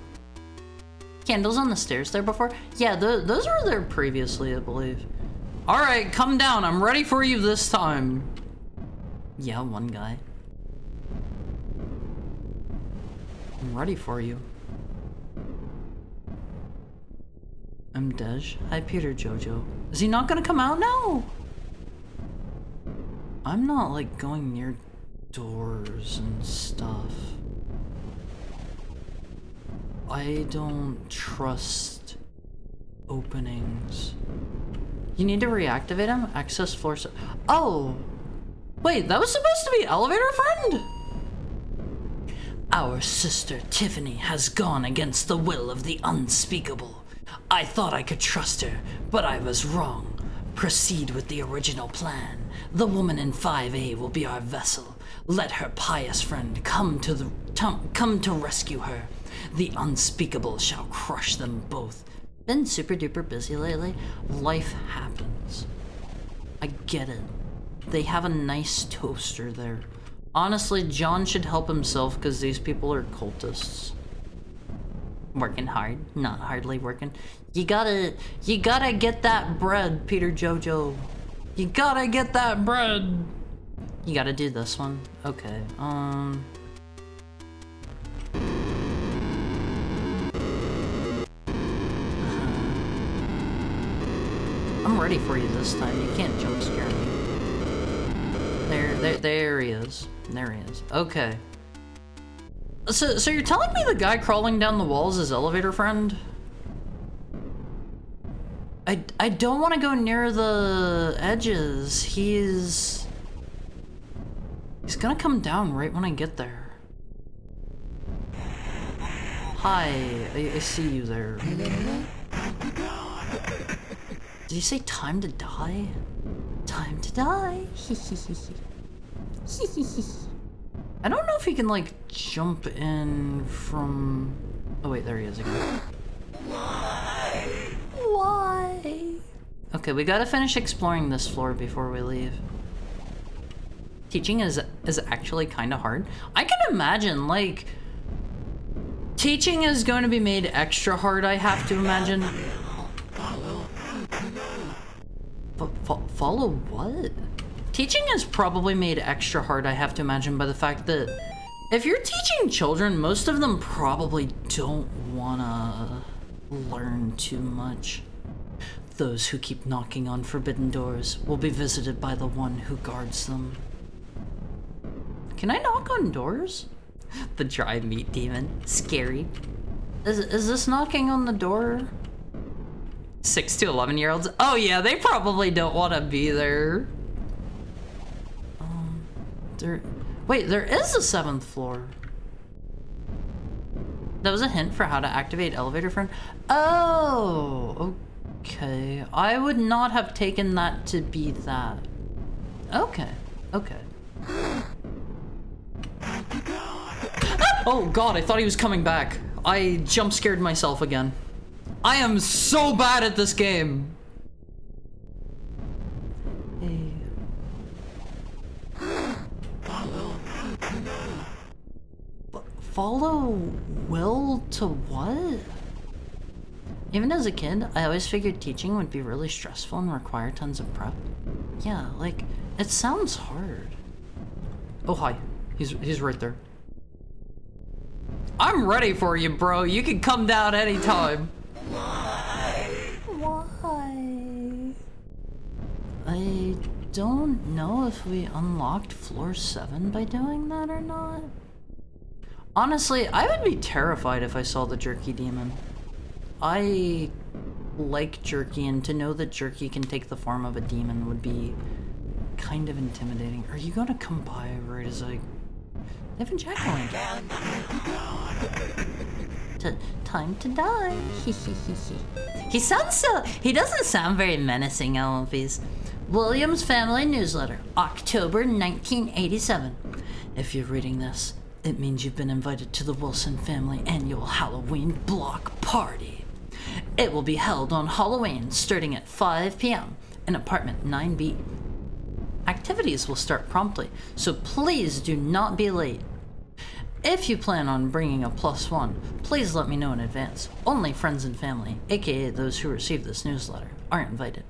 Candles on the stairs there before? Yeah, those were there previously, I believe. All right, come down. I'm ready for you this time. Yeah, one guy. I'm ready for you. I'm Dej. Hi, Peter Jojo. Is he not gonna come out now? I'm not like going near doors and stuff. I don't trust openings. You need to reactivate him? Access floor. Oh! Wait, that was supposed to be elevator friend? Our sister Tiffany has gone against the will of the unspeakable. I thought I could trust her, but I was wrong. Proceed with the original plan. The woman in 5A will be our vessel. Let her pious friend come to rescue her. The unspeakable shall crush them both. Been super duper busy lately. Life happens. I get it. They have a nice toaster there. Honestly, John should help himself because these people are cultists. Working hard, not hardly working. You gotta get that bread, Peter Jojo. You gotta get that bread. You gotta do this one. Okay, I'm ready for you this time. You can't jump scare me. There he is. There he is. Okay. So you're telling me the guy crawling down the walls is elevator friend? I don't want to go near the edges. He's gonna come down right when I get there. Hi, I see you there. Did you say time to die? Time to die. I don't know if he can like jump in from... Oh wait, there he is again. Why? Okay, we gotta finish exploring this floor before we leave. Teaching is actually kind of hard. I can imagine, like... Teaching is going to be made extra hard, I have to imagine. Follow what? Teaching is probably made extra hard, I have to imagine, by the fact that if you're teaching children, most of them probably don't wanna learn too much. Those who keep knocking on forbidden doors will be visited by the one who guards them. Can I knock on doors? The dry meat demon. Scary. Is this knocking on the door? 6 to 11-year-olds? Oh yeah, they probably don't want to be there. Wait, there is a 7th floor. That was a hint for how to activate elevator friend. Oh, okay. I would not have taken that to be that. Okay, okay. Oh god, I thought he was coming back. I jump scared myself again. I am so bad at this game. Hey. Follow Will to what? Even as a kid, I always figured teaching would be really stressful and require tons of prep. Yeah, like, it sounds hard. Oh, hi. He's right there. I'm ready for you, bro. You can come down anytime. Why? I don't know if we unlocked floor 7 by doing that or not. Honestly, I would be terrified if I saw the jerky demon. I like jerky, and to know that jerky can take the form of a demon would be kind of intimidating. Are you gonna come by right as I... They have a jack-o'-lantern. Time to die. He sounds so... He doesn't sound very menacing, LMPs. Williams Family Newsletter, October 1987. If you're reading this, it means you've been invited to the Wilson family annual Halloween block party. It will be held on Halloween starting at 5 p.m. in apartment 9B. activities will start promptly, so please do not be late. If you plan on bringing a +1, please let me know in advance. Only friends and family, aka those who receive this newsletter, are invited.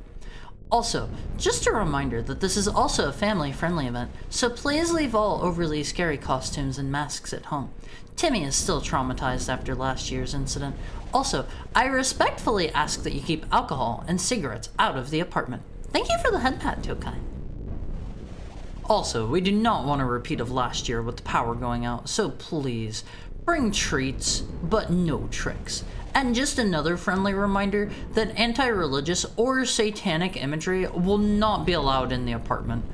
Also, just a reminder that this is also a family-friendly event, so please leave all overly scary costumes and masks at home. Timmy is still traumatized after last year's incident. Also, I respectfully ask that you keep alcohol and cigarettes out of the apartment. Thank you for the head pat, Tokai. Also, we do not want a repeat of last year with the power going out, so please, bring treats, but no tricks. And just another friendly reminder that anti-religious or satanic imagery will not be allowed in the apartment.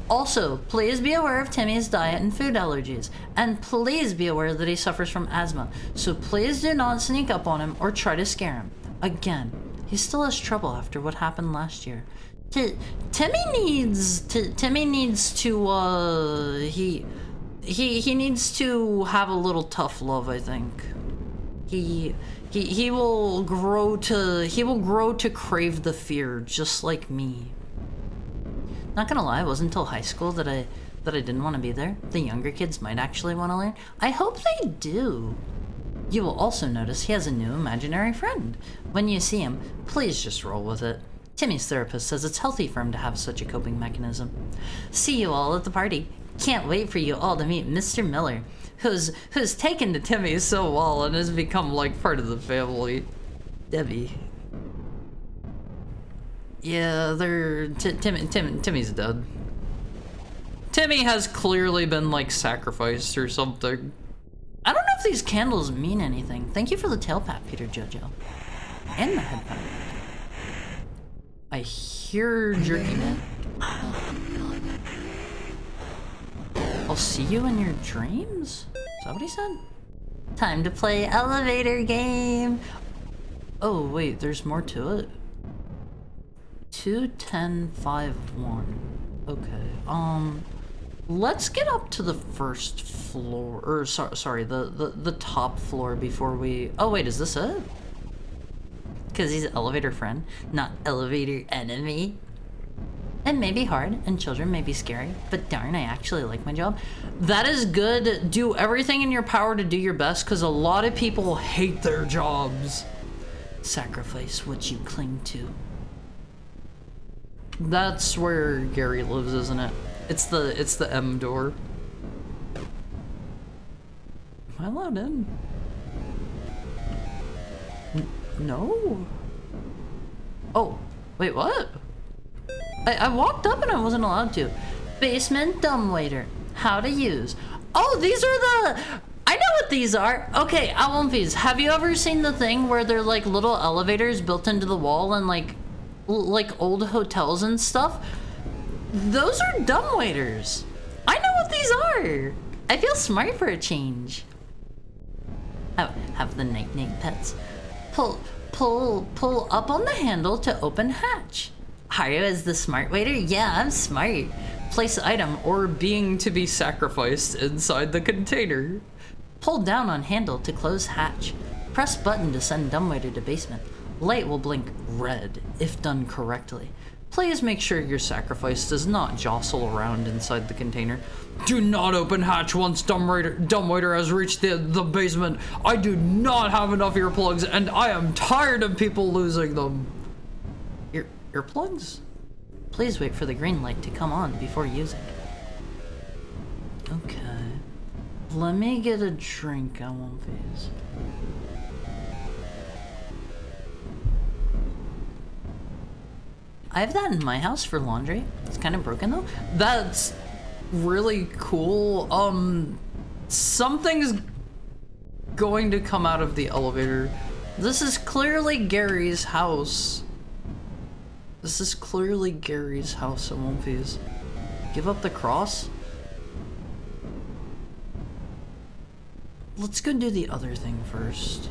Also, please be aware of Timmy's diet and food allergies, and please be aware that he suffers from asthma, so please do not sneak up on him or try to scare him. Again, he still has trouble after what happened last year. Timmy needs to he needs to have a little tough love, I think. He will grow to crave the fear just like me. Not gonna lie, it wasn't until high school that I didn't want to be there. The younger kids might actually want to learn. I hope they do. You will also notice he has a new imaginary friend. When you see him, please just roll with it. Timmy's therapist says it's healthy for him to have such a coping mechanism. See you all at the party. Can't wait for you all to meet Mr. Miller, who's taken to Timmy so well and has become like part of the family. Debbie. Yeah, Timmy's dead. Timmy has clearly been like sacrificed or something. I don't know if these candles mean anything. Thank you for the tail pat, Peter Jojo. And the head pat. I hear jerking it. I'll see you in your dreams? Is that what he said? Time to play elevator game. Oh wait, there's more to it. 21051. Okay. Let's get up to the first floor, or sorry, the top floor before we. Oh wait, is this it? Because he's an elevator friend, not elevator enemy. It may be hard, and children may be scary, but darn, I actually like my job. That is good. Do everything in your power to do your best, because a lot of people hate their jobs. Sacrifice what you cling to. That's where Gary lives, isn't it? It's the M door. Am I allowed in? No. Oh, wait, what? I walked up and I wasn't allowed to. Basement dumbwaiter. How to use. Oh, these are the... I know what these are. Okay, Alumfies, have you ever seen the thing where they're like little elevators built into the wall and like old hotels and stuff? Those are dumbwaiters. I know what these are. I feel smart for a change. Have the night-night pets. Pull up on the handle to open hatch. Haru is the smart waiter? Yeah, I'm smart. Place item or being to be sacrificed inside the container. Pull down on handle to close hatch. Press button to send dumbwaiter to basement. Light will blink red if done correctly. Please make sure your sacrifice does not jostle around inside the container. Do not open hatch once dumbwaiter has reached the basement. I do not have enough earplugs and I am tired of people losing them. Earplugs? Please wait for the green light to come on before using. Okay. Let me get a drink on one of these. I have that in my house for laundry. It's kind of broken though. That's really cool. Something's going to come out of the elevator. This is clearly Gary's house. This is clearly Gary's house at One Piece. Give up the cross? Let's go do the other thing first.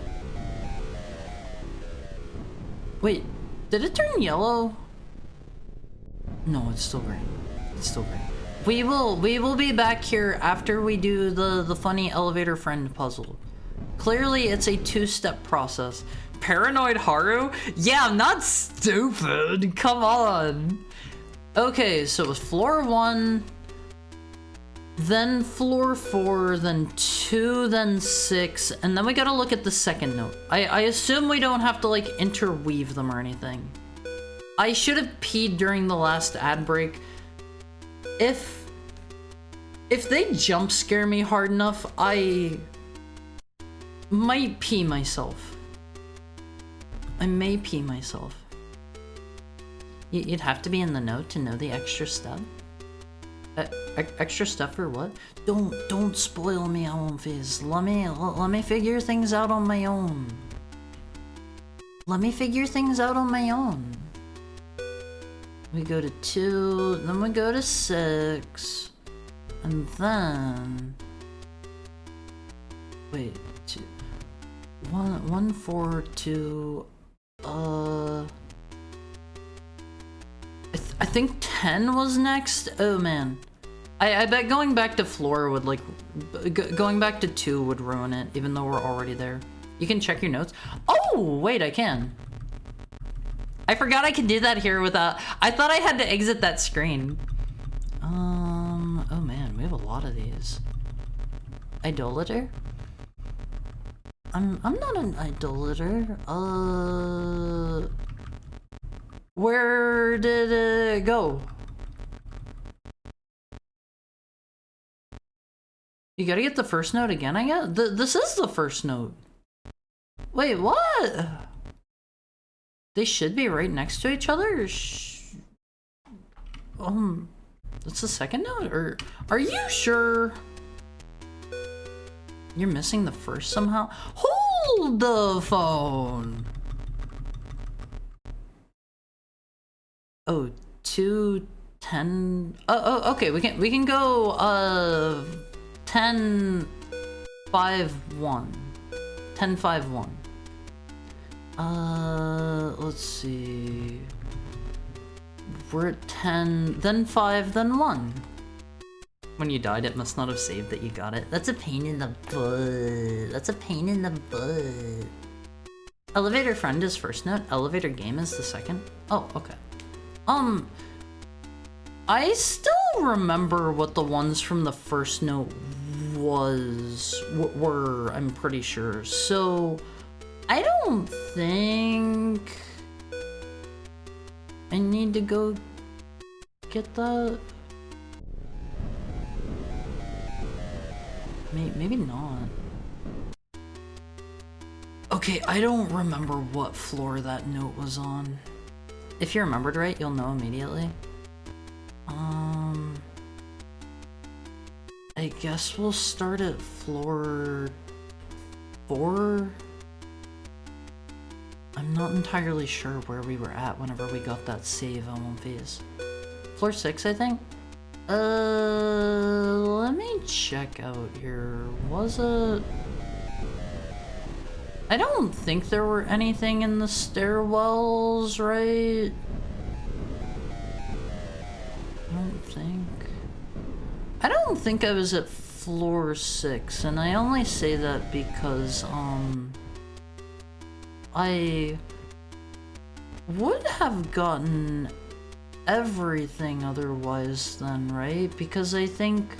Wait, did it turn yellow? No, it's still green. It's still green. We will be back here after we do the funny elevator friend puzzle. Clearly, it's a two-step process. Paranoid Haru? Yeah, I'm not stupid. Come on. Okay, so it was floor 1, then floor 4, then 2, then 6, and then we gotta look at the second note. I assume we don't have to, like, interweave them or anything. I should have peed during the last ad break. If they jump scare me hard enough, I might pee myself. I may pee myself. You'd have to be in the note to know the extra stuff. Extra stuff for what? Don't spoil me, Fizz. Let me figure things out on my own. Let me figure things out on my own. We go to 2, then we go to 6, and then wait, 2, 1, 4, 2. I think 10 was next. Oh man, I bet going back to floor would like going back to 2 would ruin it, even though we're already there. You can check your notes. Oh wait, I can. I forgot I could do that here without. I thought I had to exit that screen. Oh man, we have a lot of these. Idolater? I'm not an idolater. Where did it go? You gotta get the first note again, I guess? This is the first note. Wait, what? They should be right next to each other? That's the second note? Or are you sure? You're missing the first somehow? Hold the phone! Oh, 2, 10. Oh, okay. We can go 10, 5, 1. 10, 5, 1. Let's see. We're at 10, then 5, then 1. When you died, it must not have saved that you got it. That's a pain in the butt. That's a pain in the butt. Elevator friend is first note. Elevator game is the second. Oh, okay. I still remember what the ones from the first note were, I'm pretty sure. So, I don't think I need to go get that. Maybe not. Okay, I don't remember what floor that note was on. If you remembered right, you'll know immediately. I guess we'll start at floor 4. I'm not entirely sure where we were at whenever we got that save on phase. Floor 6, I think? Let me check out here. Was it? I don't think there were anything in the stairwells, right? I don't think I was at floor 6, and I only say that because, I would have gotten everything otherwise then, right? Because I think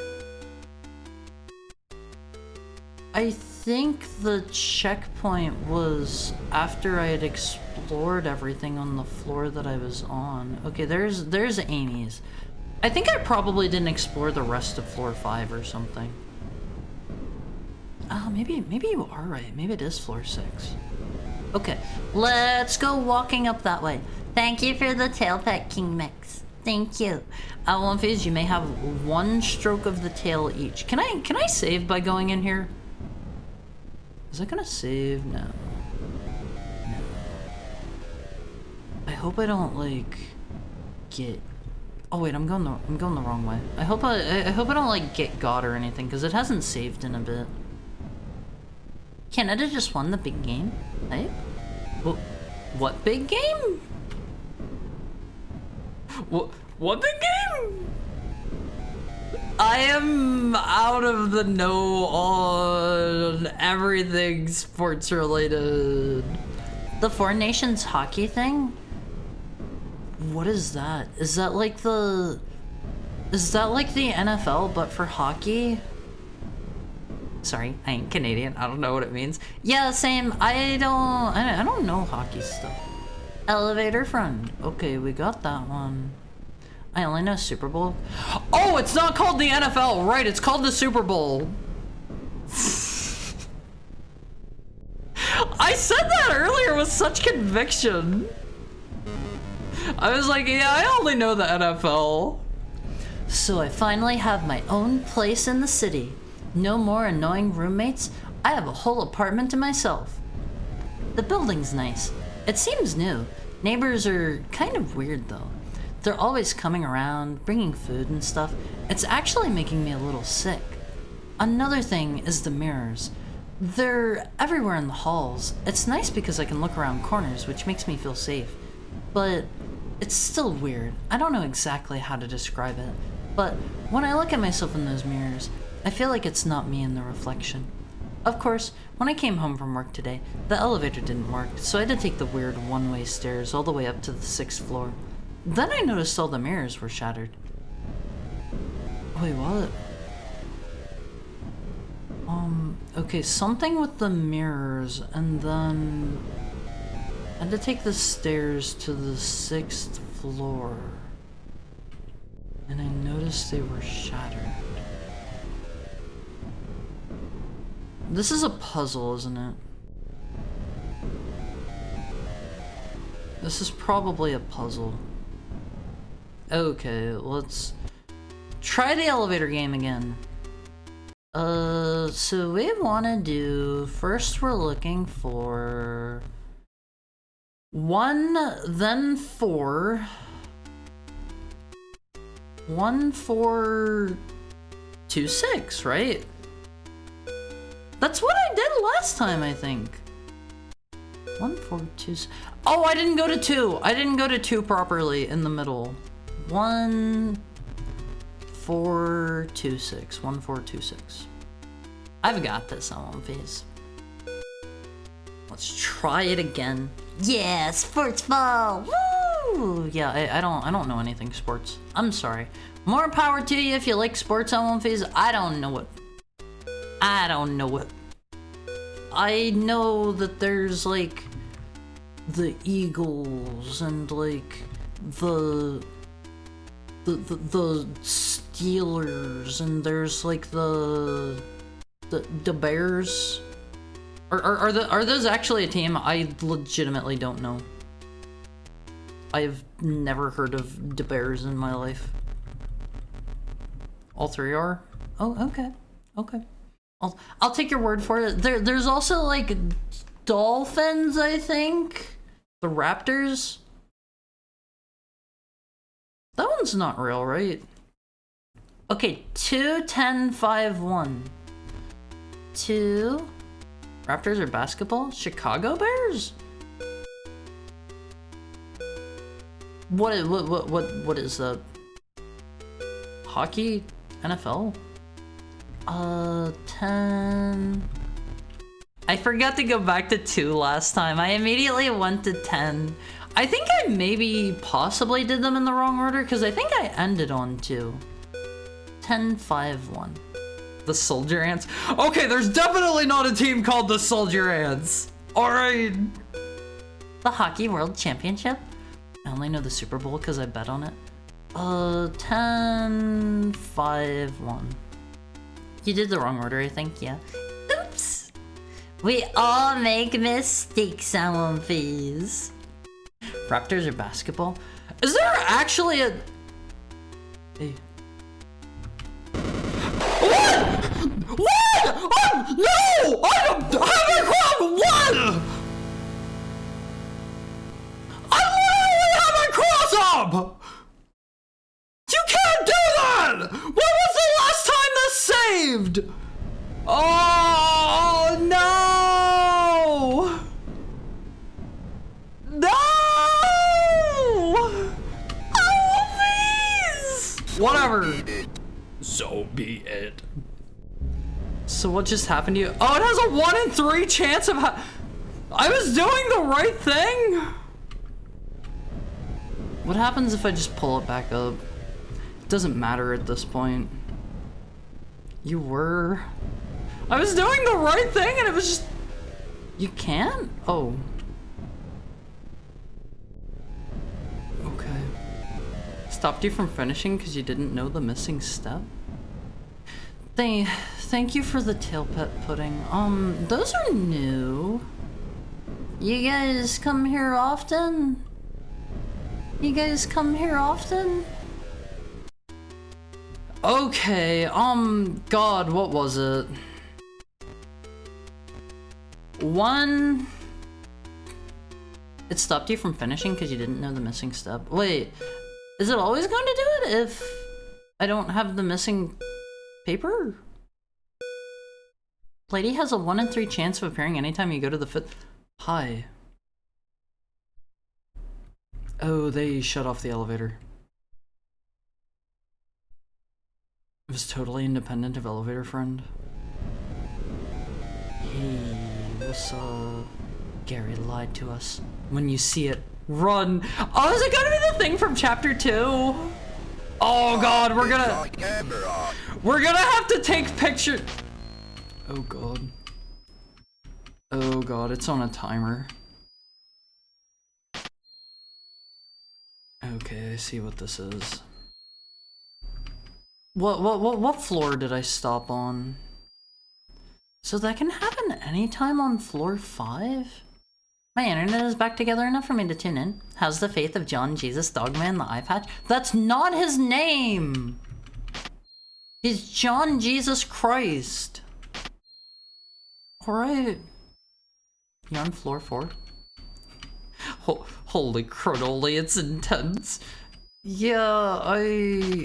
the checkpoint was after I had explored everything on the floor that I was on. Okay, there's Amy's. I think I probably didn't explore the rest of floor 5 or something. Oh, maybe you are right. Maybe it is floor 6. Okay, let's go walking up that way. Thank you for the tail pet, King Mix. Thank you. One phase, you may have 1 stroke of the tail each. Can I save by going in here? Is it gonna save? No. I hope I don't like get. Oh wait, I'm going the wrong way. I hope I don't like get got or anything because it hasn't saved in a bit. Canada just won the big game. Hey? What big game? What big game? I am out of the know on everything sports related. The Four Nations hockey thing? What is that? Is that like the NFL but for hockey? Sorry, I ain't Canadian. I don't know what it means. Yeah, same. I don't know hockey stuff. Elevator friend. Okay, we got that one. I only know Super Bowl. Oh, it's not called the NFL, right? It's called the Super Bowl. I said that earlier with such conviction. I was like, yeah, I only know the NFL. So I finally have my own place in the city. No more annoying roommates. I have a whole apartment to myself. The building's nice. It seems new. Neighbors are kind of weird though. They're always coming around, bringing food and stuff. It's actually making me a little sick. Another thing is the mirrors. They're everywhere in the halls. It's nice because I can look around corners, which makes me feel safe. But it's still weird. I don't know exactly how to describe it. But when I look at myself in those mirrors, I feel like it's not me in the reflection. Of course, when I came home from work today, the elevator didn't work, so I had to take the weird one-way stairs all the way up to the 6th floor. Then I noticed all the mirrors were shattered. Wait, what? Okay, something with the mirrors, and then I had to take the stairs to the 6th floor. And I noticed they were shattered. This is a puzzle, isn't it? This is probably a puzzle. Okay, let's try the elevator game again. So we want to do, first we're looking for 1, then 4. 1, 4, 2, 6, right? That's what I did last time, I think. 1, 4, 2. Oh, I didn't go to 2. I didn't go to 2 properly in the middle. 1, 4, 2, 6. 1, 4, 2, 6. I've got this on One Piece. Let's try it again. Yeah, sports ball. Woo! Yeah, I don't know anything sports. I'm sorry. More power to you if you like sports on One Piece. I don't know it. I don't know it. I know that there's like the Eagles and like the Steelers, and there's like the Bears. Are those actually a team? I legitimately don't know. I've never heard of the Bears in my life. All 3 are? Oh, okay. Okay. I'll take your word for it. There's also like dolphins, I think. The Raptors. That one's not real, right? Okay, 2, 10, 5, 1. 2. Raptors are basketball? Chicago Bears? What is that? Hockey? NFL? 10. I forgot to go back to 2 last time. I immediately went to 10. I think I maybe possibly did them in the wrong order because I think I ended on 2. 10, 5, 1. The Soldier Ants? Okay, there's definitely not a team called the Soldier Ants. Alright. The Hockey World Championship? I only know the Super Bowl because I bet on it. 10, 5, 1. You did the wrong order, I think, yeah. Oops! We all make mistakes on One Piece. Raptors are basketball? Is there actually a... Hey. What? What? No! I haven't crossed one! I literally haven't crossed up! You can't do that! When was the last time this saved? Oh no! No! Oh please! Whatever. So be it. So what just happened to you? Oh, it has a 1 in 3 chance of I was doing the right thing? What happens if I just pull it back up? It doesn't matter at this point. You were... I was doing the right thing and it was just... You can't? Oh. Okay. Stopped you from finishing because you didn't know the missing step? Thank you for the tail pet pudding. Those are new. You guys come here often? You guys come here often? Okay, God, what was it? One... It stopped you from finishing because you didn't know the missing step. Wait, is it always going to do it if I don't have the missing paper? Lady has a 1 in 3 chance of appearing anytime you go to the fifth... Hi. Oh, they shut off the elevator. It was totally independent of elevator friend. Hey, what's up? Gary lied to us. When you see it, run. Oh, is it gonna be the thing from chapter 2? Oh God, we're gonna have to take pictures. Oh God. Oh God, it's on a timer. Okay, I see what this is. What floor did I stop on? So that can happen anytime on floor 5? My internet is back together enough for me to tune in. How's the faith of John Jesus Dogman the eye patch? That's not his name! He's John Jesus Christ. Alright. You're on floor 4? Holy cannoli, it's intense. Yeah,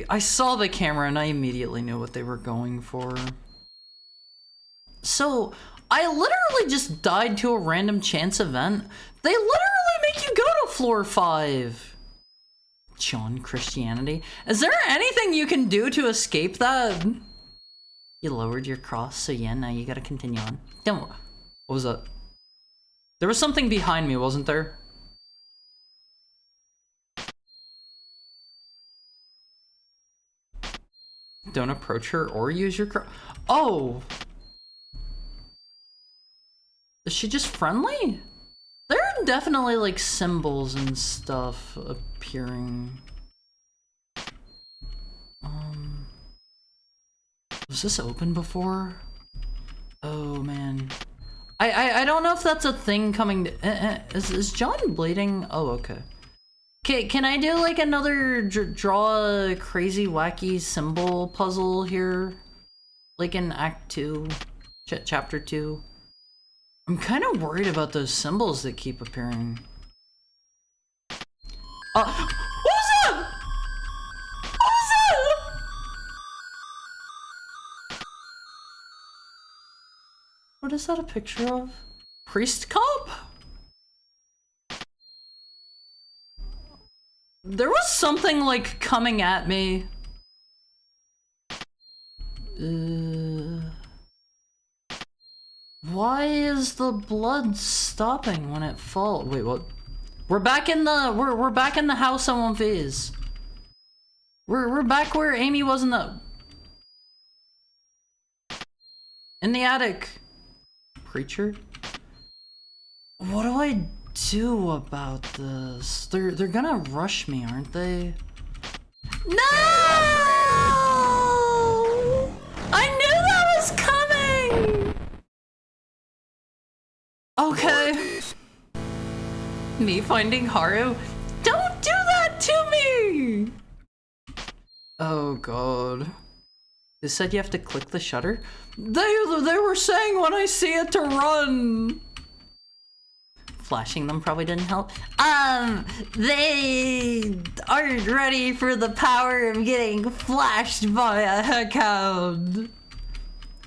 I saw the camera and I immediately knew what they were going for. So, I literally just died to a random chance event. They literally make you go to floor 5. John Christianity. Is there anything you can do to escape that? You lowered your cross, so yeah, now you gotta continue on. Don't. What was that? There was something behind me, wasn't there? Don't approach her or use your cross. Oh! Is she just friendly? There are definitely like symbols and stuff appearing. Was this open before? Oh man. I don't know if that's a thing coming to, is John bleeding? Oh, okay. Can I do like another draw a crazy wacky symbol puzzle here? Like in Act 2, Chapter 2? I'm kind of worried about those symbols that keep appearing. What was that? What was that? What is that a picture of? Priest Cop? There was something like coming at me. Why is the blood stopping when it falls? Wait, what? We're back in the we're back in the house on One Phase. We're back where Amy was in the attic. Preacher? What do I do about this? They're gonna rush me, aren't they? No! I knew that was coming! Okay. Me finding Haru? Don't do that to me! Oh god. They said you have to click the shutter? They were saying when I see it to run! Flashing them probably didn't help. They aren't ready for the power of getting flashed by a heckhound.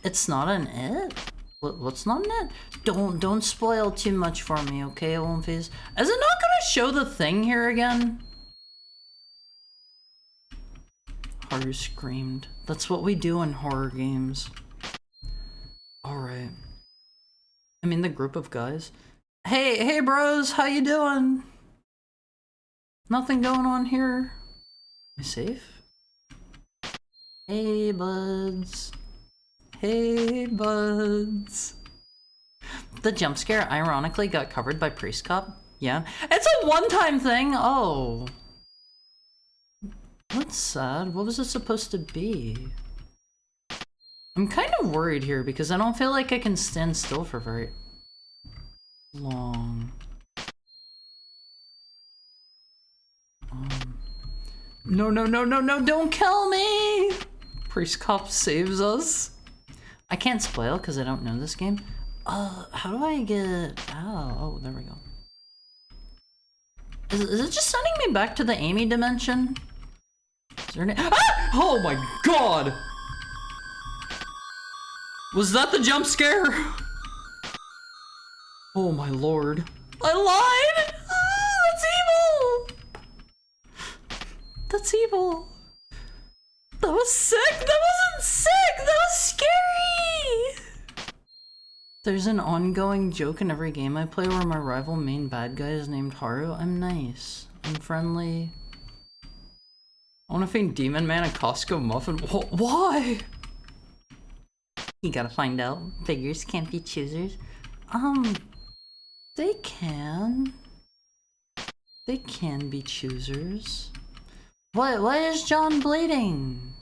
It's not an it? What's not an it? Don't spoil too much for me, okay, One Phase? Is it not gonna show the thing here again? Haru screamed. That's what we do in horror games. Alright. I mean the group of guys. Hey bros, how you doing? Nothing going on here. Am I safe? Hey, buds. Hey, buds. The jump scare ironically got covered by Priest Cop. Yeah. It's a one-time thing. Oh. That's sad. What was it supposed to be? I'm kind of worried here because I don't feel like I can stand still for very long. No, no, no, no, no, don't kill me! Priest Cop saves us. I can't spoil because I don't know this game. How do I get... Oh, there we go. Is it just sending me back to the Amy dimension? Is there any... Ah! Oh my god! Was that the jump scare? Oh my lord. I lied! Ah, that's evil! That's evil. That was sick! That wasn't sick! That was scary! There's an ongoing joke in every game I play where my rival main bad guy is named Haru. I'm nice. I'm friendly. I want to feed Demon Man a Costco muffin. Why? You gotta find out. Figures can't be choosers. They can. They can be choosers. Why is John bleeding?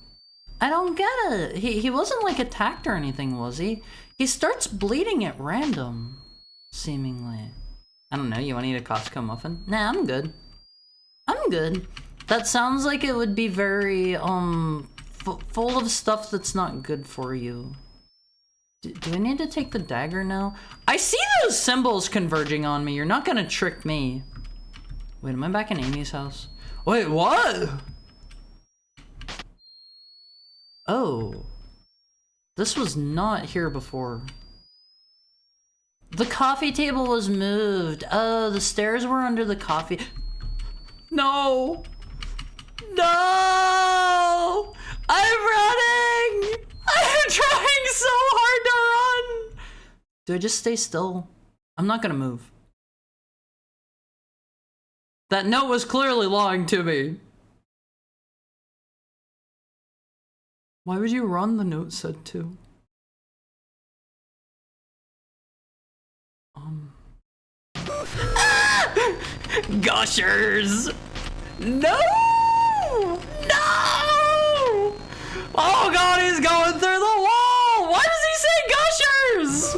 I don't get it. He wasn't like attacked or anything, was he? He starts bleeding at random, seemingly. I don't know, you wanna eat a Costco muffin? Nah, I'm good. I'm good. That sounds like it would be very, full of stuff that's not good for you. Do I need to take the dagger now? I see those symbols converging on me. You're not gonna trick me. Wait, am I back in Amy's house? Wait, what? Oh. This was not here before. The coffee table was moved. Oh, the stairs were under the coffee. No! No! I'm running! I'm trying so hard to run! Do I just stay still? I'm not gonna move. That note was clearly lying to me. Why would you run, the note said to? Ah! Gushers! No! No! Oh god, he's going through the wall! Why does he say gushers?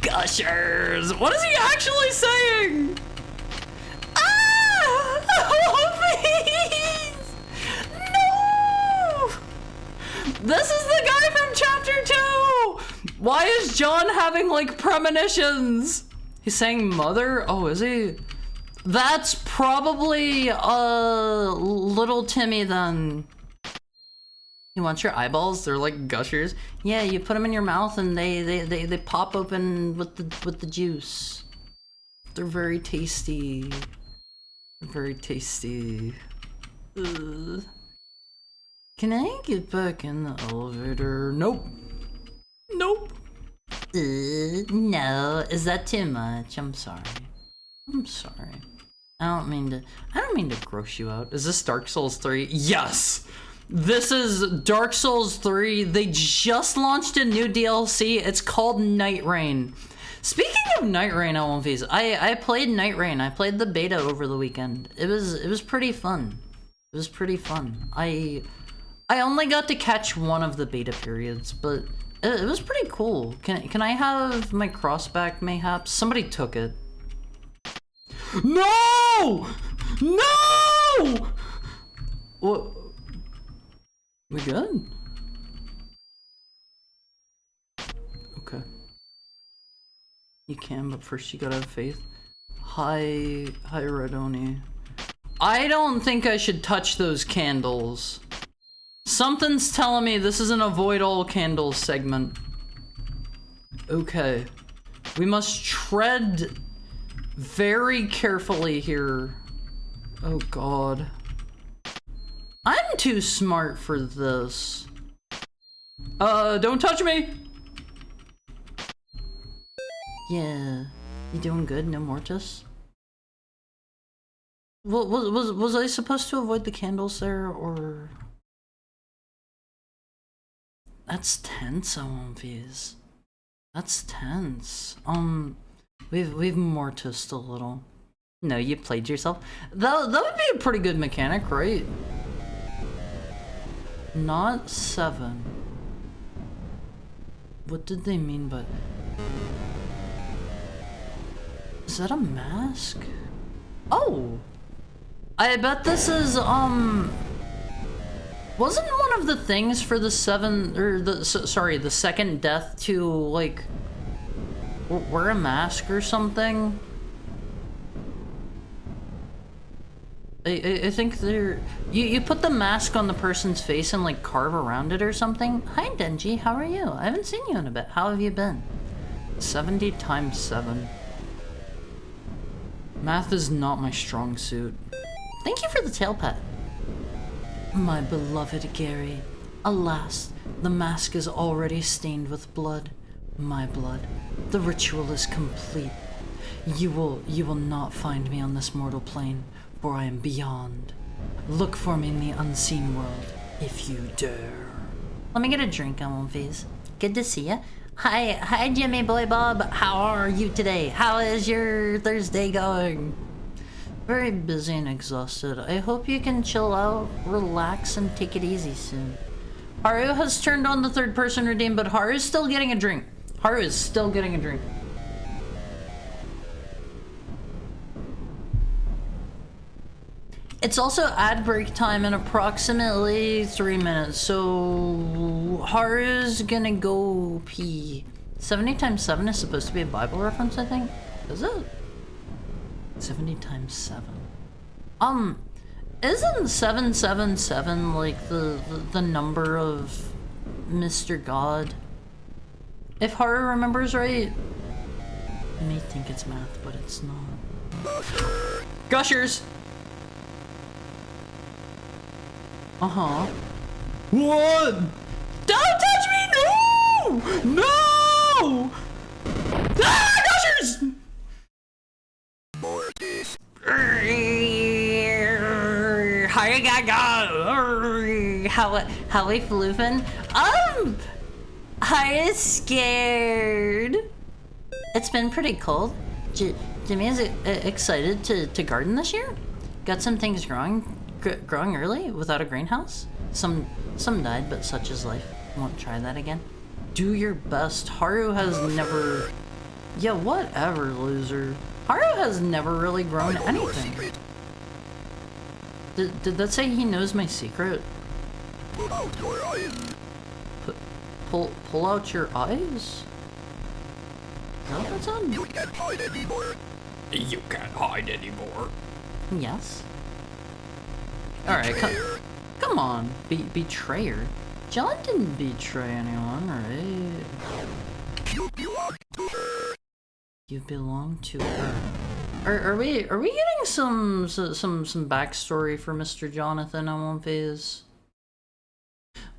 Gushers! What is he actually saying? Ah! Oh, please! No! This is the guy from chapter 2! Why is John having like premonitions? He's saying mother? Oh, is he? That's probably little Timmy then. You want your eyeballs? They're like gushers. Yeah, you put them in your mouth and they pop open with the juice. They're very tasty. Very tasty. Ugh. Can I get back in the elevator? Nope. Nope. No. Is that too much? I'm sorry. I'm sorry. I don't mean to gross you out. Is this Dark Souls 3? Yes! This is Dark Souls 3. They just launched a new DLC. It's called Night Rain. Speaking of Night Rain LMVs, I played Night Rain. I played the beta over the weekend. It was pretty fun. It was pretty fun. I only got to catch one of the beta periods, but it was pretty cool. Can I have my cross back, mayhaps? Somebody took it. No! No! What? We good? Okay. You can, but first you gotta have faith. Hi, Redoni. I don't think I should touch those candles. Something's telling me this is an avoid all candles segment. Okay. We must tread very carefully here. Oh god. I'm too smart for this. Don't touch me! Yeah. You doing good? No Mortis? Was I supposed to avoid the candles there, or? That's tense, Omphis. That's tense. We've mortised a little. No, you played yourself. That would be a pretty good mechanic, right? Not 7. What did they mean by... Is that a mask? Oh! I bet this is, wasn't one of the things for the the second death to, like, wear a mask or something? I think you put the mask on the person's face and, like, carve around it or something. Hi, Denji, how are you? I haven't seen you in a bit. How have you been? 70 times 7. Math is not my strong suit. Thank you for the tail pet. My beloved Gary, alas, the mask is already stained with blood. My blood. The ritual is complete. You will not find me on this mortal plane, for I am beyond. Look for me in the unseen world, if you dare. Let me get a drink, Omphis. Good to see ya. Hi, Jimmy Boy Bob. How are you today? How is your Thursday going? Very busy and exhausted. I hope you can chill out, relax, and take it easy soon. Haru has turned on the third person redeem, but Haru is still getting a drink. Haru is still getting a drink. It's also ad break time in approximately 3 minutes, so Haru's gonna go pee. 70 times 7 is supposed to be a Bible reference, I think. Is it? 70 times 7. Isn't 777 like the number of Mr. God? If Haru remembers right. I may think it's math, but it's not. Gushers! Uh-huh. What? Don't touch me! No! No! Ah, gushers! How we floofing? I is scared. It's been pretty cold. Jimmy is excited to garden this year. Got some things growing early without a greenhouse. Some died, but such is life. Won't try that again. Do your best. Haru has never... Yeah, whatever, loser. Haru has never really grown anything. Did that say he knows my secret? Pull out your eyes. Pull out your eyes? No, that's on. You can't hide anymore. You can't hide anymore. Yes. Alright, come on, betrayer. John didn't betray anyone, right? You belong to her. Are we getting some backstory for Mr. Jonathan on One Phase?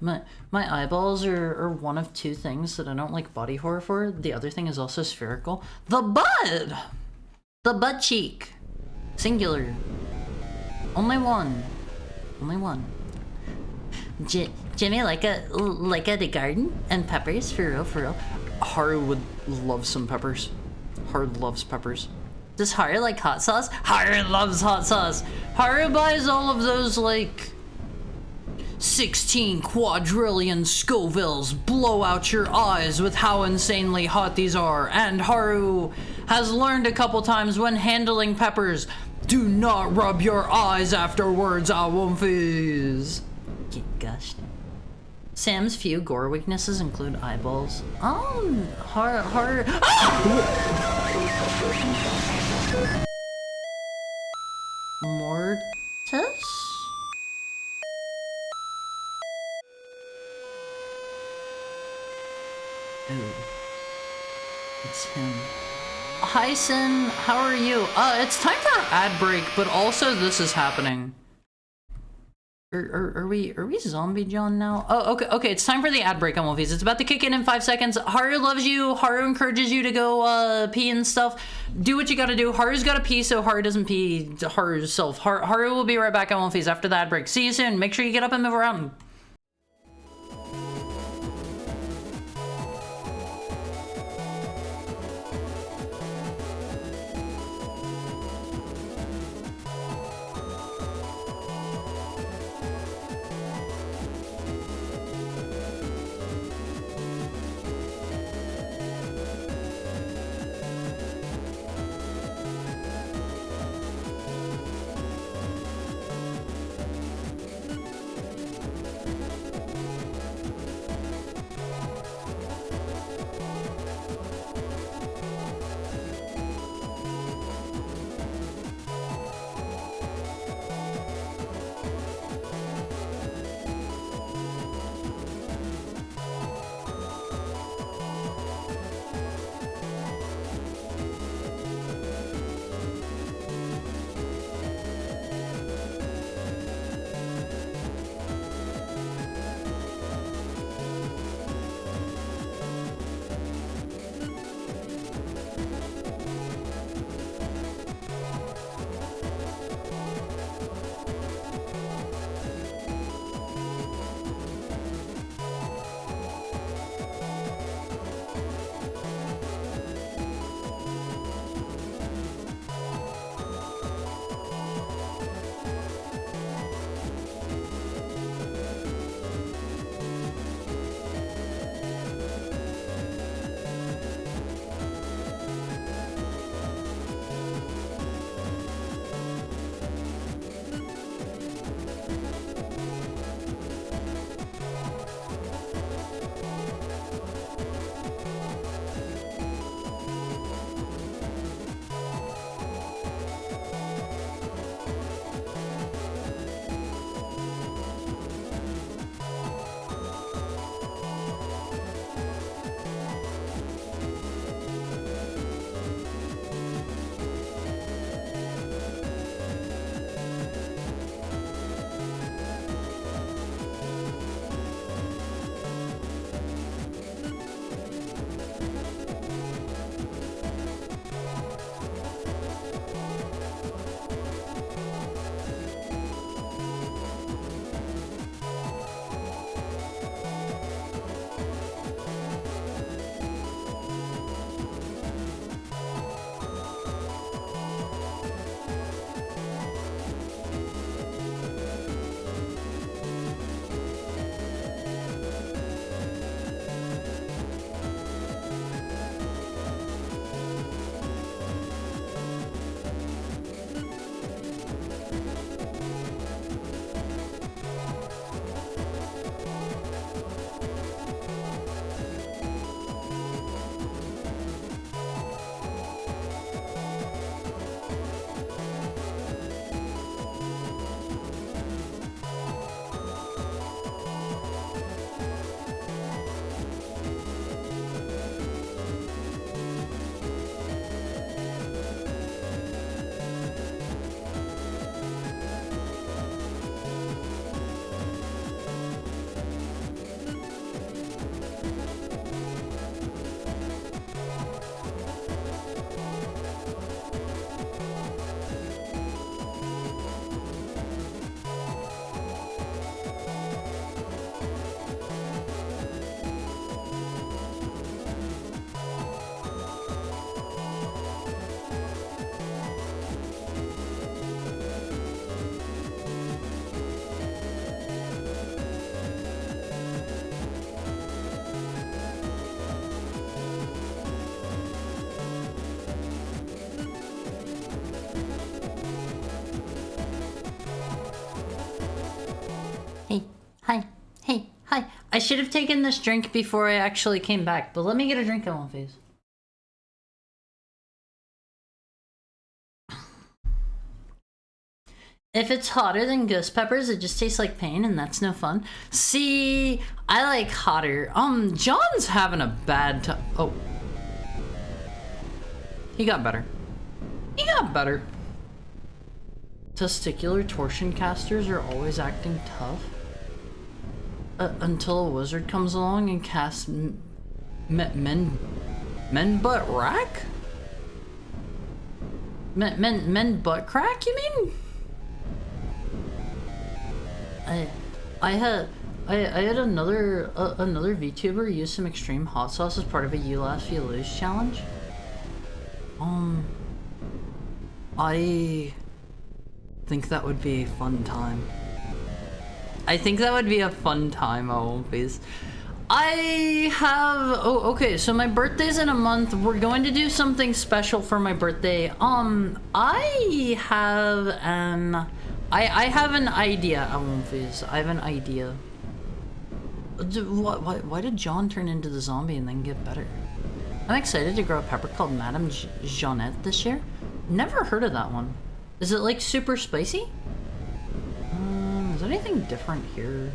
My eyeballs are one of 2 things that I don't like body horror for. The other thing is also spherical. The butt! The butt cheek. Singular. Only one. Only one. Jimmy, like the garden and peppers, for real, for real. Haru would love some peppers. Haru loves peppers. Does Haru like hot sauce? Haru loves hot sauce. Haru buys all of those, like, 16 quadrillion Scovilles blow out your eyes with how insanely hot these are. And Haru has learned a couple times when handling peppers, do not rub your eyes afterwards, Awumfies. Get gushed. Sam's few gore weaknesses include eyeballs. Haru. Mortis? Ooh. It's him. Hi, Sin. How are you? It's time for ad break, but also this is happening. Are we zombie John now? Oh, okay, it's time for the ad break on Wolfies. It's about to kick in 5 seconds. Haru loves you. Haru encourages you to go pee and stuff. Do what you gotta do. Haru's gotta pee so Haru doesn't pee Haru's self. Haru will be right back on Wolfies after the ad break. See you soon. Make sure you get up and move around. Hey, hi, hey, hi. I should have taken this drink before I actually came back, but let me get a drink on one face. If it's hotter than ghost peppers, it just tastes like pain, and that's no fun. See, I like hotter. John's having a bad time. Oh. He got better. He got better. Testicular torsion casters are always acting tough. Until a wizard comes along and casts men butt rack? Men butt crack, you mean? I had another VTuber use some extreme hot sauce as part of a You Laugh You Lose challenge. I think that would be a fun time. I think that would be a fun time, please. Okay, so my birthday's in a month. We're going to do something special for my birthday. I have an idea, please. I have an idea. Why did John turn into the zombie and then get better? I'm excited to grow a pepper called Madame Jeanette this year. Never heard of that one. Is it like super spicy? Is there anything different here?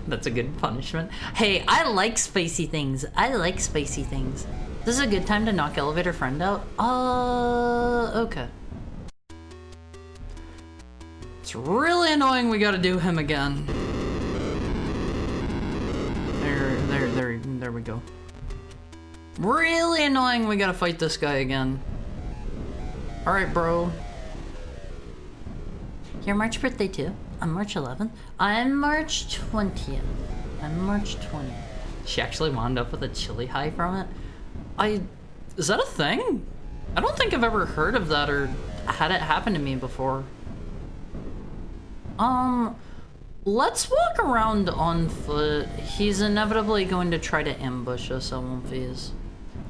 That's a good punishment. Hey, I like spicy things. I like spicy things. This is a good time to knock elevator friend out. Okay. It's really annoying we gotta do him again. There we go. Really annoying we gotta fight this guy again. Alright, bro. Your March birthday too? I'm March 11th. I'm March 20th. I'm March 20th. She actually wound up with a chili high from it? Is that a thing? I don't think I've ever heard of that or had it happen to me before. Let's walk around on foot. He's inevitably going to try to ambush us at one phase.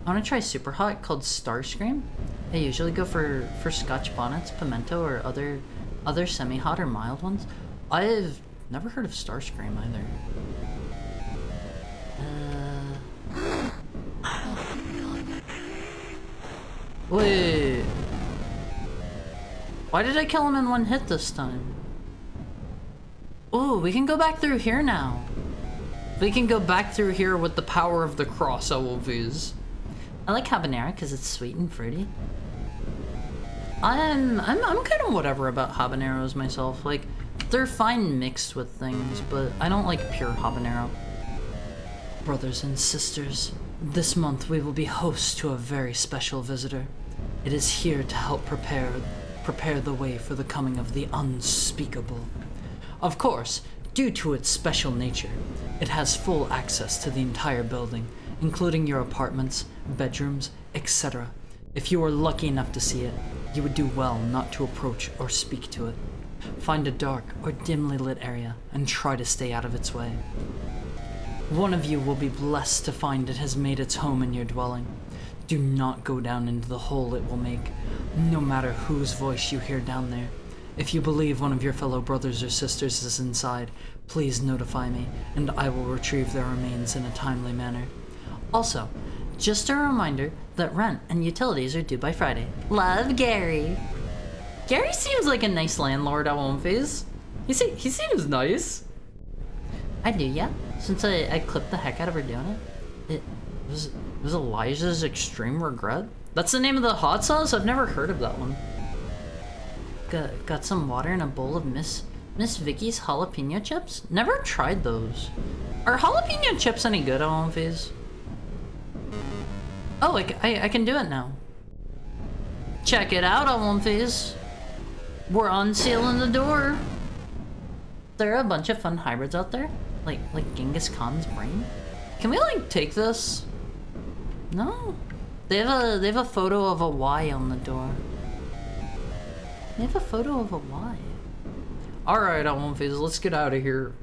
I want to try super hot called Starscream. I usually go for Scotch bonnets, pimento, or other semi-hot or mild ones. I've never heard of Starscream either. Wait. Why did I kill him in one hit this time? Ooh, we can go back through here now. We can go back through here with the power of the cross, OLVs. I like habanero because it's sweet and fruity. I'm kind of whatever about habaneros myself. Like, they're fine mixed with things, but I don't like pure habanero. Brothers and sisters, this month we will be hosts to a very special visitor. It is here to help prepare the way for the coming of the unspeakable. Of course, due to its special nature, it has full access to the entire building, including your apartments, bedrooms, etc. If you are lucky enough to see it, you would do well not to approach or speak to it. Find a dark or dimly lit area and try to stay out of its way. One of you will be blessed to find it has made its home in your dwelling. Do not go down into the hole it will make, no matter whose voice you hear down there. If you believe one of your fellow brothers or sisters is inside, please notify me, and I will retrieve their remains in a timely manner. Also, just a reminder that rent and utilities are due by Friday. Love, Gary. Gary seems like a nice landlord at one phase. He seems nice. I do, yeah. Since I clipped the heck out of her doing it. It was Elijah's Extreme Regret? That's the name of the hot sauce? I've never heard of that one. Got some water in a bowl of Miss Vicky's jalapeno chips? Never tried those. Are jalapeno chips any good at one phase? Oh, I can do it now. Check it out on one phase. We're unsealing the door. There are a bunch of fun hybrids out there, like Genghis Khan's brain. Can we like take this? No. They have a photo of a Y on the door. They have a photo of a Y. Alright, on one phase, let's get out of here.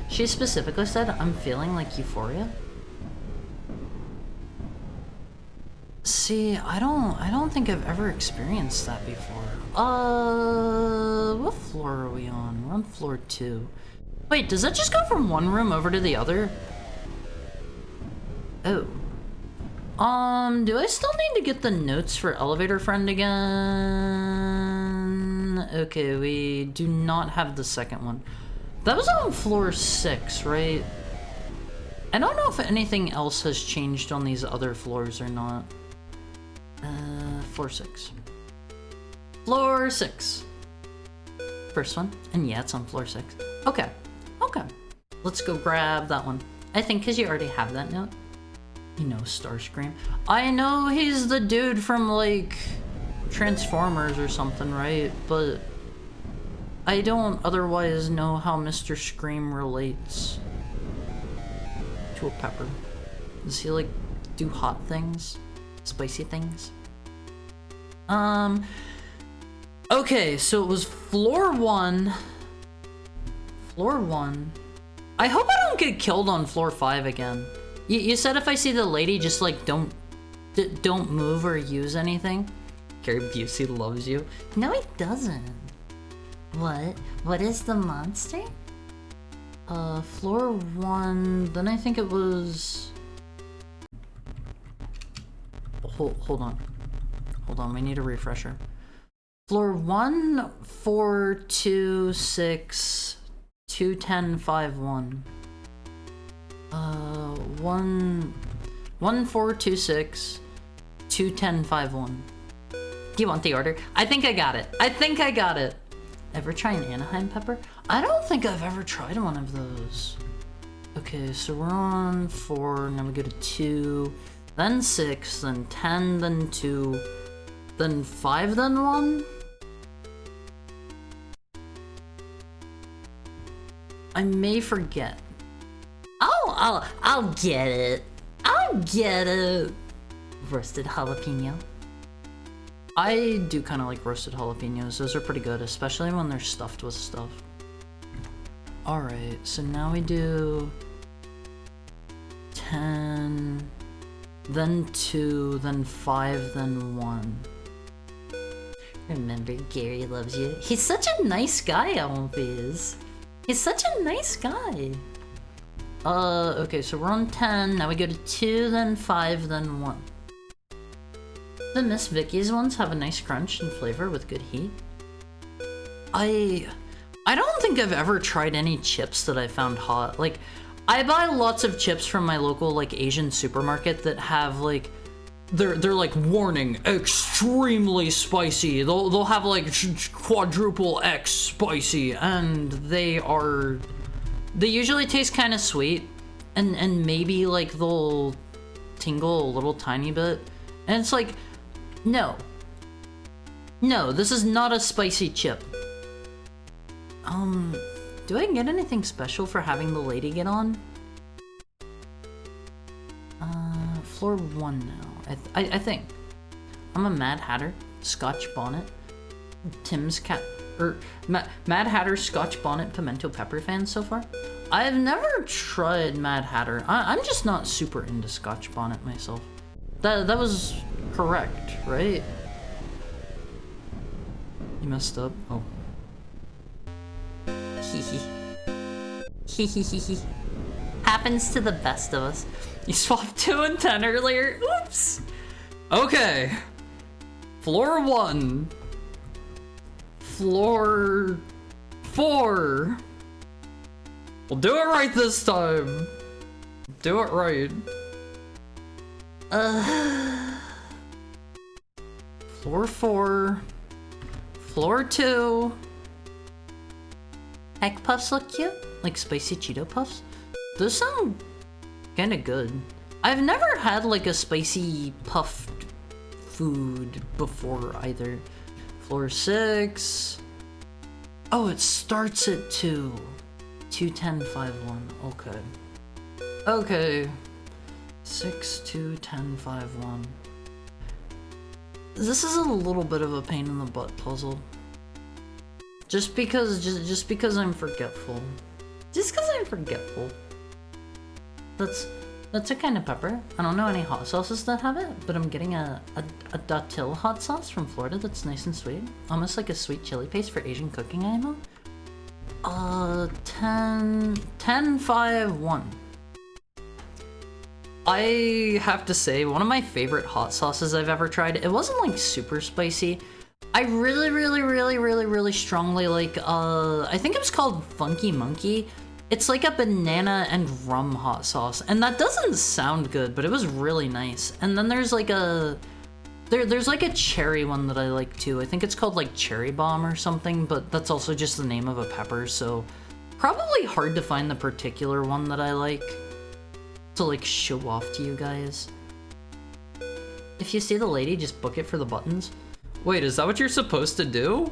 She specifically said, I'm feeling like euphoria. See, I don't think I've ever experienced that before. What floor are we on? We're on floor 2. Wait, does that just go from one room over to the other? Oh. Do I still need to get the notes for elevator friend again? Okay, we do not have the second one. That was on floor 6, right? I don't know if anything else has changed on these other floors or not. Floor 6. Floor 6. first one. And yeah, it's on floor 6. Okay. Okay. Let's go grab that one. I think because you already have that note. You know Starscream. I know he's the dude from, like, Transformers or something, right? But I don't otherwise know how Mr. Scream relates to a pepper. Does he, like, do hot things? Spicy things? Okay, so it was floor 1. Floor 1. I hope I don't get killed on floor 5 again. You said if I see the lady, just like don't move or use anything. Gary Busey loves you. No, he doesn't. What? What is the monster? Floor 1. Then I think it was. Hold on. Hold on. We need a refresher. Floor 1, 4, 2, 6, 2, 10, 5, 1. 1, 4, 2, 6, 2, 10, 5, 1. Do you want the order? I think I got it. I think I got it. Ever try an Anaheim pepper? I don't think I've ever tried one of those. Okay, so we're on 4, now we go to 2, then 6, then 10, then 2, then 5, then 1? I may forget. I'll get it. I'll get it. Roasted jalapeno. I do kind of like roasted jalapenos. Those are pretty good, especially when they're stuffed with stuff. Alright, so now we do 10, then 2, then 5, then 1. Remember, Gary loves you. He's such a nice guy, Alphys. He's such a nice guy. Okay, so we're on 10. Now we go to 2, then 5, then 1. The Miss Vicky's ones have a nice crunch and flavor with good heat. I don't think I've ever tried any chips that I found hot. Like, I buy lots of chips from my local, like, Asian supermarket that have, like, they're like, warning, extremely spicy. They'll have, like, quadruple X spicy, and they usually taste kind of sweet, and maybe, like, they'll tingle a little tiny bit. And it's like, no, this is not a spicy chip. Do I get anything special for having the lady get on? Floor 1 now. I think. I'm a Mad Hatter, Scotch Bonnet, Tim's Cat, Mad Hatter, Scotch Bonnet, Pimento Pepper fan so far. I've never tried Mad Hatter. I'm just not super into Scotch Bonnet myself. That was correct, right? You messed up? Oh. Hee. Happens to the best of us. You swapped 2 and 10 earlier? Oops! Okay. Floor 1. Floor 4. We'll do it right this time. Do it right. Floor 4. Floor 2. Egg puffs look cute, like spicy Cheeto puffs. Those sound kinda good. I've never had like a spicy puffed food before either. Floor 6. Oh, it starts at 2. 2, 10, 5, 1. Okay. Okay. 6, 2, 10, 5, 1. This is a little bit of a pain in the butt puzzle. Just because I'm forgetful. Just because I'm forgetful. That's a kind of pepper. I don't know any hot sauces that have it, but I'm getting a datil hot sauce from Florida that's nice and sweet. Almost like a sweet chili paste for Asian cooking, I know. 10, 5, 1. I have to say, one of my favorite hot sauces I've ever tried, it wasn't like super spicy. I really strongly like, I think it was called Funky Monkey. It's like a banana and rum hot sauce, and that doesn't sound good, but it was really nice. And then there's There's like a cherry one that I like too. I think it's called like Cherry Bomb or something, but that's also just the name of a pepper, so probably hard to find the particular one that I like to like show off to you guys. If you see the lady, just book it for the buttons. Wait, is that what you're supposed to do?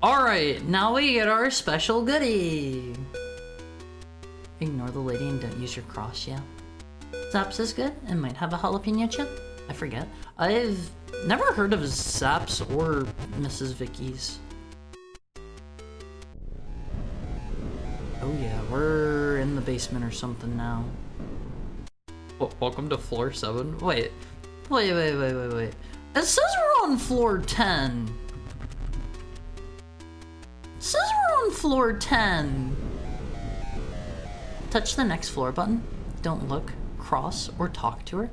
Alright, now we get our special goodie. Ignore the lady and don't use your cross, yeah? Zaps is good and might have a jalapeno chip. I forget. I've never heard of Zaps or Mrs. Vicky's. Oh yeah, we're in the basement or something now. Welcome to floor 7. Wait. It says we're on floor 10. It says we're on floor 10. Touch the next floor button. Don't look, cross, or talk to her.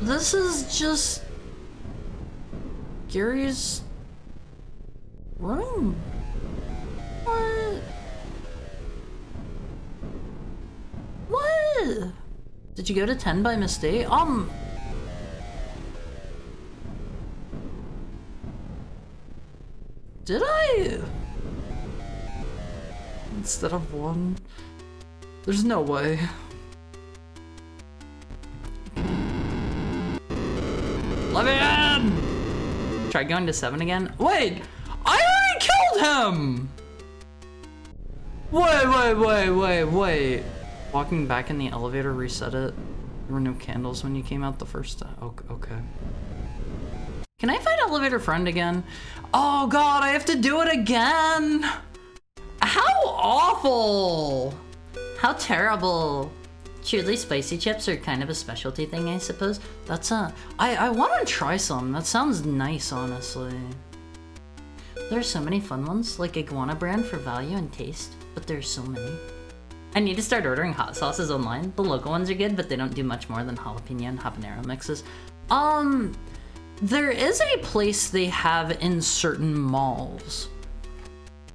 This is just Gary's room. What? What? Did you go to 10 by mistake? Did I? Instead of 1? There's no way. Let me in! Try going to 7 again. Wait! I already killed him! Wait. Walking back in the elevator reset it. There were no candles when you came out the first time. Okay. Can I find elevator friend again? Oh god, I have to do it again! How awful! How terrible. Truly spicy chips are kind of a specialty thing, I suppose. That's I want to try some. That sounds nice, honestly. There's so many fun ones, like Iguana brand for value and taste, but there's so many. I need to start ordering hot sauces online. The local ones are good, but they don't do much more than jalapeno and habanero mixes. There is a place they have in certain malls.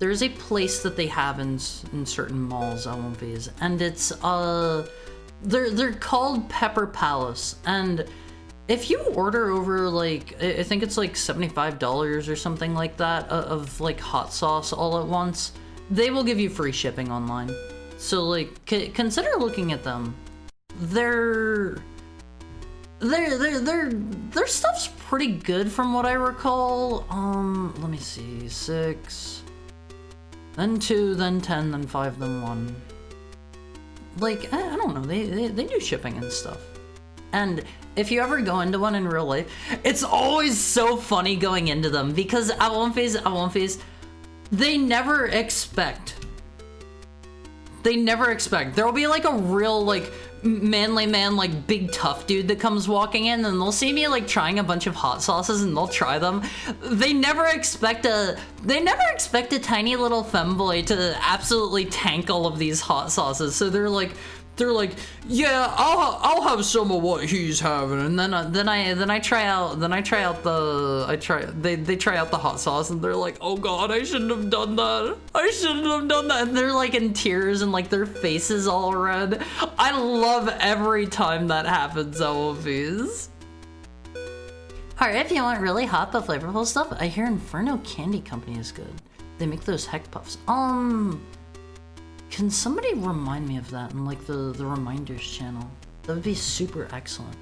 There's a place that they have in certain malls, LMVs, and it's they're called Pepper Palace, and if you order over like, I think it's like $75 or something like that of like hot sauce all at once, they will give you free shipping online. So like, consider looking at them. Their stuff's pretty good from what I recall. Let me see, 6, then 2, then 10, then 5, then 1. Like, I don't know, they do shipping and stuff. And if you ever go into one in real life, it's always so funny going into them because at one phase, they never expect. There'll be like a real like manly man, like big tough dude that comes walking in and they'll see me like trying a bunch of hot sauces and they'll try them. They never expect a tiny little femboy to absolutely tank all of these hot sauces. So they're like, yeah, I'll have some of what he's having, and they try out the hot sauce, and they're like, oh god, I shouldn't have done that, and they're like in tears and like their face is all red. I love every time that happens, LOVs. Alright, if you want really hot but flavorful stuff, I hear Inferno Candy Company is good. They make those heck puffs. Can somebody remind me of that in like the reminders channel? That would be super excellent.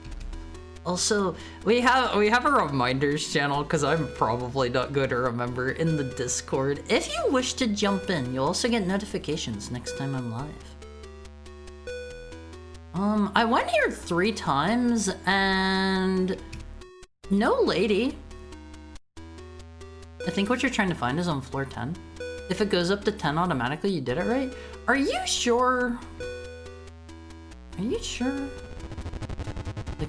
Also, we have a reminders channel because I'm probably not going to remember in the Discord. If you wish to jump in, you'll also get notifications next time I'm live. I went here 3 times and no lady. I think what you're trying to find is on floor 10. If it goes up to 10 automatically, you did it right. Are you sure? Like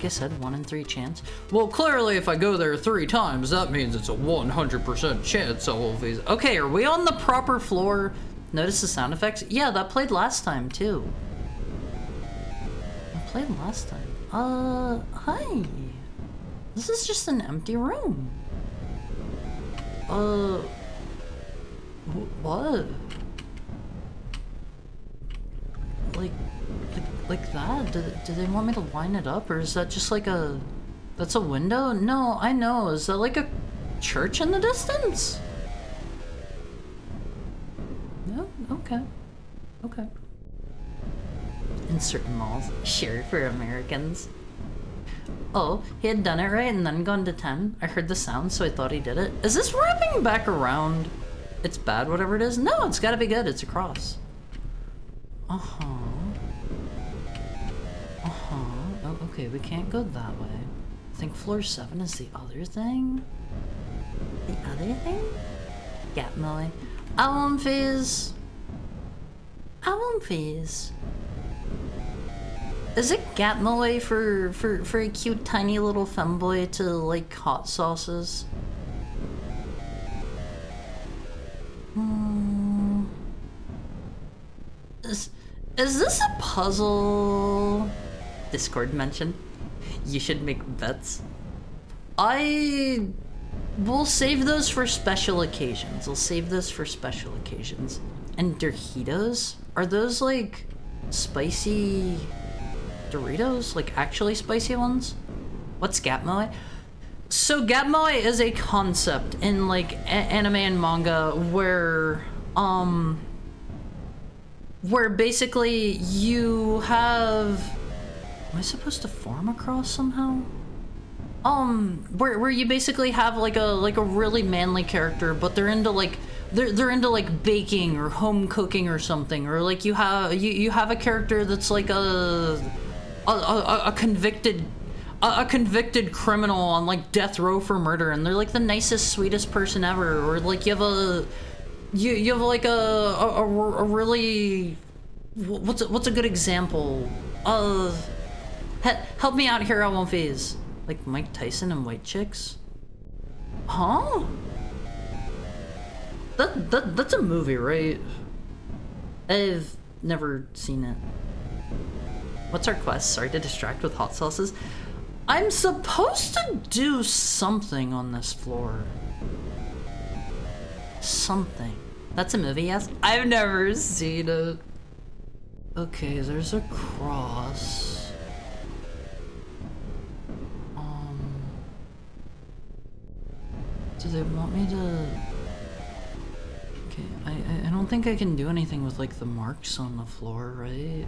I said, 1 in 3 chance. Well, clearly if I go there 3 times, that means it's a 100% chance I will visit. Okay, are we on the proper floor? Notice the sound effects? Yeah, that played last time too. That played last time. Hi. This is just an empty room. What? Like Like that? Do they want me to line it up, or is that just like a... That's a window? No, I know. Is that like a church in the distance? No? Okay. Okay. In certain malls. Sure, for Americans. Oh, he had done it right and then gone to 10. I heard the sound, so I thought he did it. Is this wrapping back around? It's bad, whatever it is? No, it's gotta be good. It's a cross. Uh-huh. Uh-huh. Oh, okay, we can't go that way. I think floor 7 is the other thing? The other thing? Gap Millie. Album phase. Album phase. Is it Gap Millie for a cute tiny little femboy to like hot sauces? Is this a puzzle? Discord mention. You should make bets. I will save those for special occasions. I'll save those for special occasions. And Doritos? Are those like spicy Doritos? Like actually spicy ones? What's Gap Millie? So Gap Millie is a concept in like anime and manga where basically you have... Am I supposed to farm across somehow? Where you basically have like a really manly character, but they're into like they're into like baking or home cooking or something, or like you have a character that's like a convicted criminal on like death row for murder, and they're like the nicest, sweetest person ever, or like you have like a really what's a good example? Help me out here, Album phase. Like Mike Tyson and White Chicks? Huh? That's a movie, right? I've never seen it. What's our quest? Sorry to distract with hot sauces. I'm supposed to do something on this floor. Something. That's a movie, yes? I've never seen it. Okay, there's a cross. Do they want me to... Okay, I don't think I can do anything with like the marks on the floor, right?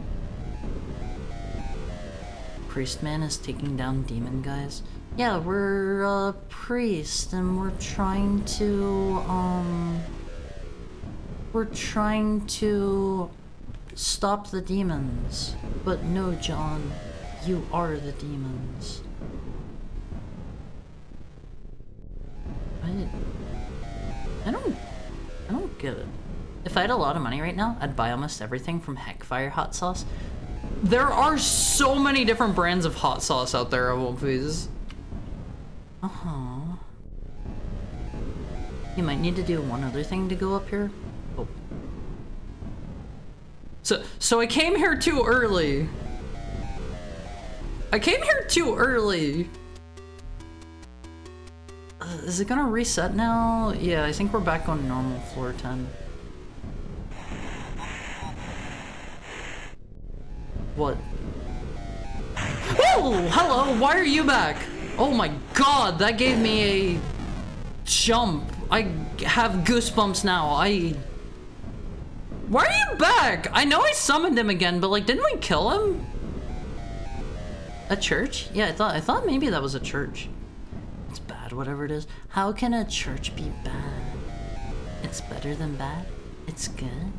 Priestman is taking down demon guys. Yeah, we're a priest and we're trying to stop the demons. But no, John, you are the demons. I don't get it. If I had a lot of money right now, I'd buy almost everything from Heckfire hot sauce. There are so many different brands of hot sauce out there, I won't please. Uh-huh. You might need to do one other thing to go up here. Oh. So I came here too early. Is it gonna reset now? Yeah, I think we're back on normal floor 10. What? Oh, hello, why are you back? Oh my god, that gave me a jump. I have goosebumps now. Why are you back? I know I summoned him again, but like, didn't we kill him? A church? Yeah, I thought maybe that was a church. It's bad, whatever it is. How can a church be bad? It's better than bad. It's good.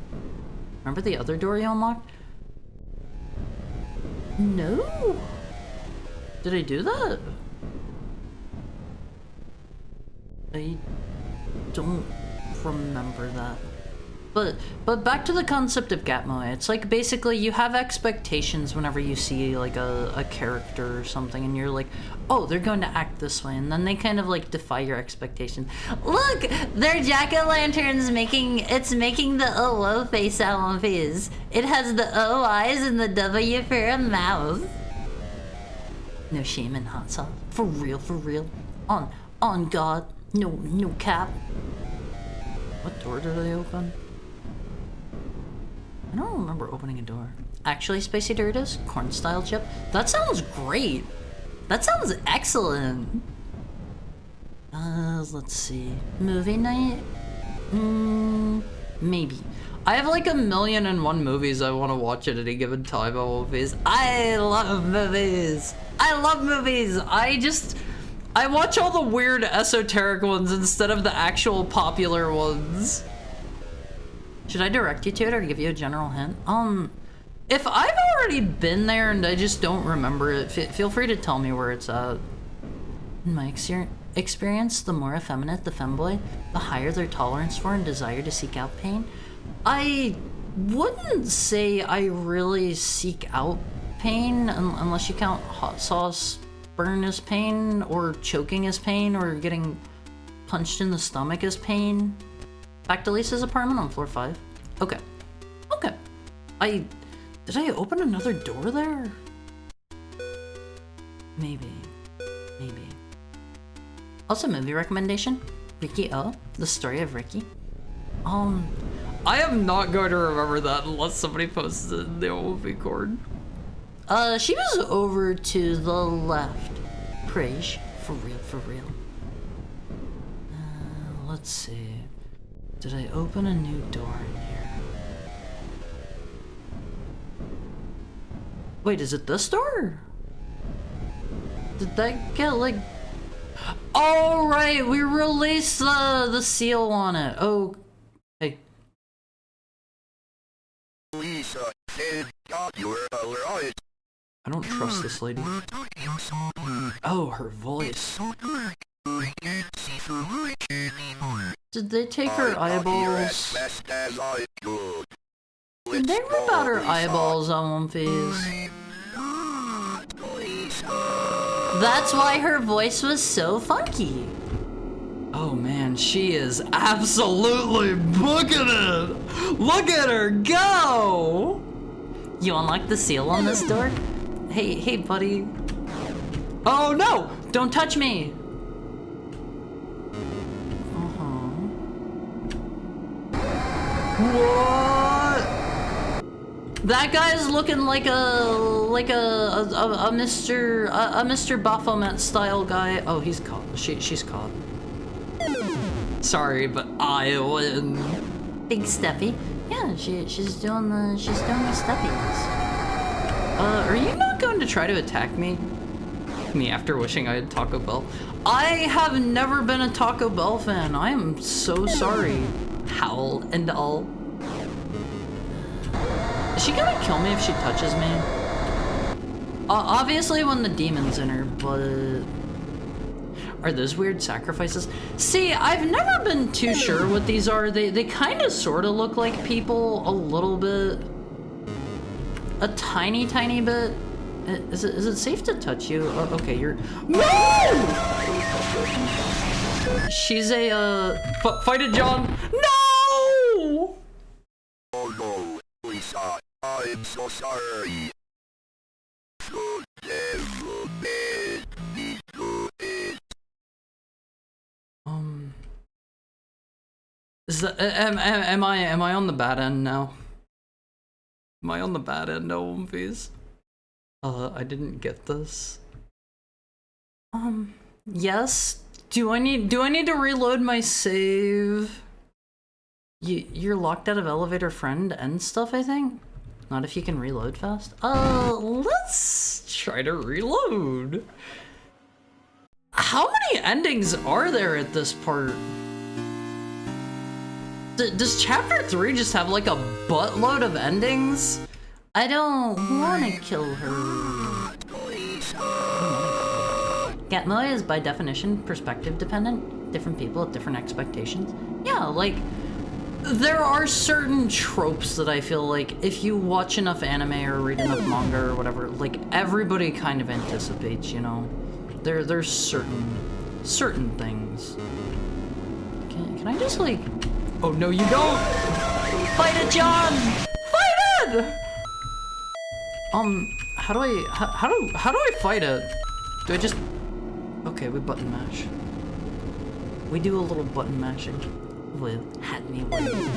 Remember the other door you unlocked? No. Did I do that? I don't remember that. But back to the concept of Gatmo. It's like basically you have expectations whenever you see like a character or something, and you're like, oh, they're going to act this way, and then they kind of like defy your expectations. Look, their jack-o'-lanterns making the O face Album phase. It has the O eyes and the W for a mouth. No shame in hot sauce. For real. On God. No cap. What door did I open? I don't remember opening a door. Actually spicy Doritos? Corn style chip? That sounds great. That sounds excellent. Let's see. Movie night? Maybe. I have like 1,000,001 movies I want to watch at any given time of movies. I love movies! I love movies! I watch all the weird esoteric ones instead of the actual popular ones. Should I direct you to it or give you a general hint? If I've already been there and I just don't remember it, feel free to tell me where it's at. In my experience, the more effeminate the femboy, the higher their tolerance for and desire to seek out pain. I wouldn't say I really seek out pain unless you count hot sauce burn as pain, or choking as pain, or getting punched in the stomach as pain. Back to Lisa's apartment on floor 5. Okay. Okay. Did I open another door there? Maybe. Maybe. Also, movie recommendation. Ricky O, The Story of Ricky. I am not going to remember that unless somebody posts it in the movie cord. She was over to the left. Praise. For real, for real. Let's see. Did I open a new door in here? Wait, is it this door? Did that get like... Oh, right, we released the seal on it. Oh, hey. Lisa said got your eyes. I don't trust this lady. Oh, her voice. Did they take her eyeballs? Did they rip out her eyeballs on One Piece? That's why her voice was so funky. Oh man, she is absolutely booking it! Look at her go! You unlock the seal on this door? Hey buddy. Oh no! Don't touch me! What? That guy's looking like a Mr. Baphomet style guy. Oh, he's caught. She's caught. Sorry, but I win. Big steppy. Yeah, she's doing the steppies. Are you not going to try to attack me? Me after wishing I had Taco Bell. I have never been a Taco Bell fan. I am so sorry. Howl and all. Is she gonna kill me if she touches me? Obviously when the demon's in her, but... Are those weird sacrifices? See, I've never been too sure what these are. They kind of sort of look like people a little bit. A tiny bit. Is it safe to touch you? Oh, okay, you're... No! She's a, fight it, John. No! Oh no, Lisa, I'm so sorry. Should never made me do it. Is that, am I on the bad end now? Am I on the bad end now, One Piece? I didn't get this. Yes? Do I need to reload my save? You're locked out of elevator friend and stuff, I think? Not if you can reload fast. Let's try to reload. How many endings are there at this part? Does chapter 3 just have like a buttload of endings? I don't want to kill her. Gatmoe is by definition perspective dependent. Different people have different expectations. Yeah, like, there are certain tropes that I feel like if you watch enough anime or read enough manga or whatever, like, everybody kind of anticipates, you know? There's certain things. Can I just, like... Oh, no, you don't! Fight it, John! Fight it! How do I fight it? Do I just... Okay, we button mash. We do a little button mashing with Hat Me Way.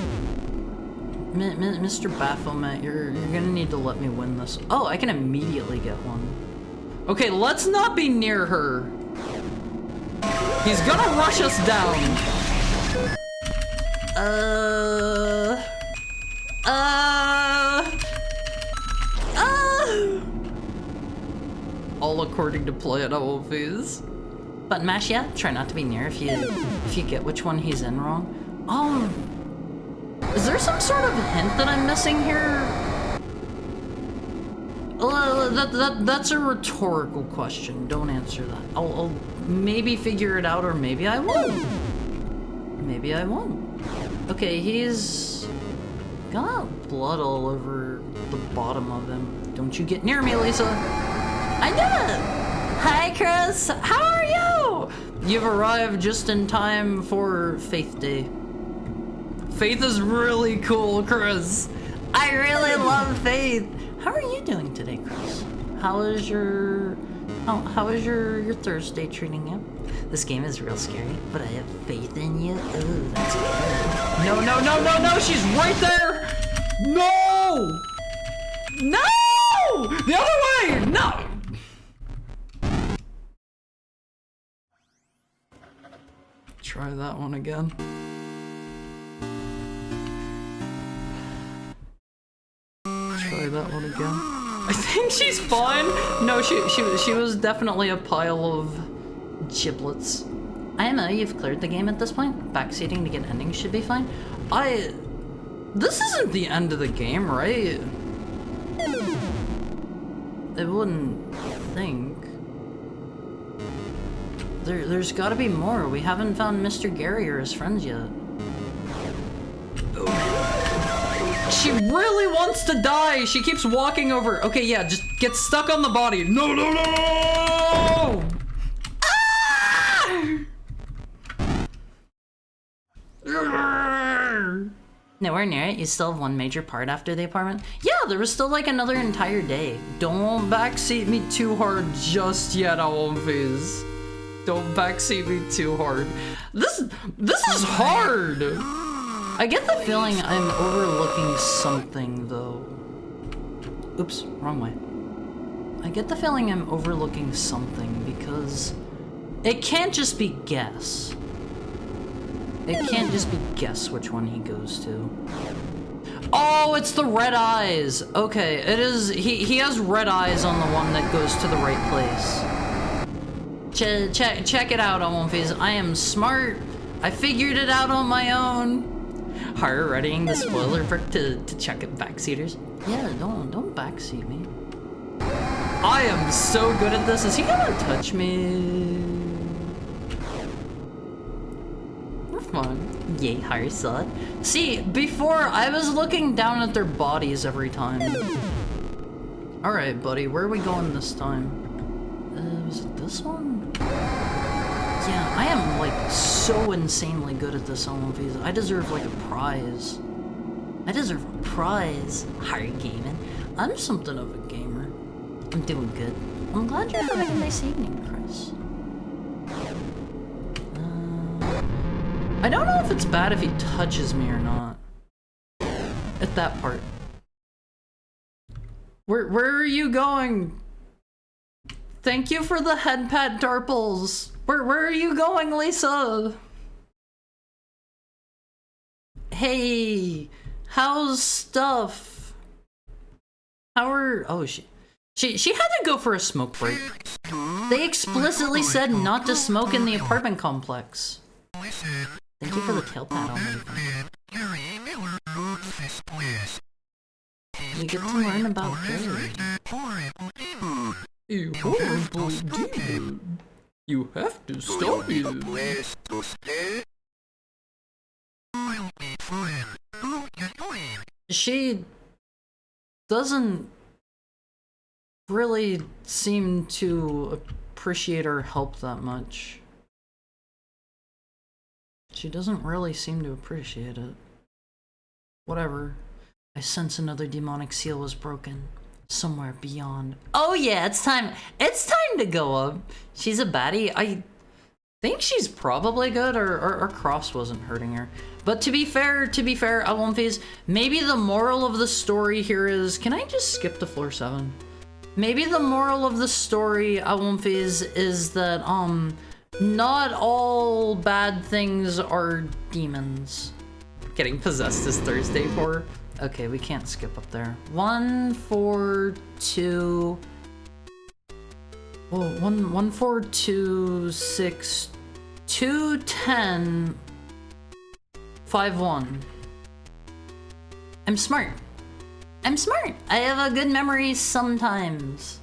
Mr. Baphomet, you're gonna need to let me win this. Oh, I can immediately get one. Okay, let's not be near her. He's gonna rush us down. All according to plan, Always. But mash, yeah, try not to be near if you get which one he's in wrong. Is there some sort of hint that I'm missing here? That's a rhetorical question. Don't answer that. I'll maybe figure it out, or maybe I won't. Maybe I won't. Okay, he's got blood all over the bottom of him. Don't you get near me, Lisa. I did it! Hi, Chris. How are you? You've arrived just in time for Faith Day. Faith is really cool, Chris. I really love Faith. How are you doing today, Chris? How is your Thursday treating you? This game is real scary, but I have faith in you. Ooh, that's good. No, no, no, no, no! She's right there! No! No! The other way! No! Try that one again. Try that one again. I think she's fine. No, she was definitely a pile of giblets. IMO, you've cleared the game at this point. Backseating to get endings should be fine. This isn't the end of the game, right? I wouldn't think. There's gotta be more. We haven't found Mr. Gary or his friends yet. She really wants to die. She keeps walking over. Okay, yeah, just get stuck on the body. No, no, no, no! Ah! Nowhere near it. You still have one major part after the apartment? Yeah, there was still like another entire day. Don't backseat me too hard just yet, Always. Don't backseat me too hard. This is hard! I get the feeling I'm overlooking something, though. Oops, wrong way. I get the feeling I'm overlooking something because it can't just be guess. It can't just be guess which one he goes to. Oh, it's the red eyes! Okay, it is. He has red eyes on the one that goes to the right place. Check it out, Always. I am smart. I figured it out on my own. Hire readying the spoiler brick to check at backseaters. Yeah, don't backseat me. I am so good at this. Is he gonna touch me? We're fine. Yay, hire sod. See, before I was looking down at their bodies every time. Alright, buddy, where are we going this time? Was it this one? Yeah, I am like so insanely good at this Always. I deserve like a prize. I deserve a prize. Hard gaming. I'm something of a gamer. I'm doing good. I'm glad you're having a nice evening, Chris. I don't know if it's bad if he touches me or not. At that part. Where are you going? Thank you for the head pat, Darples. Where are you going, Lisa? Hey, how's stuff? How are... Oh, she had to go for a smoke break. They explicitly said not to smoke in the apartment complex. Thank you for the tail pat on me. We get to learn about Gary. A horrible demon. You have to stop him. She doesn't really seem to appreciate our help that much. She doesn't really seem to appreciate it. Whatever. I sense another demonic seal was broken. Somewhere beyond. Oh yeah, it's time to go up. She's a baddie. I think she's probably good, or Cross wasn't hurting her. But to be fair, Alumphys, maybe the moral of the story here is, can I just skip to floor 7? Maybe the moral of the story, Alumphys, is that, not all bad things are demons. Getting possessed is Thursday for? Okay, we can't skip up there. 1, 4, 2... Oh, 1, 4, 2, 6, 2, 10, 5, 1. I'm smart. I'm smart. I have a good memory sometimes.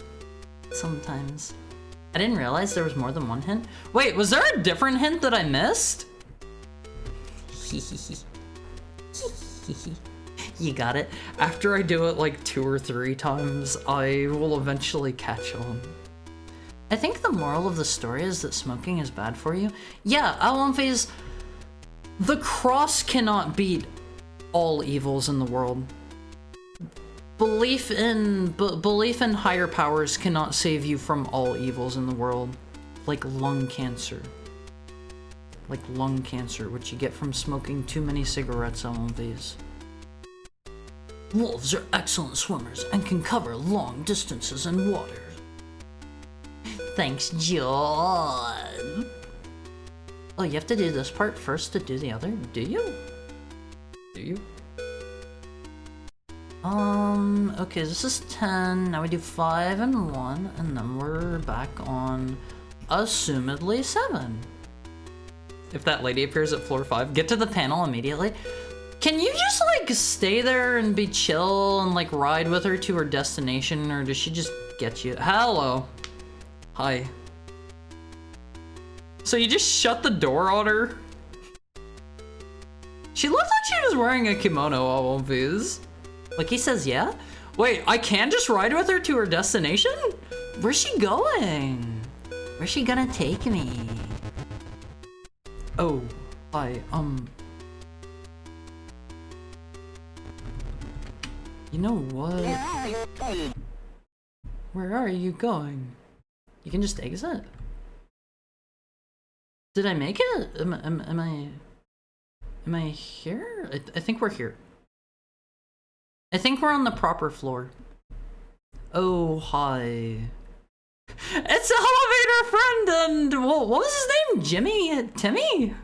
Sometimes. I didn't realize there was more than one hint. Wait, was there a different hint that I missed? You got it. After I do it like 2 or 3 times, I will eventually catch on. I think the moral of the story is that smoking is bad for you. Yeah, Alumphys, the cross cannot beat all evils in the world. Belief in higher powers cannot save you from all evils in the world. Like lung cancer. Like lung cancer, which you get from smoking too many cigarettes, Alumphys. Wolves are excellent swimmers and can cover long distances in water. Thanks, John. Oh, you have to do this part first to do the other? Do you? Do you? Okay, this is 10. Now we do 5 and 1, and then we're back on, assumedly, 7. If that lady appears at floor 5, get to the panel immediately. Can you just, like, stay there and be chill and, like, ride with her to her destination, or does she just get you? Hello. Hi. So you just shut the door on her? She looked like she was wearing a kimono, Alumphys. Like, he says yeah? Wait, I can just ride with her to her destination? Where's she going? Where's she gonna take me? Oh, hi, you know what? Where are you going? You can just exit? Did I make it? Am I here? I think we're here. I think we're on the proper floor. Oh, hi. It's elevator friend and what was his name? Jimmy? Timmy?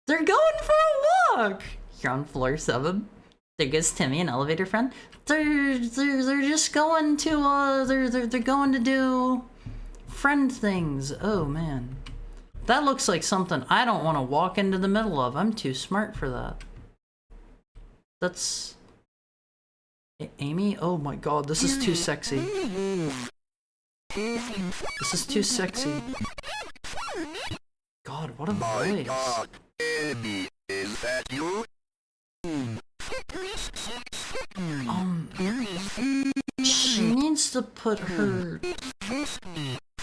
They're going for a walk. You're on floor 7. There goes Timmy, an elevator friend. They're just going to they're going to do friend things. Oh man. That looks like something I don't want to walk into the middle of. I'm too smart for that. That's Amy? Oh my god, this is too sexy. This is too sexy. God, what a voice. God, Amy, is that you? She needs to put her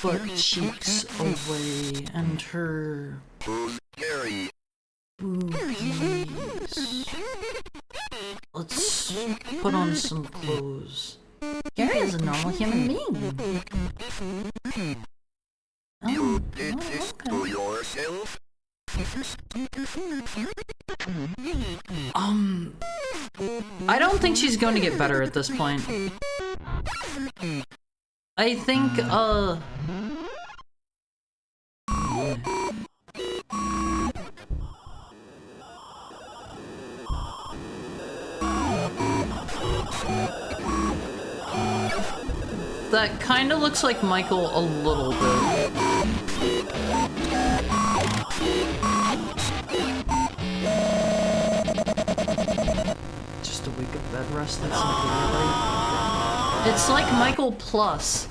butt cheeks away and her Who's Gary? boobies. Let's put on some clothes. Gary is a normal human being. You did this to yourself? I don't think she's going to get better at this point. I think, that kind of looks like Michael a little bit. Just a week of bed rest, that's not really. It's like Michael plus.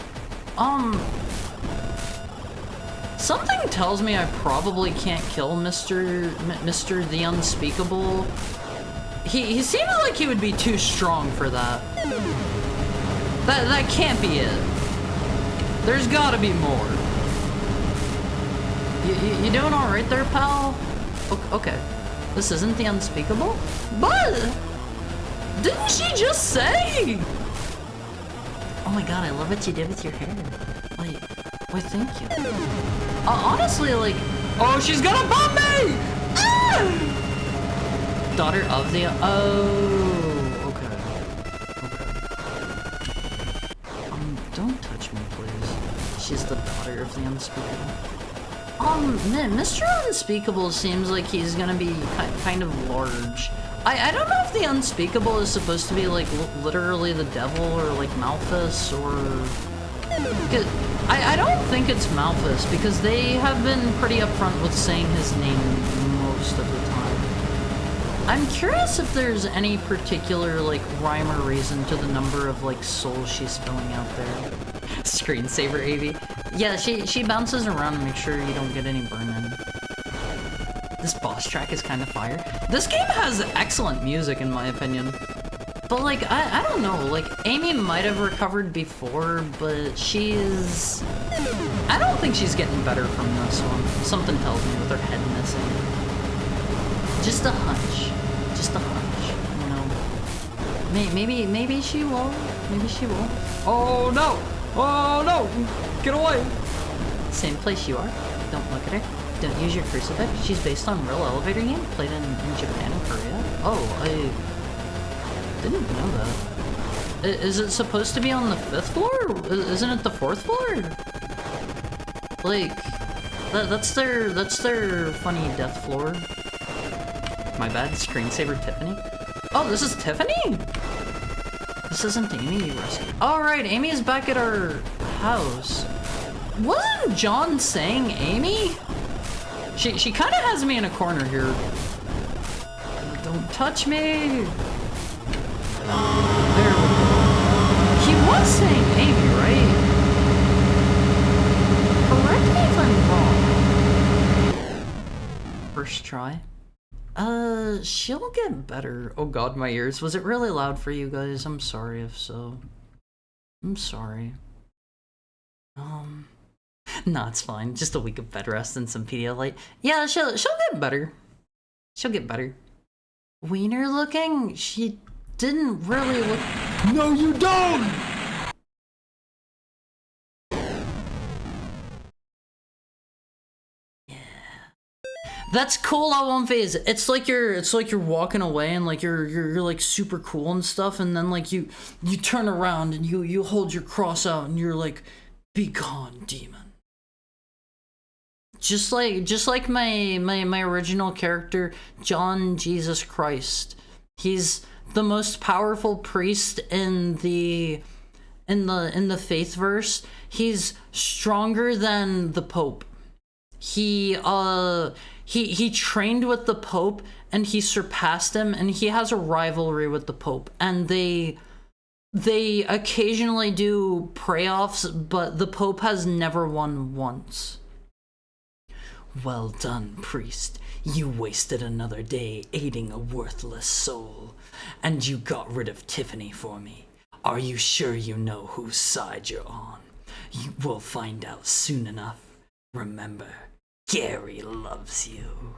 Something tells me I probably can't kill Mr. the Unspeakable. He seemed like he would be too strong for that. That can't be it. There's gotta be more. You doing alright there, pal? Okay. This isn't the Unspeakable? But didn't she just say? Oh my god, I love what you did with your hair. Wait, thank you. Honestly, like, Oh, she's gonna bump me! ah! Daughter of the, oh, okay. Don't touch me, please. She's the daughter of the unspeakable. Mr. Unspeakable seems like he's gonna be kind of large. I don't know if the Unspeakable is supposed to be like literally the devil or like Malthus or... I don't think it's Malthus because they have been pretty upfront with saying his name most of the time. I'm curious if there's any particular like rhyme or reason to the number of like souls she's spilling out there. Screensaver AV. Yeah, she bounces around to make sure you don't get any burn-in. This boss track is kind of fire. This game has excellent music in my opinion. But like, I don't know, like, Amy might have recovered before, but she's... I don't think she's getting better from this one. Something tells me with her head missing. Just a hunch. Just a hunch, you know. Maybe she will. Maybe she will. Oh no! Oh no! Get away! Same place you are. Don't look at her. Don't use your crucifix. She's based on real elevator game played in Japan and Korea. Oh, I didn't know that. Is it supposed to be on the 5th floor? Isn't it the 4th floor? Like, that's their funny death floor. My bad, screensaver Tiffany. Oh, this is Tiffany? This isn't Amy you rescued. Alright, Amy is back at our house. Wasn't John saying Amy? She kind of has me in a corner here. Don't touch me. There we go. He was saying Amy, right? Correct me if I'm wrong. First try. She'll get better. Oh god, my ears. Was it really loud for you guys? I'm sorry if so. I'm sorry. No, it's fine. Just a week of bed rest and some Pedialyte. Yeah, she'll get better. She'll get better. Wiener looking? She didn't really look... No, you don't! That's cool at one phase. It's like you're walking away and like you're like super cool and stuff, and then like you turn around and you hold your cross out and you're like, be gone, demon. Just like my original character, John Jesus Christ. He's the most powerful priest in the faith verse. He's stronger than the Pope. He trained with the Pope and he surpassed him, and he has a rivalry with the Pope, and they occasionally do pray-offs, but the Pope has never won once. Well done, priest. You wasted another day aiding a worthless soul, and you got rid of Tiffany for me. Are you sure you know whose side you're on? You will find out soon enough. Remember, Gary loves you.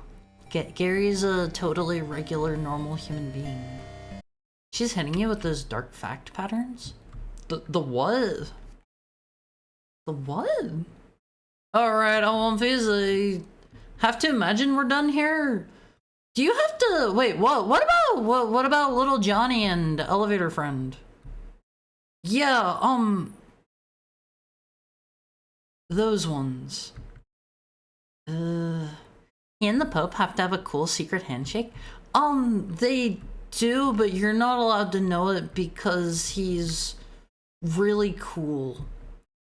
Gary's a totally regular, normal human being. She's hitting you with those dark fact patterns? The what? The what? Alright, I'm I have to imagine we're done here. Do you have to wait, what about little Johnny and elevator friend? Yeah, those ones. He and the Pope have to have a cool secret handshake? They do, but you're not allowed to know it because he's really cool.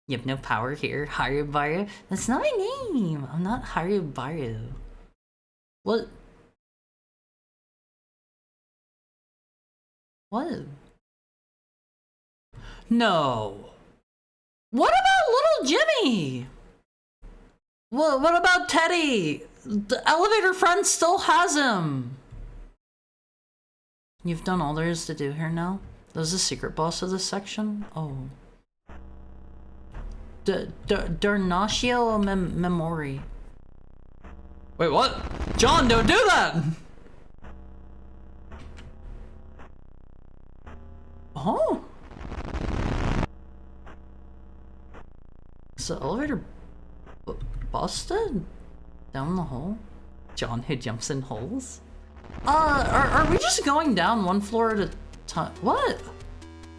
You have no power here, Harubaru. That's not my name. I'm not Harubaru. What? What? No. What about little Jimmy? What about Teddy? The elevator friend still has him. You've done all there is to do here now? There's a secret boss of this section? Oh. Darnatio Memori. Wait, what? John, don't do that! Oh. Is the elevator busted? Down the hole? John who jumps in holes? Are we just going down one floor at a time? What?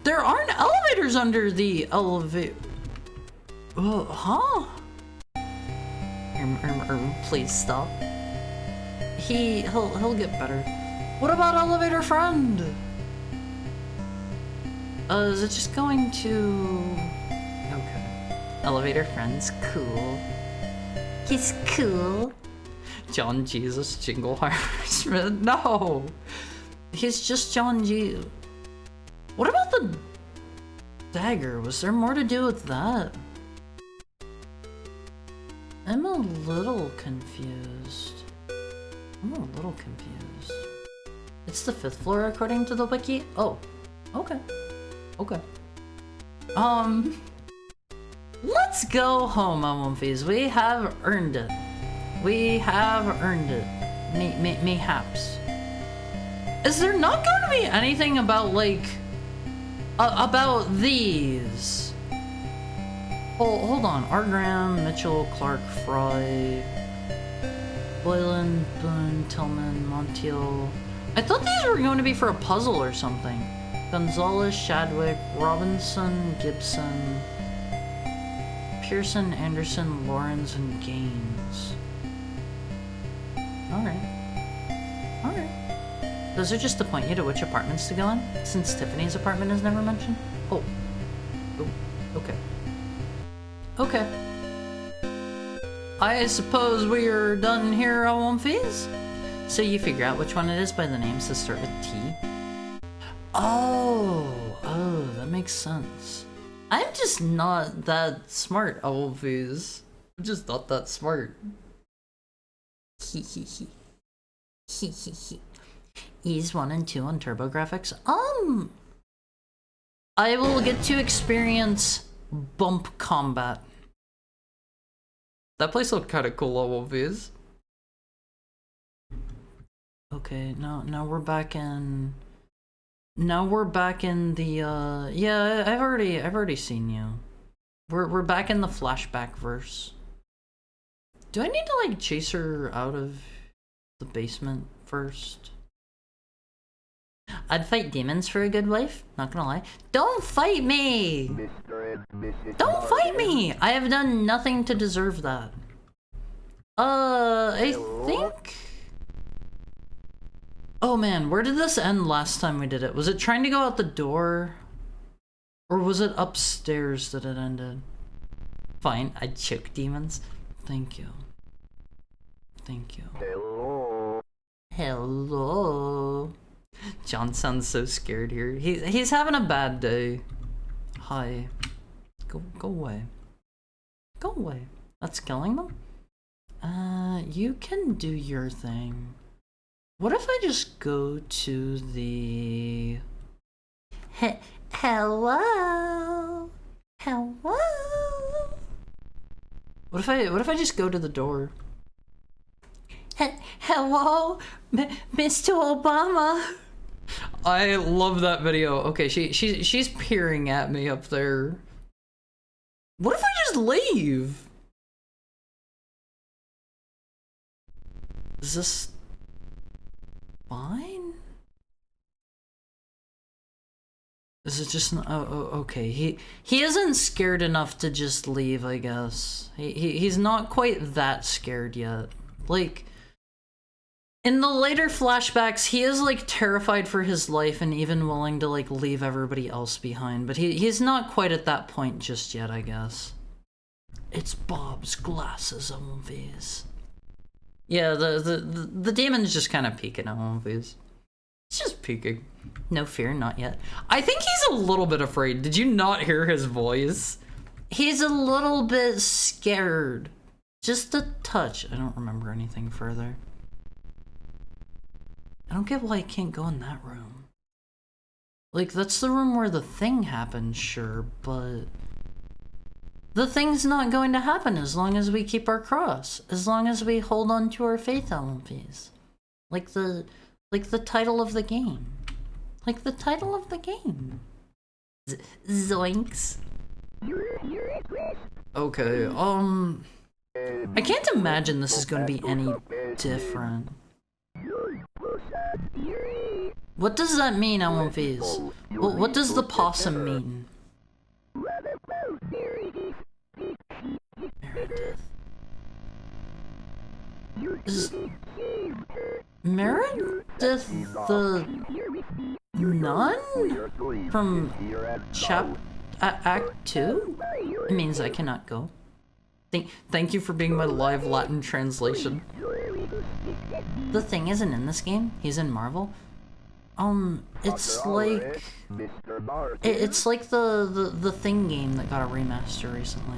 There aren't elevators under the elevator. Huh? Please stop. He'll get better. What about elevator friend? Is it just going to... Okay. Elevator friend's cool. He's cool. John Jesus Jingleheimer. No! He's just John G. What about the dagger? Was there more to do with that? I'm a little confused. It's the 5th floor according to the wiki? Oh. Okay. Okay. Let's go home, Mumfies. We have earned it. We have earned it. Mayhaps. Is there not going to be anything about, like, about these? Hold on. R. Graham, Mitchell, Clark, Fry, Boylan, Boone, Tillman, Montiel. I thought these were going to be for a puzzle or something. Gonzalez, Shadwick, Robinson, Gibson, Pearson, Anderson, Lawrence, and Gaines. Alright. Those are just to point you to which apartments to go in, since Tiffany's apartment is never mentioned. Oh, okay. Okay. I suppose we are done here, Mumfies? So you figure out which one it is by the names that start with T? Oh, that makes sense. I'm just not that smart, Mumfies. I'm just not that smart. Ease 1 and 2 on TurboGrafx. I will get to experience bump combat. That place looked kind of cool, Mumfies. Okay, now we're back in. Now we're back in the. Yeah, I've already seen you. We're back in the flashback verse. Do I need to like chase her out of the basement first? I'd fight demons for a good wife. Not gonna lie. Don't fight me! Don't fight me! I have done nothing to deserve that. I think. Oh man, where did this end last time we did it? Was it trying to go out the door? Or was it upstairs that it ended? Fine, I choke demons. Thank you. Thank you. Hello. John sounds so scared here. He's having a bad day. Hi. Go away. Go away. That's killing them? You can do your thing. What if I just go to the... Hello? Hello? What if I just go to the door? Hello? Mr. Obama? I love that video. Okay, she's peering at me up there. What if I just leave? Is this fine? Is it just okay? He isn't scared enough to just leave, I guess. He's not quite that scared yet. Like in the later flashbacks, he is like terrified for his life and even willing to like leave everybody else behind, but he's not quite at that point just yet, I guess. It's Bob's glasses on movies. Yeah, the demon's just kind of peeking at movies. It's just peeking. No fear, not yet. I think he's a little bit afraid. Did you not hear his voice? He's a little bit scared. Just a touch. I don't remember anything further. I don't get why I can't go in that room. Like, that's the room where the thing happened, sure, but... the thing's not going to happen as long as we keep our cross. As long as we hold on to our faith elements. Like the title of the game. Like the title of the game. Zoinks. Okay, I can't imagine this is going to be any different. What does that mean, Elmfies? What does the possum mean? Is Meredith the nun from Act 2? It means I cannot go. Thank you for being my live Latin translation. The Thing isn't in this game. He's in Marvel. It's like it's like the Thing game that got a remaster recently.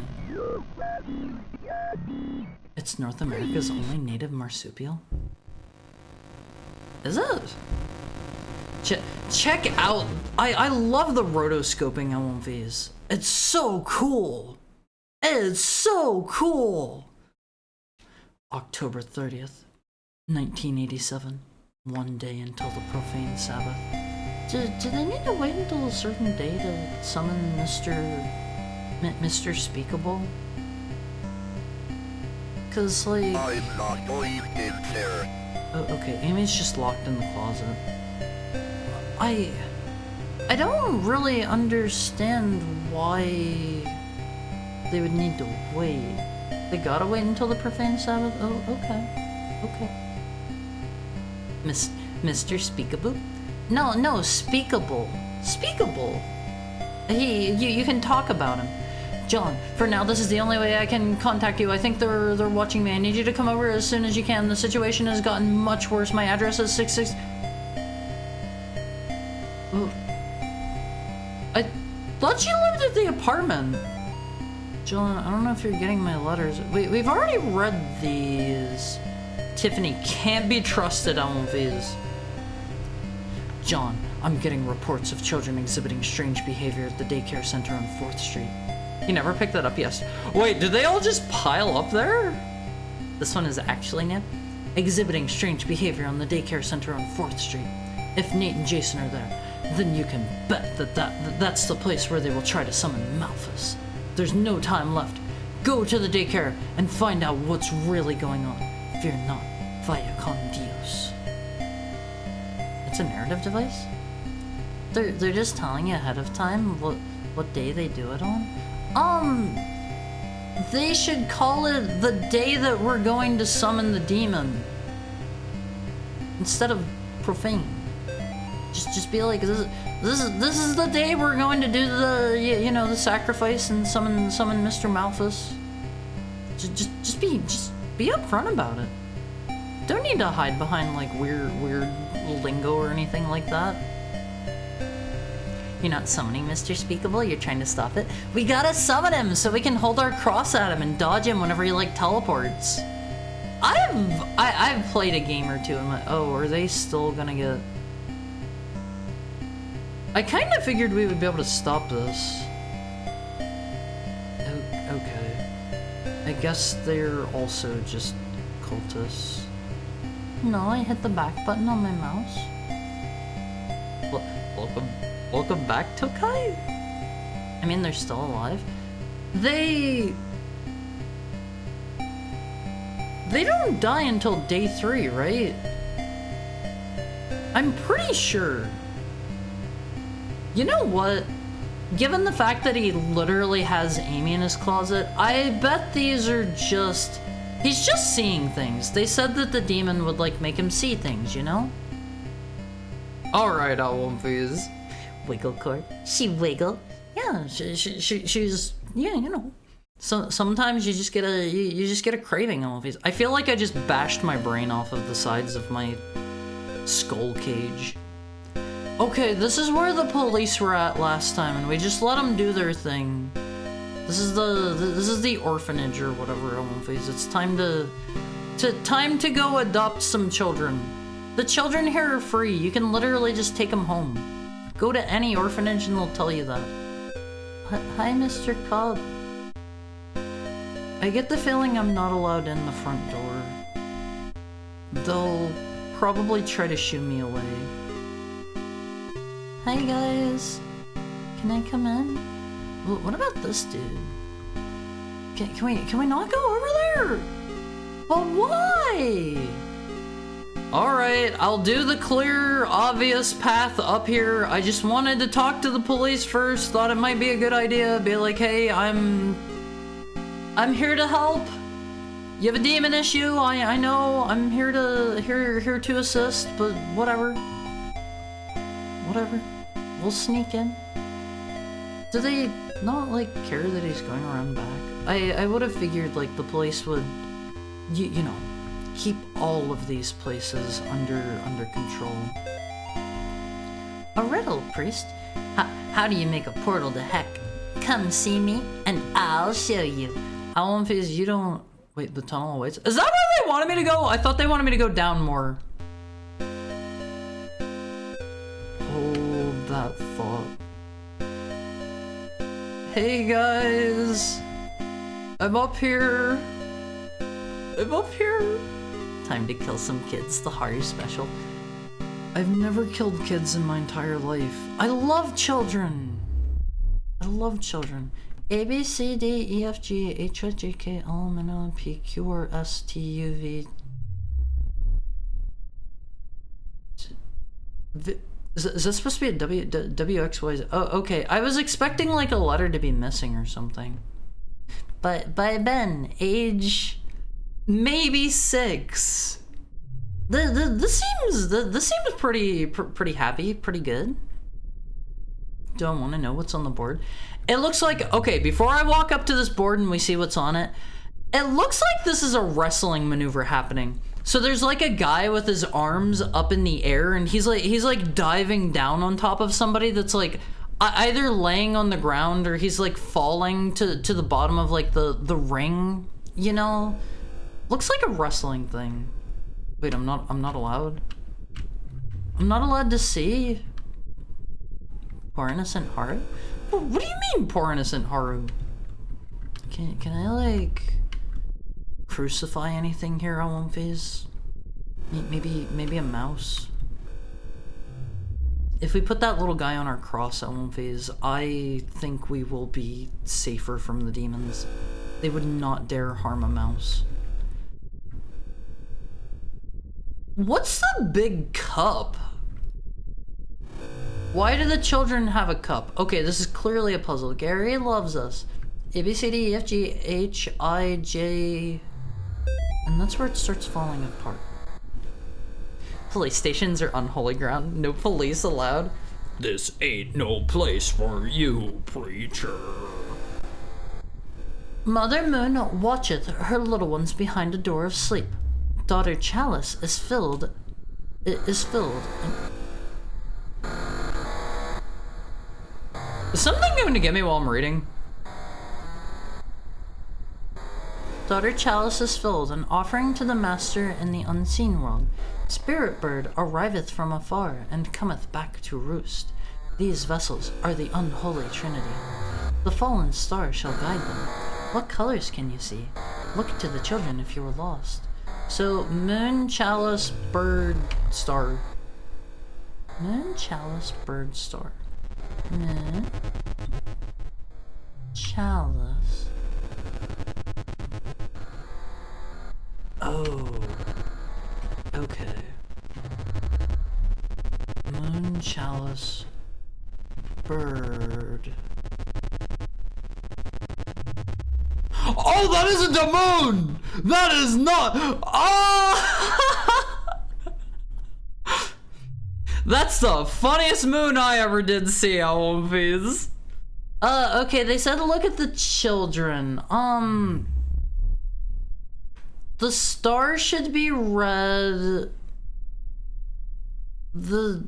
It's North America's only native marsupial. Is it? Check out. I love the rotoscoping LMVs. It's so cool. It's so cool. October 30th, 1987. One day until the profane Sabbath. Do they need to wait until a certain day to summon Mr. Speakable? Cause like... I'm not going in there. Oh, okay, Amy's just locked in the closet. I don't really understand why they would need to wait. They gotta wait until the profane Sabbath? Oh, okay. Okay. Mr. Speakable? No, Speakable. Speakable. You can talk about him. John, for now, this is the only way I can contact you. I think they're watching me. I need you to come over as soon as you can. The situation has gotten much worse. My address is 66... Oh. I thought you lived at the apartment. John, I don't know if you're getting my letters. We've already read these. Tiffany can't be trusted on these. John, I'm getting reports of children exhibiting strange behavior at the daycare center on 4th Street. You never picked that up, yes. Wait, did they all just pile up there? This one is actually new. Exhibiting strange behavior on the daycare center on 4th Street. If Nate and Jason are there, then you can bet that's the place where they will try to summon Malphus. There's no time left. Go to the daycare and find out what's really going on. Fear not, vaya con Dios. It's a narrative device? They're just telling you ahead of time what day they do it on? They should call it the day that we're going to summon the demon. Instead of profane. Just be like, this is the day we're going to do the, you know, the sacrifice and summon Mr. Malphus. Just be upfront about it. Don't need to hide behind like weird lingo or anything like that. You're not summoning Mr. Speakable, you're trying to stop it. We gotta summon him so we can hold our cross at him and dodge him whenever he like teleports. I've played a game or two and like, oh, are they still gonna get... I kind of figured we would be able to stop this. Okay. I guess they're also just cultists. No, I hit the back button on my mouse. Welcome back, Tokai? I mean, they're still alive. They don't die until day 3, right? I'm pretty sure. You know what? Given the fact that he literally has Amy in his closet, I bet these are just... He's just seeing things. They said that the demon would, like, make him see things, you know? Alright, Alwumfies. Wiggle cord. She wiggle. Yeah, she's... Yeah, you know. So sometimes you just get a craving, Alwumfies. I feel like I just bashed my brain off of the sides of my skull cage. Okay, this is where the police were at last time, and we just let them do their thing. This is the orphanage or whatever, Elmphase. It's time to go adopt some children. The children here are free. You can literally just take them home. Go to any orphanage and they'll tell you that. Hi, Mr. Cobb. I get the feeling I'm not allowed in the front door. They'll probably try to shoo me away. Hi guys, can I come in? What about this dude? Can we not go over here? But why? Alright, I'll do the clear, obvious path up here. I just wanted to talk to the police first. Thought it might be a good idea. Be like, hey, I'm here to help. You have a demon issue. I know. I'm here to assist, but whatever. Whatever. We'll sneak in. Do they not, like, care that he's going around back? I would have figured, like, the police would, you know, keep all of these places under control. A riddle, priest. How do you make a portal to heck? Come see me, and I'll show you. How long phase you don't... Wait, the tunnel awaits? Is that where they wanted me to go? I thought they wanted me to go down more. Hold that thought. Hey guys! I'm up here. I'm up here. Time to kill some kids, the Haru special. I've never killed kids in my entire life. I love children. I love children. A, B, C, D, E, F, G, H, I, J, K, L, M, N, O, P, Q, R, S, T, U, V. Is that supposed to be a W, X, Y, Z? Oh, okay. I was expecting like a letter to be missing or something. But by Ben, age maybe 6. This seems pretty happy, pretty good. Do I want to know what's on the board? It looks like, okay, before I walk up to this board and we see what's on it, it looks like this is a wrestling maneuver happening. So there's like a guy with his arms up in the air and he's like diving down on top of somebody that's like either laying on the ground or he's like falling to the bottom of like the ring, you know? Looks like a wrestling thing. Wait, I'm not allowed? I'm not allowed to see? Poor innocent Haru? What do you mean, poor innocent Haru? Can I like crucify anything here on one phase? Maybe a mouse? If we put that little guy on our cross at one phase, I think we will be safer from the demons. They would not dare harm a mouse. What's the big cup? Why do the children have a cup? Okay, this is clearly a puzzle. Gary loves us. A, B, C, D, E, F, G, H, I, J... And that's where it starts falling apart. Police stations are unholy ground. No police allowed. This ain't no place for you, preacher. Mother Moon watcheth her little ones behind a door of sleep. Daughter Chalice is filled. Is something going to get me while I'm reading? Daughter Chalice is filled, an offering to the Master in the unseen world. Spirit bird arriveth from afar, and cometh back to roost. These vessels are the unholy trinity. The fallen star shall guide them. What colors can you see? Look to the children if you are lost. So, Moon, Chalice, Bird, Star. Moon, Chalice, Bird, Star. Moon, Chalice. Oh. Okay. Moon, Chalice, Bird. Oh, that isn't a moon! That is not... Oh! That's the funniest moon I ever did see on One Piece. Okay, they said look at the children. The star should be red. The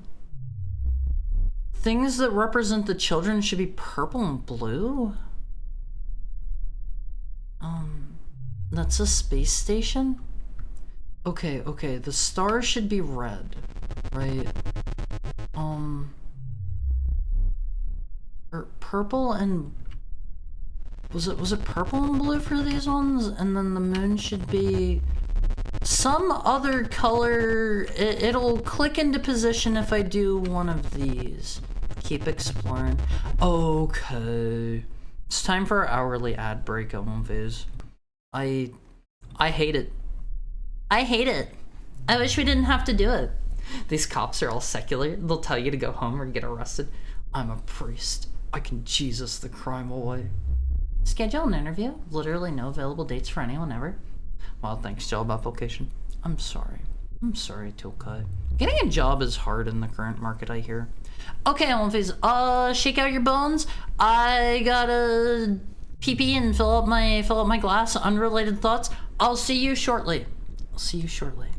things that represent the children should be purple and blue. That's a space station? Okay, the star should be red, right? Or purple and... Was it purple and blue for these ones? And then the moon should be some other color. It'll click into position if I do one of these. Keep exploring. Okay. It's time for our hourly ad break at one phase. I I hate it. I hate it. I wish we didn't have to do it. These cops are all secular. They'll tell you to go home or get arrested. I'm a priest. I can Jesus the crime away. Schedule an interview. Literally no available dates for anyone ever. Well, thanks, job application. I'm sorry. I'm sorry, Tokai. Getting a job is hard in the current market, I hear. Okay, Olympies, shake out your bones. I gotta pee and fill up my glass. Unrelated thoughts. I'll see you shortly. I'll see you shortly.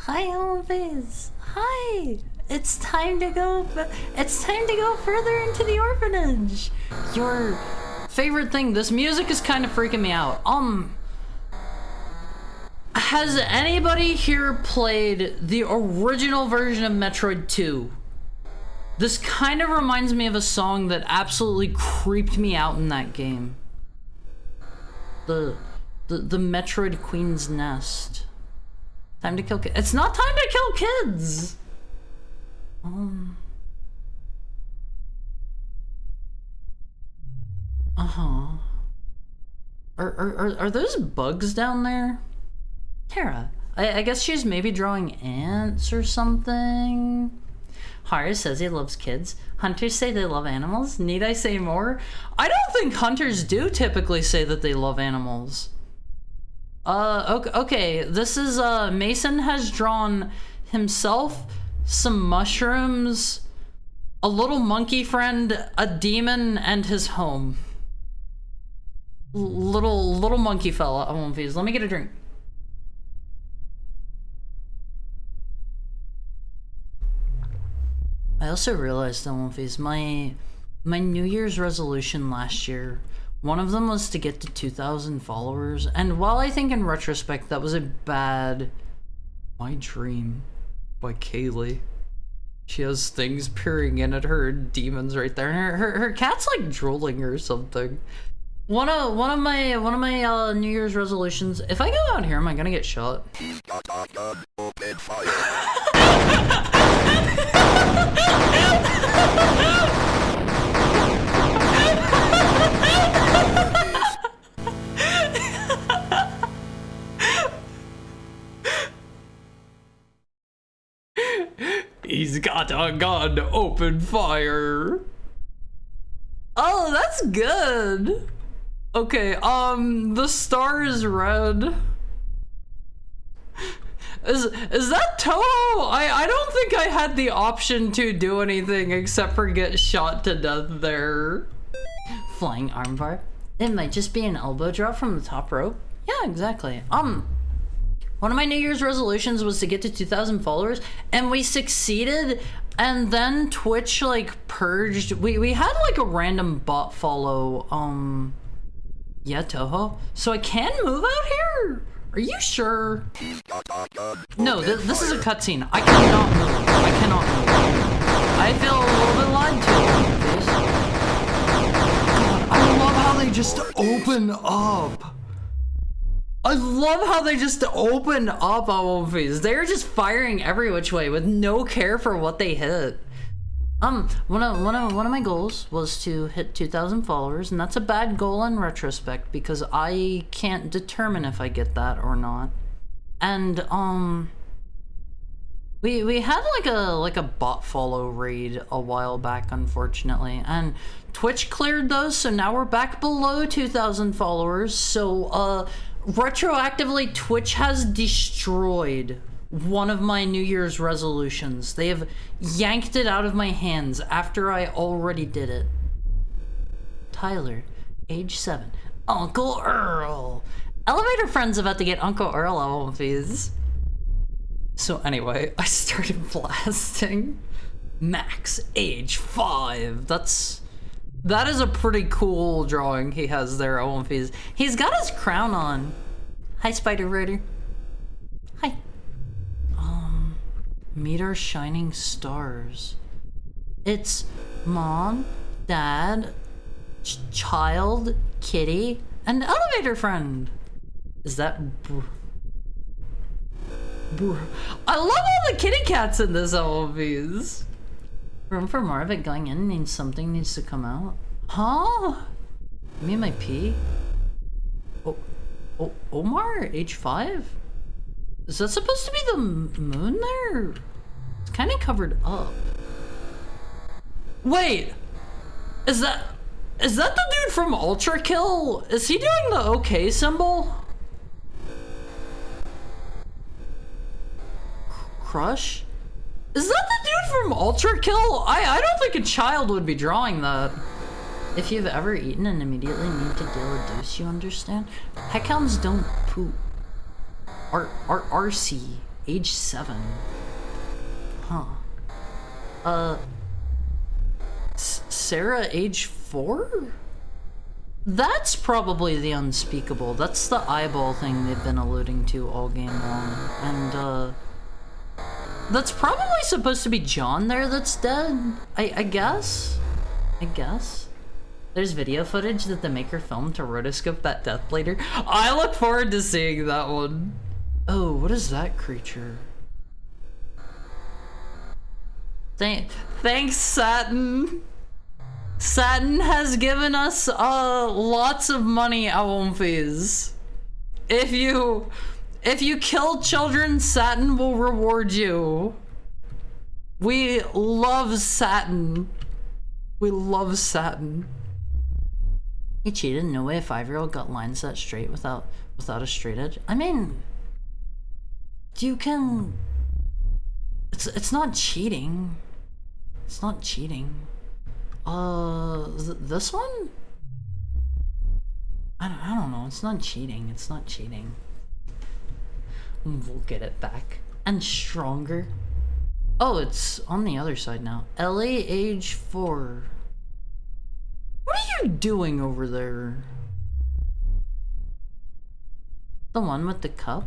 Hi, Elvis. Hi. It's time to go. It's time to go further into the orphanage. Your favorite thing. This music is kind of freaking me out. Has anybody here played the original version of Metroid 2? This kind of reminds me of a song that absolutely creeped me out in that game. The Metroid Queen's Nest. Time to kill kids. It's not time to kill kids! Uh-huh. Are those bugs down there? Tara. I guess she's maybe drawing ants or something. Haru says he loves kids. Hunters say they love animals. Need I say more? I don't think hunters do typically say that they love animals. Okay, this is, Mason has drawn himself, some mushrooms, a little monkey friend, a demon, and his home. Little monkey fella, I won't confuse. Let me get a drink. I also realized, my New Year's resolution last year, one of them was to get to 2,000 followers, and while I think in retrospect that was a bad... My Dream by Kaylee. She has things peering in at her, demons right there, and her cat's like drooling or something. One of my New Year's resolutions, if I go out here, am I gonna get shot? He's got a gun, open fire. He's got a gun, open fire. Oh, that's good. Okay, the star is red. Is that Toho? I don't think I had the option to do anything except for get shot to death there. Flying armbar. It might just be an elbow drop from the top rope. Yeah, exactly. One of my New Year's resolutions was to get to 2,000 followers, and we succeeded, and then Twitch, like, purged. We had, like, a random bot follow, yeah, Toho. So I can move out here? Are you sure? He's got a gun, No, open this is a fire. cutscene. I cannot move. I cannot move. I feel a little bit lied to. I love how they just open up. I love how they just open up on movies. They're just firing every which way with no care for what they hit. One of my goals was to hit 2,000 followers, and that's a bad goal in retrospect because I can't determine if I get that or not. And we had like a bot follow raid a while back, unfortunately, and Twitch cleared those, so now we're back below 2,000 followers. So retroactively, Twitch has destroyed one of my New Year's resolutions. They have yanked it out of my hands after I already did it. Tyler, age 7. Uncle Earl. Elevator friend's about to get Uncle Earl album fees. So anyway, I started blasting. Max, age 5. That is a pretty cool drawing he has there, album fees. He's got his crown on. Hi, Spider Rider. Hi. Meet our shining stars. It's Mom, Dad, Child, Kitty, and Elevator friend. Is that I love all the kitty cats in this LVs. Room for more of it going in means something needs to come out. Huh? You mean my pee? Oh, Omar, age 5? Is that supposed to be the moon there? It's kind of covered up. Wait! Is that the dude from Ultra Kill? Is he doing the OK symbol? Crush? Is that the dude from Ultra Kill? I don't think a child would be drawing that. If you've ever eaten and immediately need to deal a deuce, you understand? Heckhounds don't poop. RC. age 7. Huh. Sarah, age 4? That's probably the unspeakable. That's the eyeball thing they've been alluding to all game long. And, that's probably supposed to be John there that's dead. I guess? I guess? There's video footage that the maker filmed to rotoscope that death later. I look forward to seeing that one. Oh, what is that creature? Thanks, Satin. Satin has given us lots of money, Awomfies. If you kill children, Satin will reward you. We love Satin. We love Satin. He cheated. No way a 5-year-old got lines that straight without a straight edge. I mean, you can. It's not cheating. It's not cheating. This one? I don't know. It's not cheating. It's not cheating. We'll get it back. And stronger. Oh, it's on the other side now. Ellie, age 4. What are you doing over there? The one with the cup?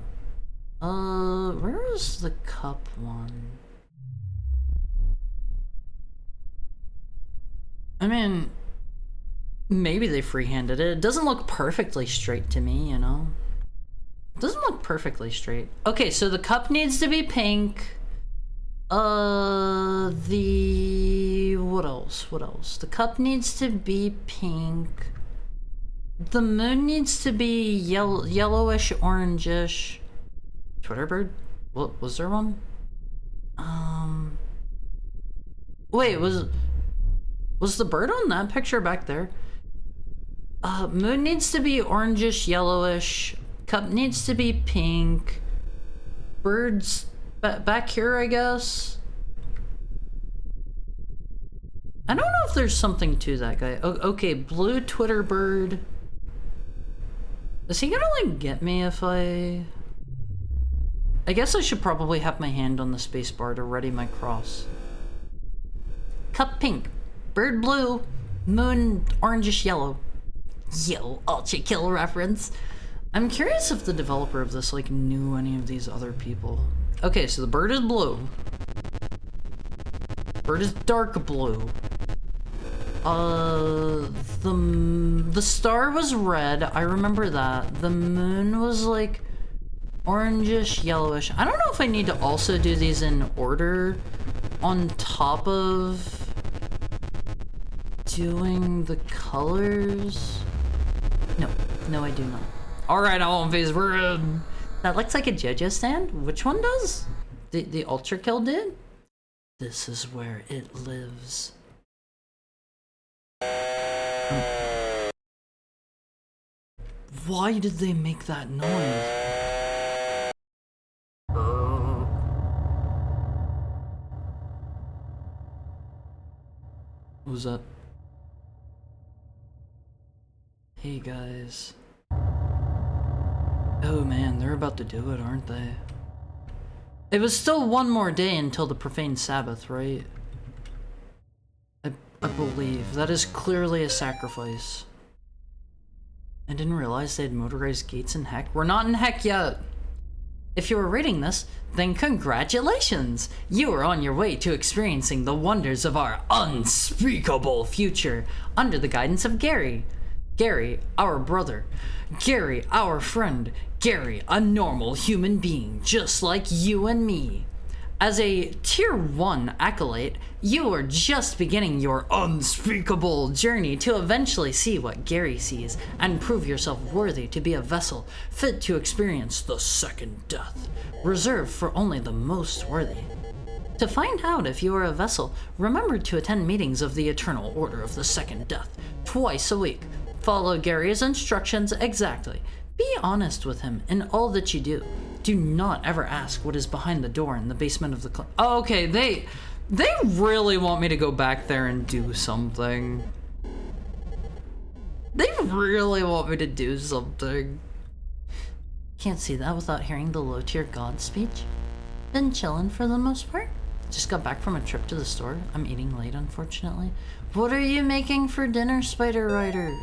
Where is the cup one? I mean, maybe they freehanded it. It doesn't look perfectly straight to me, you know? It doesn't look perfectly straight. Okay, so the cup needs to be pink. What else? What else? The cup needs to be pink. The moon needs to be yellowish, orangish. Twitter bird? What was there one? Wait, was the bird on that picture back there? Moon needs to be orangish, yellowish. Cup needs to be pink. Birds back here, I guess. I don't know if there's something to that guy. Okay, blue Twitter bird. Is he gonna like get me if I guess I should probably have my hand on the space bar to ready my cross. Cup pink, bird blue, moon orangish yellow. Yo, ultra kill reference. I'm curious if the developer of this like knew any of these other people. Okay, so the bird is blue. Bird is dark blue. The star was red. I remember that. The moon was like orangish, yellowish. I don't know if I need to also do these in order on top of doing the colors. No, I do not. All right, Awomfies, we're in. That looks like a JoJo stand. Which one does? The Ultra Kill did? This is where it lives. Why did they make that noise? What was that? Hey guys. Oh man, they're about to do it, aren't they? It was still one more day until the profane Sabbath, right? I believe. That is clearly a sacrifice. I didn't realize they had motorized gates in Heck. We're not in Heck yet! If you were reading this, then congratulations! You are on your way to experiencing the wonders of our unspeakable future under the guidance of Gary. Gary, our brother. Gary, our friend. Gary, a normal human being, just like you and me. As a Tier 1 acolyte, you are just beginning your unspeakable journey to eventually see what Gary sees and prove yourself worthy to be a vessel fit to experience the second death, reserved for only the most worthy. To find out if you are a vessel, remember to attend meetings of the Eternal Order of the Second Death twice a week. Follow Gary's instructions exactly. Be honest with him in all that you do. Do not ever ask what is behind the door in the basement of the Oh, okay, they really want me to go back there and do something. They really want me to do something. Can't see that without hearing the low-tier god speech. Been chilling for the most part. Just got back from a trip to the store. I'm eating late, unfortunately. What are you making for dinner, Spider Rider?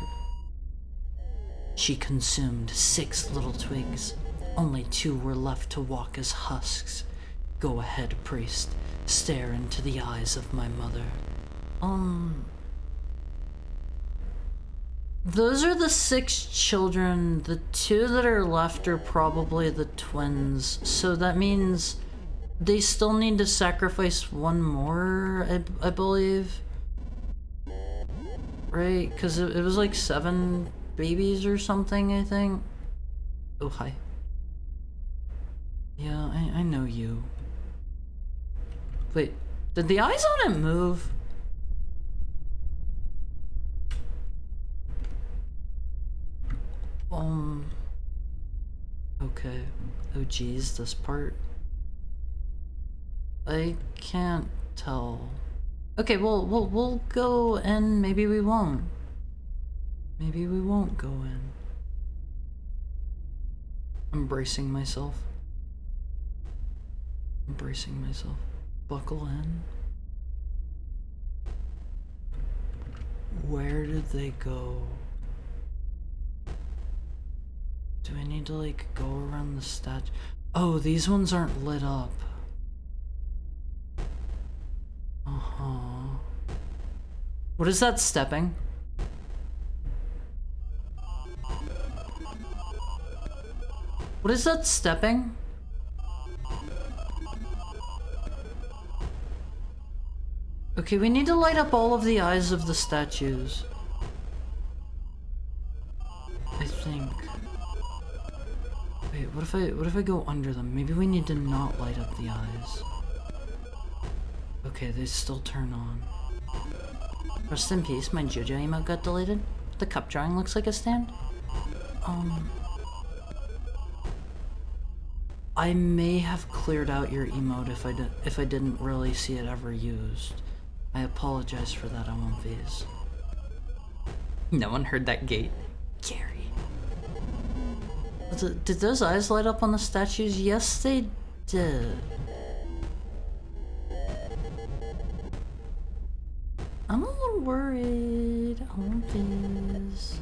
She consumed 6 little twigs. Only 2 were left to walk as husks. Go ahead, priest. Stare into the eyes of my mother. Those are the 6 children. The 2 that are left are probably the twins. So that means they still need to sacrifice 1 more, I believe. Right? Because it was like 7 babies or something, I think. Oh, hi. Yeah, I know you. Wait, did the eyes on it move? Okay. Oh geez, this part. I can't tell. Okay, we'll go and maybe we won't. Maybe we won't go in. I'm bracing myself. I'm bracing myself. Buckle in. Where did they go? Do I need to like go around the statue? Oh, these ones aren't lit up. Uh-huh. What is that stepping? What is that stepping? Okay, we need to light up all of the eyes of the statues. I think. Wait, what if I go under them? Maybe we need to not light up the eyes. Okay, they still turn on. Rest in peace, my JoJo emote got deleted. The cup drawing looks like a stand. I may have cleared out your emote if I didn't really see it ever used. I apologize for that, I won't V's. No one heard that gate. Gary. Did those eyes light up on the statues? Yes, they did. I'm a little worried. I won't V's.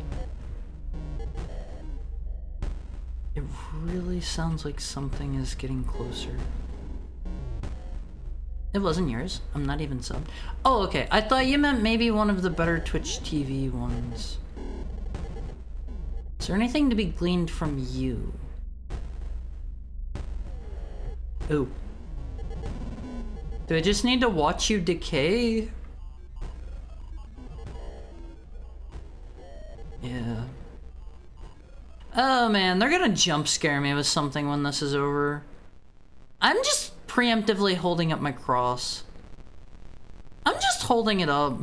It really sounds like something is getting closer. It wasn't yours. I'm not even subbed. Oh, okay. I thought you meant maybe one of the better Twitch TV ones. Is there anything to be gleaned from you? Ooh. Do I just need to watch you decay? Yeah. Oh man, they're gonna jump scare me with something when this is over. I'm just preemptively holding up my cross. I'm just holding it up.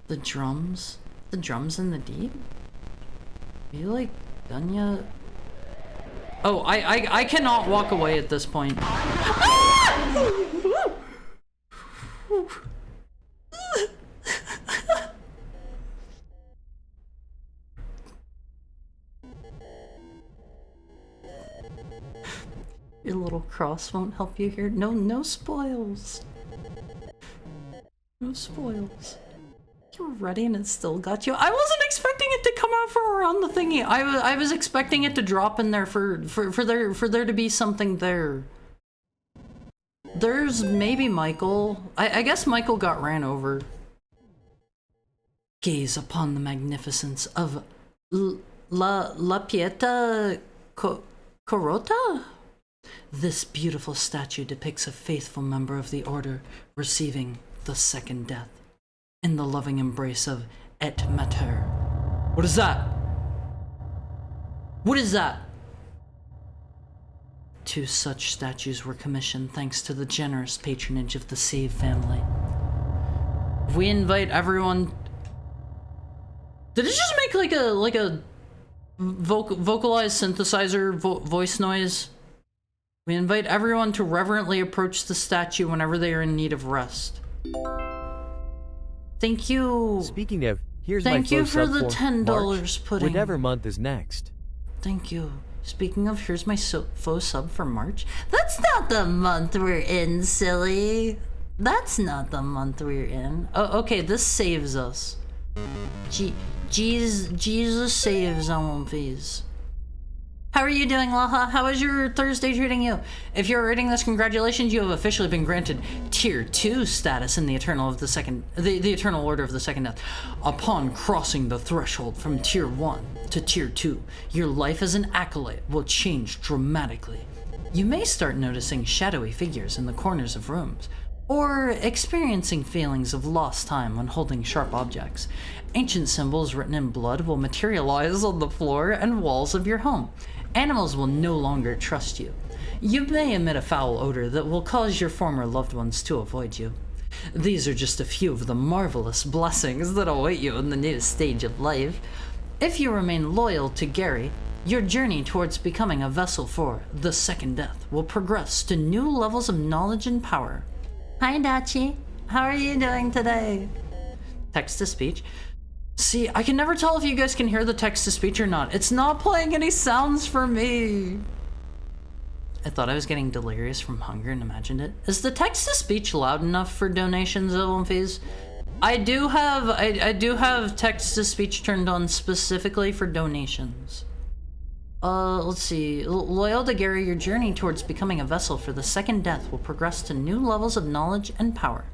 The drums? The drums in the deep? Are you like done yet? Oh, I cannot walk away at this point. Your little cross won't help you here. No spoils. No spoils. You're ready and it still got you. I wasn't expecting it to come out from around the thingy. I was expecting it to drop in there for there to be something there. There's maybe Michael. I guess Michael got ran over. Gaze upon the magnificence of La Pieta Corota? This beautiful statue depicts a faithful member of the order receiving the second death in the loving embrace of Et Mater. What is that? What is that? 2 such statues were commissioned thanks to the generous patronage of the Save family. We invite everyone. Did it just make like a vocalized synthesizer voice noise? We invite everyone to reverently approach the statue whenever they are in need of rest. Thank you. Speaking of, here's Thank my you first for sub the for $10 March. pudding. Whatever month is next. Thank you. Speaking of, here's my faux sub for March. That's not the month we're in, silly. That's not the month we're in. Oh, okay, this saves us. Jesus saves on fees. How are you doing, Laha? How is your Thursday treating you? If you're reading this, congratulations, you have officially been granted Tier 2 status in the Eternal of the Second, the Eternal Order of the Second Death. Upon crossing the threshold from Tier 1 to Tier 2, your life as an acolyte will change dramatically. You may start noticing shadowy figures in the corners of rooms, or experiencing feelings of lost time when holding sharp objects. Ancient symbols written in blood will materialize on the floor and walls of your home. Animals will no longer trust you. You may emit a foul odor that will cause your former loved ones to avoid you. These are just a few of the marvelous blessings that await you in the new stage of life. If you remain loyal to Gary, your journey towards becoming a vessel for the Second Death will progress to new levels of knowledge and power. Hi, Dachi. How are you doing today? Text-to-speech. See, I can never tell if you guys can hear the text-to-speech or not. It's not playing any sounds for me. I thought I was getting delirious from hunger and imagined it. Is the text-to-speech loud enough for donations, Olympies? I do have text-to-speech turned on specifically for donations. Let's see. Loyal to Gary, your journey towards becoming a vessel for the Second Death will progress to new levels of knowledge and power.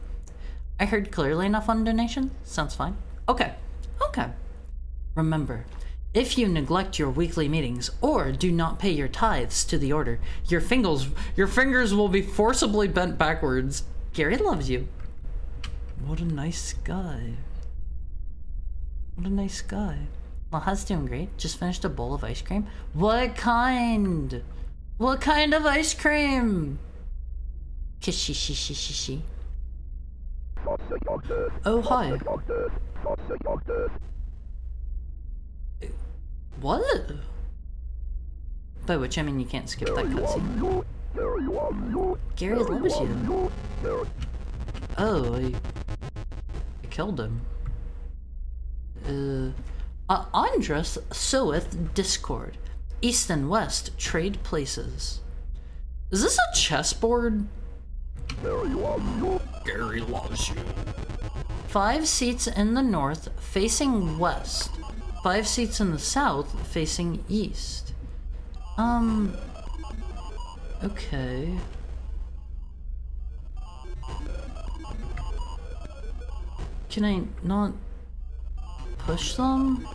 I heard clearly enough on donation? Sounds fine. Okay. Remember, if you neglect your weekly meetings or do not pay your tithes to the order, your fingers will be forcibly bent backwards. Gary loves you. What a nice guy. Laha's doing great. Just finished a bowl of ice cream. What kind? What kind of ice cream? Kishishi. Oh, hi. What? By which I mean you can't skip that cutscene. Gary loves you. Oh, I killed him. Andrus soweth discord. East and west trade places. Is this a chessboard? Gary loves you. 5 seats in the north facing west. 5 seats in the south facing east. Okay. Can I not push them?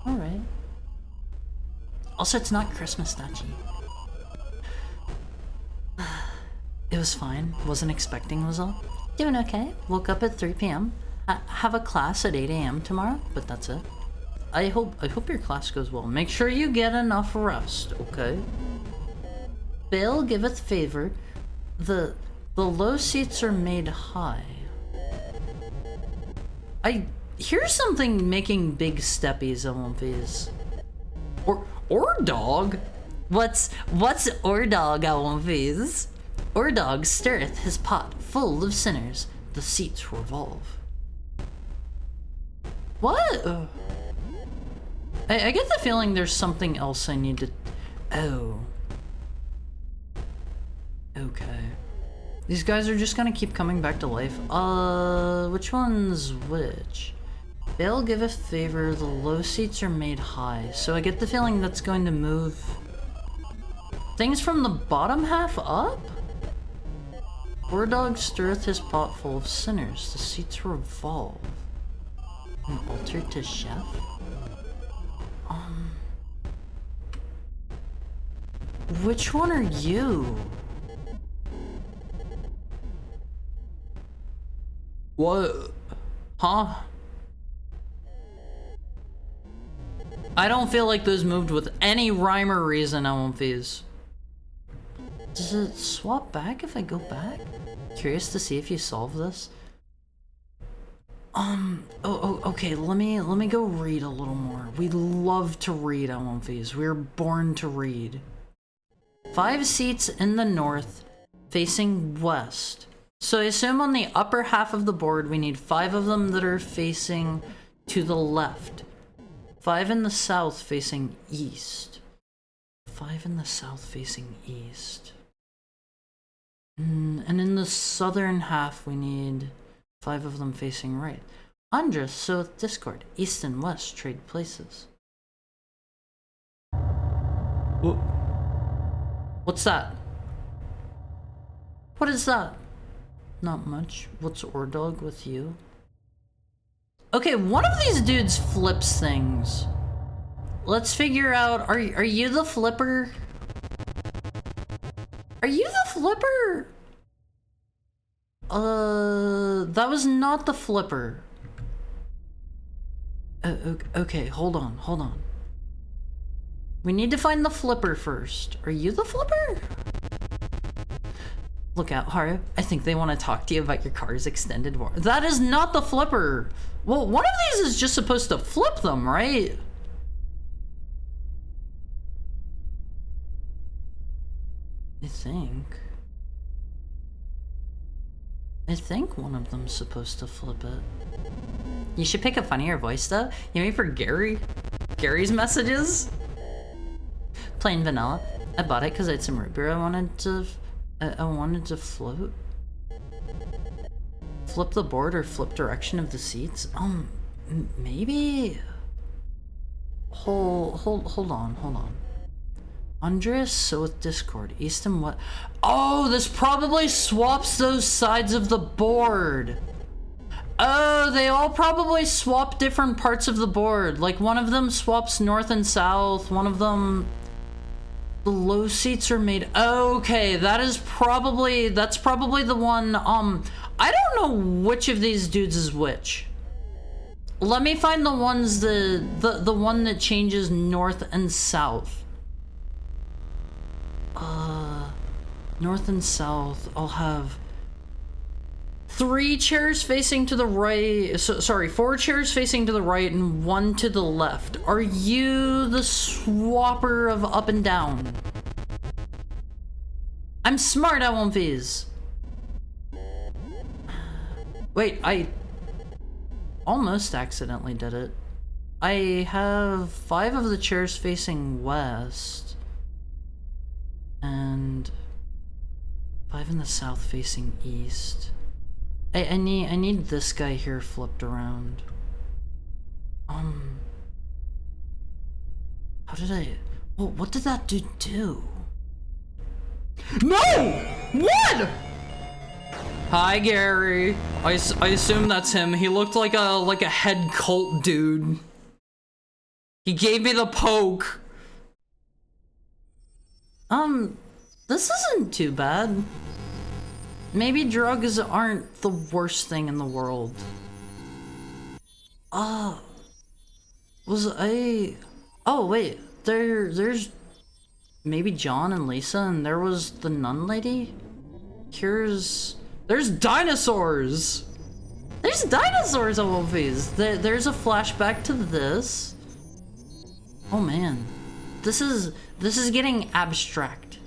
Alright. Also, it's not Christmas, Dachi. It was fine. Wasn't expecting was all. Doing okay. Woke up at 3 p.m. Have a class at 8 a.m. tomorrow, but that's it. I hope your class goes well. Make sure you get enough rest, okay? Baal giveth favor. The low seats are made high. I hear something making big steppies on these. Or dog. What's Ordog on these? Ordog stirreth his pot full of sinners. The seats revolve. What? I get the feeling there's something else I need to... Oh. Okay. These guys are just gonna keep coming back to life. Which one's which? Baal giveth favor, the low seats are made high. So I get the feeling that's going to move things from the bottom half up? Wardog stirreth his pot full of sinners. The seats revolve. An altar to chef? Which one are you? What? Huh? I don't feel like those moved with any rhyme or reason, Elmfies. Does it swap back if I go back? Curious to see if you solve this. Okay, let me go read a little more. We love to read, Elmfies. We're born to read. 5 seats in the north, facing west. So I assume on the upper half of the board, we need 5 of them that are facing to the left. 5 in the south facing east. 5 in the south facing east. And in the southern half, we need 5 of them facing right. Andres, so with Discord, east and west trade places. What's that? What is that? Not much. What's Ordog with you? Okay, one of these dudes flips things. Let's figure out, are you the flipper? Are you the flipper? That was not the flipper. Okay, hold on. We need to find the flipper first. Are you the flipper? Look out, Haru. I think they want to talk to you about your car's extended warranty. That is not the flipper. Well, one of these is just supposed to flip them, right? I think one of them's supposed to flip it. You should pick a funnier voice though. You mean for Gary? Gary's messages? Plain vanilla. I bought it because I had some root beer I wanted to float. Flip the board or flip direction of the seats? Maybe? Hold on. Andres, so with Discord, east and what? Oh, this probably swaps those sides of the board. Oh, they all probably swap different parts of the board. Like one of them swaps north and south, one of them... The low seats are made... Okay, that's probably the one, I don't know which of these dudes is which. Let me find the ones, the one that changes north and south. North and south, I'll have 3 chairs facing to the right, sorry, 4 chairs facing to the right and 1 to the left. Are you the swapper of up and down? I'm smart, I won't these. Wait, I almost accidentally did it. I have 5 of the chairs facing west. And 5 in the south facing east. I need this guy here flipped around. How did I... What did that dude do? No! What? Hi, Gary. I assume that's him. He looked like a head cult dude. He gave me the poke. This isn't too bad. Maybe drugs aren't the worst thing in the world. Oh, wait, there's maybe John and Lisa, and there was the nun lady? There's dinosaurs! There's dinosaurs on movies! There's a flashback to this. Oh man. This is getting abstract.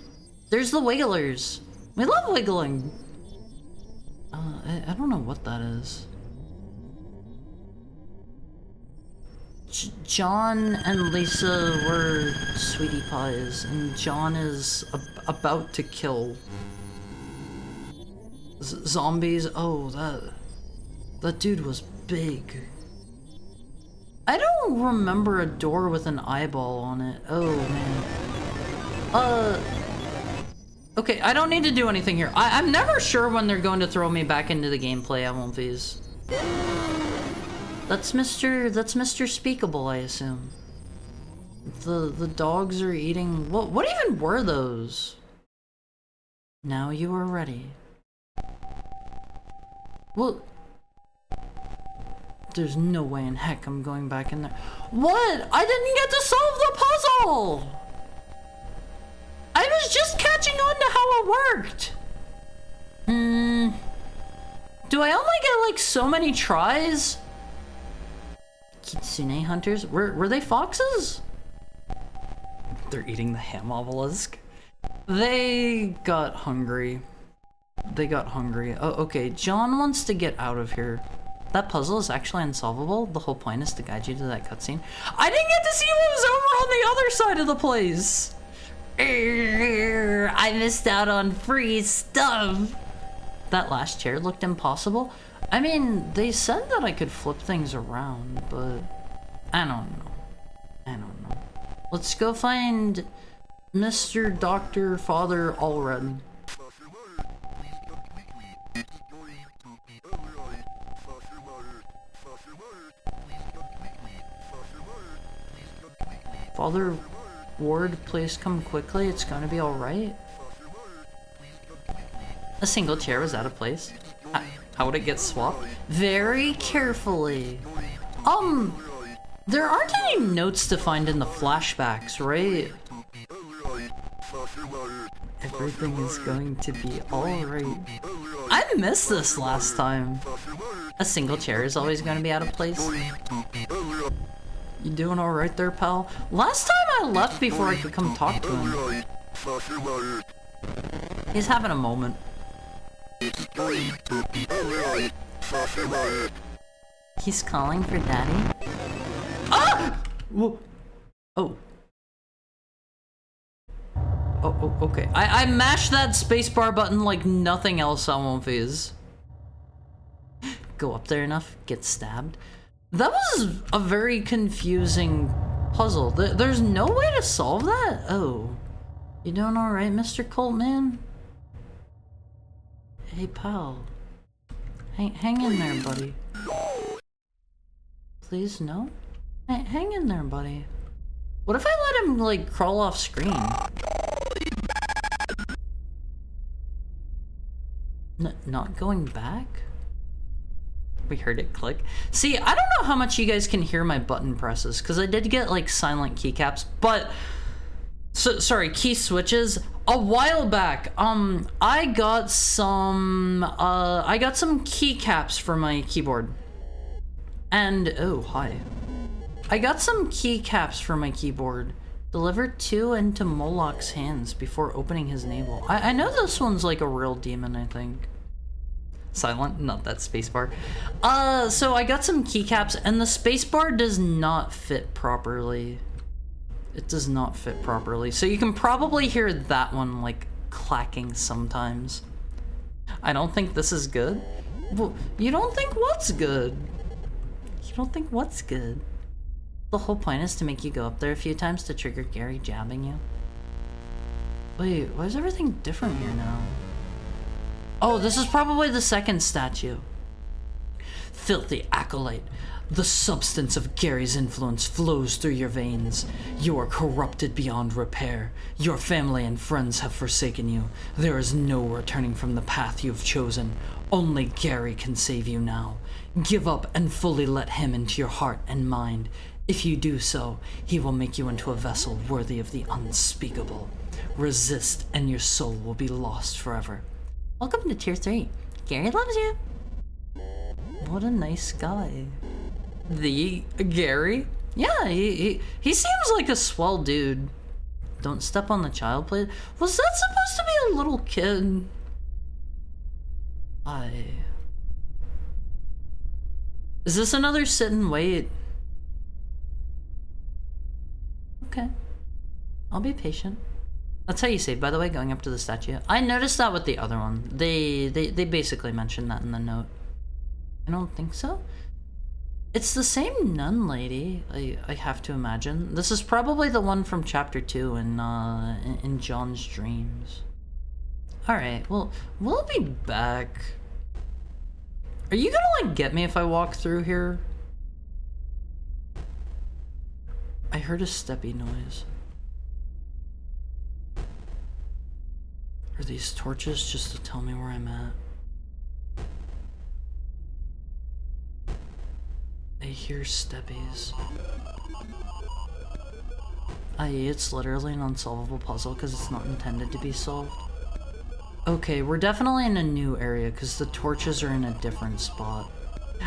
There's the wigglers. We love wiggling. I don't know what that is. John and Lisa were sweetie pies, and John is about to kill zombies. Oh, that dude was big. I don't remember a door with an eyeball on it. Oh man. Okay, I don't need to do anything here. I'm never sure when they're going to throw me back into the gameplay. I won't these. That's Mr. Speakable, I assume. The dogs are eating... What even were those? Now you are ready. Well... There's no way in heck I'm going back in there. What? I didn't get to solve the puzzle! I was just catching on to how it worked! Do I only get like so many tries? Kitsune hunters? Were they foxes? They're eating the ham obelisk. They got hungry. they got hungry. Oh, okay. John wants to get out of here. That puzzle is actually unsolvable. The whole point is to guide you to that cutscene. I didn't get to see what was over on the other side of the place. I missed out on free stuff. That last chair looked impossible. I mean, they said that I could flip things around, but I don't know. I don't know. Let's go find Mr. Dr. Father Allred. Father Ward, please come quickly. It's gonna be alright. A single chair was out of place. How would it get swapped? Very carefully. There aren't any notes to find in the flashbacks, right? Everything is going to be alright. I missed this last time. A single chair is always going to be out of place. You doing alright there, pal? Last time I left before I could come talk to him. He's having a moment. He's calling for daddy? Ah! Whoa. Oh. Oh, okay. I mashed that spacebar button like nothing else on One Phase. Go up there enough, get stabbed. That was a very confusing puzzle. There's no way to solve that? Oh. You doing alright, Mr. Coltman? Hey, pal. Hang in there, buddy. Please, no? Hang in there, buddy. What if I let him, like, crawl off screen? Not going back? We heard it click. See, I don't know how much you guys can hear my button presses, because I did get, like, silent keycaps, but... sorry, key switches. A while back, I got some keycaps for my keyboard. And, oh, hi. I got some keycaps for my keyboard. Delivered 2 into Moloch's hands before opening his navel. I know this one's like a real demon, I think. Silent, not that spacebar. So I got some keycaps, and the spacebar does not fit properly. It does not fit properly. So you can probably hear that one, like, clacking sometimes. I don't think this is good. Well, you don't think what's good? You don't think what's good? The whole point is to make you go up there a few times to trigger Gary jabbing you. Wait, why is everything different here now? Oh, this is probably the second statue. Filthy acolyte. The substance of Gary's influence flows through your veins. You are corrupted beyond repair. Your family and friends have forsaken you. There is no returning from the path you've chosen. Only Gary can save you now. Give up and fully let him into your heart and mind. If you do so, he will make you into a vessel worthy of the unspeakable. Resist and your soul will be lost forever. Welcome to Tier 3. Gary loves you. What a nice guy. The Gary? Yeah, he seems like a swell dude. Don't step on the child, please. Was that supposed to be a little kid? Is this another sit and wait? Okay. I'll be patient. That's how you save, by the way, going up to the statue. I noticed that with the other one. They basically mentioned that in the note. I don't think so. It's the same nun lady, I have to imagine. This is probably the one from chapter 2 in John's dreams. Alright, well, we'll be back. Are you gonna, like, get me if I walk through here? I heard a steppy noise. Are these torches just to tell me where I'm at? I hear steppies. I.e., it's literally an unsolvable puzzle because it's not intended to be solved. Okay, we're definitely in a new area because the torches are in a different spot.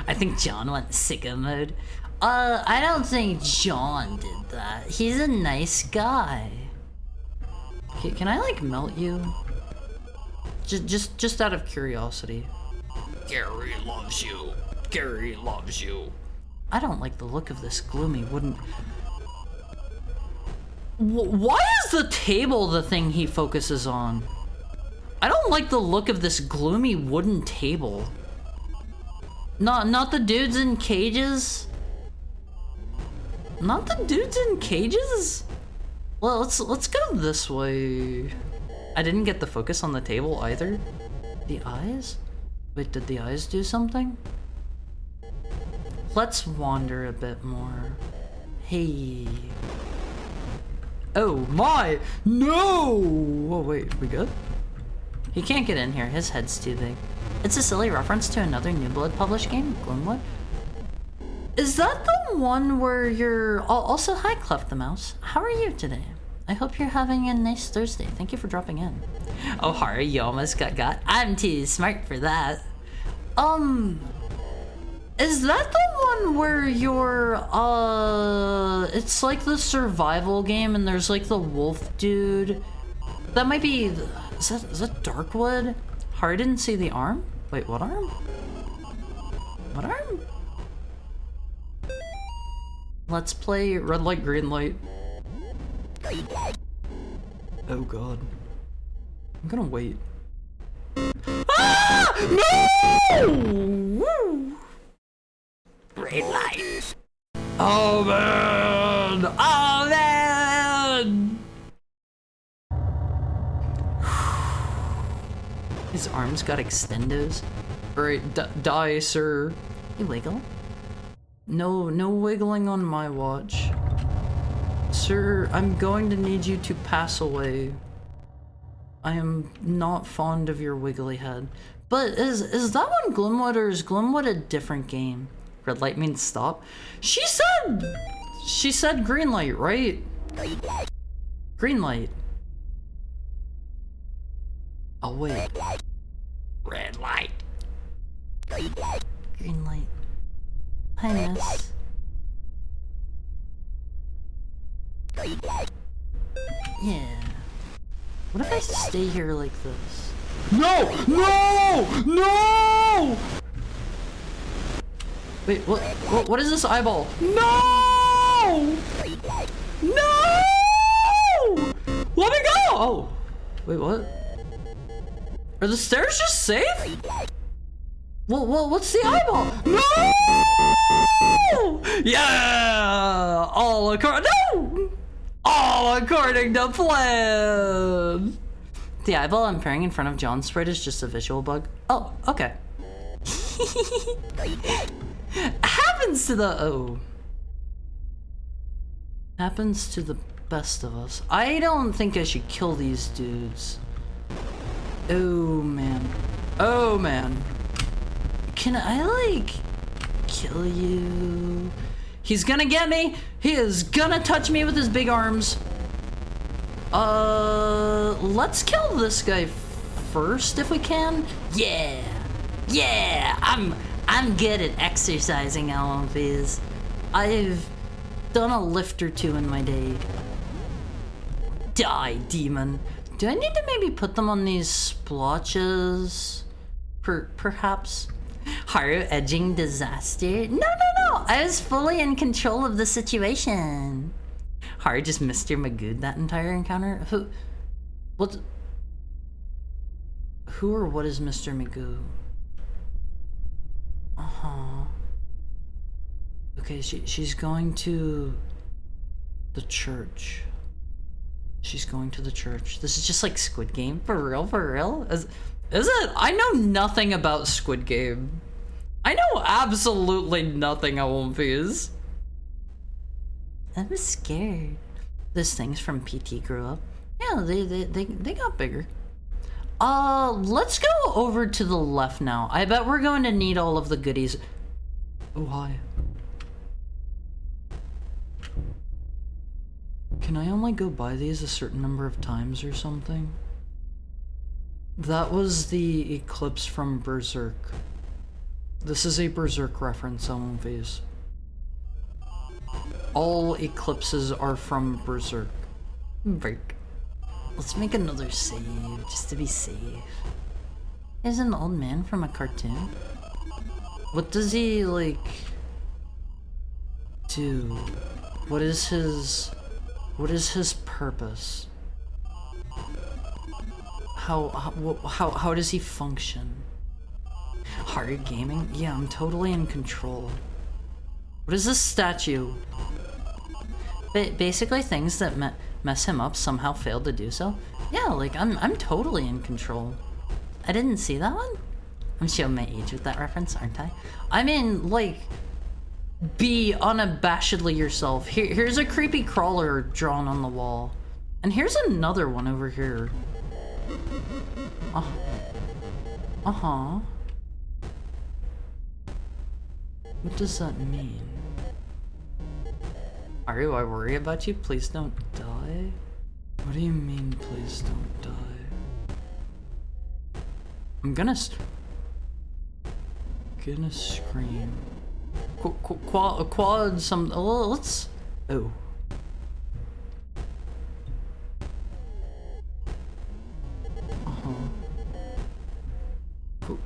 I think John went sicko mode. I don't think John did that. He's a nice guy. Okay, can I, like, melt you? Just out of curiosity. Gary loves you. Gary loves you. I don't like the look of this gloomy wooden... Why is the table the thing he focuses on? I don't like the look of this gloomy wooden table. Not the dudes in cages? Not the dudes in cages? Well, let's go this way. I didn't get the focus on the table either. The eyes? Wait, did the eyes do something? Let's wander a bit more. Hey. Oh my! No! Oh wait, we good? He can't get in here, his head's too big. It's a silly reference to another New Blood published game, Gloomwood. Is that the one where you're... Also, hi Cleft the Mouse. How are you today? I hope you're having a nice Thursday. Thank you for dropping in. Oh, Hari, you almost got. I'm too smart for that. Is that the one where you're, it's like the survival game and there's like the wolf dude? That might be, is that Darkwood? Hari didn't see the arm? Wait, what arm? What arm? Let's play red light, green light. Oh god. I'm gonna wait. Ah! No! Woo! Red light. Oh man! Oh man! His arms got extendos. Alright, die, sir. You wiggle? No wiggling on my watch. Sir, I'm going to need you to pass away. I am not fond of your wiggly head. But is that one Gloomwood or is Gloomwood a different game? Red light means stop. She said green light, right? Green light. I'll wait. Red light. Green light. Hi, miss. Yeah. What if I stay here like this? No! No! No! Wait, what is this eyeball? No! No! Let me go! Oh. Wait, what? Are the stairs just safe? Well, what's the eyeball? No! Yeah! All according to plan! The eyeball I'm peering in front of John's spread is just a visual bug. Oh, okay. Happens to the happens to the best of us. I don't think I should kill these dudes. Oh man. Oh man. Can I like kill you? He's gonna get me. He is gonna touch me with his big arms. Let's kill this guy first if we can. Yeah. Yeah, I'm good at exercising, LMVs. I've done a lift or two in my day. Die, demon. Do I need to maybe put them on these splotches? Perhaps? Haru edging disaster? No. I was fully in control of the situation. Haru just Mr. Magoo that entire encounter? Who or what is Mr. Magoo? Uh-huh. Okay, she's going to the church. She's going to the church. This is just like Squid Game. For real? Is it? I know nothing about Squid Game. I know absolutely nothing about One Piece. I was scared. Those things from PT grew up. Yeah, they got bigger. Let's go over to the left now. I bet we're going to need all of the goodies. Oh, hi. Can I only go by these a certain number of times or something? That was the eclipse from Berserk. This is a Berserk reference on these. All eclipses are from Berserk. Break. Let's make another save, just to be safe. He's an old man from a cartoon. What does he, like, do? What is his purpose? How does he function? Hard gaming? Yeah, I'm totally in control. What is this statue? Basically things that mess him up somehow failed to do so. Yeah, like, I'm totally in control. I didn't see that one? I'm showing my age with that reference, aren't I? I mean, like, be unabashedly yourself. Here's a creepy crawler drawn on the wall. And here's another one over here. Uh-huh. What does that mean? Aru, I worry about you. Please don't die. What do you mean, please don't die? I'm gonna scream. Quad some. Let's. Oh.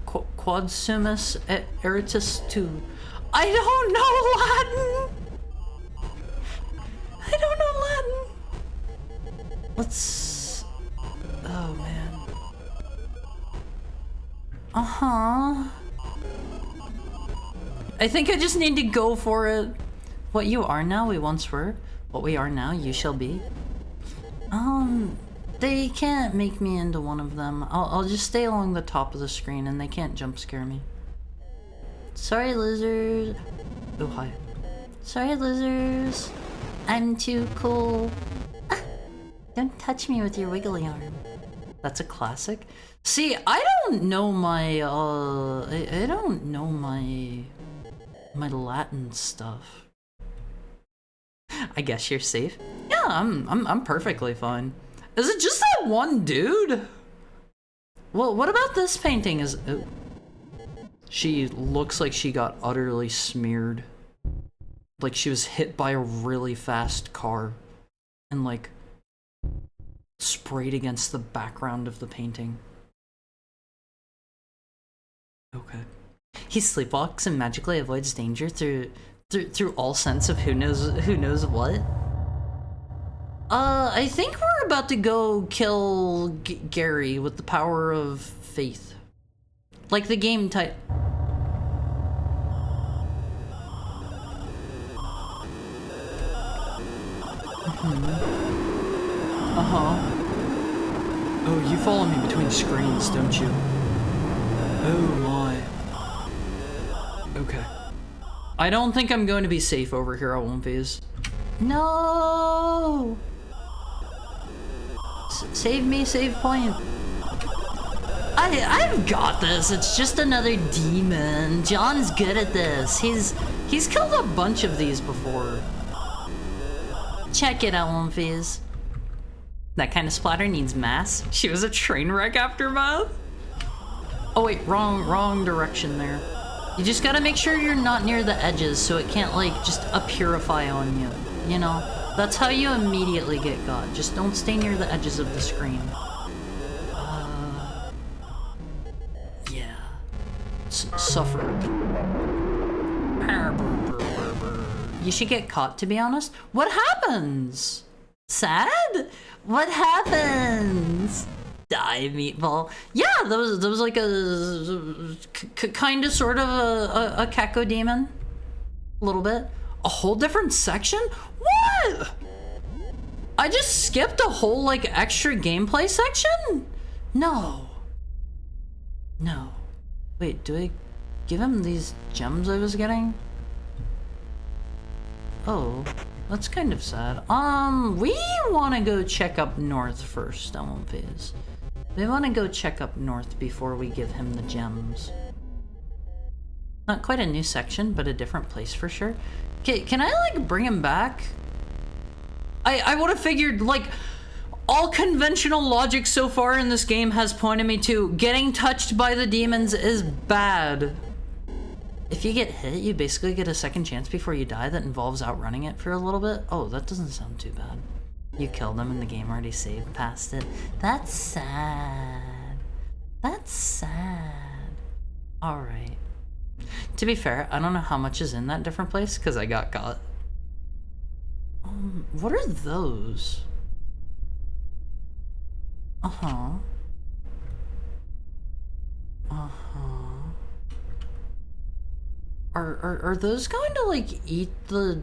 Quad sumus eritus 2. I don't know Latin! I don't know Latin! Let's... Oh, man. I think I just need to go for it. What you are now, we once were. What we are now, you shall be. They can't make me into one of them. I'll just stay along the top of the screen and they can't jump scare me. Sorry, losers. Oh, hi. Sorry, losers. I'm too cool. Ah, don't touch me with your wiggly arm. That's a classic. See, I don't know my, I don't know my Latin stuff. I guess you're safe. Yeah, I'm perfectly fine. Is it just that one dude? Well, what about this painting? Oh. She looks like she got utterly smeared. Like she was hit by a really fast car and like sprayed against the background of the painting. Okay. He sleepwalks and magically avoids danger through all sense of who knows what. I think we're about to go kill Gary with the power of faith. Like the game type. Oh, you follow me between screens, don't you? Oh my. Okay. I don't think I'm going to be safe over here at Wompies. No! Save me, save point. I've got this. It's just another demon. John's good at this. He's killed a bunch of these before. Check it out, Wompies. That kind of splatter needs mass. She was a train wreck aftermath. Oh wait, wrong direction there. You just gotta make sure you're not near the edges so it can't like just purify on you. You know, that's how you immediately get got. Just don't stay near the edges of the screen. Yeah. Suffer. You should get caught, to be honest. What happens? Sad? What happens? Die, meatball. Yeah, there was like a kind of sort of a Keko demon. A little bit. A whole different section? What? I just skipped a whole like extra gameplay section? No. No. Wait, do I give him these gems I was getting? Oh, that's kind of sad. We want to go check up north first, Wompies. We want to go check up north before we give him the gems. Not quite a new section, but a different place for sure. Can I, like, bring him back? I would have figured, like, all conventional logic so far in this game has pointed me to getting touched by the demons is bad. If you get hit, you basically get a second chance before you die that involves outrunning it for a little bit. Oh, that doesn't sound too bad. You killed them and the game already saved past it. That's sad. That's sad. Alright. To be fair, I don't know how much is in that different place because I got caught. What are those? Uh-huh. Are those going to like eat the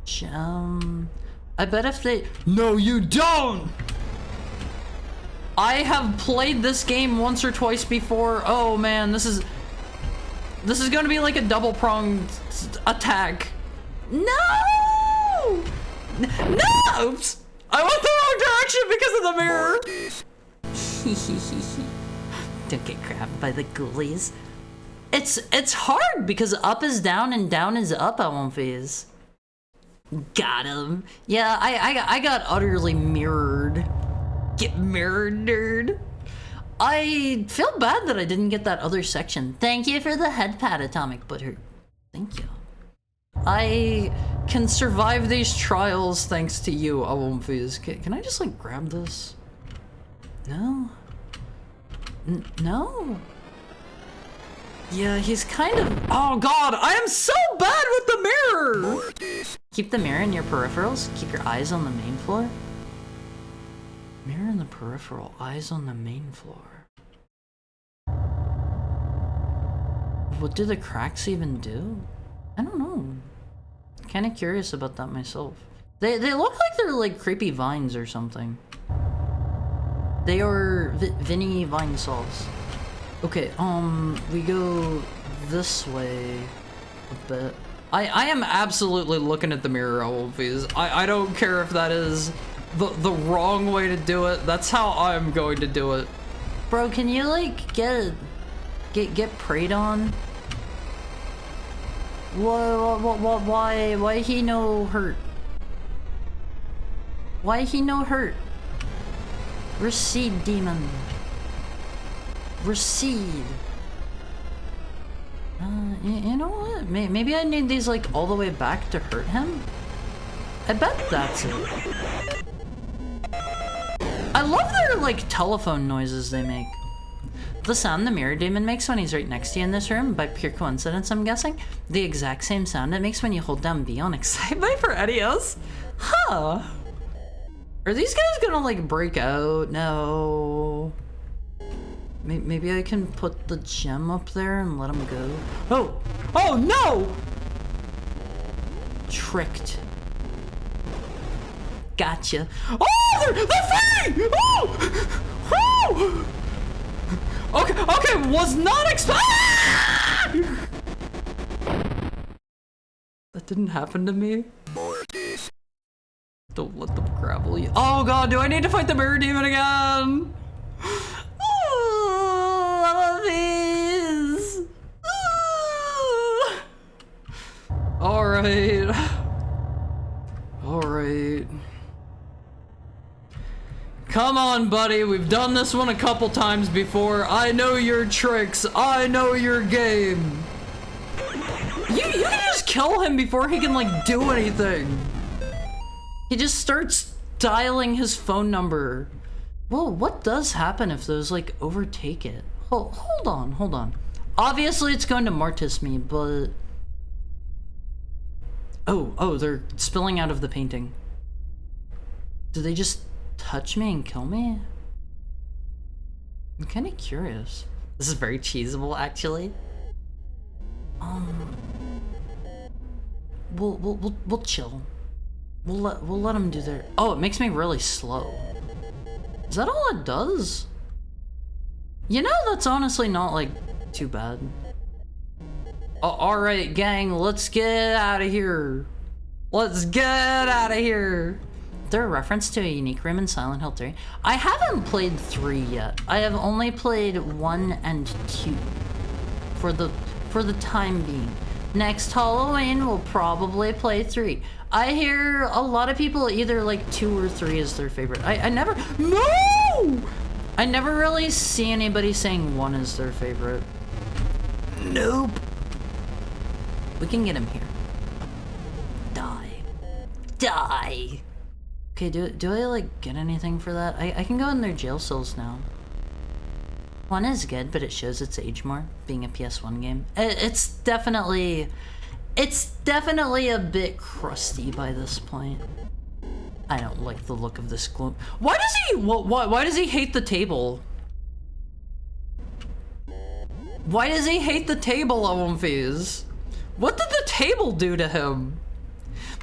gem? I bet if they— No, you don't! I have played this game once or twice before. Oh man, this is gonna be like a double-pronged attack. No! No! Oops! I went the wrong direction because of the mirror! Don't get grabbed by the ghoulies. It's hard because up is down and down is up, Almonfees. Got him. Yeah, I got utterly mirrored. Get mirrored, nerd. I feel bad that I didn't get that other section. Thank you for the head pat, Atomic Butthurt. Thank you. I can survive these trials thanks to you, Almonfees. Can I just like grab this? No? No? Yeah, he's kind of— Oh god, I am so bad with the mirror! Keep the mirror in your peripherals. Keep your eyes on the main floor. Mirror in the peripheral, eyes on the main floor. What do the cracks even do? I don't know. Kind of curious about that myself. They look like they're like creepy vines or something. They are Vinny vine sauce. Okay, we go this way a bit. I am absolutely looking at the mirror, Almonfees. I don't care if that is the wrong way to do it. That's how I'm going to do it. Bro, can you like get preyed on? Why he no hurt? Why he no hurt? Recede, demon. Recede. You know what? Maybe I need these like all the way back to hurt him? I bet that's it. I love their like telephone noises they make. The sound the mirror demon makes when he's right next to you in this room, by pure coincidence I'm guessing, the exact same sound it makes when you hold down B on Excitebike for Adios? Huh. Are these guys gonna like break out? No. Maybe I can put the gem up there and let them go. Oh! Oh no! Tricked. Gotcha. Oh! They're free! Oh! Oh! Okay, was not expect— That didn't happen to me. Don't let them grapple you. Oh god, do I need to fight the mirror demon again? Alright. Alright. Come on, buddy. We've done this one a couple times before. I know your tricks. I know your game. You can just kill him before he can, like, do anything. He just starts dialing his phone number. Well, what does happen if those, like, overtake it? Hold on. Obviously, it's going to Martis me, but... Oh, they're spilling out of the painting. Do they just touch me and kill me? I'm kind of curious. This is very cheesable, actually. We'll chill. We'll let them do their— Oh, it makes me really slow. Is that all it does? You know, that's honestly not, like, too bad. Oh, alright, gang, let's get out of here. Let's get out of here. Is there a reference to a unique room in Silent Hill 3? I haven't played 3 yet. I have only played 1 and 2 for the time being. Next Halloween, we'll probably play 3. I hear a lot of people either like 2 or 3 is their favorite. I never— No! I never really see anybody saying 1 is their favorite. Nope. We can get him here. Die. Okay, do I like get anything for that? I can go in their jail cells now. 1 is good, but it shows its age more, being a PS1 game. It's definitely a bit crusty by this point. I don't like the look of this gloom. Why does he hate the table? Why does he hate the table, Owenfies? What did the table do to him?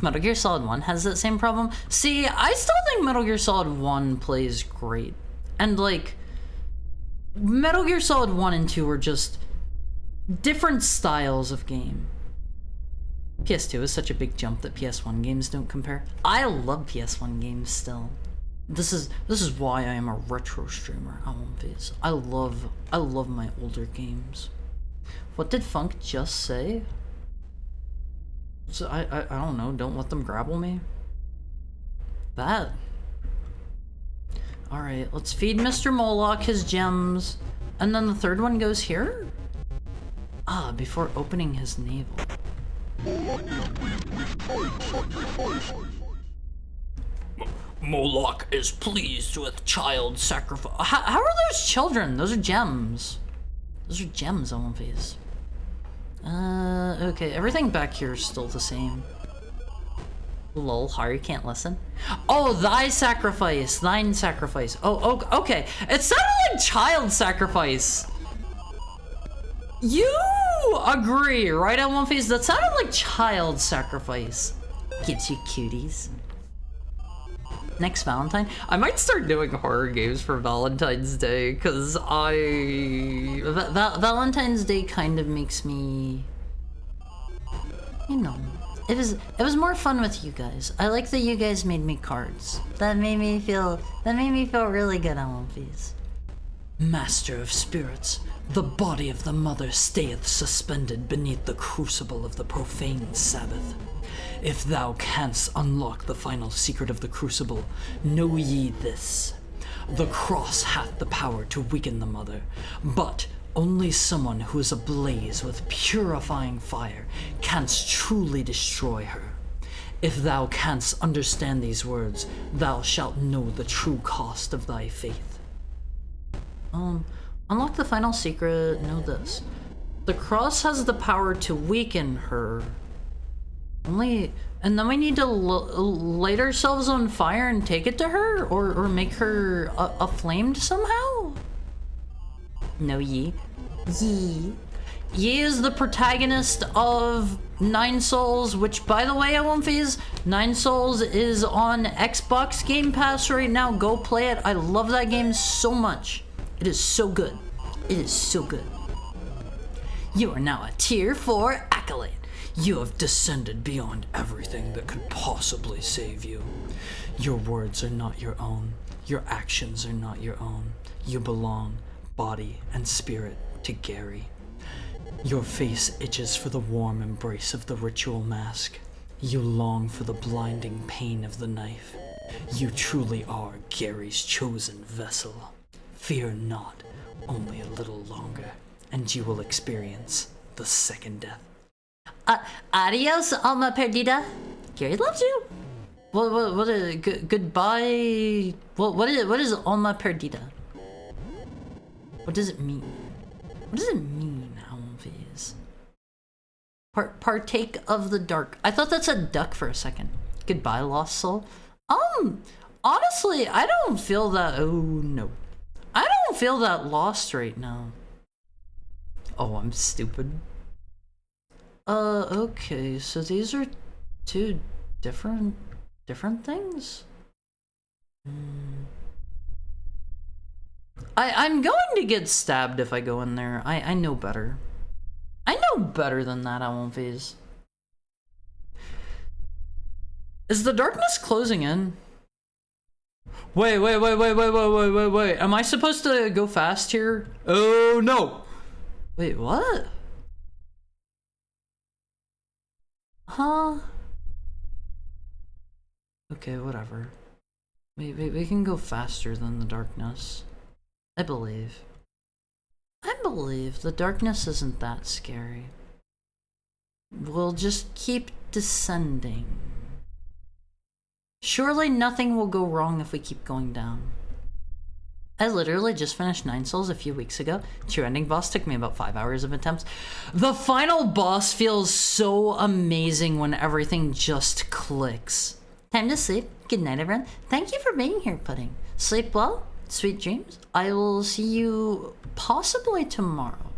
Metal Gear Solid 1 has that same problem. See, I still think Metal Gear Solid 1 plays great. And like, Metal Gear Solid 1 and 2 are just different styles of game. PS2 is such a big jump that PS1 games don't compare. I love PS1 games still. This is why I am a retro streamer. I love my older games. What did Funk just say? So I don't know. Don't let them grapple me. That. All right, let's feed Mr. Moloch his gems, and then the third one goes here. Ah, before opening his navel. Moloch is pleased with child sacrifice. How are those children? Those are gems. Those are gems, Owenfies. Okay, everything back here is still the same. Lol, Hari can't listen. Oh, thine sacrifice. Oh, okay. It sounded like child sacrifice. You agree, right, Owenfies? That sounded like child sacrifice. Gives you cuties. Next Valentine, I might start doing horror games for Valentine's Day, because Valentine's Day kind of makes me, you know, it was more fun with you guys. I like that you guys made me cards. That made me feel really good on One Piece. Master of spirits, the body of the mother stayeth suspended beneath the crucible of the profane Sabbath. If thou canst unlock the final secret of the crucible, know ye this. The cross hath the power to weaken the mother, but only someone who is ablaze with purifying fire canst truly destroy her. If thou canst understand these words, thou shalt know the true cost of thy faith. Unlock the final secret, know this. The cross has the power to weaken her. And then we need to light ourselves on fire and take it to her? Or make her aflamed somehow? No, Yi. Yi is the protagonist of Nine Souls, which, by the way, Owenfies, Nine Souls is on Xbox Game Pass right now. Go play it. I love that game so much. It is so good. It is so good. You are now a Tier 4 Acolyte. You have descended beyond everything that could possibly save you. Your words are not your own. Your actions are not your own. You belong, body and spirit, to Gary. Your face itches for the warm embrace of the ritual mask. You long for the blinding pain of the knife. You truly are Gary's chosen vessel. Fear not, only a little longer, and you will experience the second death. Adios, alma perdida. Gary loves you. What is goodbye? What is alma perdida? What does it mean? What does it mean, Owenfies? Partake of the dark. I thought that said duck for a second. Goodbye, lost soul. Honestly, I don't feel that. Oh no, I don't feel that lost right now. Oh, I'm stupid. Okay, so these are two different things? I'm going to get stabbed if I go in there. I know better. I know better than that, Owenfies. Is the darkness closing in? Wait. Am I supposed to go fast here? Oh, no. Wait, what? Huh? Okay, whatever. We can go faster than the darkness. I believe the darkness isn't that scary. We'll just keep descending. Surely nothing will go wrong if we keep going down. I literally just finished 9 Souls a few weeks ago. True ending boss took me about 5 hours of attempts. The final boss feels so amazing when everything just clicks. Time to sleep. Good night, everyone. Thank you for being here, Pudding. Sleep well. Sweet dreams. I will see you possibly tomorrow.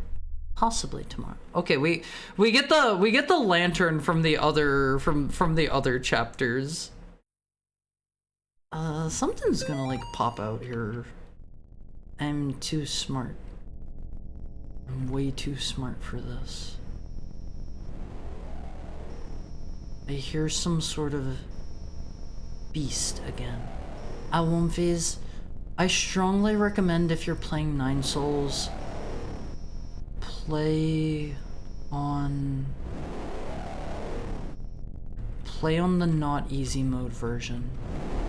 Possibly tomorrow. Okay, we get the lantern from the other from the other chapters. Something's gonna like pop out here. I'm too smart. I'm way too smart for this. I hear some sort of beast again. Awomphis, I strongly recommend if you're playing 9 Souls, play on the not easy mode version.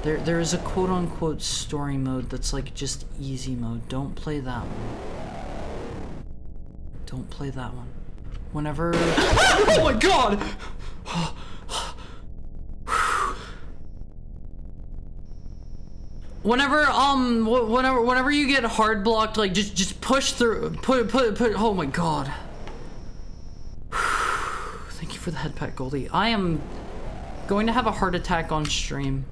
There is a quote-unquote story mode that's like just easy mode. Don't play that one. Don't play that one. Whenever... Oh my god! Whenever you get hard blocked, like just push through, put. Oh my god! Thank you for the head pat, Goldie. I am going to have a heart attack on stream.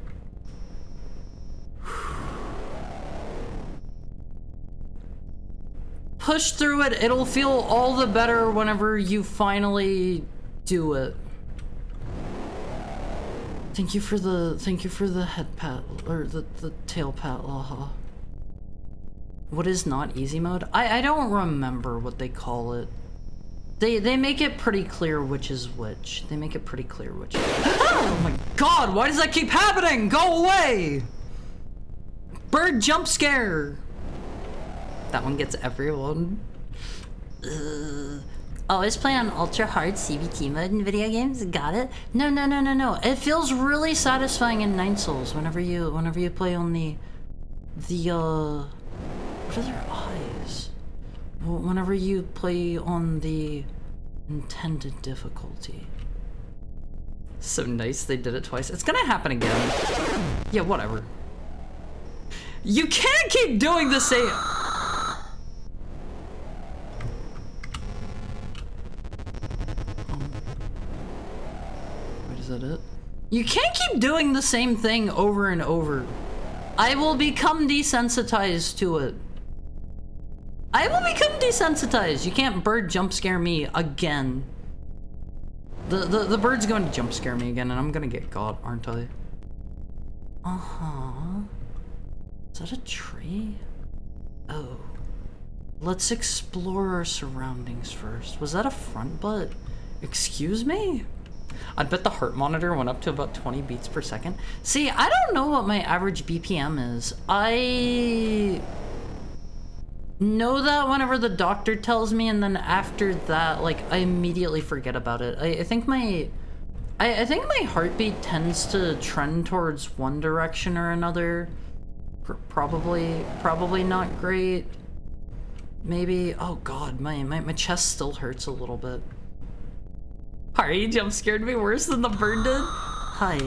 Push through it. It'll feel all the better whenever you finally do it. Thank you for the head pat, or the tail pat, Laha. What is not easy mode? I don't remember what they call it. They make it pretty clear which is which. They make it pretty clear which is which. Oh my god, why does that keep happening? Go away! Bird jump scare! That one gets everyone. Always play on ultra hard CBT mode in video games. Got it? No. It feels really satisfying in 9 Souls whenever you play on the what are their eyes? Whenever you play on the intended difficulty. So nice they did it twice. It's gonna happen again. Yeah, whatever. You can't keep doing the same. Is that it? You can't keep doing the same thing over and over. I will become desensitized to it. I will become desensitized. You can't bird jump scare me again. The bird's going to jump scare me again and I'm gonna get got, aren't I? Uh-huh. Is that a tree? Oh. Let's explore our surroundings first. Was that a front butt? Excuse me? I'd bet the heart monitor went up to about 20 beats per second. See, I don't know what my average BPM is. I know that whenever the doctor tells me, and then after that, like, I immediately forget about it. I think my heartbeat tends to trend towards one direction or another. Probably not great. Maybe, oh god, my chest still hurts a little bit. Harry jump scared me worse than the bird did. Hi.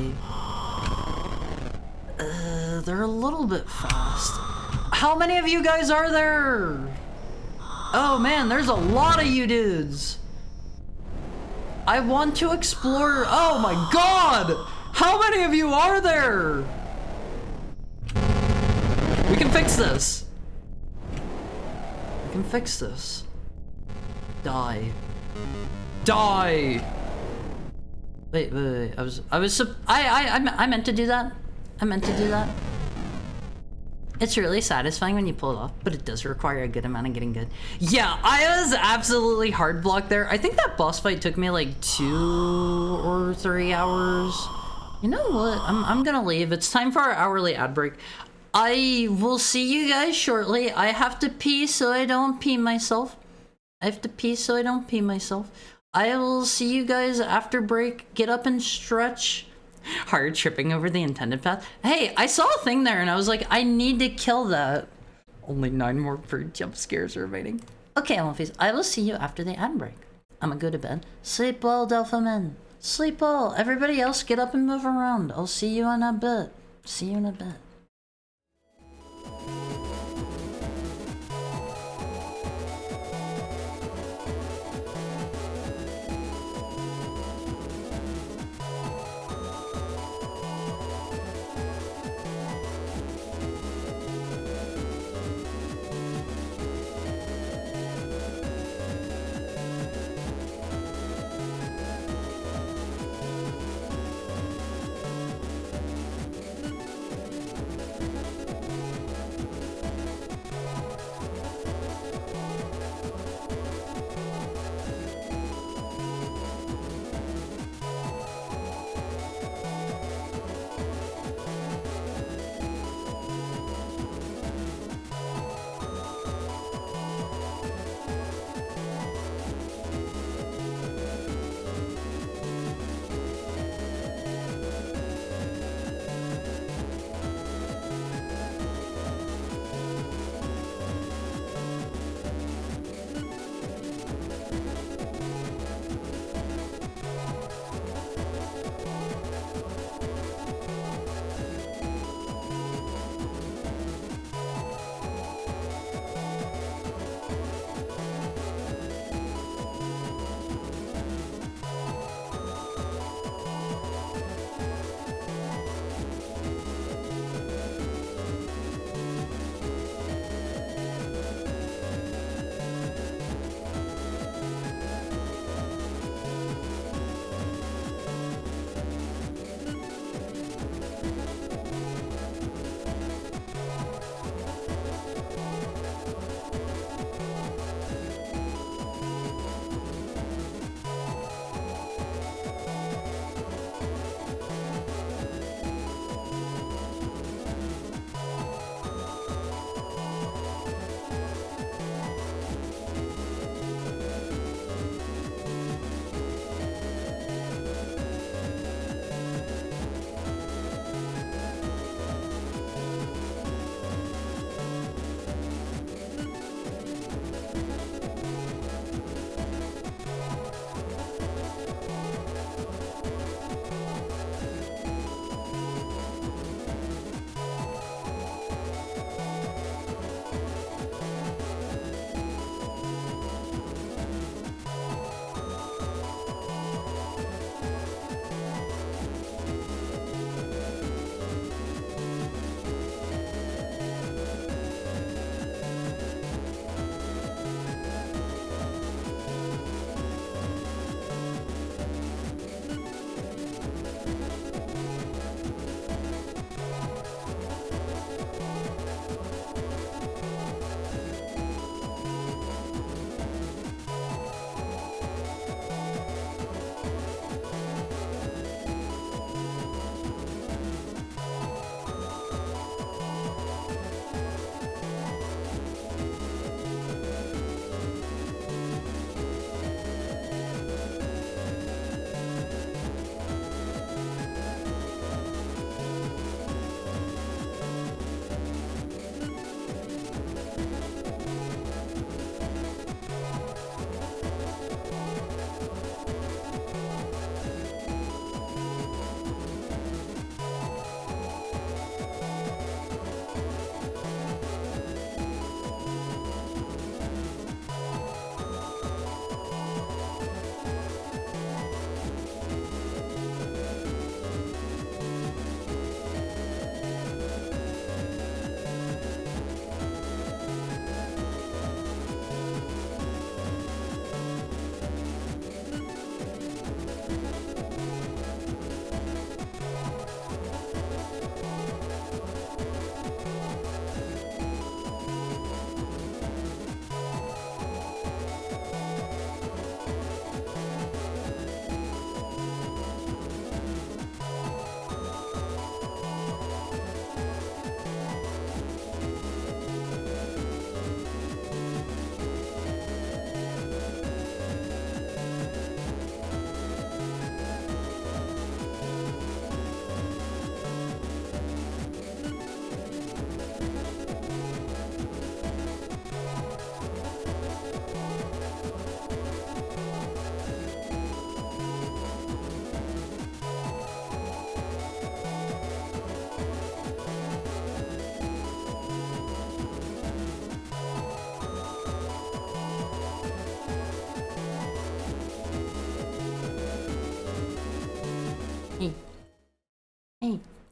They're a little bit fast. How many of you guys are there? Oh man, there's a lot of you dudes. I want to explore. Oh my god! How many of you are there? We can fix this. We can fix this. Die. Die! Wait. I meant to do that. I meant to do that. It's really satisfying when you pull it off, but it does require a good amount of getting good. Yeah, I was absolutely hard blocked there. I think that boss fight took me like 2 or 3 hours. You know what? I'm gonna leave. It's time for our hourly ad break. I will see you guys shortly. I have to pee so I don't pee myself. I will see you guys after break. Get up and stretch. Hard tripping over the intended path. Hey, I saw a thing there and I was like, I need to kill that. Only 9 more bird jump scares remaining. Okay, Elfies, I will see you after the ad break. I'm gonna go to bed. Sleep well, Delphiman. Sleep well. Everybody else get up and move around. I'll see you in a bit.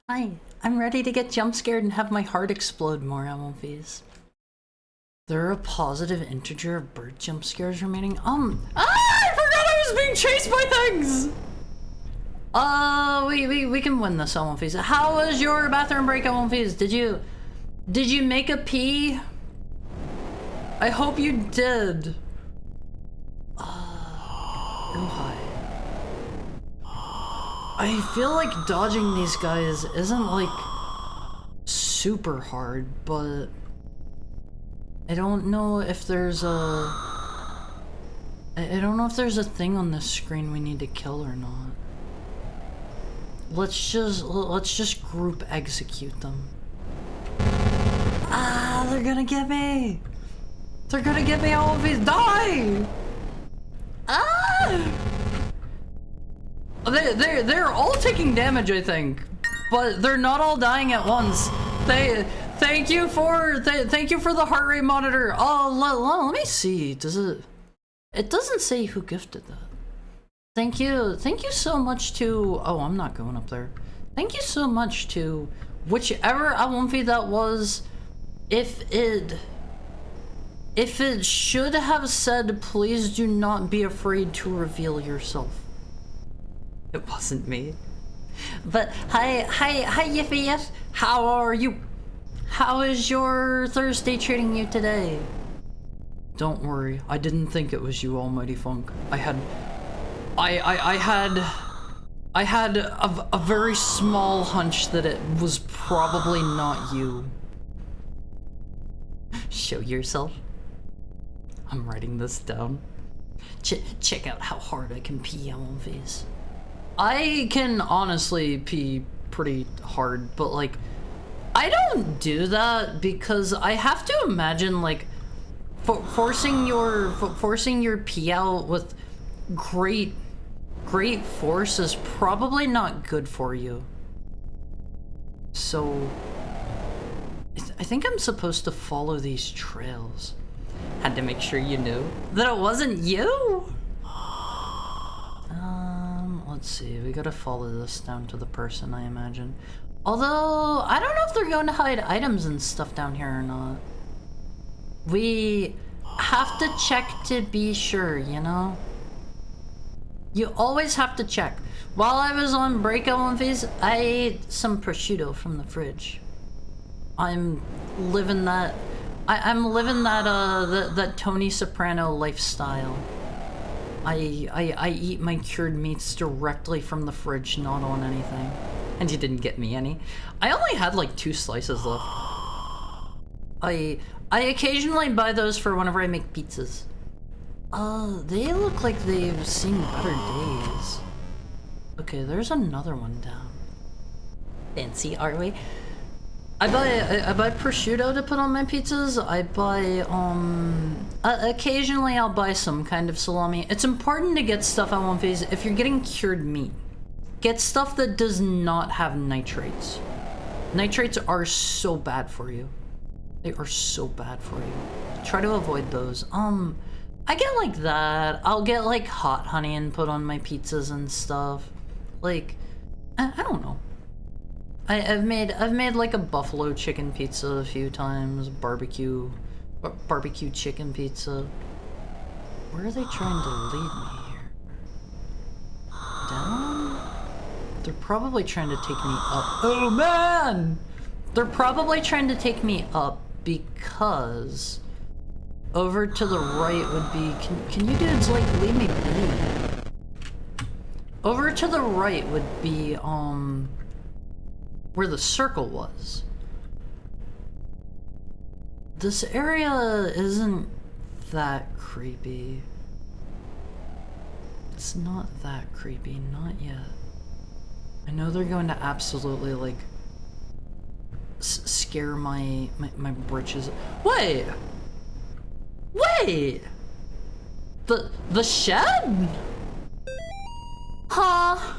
Hi, I'm ready to get jump scared and have my heart explode more, Elmfies. There are a positive integer of bird jump scares remaining. I forgot I was being chased by things! We can win this, Elmfies. How was your bathroom break, Elmfies? Did you make a pee? I hope you did. Oh, hi. I feel like dodging these guys isn't like super hard, but I don't know if there's a I don't know if there's a thing on this screen we need to kill or not. Let's just group execute them. Ah, they're gonna get me. They're gonna get me, all of these. Die! Ah! They're all taking damage, I think, but they're not all dying at once. Thank you for the heart rate monitor. Oh, let me see. Does it? It doesn't say who gifted that. Thank you so much to. Oh, I'm not going up there. Thank you so much to whichever Awumfi that was. If it should have said, please do not be afraid to reveal yourself. It wasn't me. But hi Yiffy Yiff. How are you? How is your Thursday treating you today? Don't worry, I didn't think it was you, Almighty Funk. I had a very small hunch that it was probably not you. Show yourself. I'm writing this down. Check out how hard I can pee on these. I can honestly pee pretty hard, but like, I don't do that because I have to imagine like forcing your pee out with great force is probably not good for you. So I think I'm supposed to follow these trails. Had to make sure you knew that it wasn't you. Let's see, we gotta follow this down to the person, I imagine. Although, I don't know if they're going to hide items and stuff down here or not. We have to check to be sure, you know? You always have to check. While I was on break phase, I ate some prosciutto from the fridge. I'm living that that Tony Soprano lifestyle. I eat my cured meats directly from the fridge, not on anything. And you didn't get me any. I only had like 2 slices left. I occasionally buy those for whenever I make pizzas. They look like they've seen better days. Okay, there's another one down. Fancy, are we? I buy prosciutto to put on my pizzas. I buy, occasionally I'll buy some kind of salami. It's important to get stuff on one phase. If you're getting cured meat, get stuff that does not have nitrates. Nitrates are so bad for you. They are so bad for you. Try to avoid those. I get like that. I'll get like hot honey and put on my pizzas and stuff. Like, I don't know. I've made like a buffalo chicken pizza a few times, barbecue chicken pizza. Where are they trying to lead me here? Down? They're probably trying to take me up. Oh man! They're probably trying to take me up because over to the right would be, can you dudes like leave me be? Over to the right would be where the circle was. This area isn't that creepy. It's not that creepy, not yet. I know they're going to absolutely like scare my britches. Wait! The shed? Huh?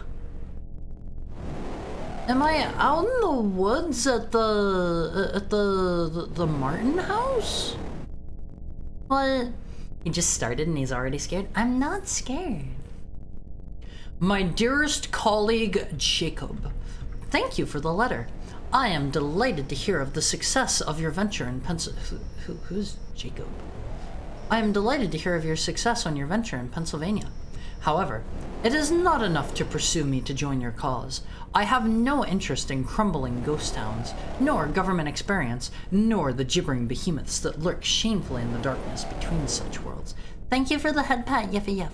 Am I out in the woods at the Martin house? What? He just started and he's already scared? I'm not scared. My dearest colleague, Jacob, Thank you for the letter. I am delighted to hear of the success of your venture in Who's Jacob? I am delighted to hear of your success on your venture in Pennsylvania. However, it is not enough to pursue me to join your cause. I have no interest in crumbling ghost towns, nor government experience, nor the gibbering behemoths that lurk shamefully in the darkness between such worlds. Thank you for the head pat, Yiffy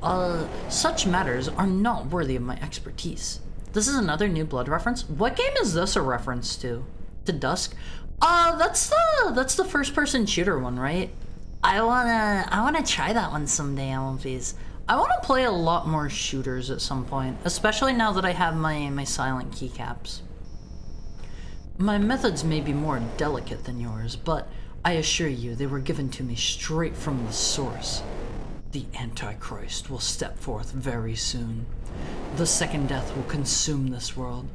Yiff. Such matters are not worthy of my expertise. This is another New Blood reference. What game is this a reference to? To Dusk? That's the first-person shooter one, right? I wanna try that one someday, Allenfies. I wanna play a lot more shooters at some point, especially now that I have my silent keycaps. My methods may be more delicate than yours, but I assure you they were given to me straight from the source. The Antichrist will step forth very soon. The second death will consume this world,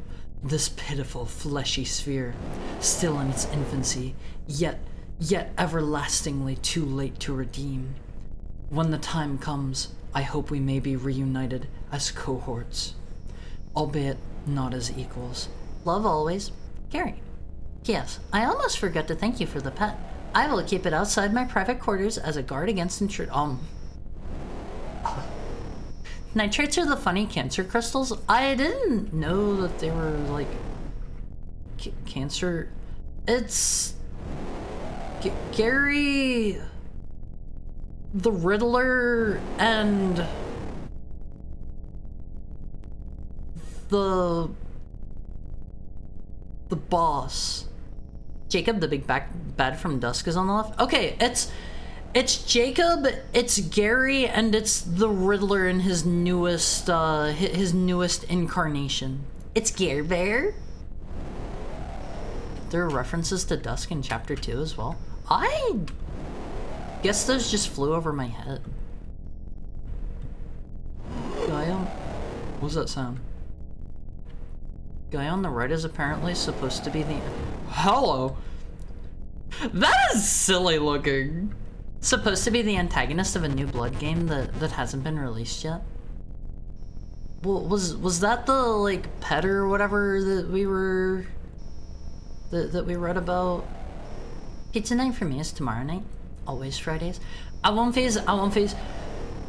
this pitiful fleshy sphere, still in its infancy, yet everlastingly too late to redeem. When the time comes, I hope we may be reunited as cohorts, albeit not as equals. Love always, Gary. Yes, I almost forgot to thank you for the pet. I will keep it outside my private quarters as a guard against intrusion. Nitrates are the funny cancer crystals. I didn't know that they were like cancer. It's Gary, the Riddler, and the boss. Jacob, the big bad from Dusk, is on the left. Okay, it's Jacob, it's Gary, and it's the Riddler in his newest incarnation. It's Gare Bear. There are references to Dusk in Chapter 2 as well. I guess those just flew over my head. Guy on... What was that sound? Guy on the right is apparently supposed to be the... Hello! That is silly looking. Supposed to be the antagonist of a New Blood game that hasn't been released yet. Well, was that the like pet or whatever that we were that we read about? Pizza night for me is tomorrow night. Always Fridays. I won't phase.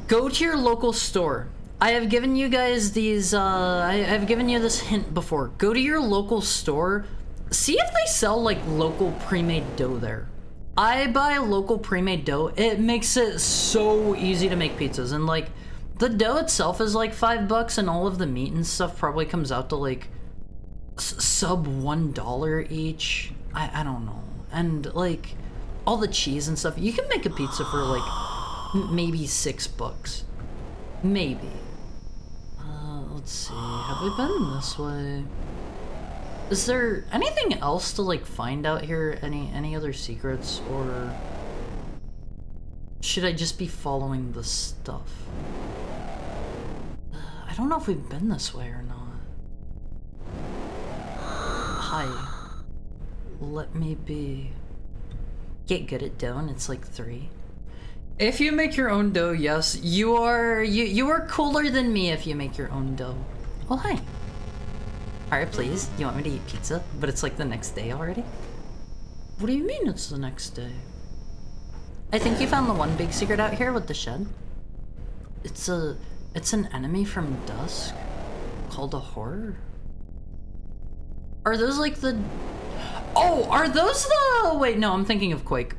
Go to your local store. I have given you guys these. I've given you this hint before. Go to your local store. See if they sell like local pre-made dough there. I buy local pre-made dough. It makes it so easy to make pizzas, and like the dough itself is like $5 and all of the meat and stuff probably comes out to like sub $1 each. I don't know. And like all the cheese and stuff, you can make a pizza for like maybe $6. Maybe. Let's see. Have we been this way? Is there anything else to like find out here? Any other secrets, or should I just be following the stuff? I don't know if we've been this way or not. Hi. Let me be. Get good at dough, and it's like 3. If you make your own dough, yes, you are cooler than me if you make your own dough. Oh hi. Alright, please. You want me to eat pizza? But it's like the next day already? What do you mean it's the next day? I think you found the one big secret out here with the shed. It's an enemy from Dusk called a horror. Are those like the... Oh, are those the... Wait, no, I'm thinking of Quake.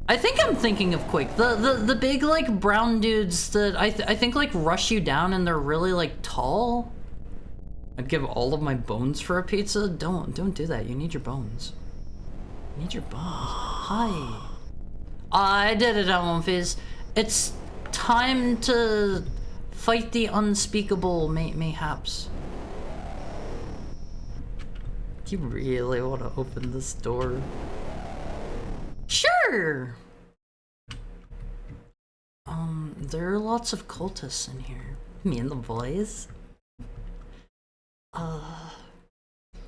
I think I'm thinking of Quake. The big like brown dudes that I think like rush you down and they're really like tall. I'd give all of my bones for a pizza. Don't do that. You need your bones. You need your bones. Hi. I did it, Allenfies. It's time to fight the unspeakable mayhaps. Do you really want to open this door? Sure! There are lots of cultists in here. Me and the boys.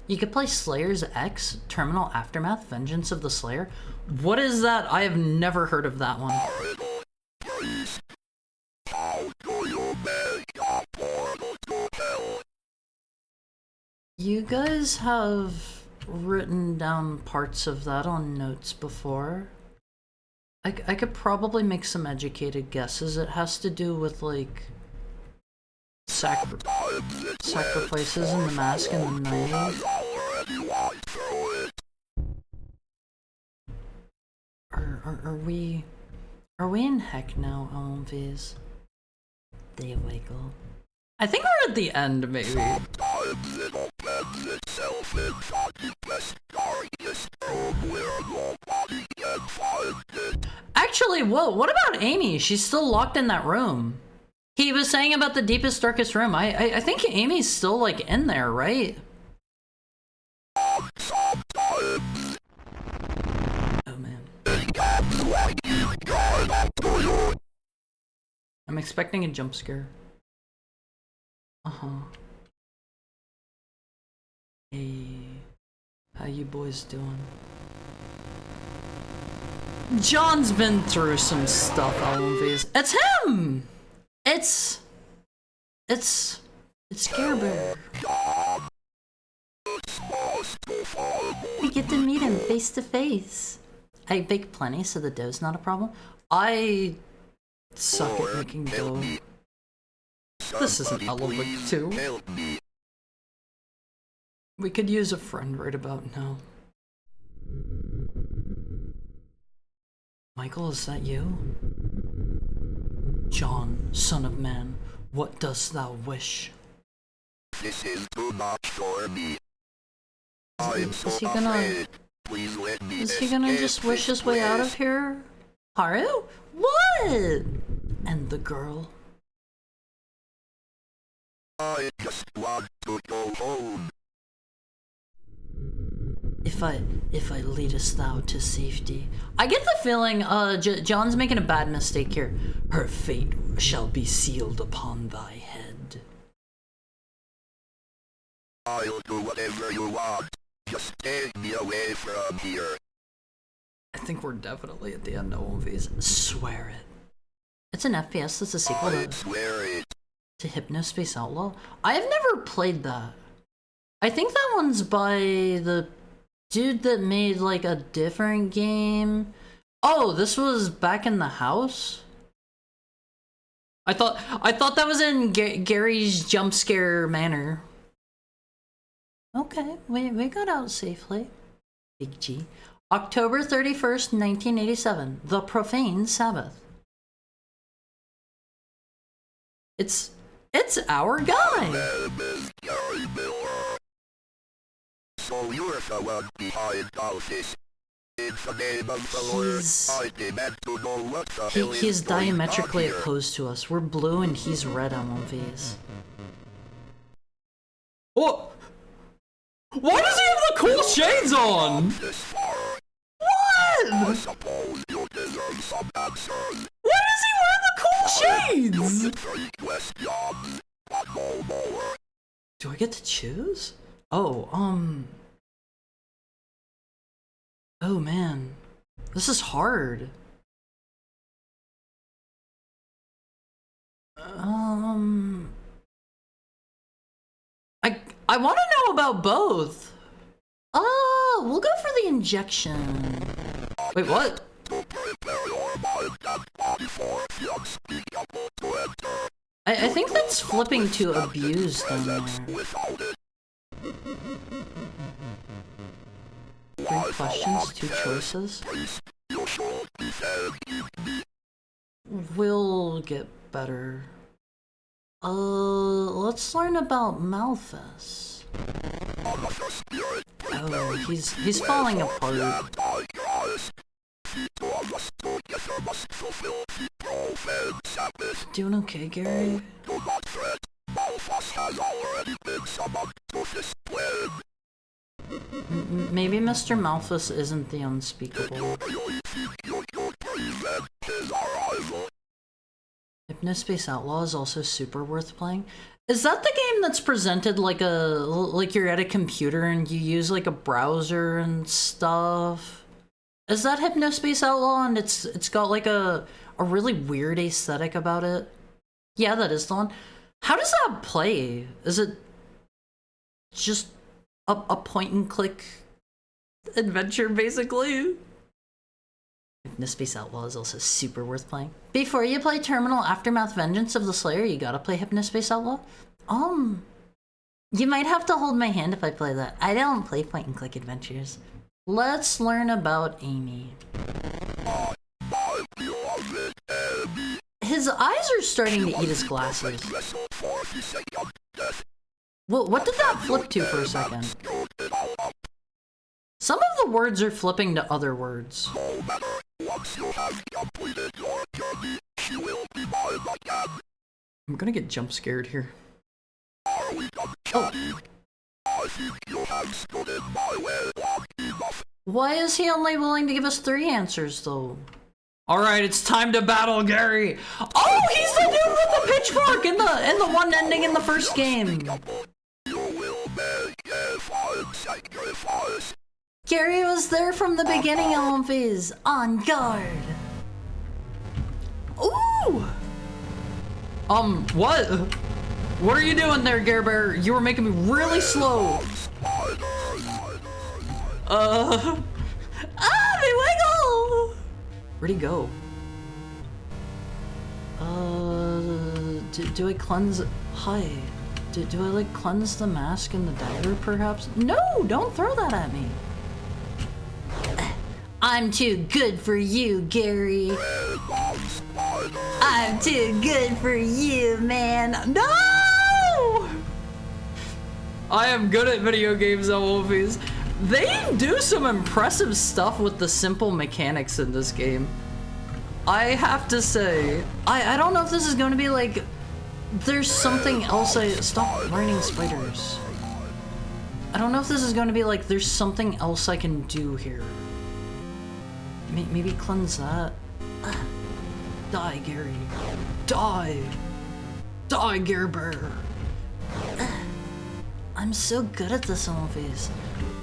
You could play Slayer's X, Terminal Aftermath, Vengeance of the Slayer. What is that? I have never heard of that one. You guys have written down parts of that on notes before. I could probably make some educated guesses. It has to do with, like, sacrifices in the mask in the 90s. Are we in heck now, OMVs? There we go. I think we're at the end, maybe. Actually, whoa, what about Amy? She's still locked in that room. He was saying about the deepest, darkest room. I think Amy's still, like, in there, right? Oh, man. I'm expecting a jump scare. Uh-huh. Hey, how you boys doing? John's been through some stuff, LMVs. It's him! It's Care Bear. We get to meet him face to face. I bake plenty, so the dough's not a problem. I suck at making dough. This is an element too. We could use a friend right about now. Michael, is that you? John, son of man, what dost thou wish? This is too much for me. Is he gonna just wish his way out of here? Haru? What? And the girl? I just want to go home. If I leadest thou to safety. I get the feeling, John's making a bad mistake here. Her fate shall be sealed upon thy head. I'll do whatever you want. Just take me away from here. I think we're definitely at the end of movies. Swear it. It's an FPS that's a sequel to Hypnospace Outlaw. I have never played that. I think that one's by the dude that made like a different game. Oh, this was Back in the House? I thought that was in Gary's jump scare manor. Okay, we got out safely. Big G. October 31st, 1987. The Profane Sabbath. It's our guy. So you're the one behind all this. In the name of the Lord, I demand to know what the hell he is diametrically opposed to us. We're blue and he's red on one phase. What? Why does he have the cool shades on? I suppose you deserve some answers. Why does he wear the cool shades? Do I get to choose? Oh, oh man. This is hard. I want to know about both. Oh, we'll go for the injection. Wait, what? I think that's flipping to abuse down there. 3 questions, 2 choices. We'll get better. Let's learn about Malthus. Oh, he's falling apart. Doing okay, Gary? Maybe Mr. Malthus isn't the unspeakable. Hypnospace Outlaw is also super worth playing. Is that the game that's presented like you're at a computer and you use like a browser and stuff? Is that Hypnospace Outlaw and it's got like a really weird aesthetic about it? Yeah, that is the one. How does that play? Is it just a point and click adventure, basically. Hypnospace Outlaw is also super worth playing. Before you play Terminal Aftermath Vengeance of the Slayer, you gotta play Hypnospace Outlaw. You might have to hold my hand if I play that. I don't play point and click adventures. Let's learn about Amy. His eyes are starting to eat his glasses. Well, what did that flip to for a second? Some of the words are flipping to other words. I'm gonna get jump scared here. Oh. Why is he only willing to give us 3 answers, though? Alright, it's time to battle Gary! Oh, he's the dude with the pitchfork in the one ending in the first game! Gary was there from the beginning, Olympies! On guard! Ooh! What? What are you doing there, Gare Bear? You were making me really slow! They wiggle! Where'd he go? Do I cleanse? Hi. Do I like cleanse the mask and the dagger, perhaps? No, don't throw that at me. I'm too good for you, Gary. I'm too good for you, man. No! I am good at video games, Wolfies. They do some impressive stuff with the simple mechanics in this game. I have to say, I don't know if this is going to be like, there's something else stop raining spiders. I don't know if this is going to be like, there's something else I can do here. Maybe cleanse that. Die, Gary. Die. Die, Gare Bear. I'm so good at this, Olympies.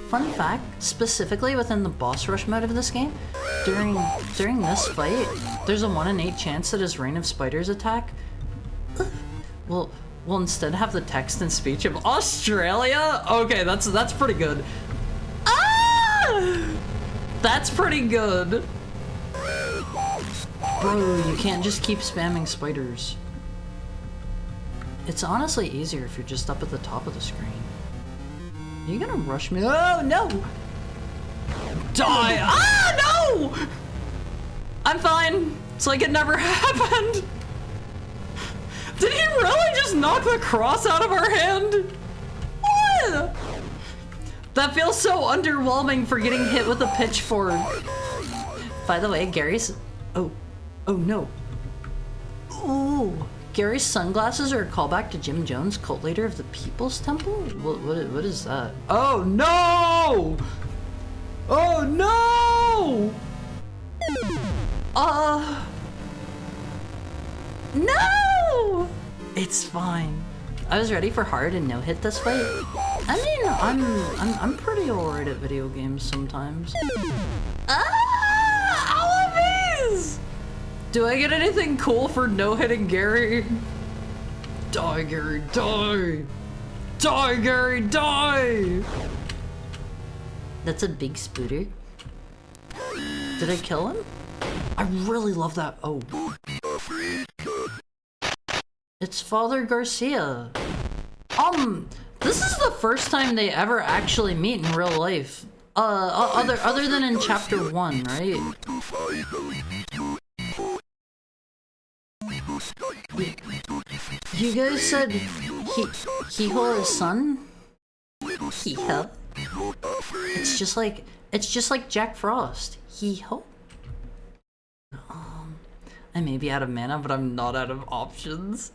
Fun fact, specifically within the boss rush mode of this game, during this fight, there's a 1 in 8 chance that his Rain of Spiders attack will instead have the text and speech of Australia? Okay, that's pretty good. Ah! That's pretty good. Bro, you can't just keep spamming spiders. It's honestly easier if you're just up at the top of the screen. Are you gonna rush me? Oh, no! Die! Ah, no! I'm fine. It's like it never happened. Did he really just knock the cross out of our hand? What? That feels so underwhelming for getting hit with a pitchfork. By the way, Gary's... Oh no. Ooh. Gary's sunglasses are a callback to Jim Jones, cult leader of the People's Temple? What is that? Oh no! Oh no! No! It's fine. I was ready for hard and no hit this fight. I mean, I'm pretty alright at video games sometimes. All of these! Do I get anything cool for no-hitting Gary? Die, Gary, die! Die, Gary, die! That's a big spooter. Did I kill him? I really love that. Oh. It's Father Garcia. This is the first time they ever actually meet in real life. Other than in chapter 1, right? You guys said He-Ho is son? He-Ho? It's just like Jack Frost. He-Ho? I may be out of mana, but I'm not out of options.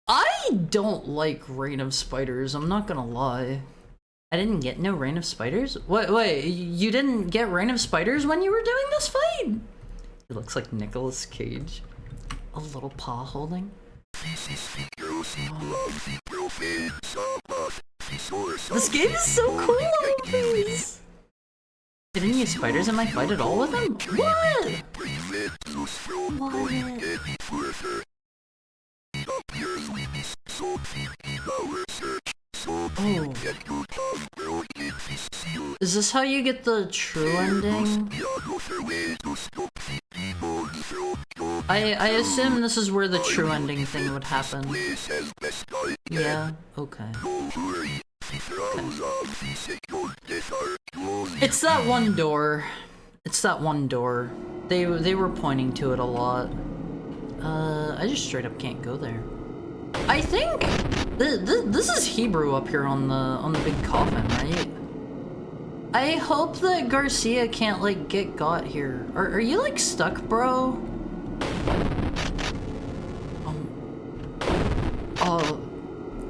I don't like Rain of Spiders, I'm not gonna lie. I didn't get no Rain of Spiders? Wait, you didn't get Rain of Spiders when you were doing this fight? It looks like Nicolas Cage. A little paw holding. This game is so cool, please. Didn't use spiders in my fight at all with him? What? Oh. Is this how you get the true ending? I assume this is where the true ending thing would happen. Yeah, okay. It's that one door. It's that one door. They were pointing to it a lot. I just straight up can't go there. I think this is Hebrew up here on the big coffin, right? I hope that Garcia can't like get got here. Are you like stuck, bro?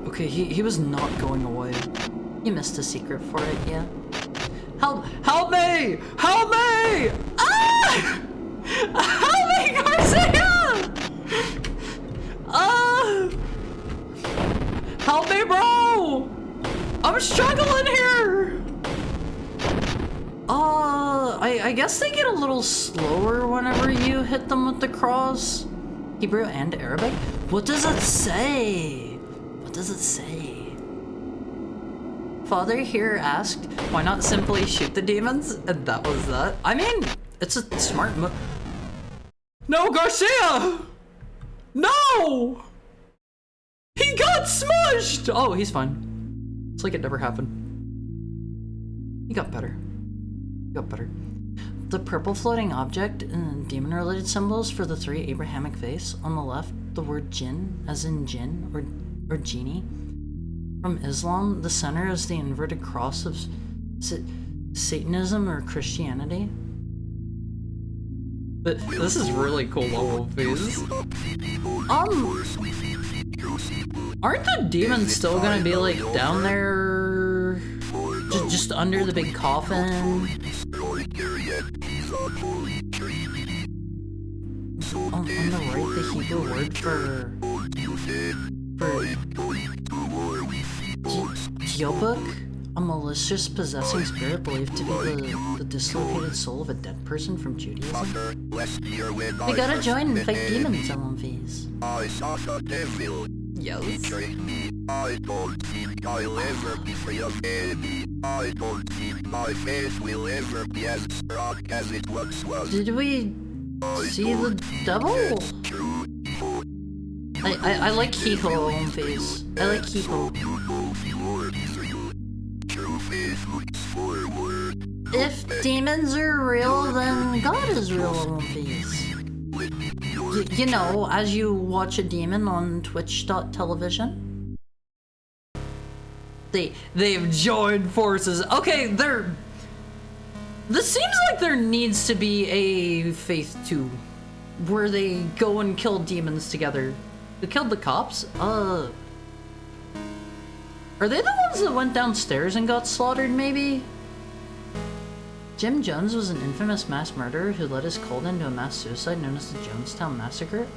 Okay, he was not going away. You missed a secret for it, yeah. Help me! Help me! Ah! Help me, Garcia! Help me, bro! I'm struggling here! I guess they get a little slower whenever you hit them with the cross. Hebrew and Arabic? What does it say? What does it say? Father here asked, why not simply shoot the demons? And that was that. I mean, it's a smart move. No, Garcia! No! He got smushed! Oh, he's fine. It's like it never happened. He got better. He got better. The purple floating object and demon-related symbols for the 3 Abrahamic faiths. On the left, the word jinn, as in jinn, or genie. From Islam, the center is the inverted cross of Satanism or Christianity. But this is really cool level phase. Aren't the demons still gonna be like down there, just under the big coffin? On the right, the Hebrew word for Yobuk, a malicious possessing spirit believed to be the dislocated soul of a dead person from Judaism. We gotta join and fight demons, LMVs. Yes. I don't think I'll ever be free again. I don't think my faith will ever be as strong as it once was. Did we see the devil? I like Hiho on face. I like Hiho. If demons are real, then God is real on face. You know, as you watch a demon on Twitch.television. They've joined forces. Okay, this seems like there needs to be a Faith 2 where they go and kill demons together. They killed the cops? Are they the ones that went downstairs and got slaughtered, maybe? Jim Jones was an infamous mass murderer who led his cult into a mass suicide known as the Jonestown Massacre.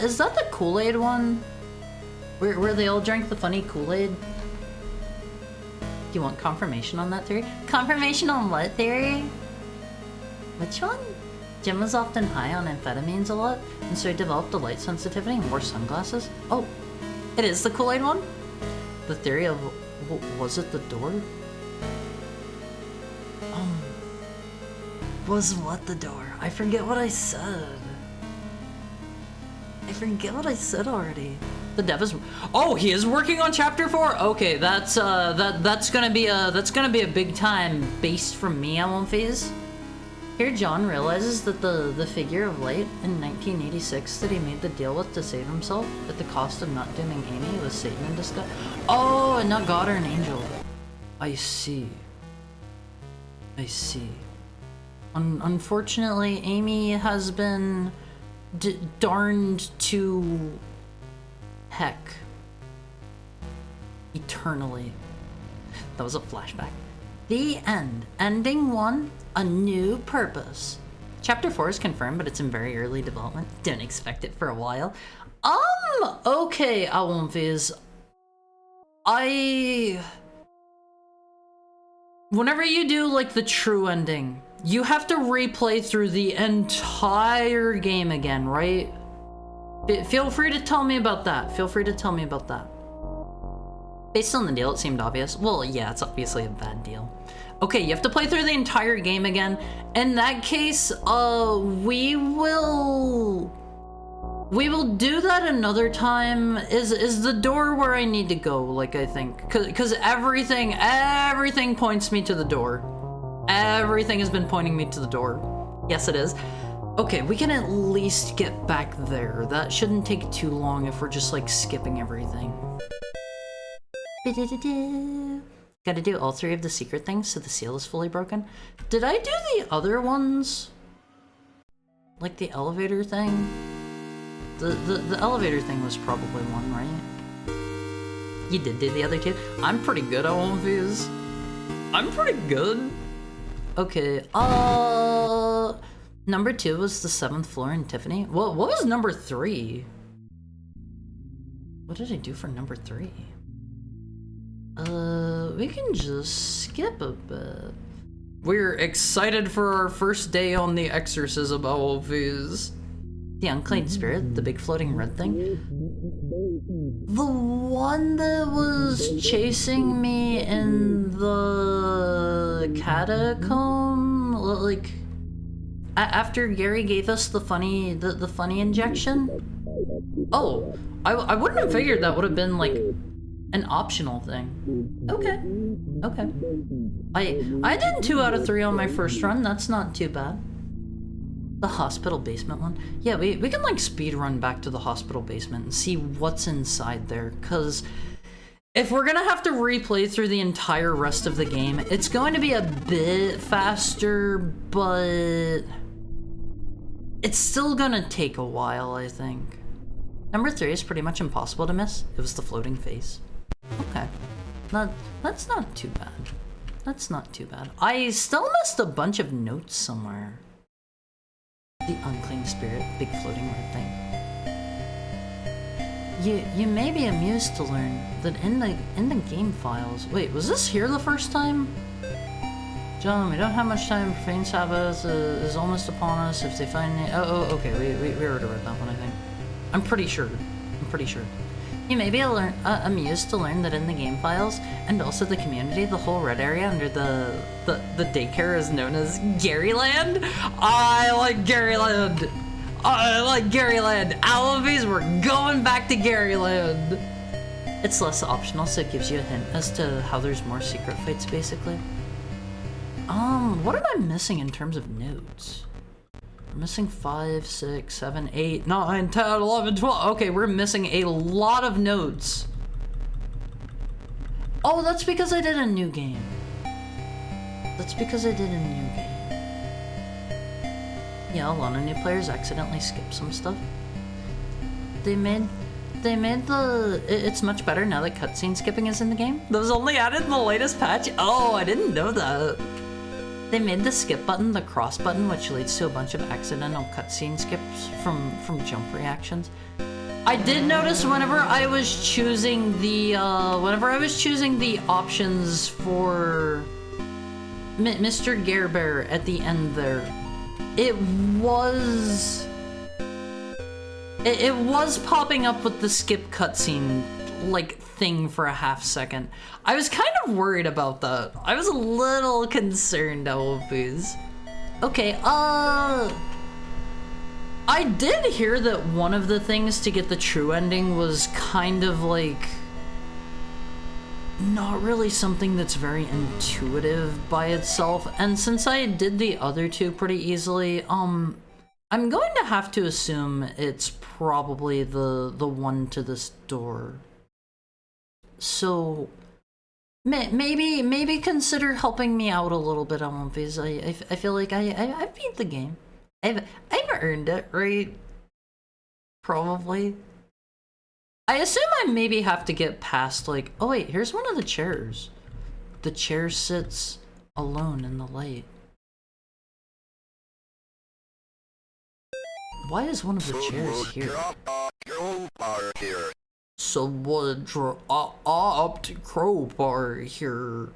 Is that the Kool-Aid one? Where they all drank the funny Kool-Aid? You want confirmation on that theory? Confirmation on what theory? Which one? Jim was often high on amphetamines a lot, and so he developed a light sensitivity and wore sunglasses. Oh, it is the Kool-Aid one? The theory of, was it the door? Was what the door? I forget what I said. I forget what I said already. The dev is. Oh, he is working on chapter 4. Okay, that's gonna be a big time based from me on One Phase. Here, John realizes that the figure of light in 1986 that he made the deal with to save himself at the cost of not dooming Amy was Satan in disguise. Oh, and not God or an angel. I see. I see. Unfortunately, Amy has been darned to heck eternally. That was a flashback. The end. Ending 1, a new purpose. Chapter 4 is confirmed, but it's in very early development. Don't expect it for a while. Okay, Awumfiz. Whenever you do, like, the true ending, you have to replay through the entire game again, right? Feel free to tell me about that. Feel free to tell me about that. Based on the deal, it seemed obvious. Well, yeah, it's obviously a bad deal. Okay, you have to play through the entire game again. In that case, we will do that another time. Is the door where I need to go, like, I think. Cause everything points me to the door. Everything has been pointing me to the door. Yes, it is. Okay, we can at least get back there. That shouldn't take too long if we're just, like, skipping everything. Gotta do all 3 of the secret things so the seal is fully broken. Did I do the other ones? Like the elevator thing? The elevator thing was probably one, right? You did do the other 2? I'm pretty good at one of these. I'm pretty good. Okay, number 2 was the 7th floor in Tiffany. What was number 3? What did I do for number 3? We can just skip a bit. We're excited for our first day on the exorcism of all these. The unclean spirit, the big floating red thing. The one that was chasing me in the catacomb, like after Gary gave us the funny injection. Oh, I wouldn't have figured that would have been like an optional thing. Okay. I did 2 out of 3 on my first run. That's not too bad. The hospital basement one. Yeah, we can like speed run back to the hospital basement and see what's inside there. Cause if we're gonna have to replay through the entire rest of the game, it's going to be a bit faster, but it's still gonna take a while, I think. Number 3 is pretty much impossible to miss. It was the floating face. Okay. That's not too bad. That's not too bad. I still missed a bunch of notes somewhere. The unclean spirit, big floating red thing. You may be amused to learn that in the game files. Wait, was this here the first time? John, we don't have much time. Profane Sabbath is almost upon us. If they find it, okay, we already read that one, I think. I'm pretty sure. You may be amused to learn that in the game files, and also the community, the whole red area under the daycare is known as Garyland. I like Garyland. All of these, we're going back to Garyland. It's less optional, so it gives you a hint as to how there's more secret fights, basically. What am I missing in terms of notes? We're missing 5, 6, 7, 8, 9, 10, 11, 12. Okay, we're missing a lot of notes. Oh, that's because I did a new game. Yeah, a lot of new players accidentally skip some stuff. They made it's much better now that cutscene skipping is in the game. That was only added in the latest patch? Oh, I didn't know that. They made the skip button the cross button, which leads to a bunch of accidental cutscene skips from jump reactions. I did notice whenever I was choosing the options for Mr. Gerber at the end there, it was popping up with the skip cutscene like thing for a half second. I was kind of worried about that. I was a little concerned, Elvis. Okay, I did hear that one of the things to get the true ending was kind of like not really something that's very intuitive by itself, and since I did the other 2 pretty easily, I'm going to have to assume it's probably the one to this door. So maybe consider helping me out a little bit on one phase. I feel like I beat the game. I've earned it, right? Probably. I assume I maybe have to get past like, oh wait, here's one of the chairs. The chair sits alone in the light. Why is one of the chairs here? Someone dropped crowbar here.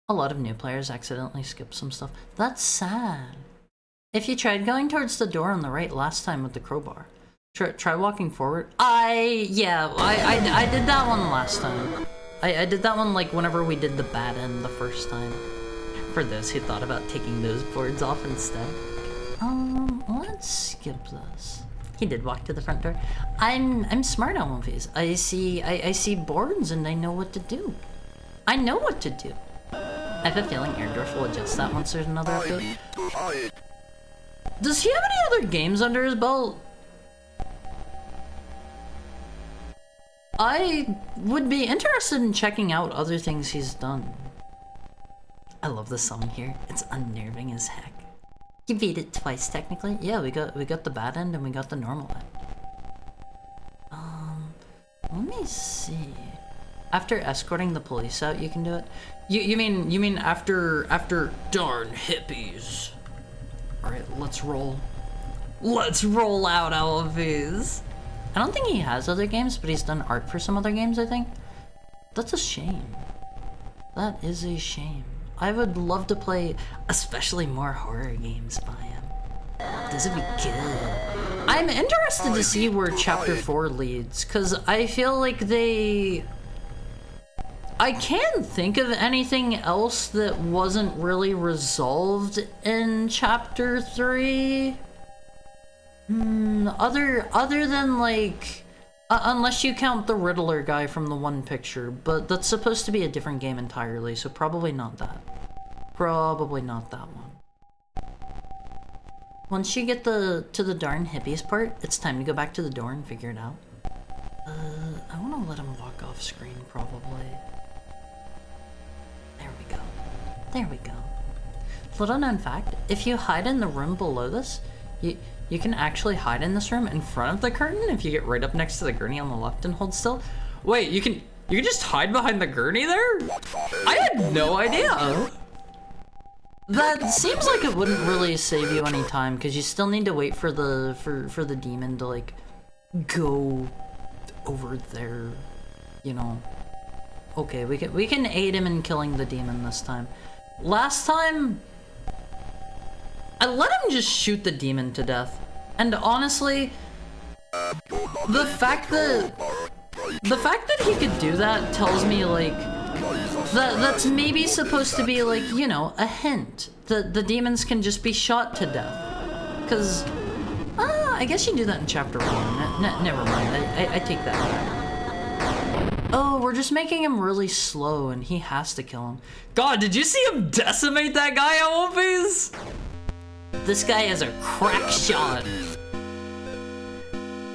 A lot of new players accidentally skip some stuff. That's sad. If you tried going towards the door on the right last time with the crowbar, Try walking forward. I did that one last time. I did that one like whenever we did the bad end the first time. For those who thought about taking those boards off instead. Let's skip this. He did walk to the front door. I'm smart on one of these. I see boards and I know what to do. I know what to do. I have a feeling Airdorf will adjust that once there's another update. Does he have any other games under his belt? I would be interested in checking out other things he's done. I love the song here. It's unnerving as heck. You beat it twice, technically. Yeah, we got the bad end and we got the normal end. Let me see. After escorting the police out, you can do it. You mean after darn hippies? All right, let's roll. Let's roll out all of these. I don't think he has other games, but he's done art for some other games, I think. That's a shame. That is a shame. I would love to play especially more horror games by him. This would be good. I'm interested to see where Chapter 4 leads, because I feel like I can't think of anything else that wasn't really resolved in Chapter 3. Other than like... unless you count the Riddler guy from the one picture, but that's supposed to be a different game entirely, so probably not that. Probably not that one. Once you get to the darn hippies part, it's time to go back to the door and figure it out. I want to let him walk off screen, probably. There we go. There we go. Little known fact, if you hide in the room below this, you can actually hide in this room in front of the curtain if you get right up next to the gurney on the left and hold still. Wait, you can just hide behind the gurney there? I had no idea. That seems like it wouldn't really save you any time because you still need to wait for the demon to like go over there, you know. Okay, we can aid him in killing the demon this time. Last time I let him just shoot the demon to death. And honestly, the fact that he could do that tells me like that's maybe supposed to be like, you know, a hint that the demons can just be shot to death. Cause I guess you do that in Chapter 1. Never mind. I take that back. Oh, we're just making him really slow and he has to kill him. God, did you see him decimate that guy at One Piece? This guy has a crack shot.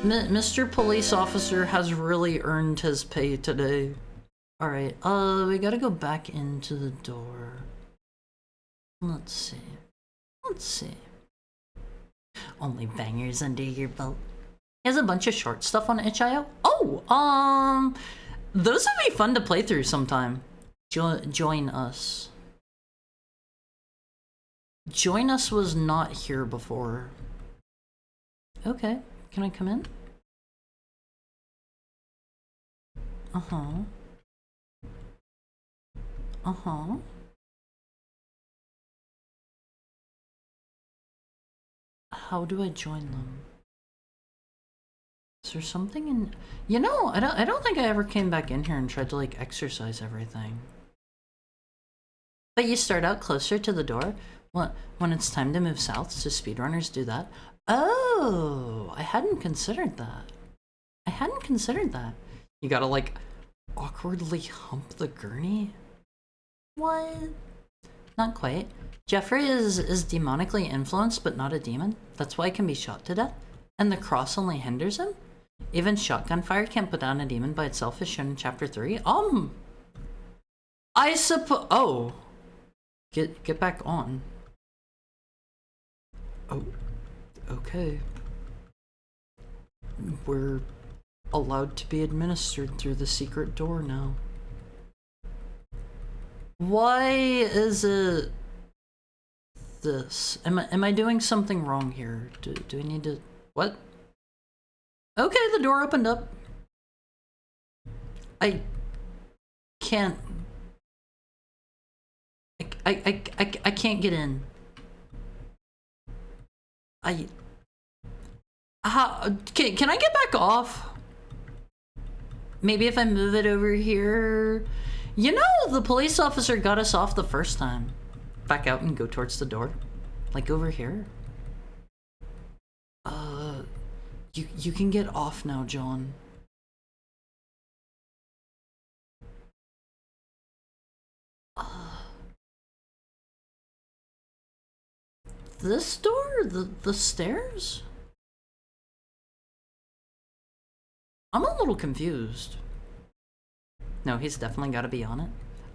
Mr. Police Officer has really earned his pay today. Alright, we gotta go back into the door. Let's see. Let's see. Only bangers under your belt. He has a bunch of short stuff on itch.io. Oh, those would be fun to play through sometime. Join us. Join us was not here before. Okay, can I come in? Uh-huh. Uh-huh. How do I join them? Is there something in... You know, I don't think I ever came back in here and tried to, like, exercise everything. But you start out closer to the door when it's time to move south, so speedrunners do that. Oh, I hadn't considered that. I hadn't considered that. You gotta, like, awkwardly hump the gurney? What? Not quite. Jeffrey is demonically influenced, but not a demon. That's why he can be shot to death. And the cross only hinders him? Even shotgun fire can't put down a demon by itself, as shown in Chapter 3? I suppose... Oh. Get back on. Oh. Okay. We're allowed to be administered through the secret door now. Why is it this? Am I doing something wrong here? Do I need to... What? Okay, the door opened up. I can't... I can't get in. How, can I get back off? Maybe if I move it over here. You know, the police officer got us off the first time. Back out and go towards the door. Like over here. You can get off now, John. This door? The stairs? I'm a little confused. No, he's definitely got to be on it.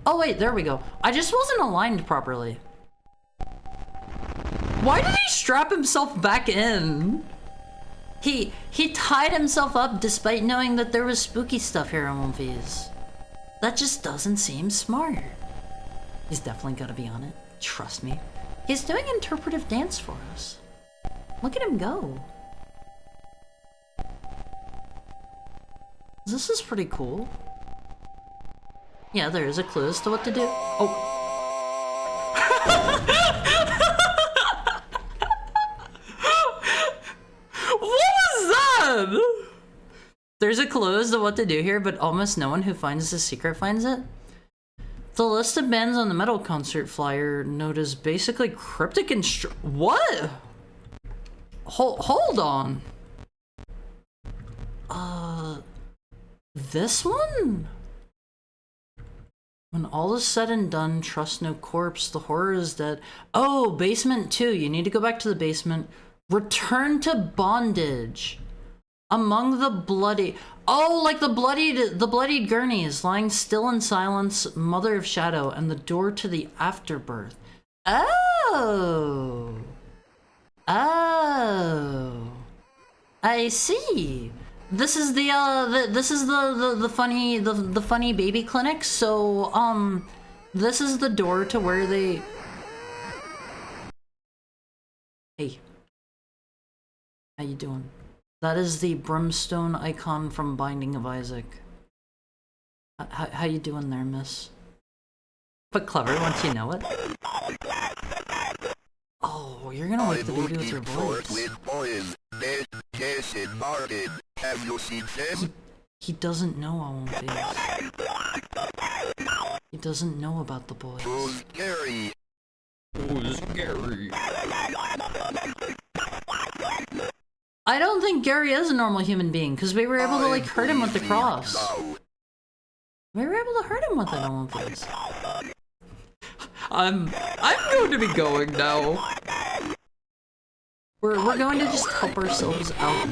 Oh wait, there we go. I just wasn't aligned properly. Why did he strap himself back in? He tied himself up despite knowing that there was spooky stuff here on One Piece. That just doesn't seem smart. He's definitely got to be on it. Trust me. He's doing interpretive dance for us. Look at him go. This is pretty cool. Yeah, there is a clue as to what to do. Oh. What was that? There's a clue as to what to do here, but almost no one who finds the secret finds it. The list of bands on the metal concert flyer note is basically cryptic and what? Hold on. This one? When all is said and done, trust no corpse, the horror is dead. Oh, basement 2. You need to go back to the basement. Return to bondage. Among the bloody... Oh, like the bloodied gurneys, lying still in silence, mother of shadow, and the door to the afterbirth. Oh. Oh. I see. This is the funny baby clinic. So this is the door to where they. Hey, how you doing? That is the brimstone icon from Binding of Isaac. How you doing there, miss? But clever once you know it. Oh, you're gonna wake the baby with your voice. Have you seen them? He doesn't know I won't be. He doesn't know about the boys. Who's Gary? Who's Gary? I don't think Gary is a normal human being, because we were able to like hurt him with the cross. We were able to hurt him with it on One Piece. I'm going to be going now. We're going to just help ourselves out.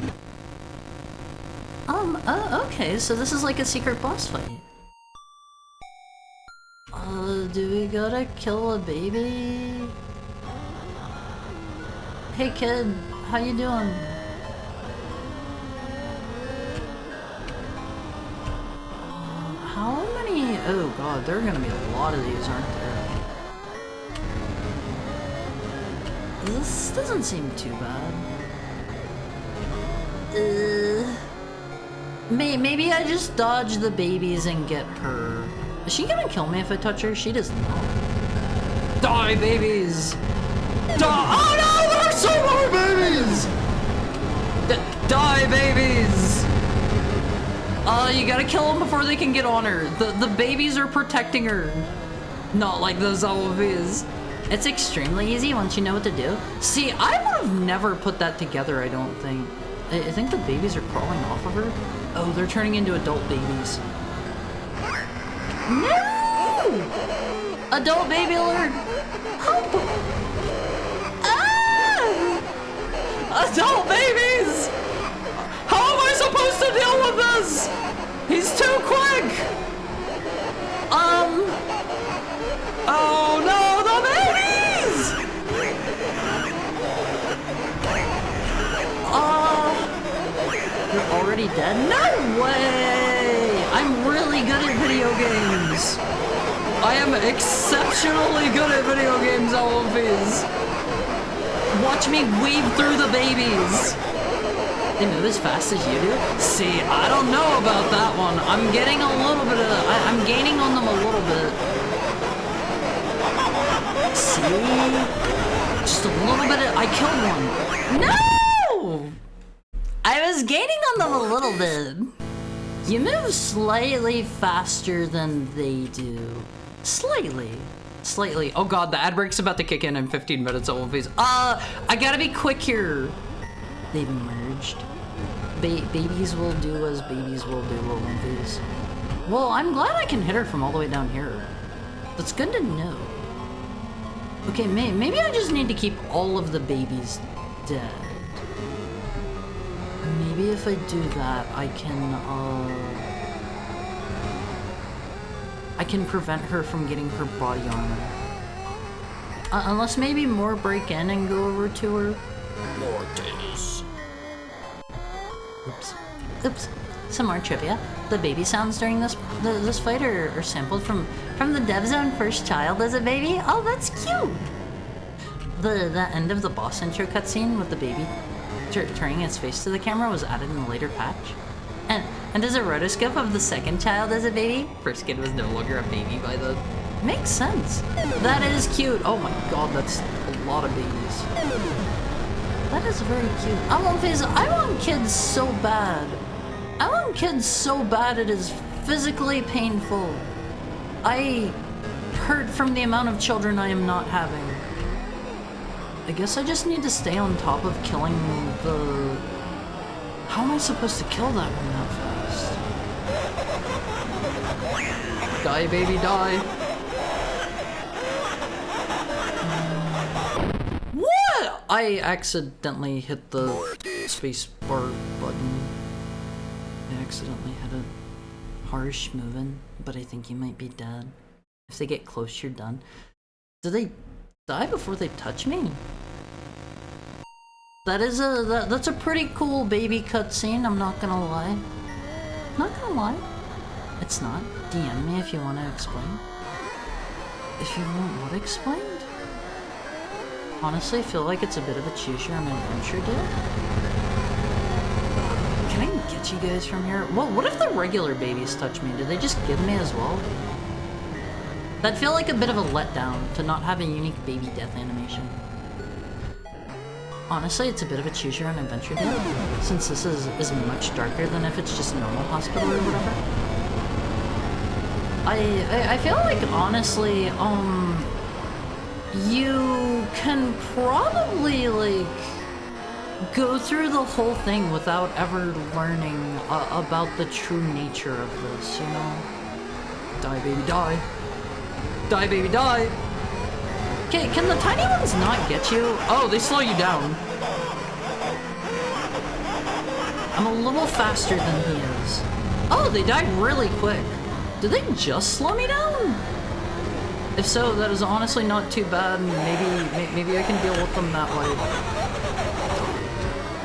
Okay, so this is like a secret boss fight. Do we gotta kill a baby? Hey kid, how you doing? How many? Oh god, there are gonna be a lot of these, aren't there? This doesn't seem too bad. Maybe I just dodge the babies and get her. Is she gonna kill me if I touch her? She doesn't know. Die, babies! Die! Oh no, there are so many babies! Die, babies! You gotta kill them before they can get on her. The babies are protecting her. Not like the zombies. It's extremely easy once you know what to do. See, I would have never put that together, I don't think. I think the babies are crawling off of her. Oh, they're turning into adult babies. No! Adult baby alert! Help! Ah! Adult babies! How am I supposed to deal with this? He's too quick! Oh no, the babies! You're already dead? No way! I'm really good at video games. I am exceptionally good at video games, Alphys. Watch me weave through the babies. They move as fast as you do? See, I don't know about that one. I'm getting a little bit of... I'm gaining on them a little bit. See? Just a little bit of... I killed one. No! was gaining on them a little bit. You move slightly faster than they do. Slightly. Slightly. Oh god, the ad break's about to kick in 15 minutes. Oh, please. I gotta be quick here. They've merged. Babies will do as babies will do, Olympies. Well, I'm glad I can hit her from all the way down here. That's good to know. Okay, maybe I just need to keep all of the babies dead. Maybe if I do that, I can prevent her from getting her body armor. Unless maybe more break in and go over to her. Mortis. Oops. Some more trivia. The baby sounds during this fight are sampled from the Dev Zone First Child as a baby. Oh, that's cute. The end of the boss intro cutscene with the baby turning its face to the camera was added in a later patch. And as a rotoscope of the second child as a baby. First kid was no longer a baby by the... Makes sense. That is cute. Oh my god, that's a lot of babies. That is very cute. I want kids so bad. I want kids so bad it is physically painful. I hurt from the amount of children I am not having. I guess I just need to stay on top of killing the... How am I supposed to kill that one that fast? Die, baby, die. What? I accidentally hit the space bar button. I accidentally hit it. Harsh moving, but I think you might be dead. If they get close, you're done. Do they die before they touch me? That's a pretty cool baby cutscene, I'm not gonna lie. Not gonna lie. It's not. DM me if you want to explain. If you want what explained? Honestly, I feel like it's a bit of a choose your own adventure deal. Can I get you guys from here? Well, what if the regular babies touch me? Do they just give me as well? That'd feel like a bit of a letdown to not have a unique baby death animation. Honestly, it's a bit of a choose your own adventure deal, since this is much darker than if it's just normal hospital or whatever. I feel like, honestly, you can probably, like, go through the whole thing without ever learning about the true nature of this, you know? Die, baby, die. Die, baby, die. Okay, can the tiny ones not get you? Oh, they slow you down. I'm a little faster than he is. Oh, they died really quick. Did they just slow me down? If so, that is honestly not too bad. Maybe I can deal with them that way.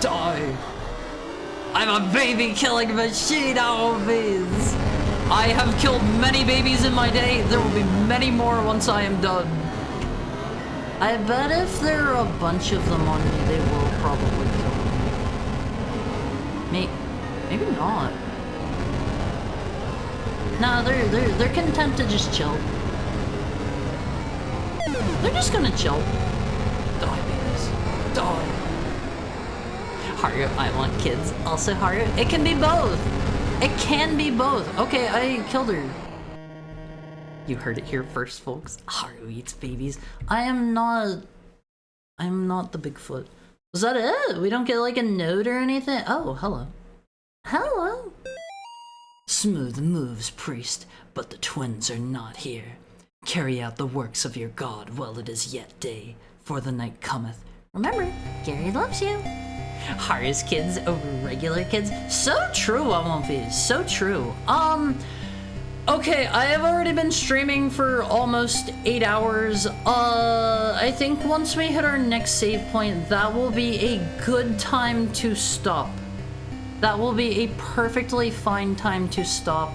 Die. I'm a baby killing machine, always. I have killed many babies in my day. There will be many more once I am done. I bet if there are a bunch of them on me, they will probably kill me. Maybe not. Nah, they're content to just chill. They're just gonna chill. Die, babies. Die. Haru, I want kids. Also, Haru, it can be both. It can be both. Okay, I killed her. You heard it here first, folks. Haru eats babies. I am not the Bigfoot. Was that it? We don't get like a note or anything? Oh, hello. Hello. Smooth moves, priest, but the twins are not here. Carry out the works of your god while it is yet day, for the night cometh. Remember, Gary loves you. Haru's kids over regular kids. So true, Wonfies. So true. Okay, I have already been streaming for almost 8 hours. I think once we hit our next save point, that will be a good time to stop. That will be a perfectly fine time to stop.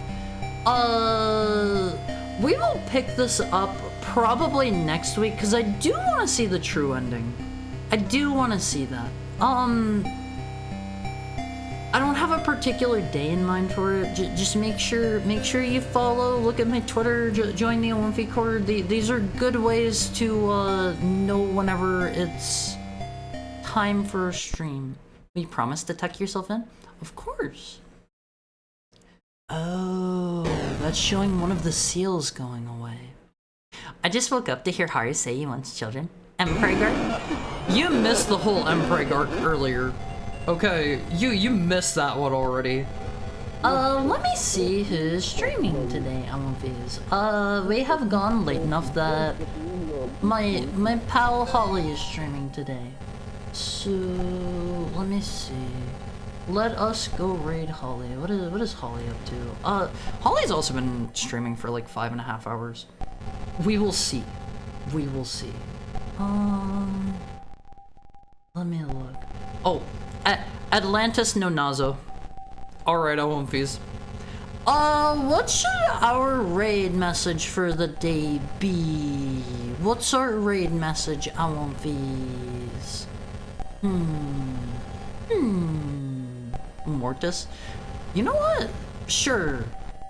We will pick this up probably next week, because I do want to see the true ending. I do want to see that. I don't have a particular day in mind for it. Just make sure you follow, look at my Twitter, join the Olympic Corps. These are good ways to know whenever it's time for a stream. You promise to tuck yourself in? Of course. Oh, that's showing one of the seals going away. I just woke up to hear Haru say he wants children. Emperor? You missed the whole Emperor arc earlier. Okay, you missed that one already. Let me see who's streaming today on One Piece. We have gone late enough that my pal Holly is streaming today. So, let me see. Let us go raid Holly. What is Holly up to? Holly's also been streaming for like 5.5 hours. We will see. We will see. Let me look. Oh, Atlantis no Nazo. Alright, I won't fees. What should our raid message for the day be? What's our raid message, I won't fees? Mortis? You know what? Sure.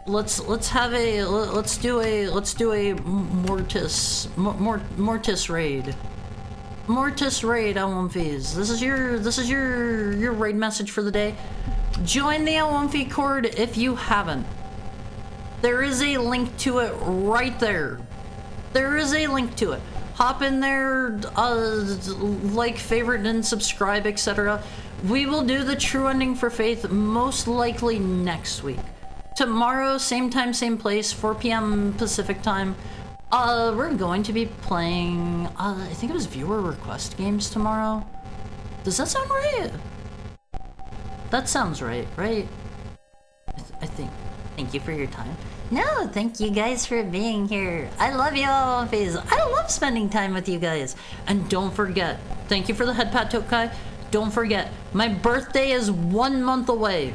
Let's do a Mortis raid. Mortis raid, L1Vs. This is your raid message for the day. Join the L1V Cord if you haven't. There is a link to it right there. There is a link to it. Hop in there, like, favorite, and subscribe, etc. We will do the True Ending for Faith most likely next week. Tomorrow, same time, same place, 4 p.m. Pacific time. We're going to be playing, I think it was viewer request games tomorrow. Does that sound right? That sounds right, right? I think. Thank you for your time. No, thank you guys for being here. I love you all, Faze. I love spending time with you guys. And don't forget, thank you for the head pat, Tokai. Don't forget, my birthday is 1 month away.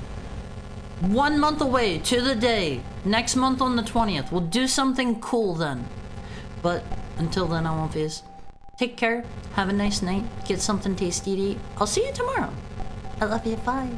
1 month away to the day. Next month on the 20th. We'll do something cool then. But until then, I won't Faze. Take care. Have a nice night. Get something tasty to eat. I'll see you tomorrow. I love you. Bye.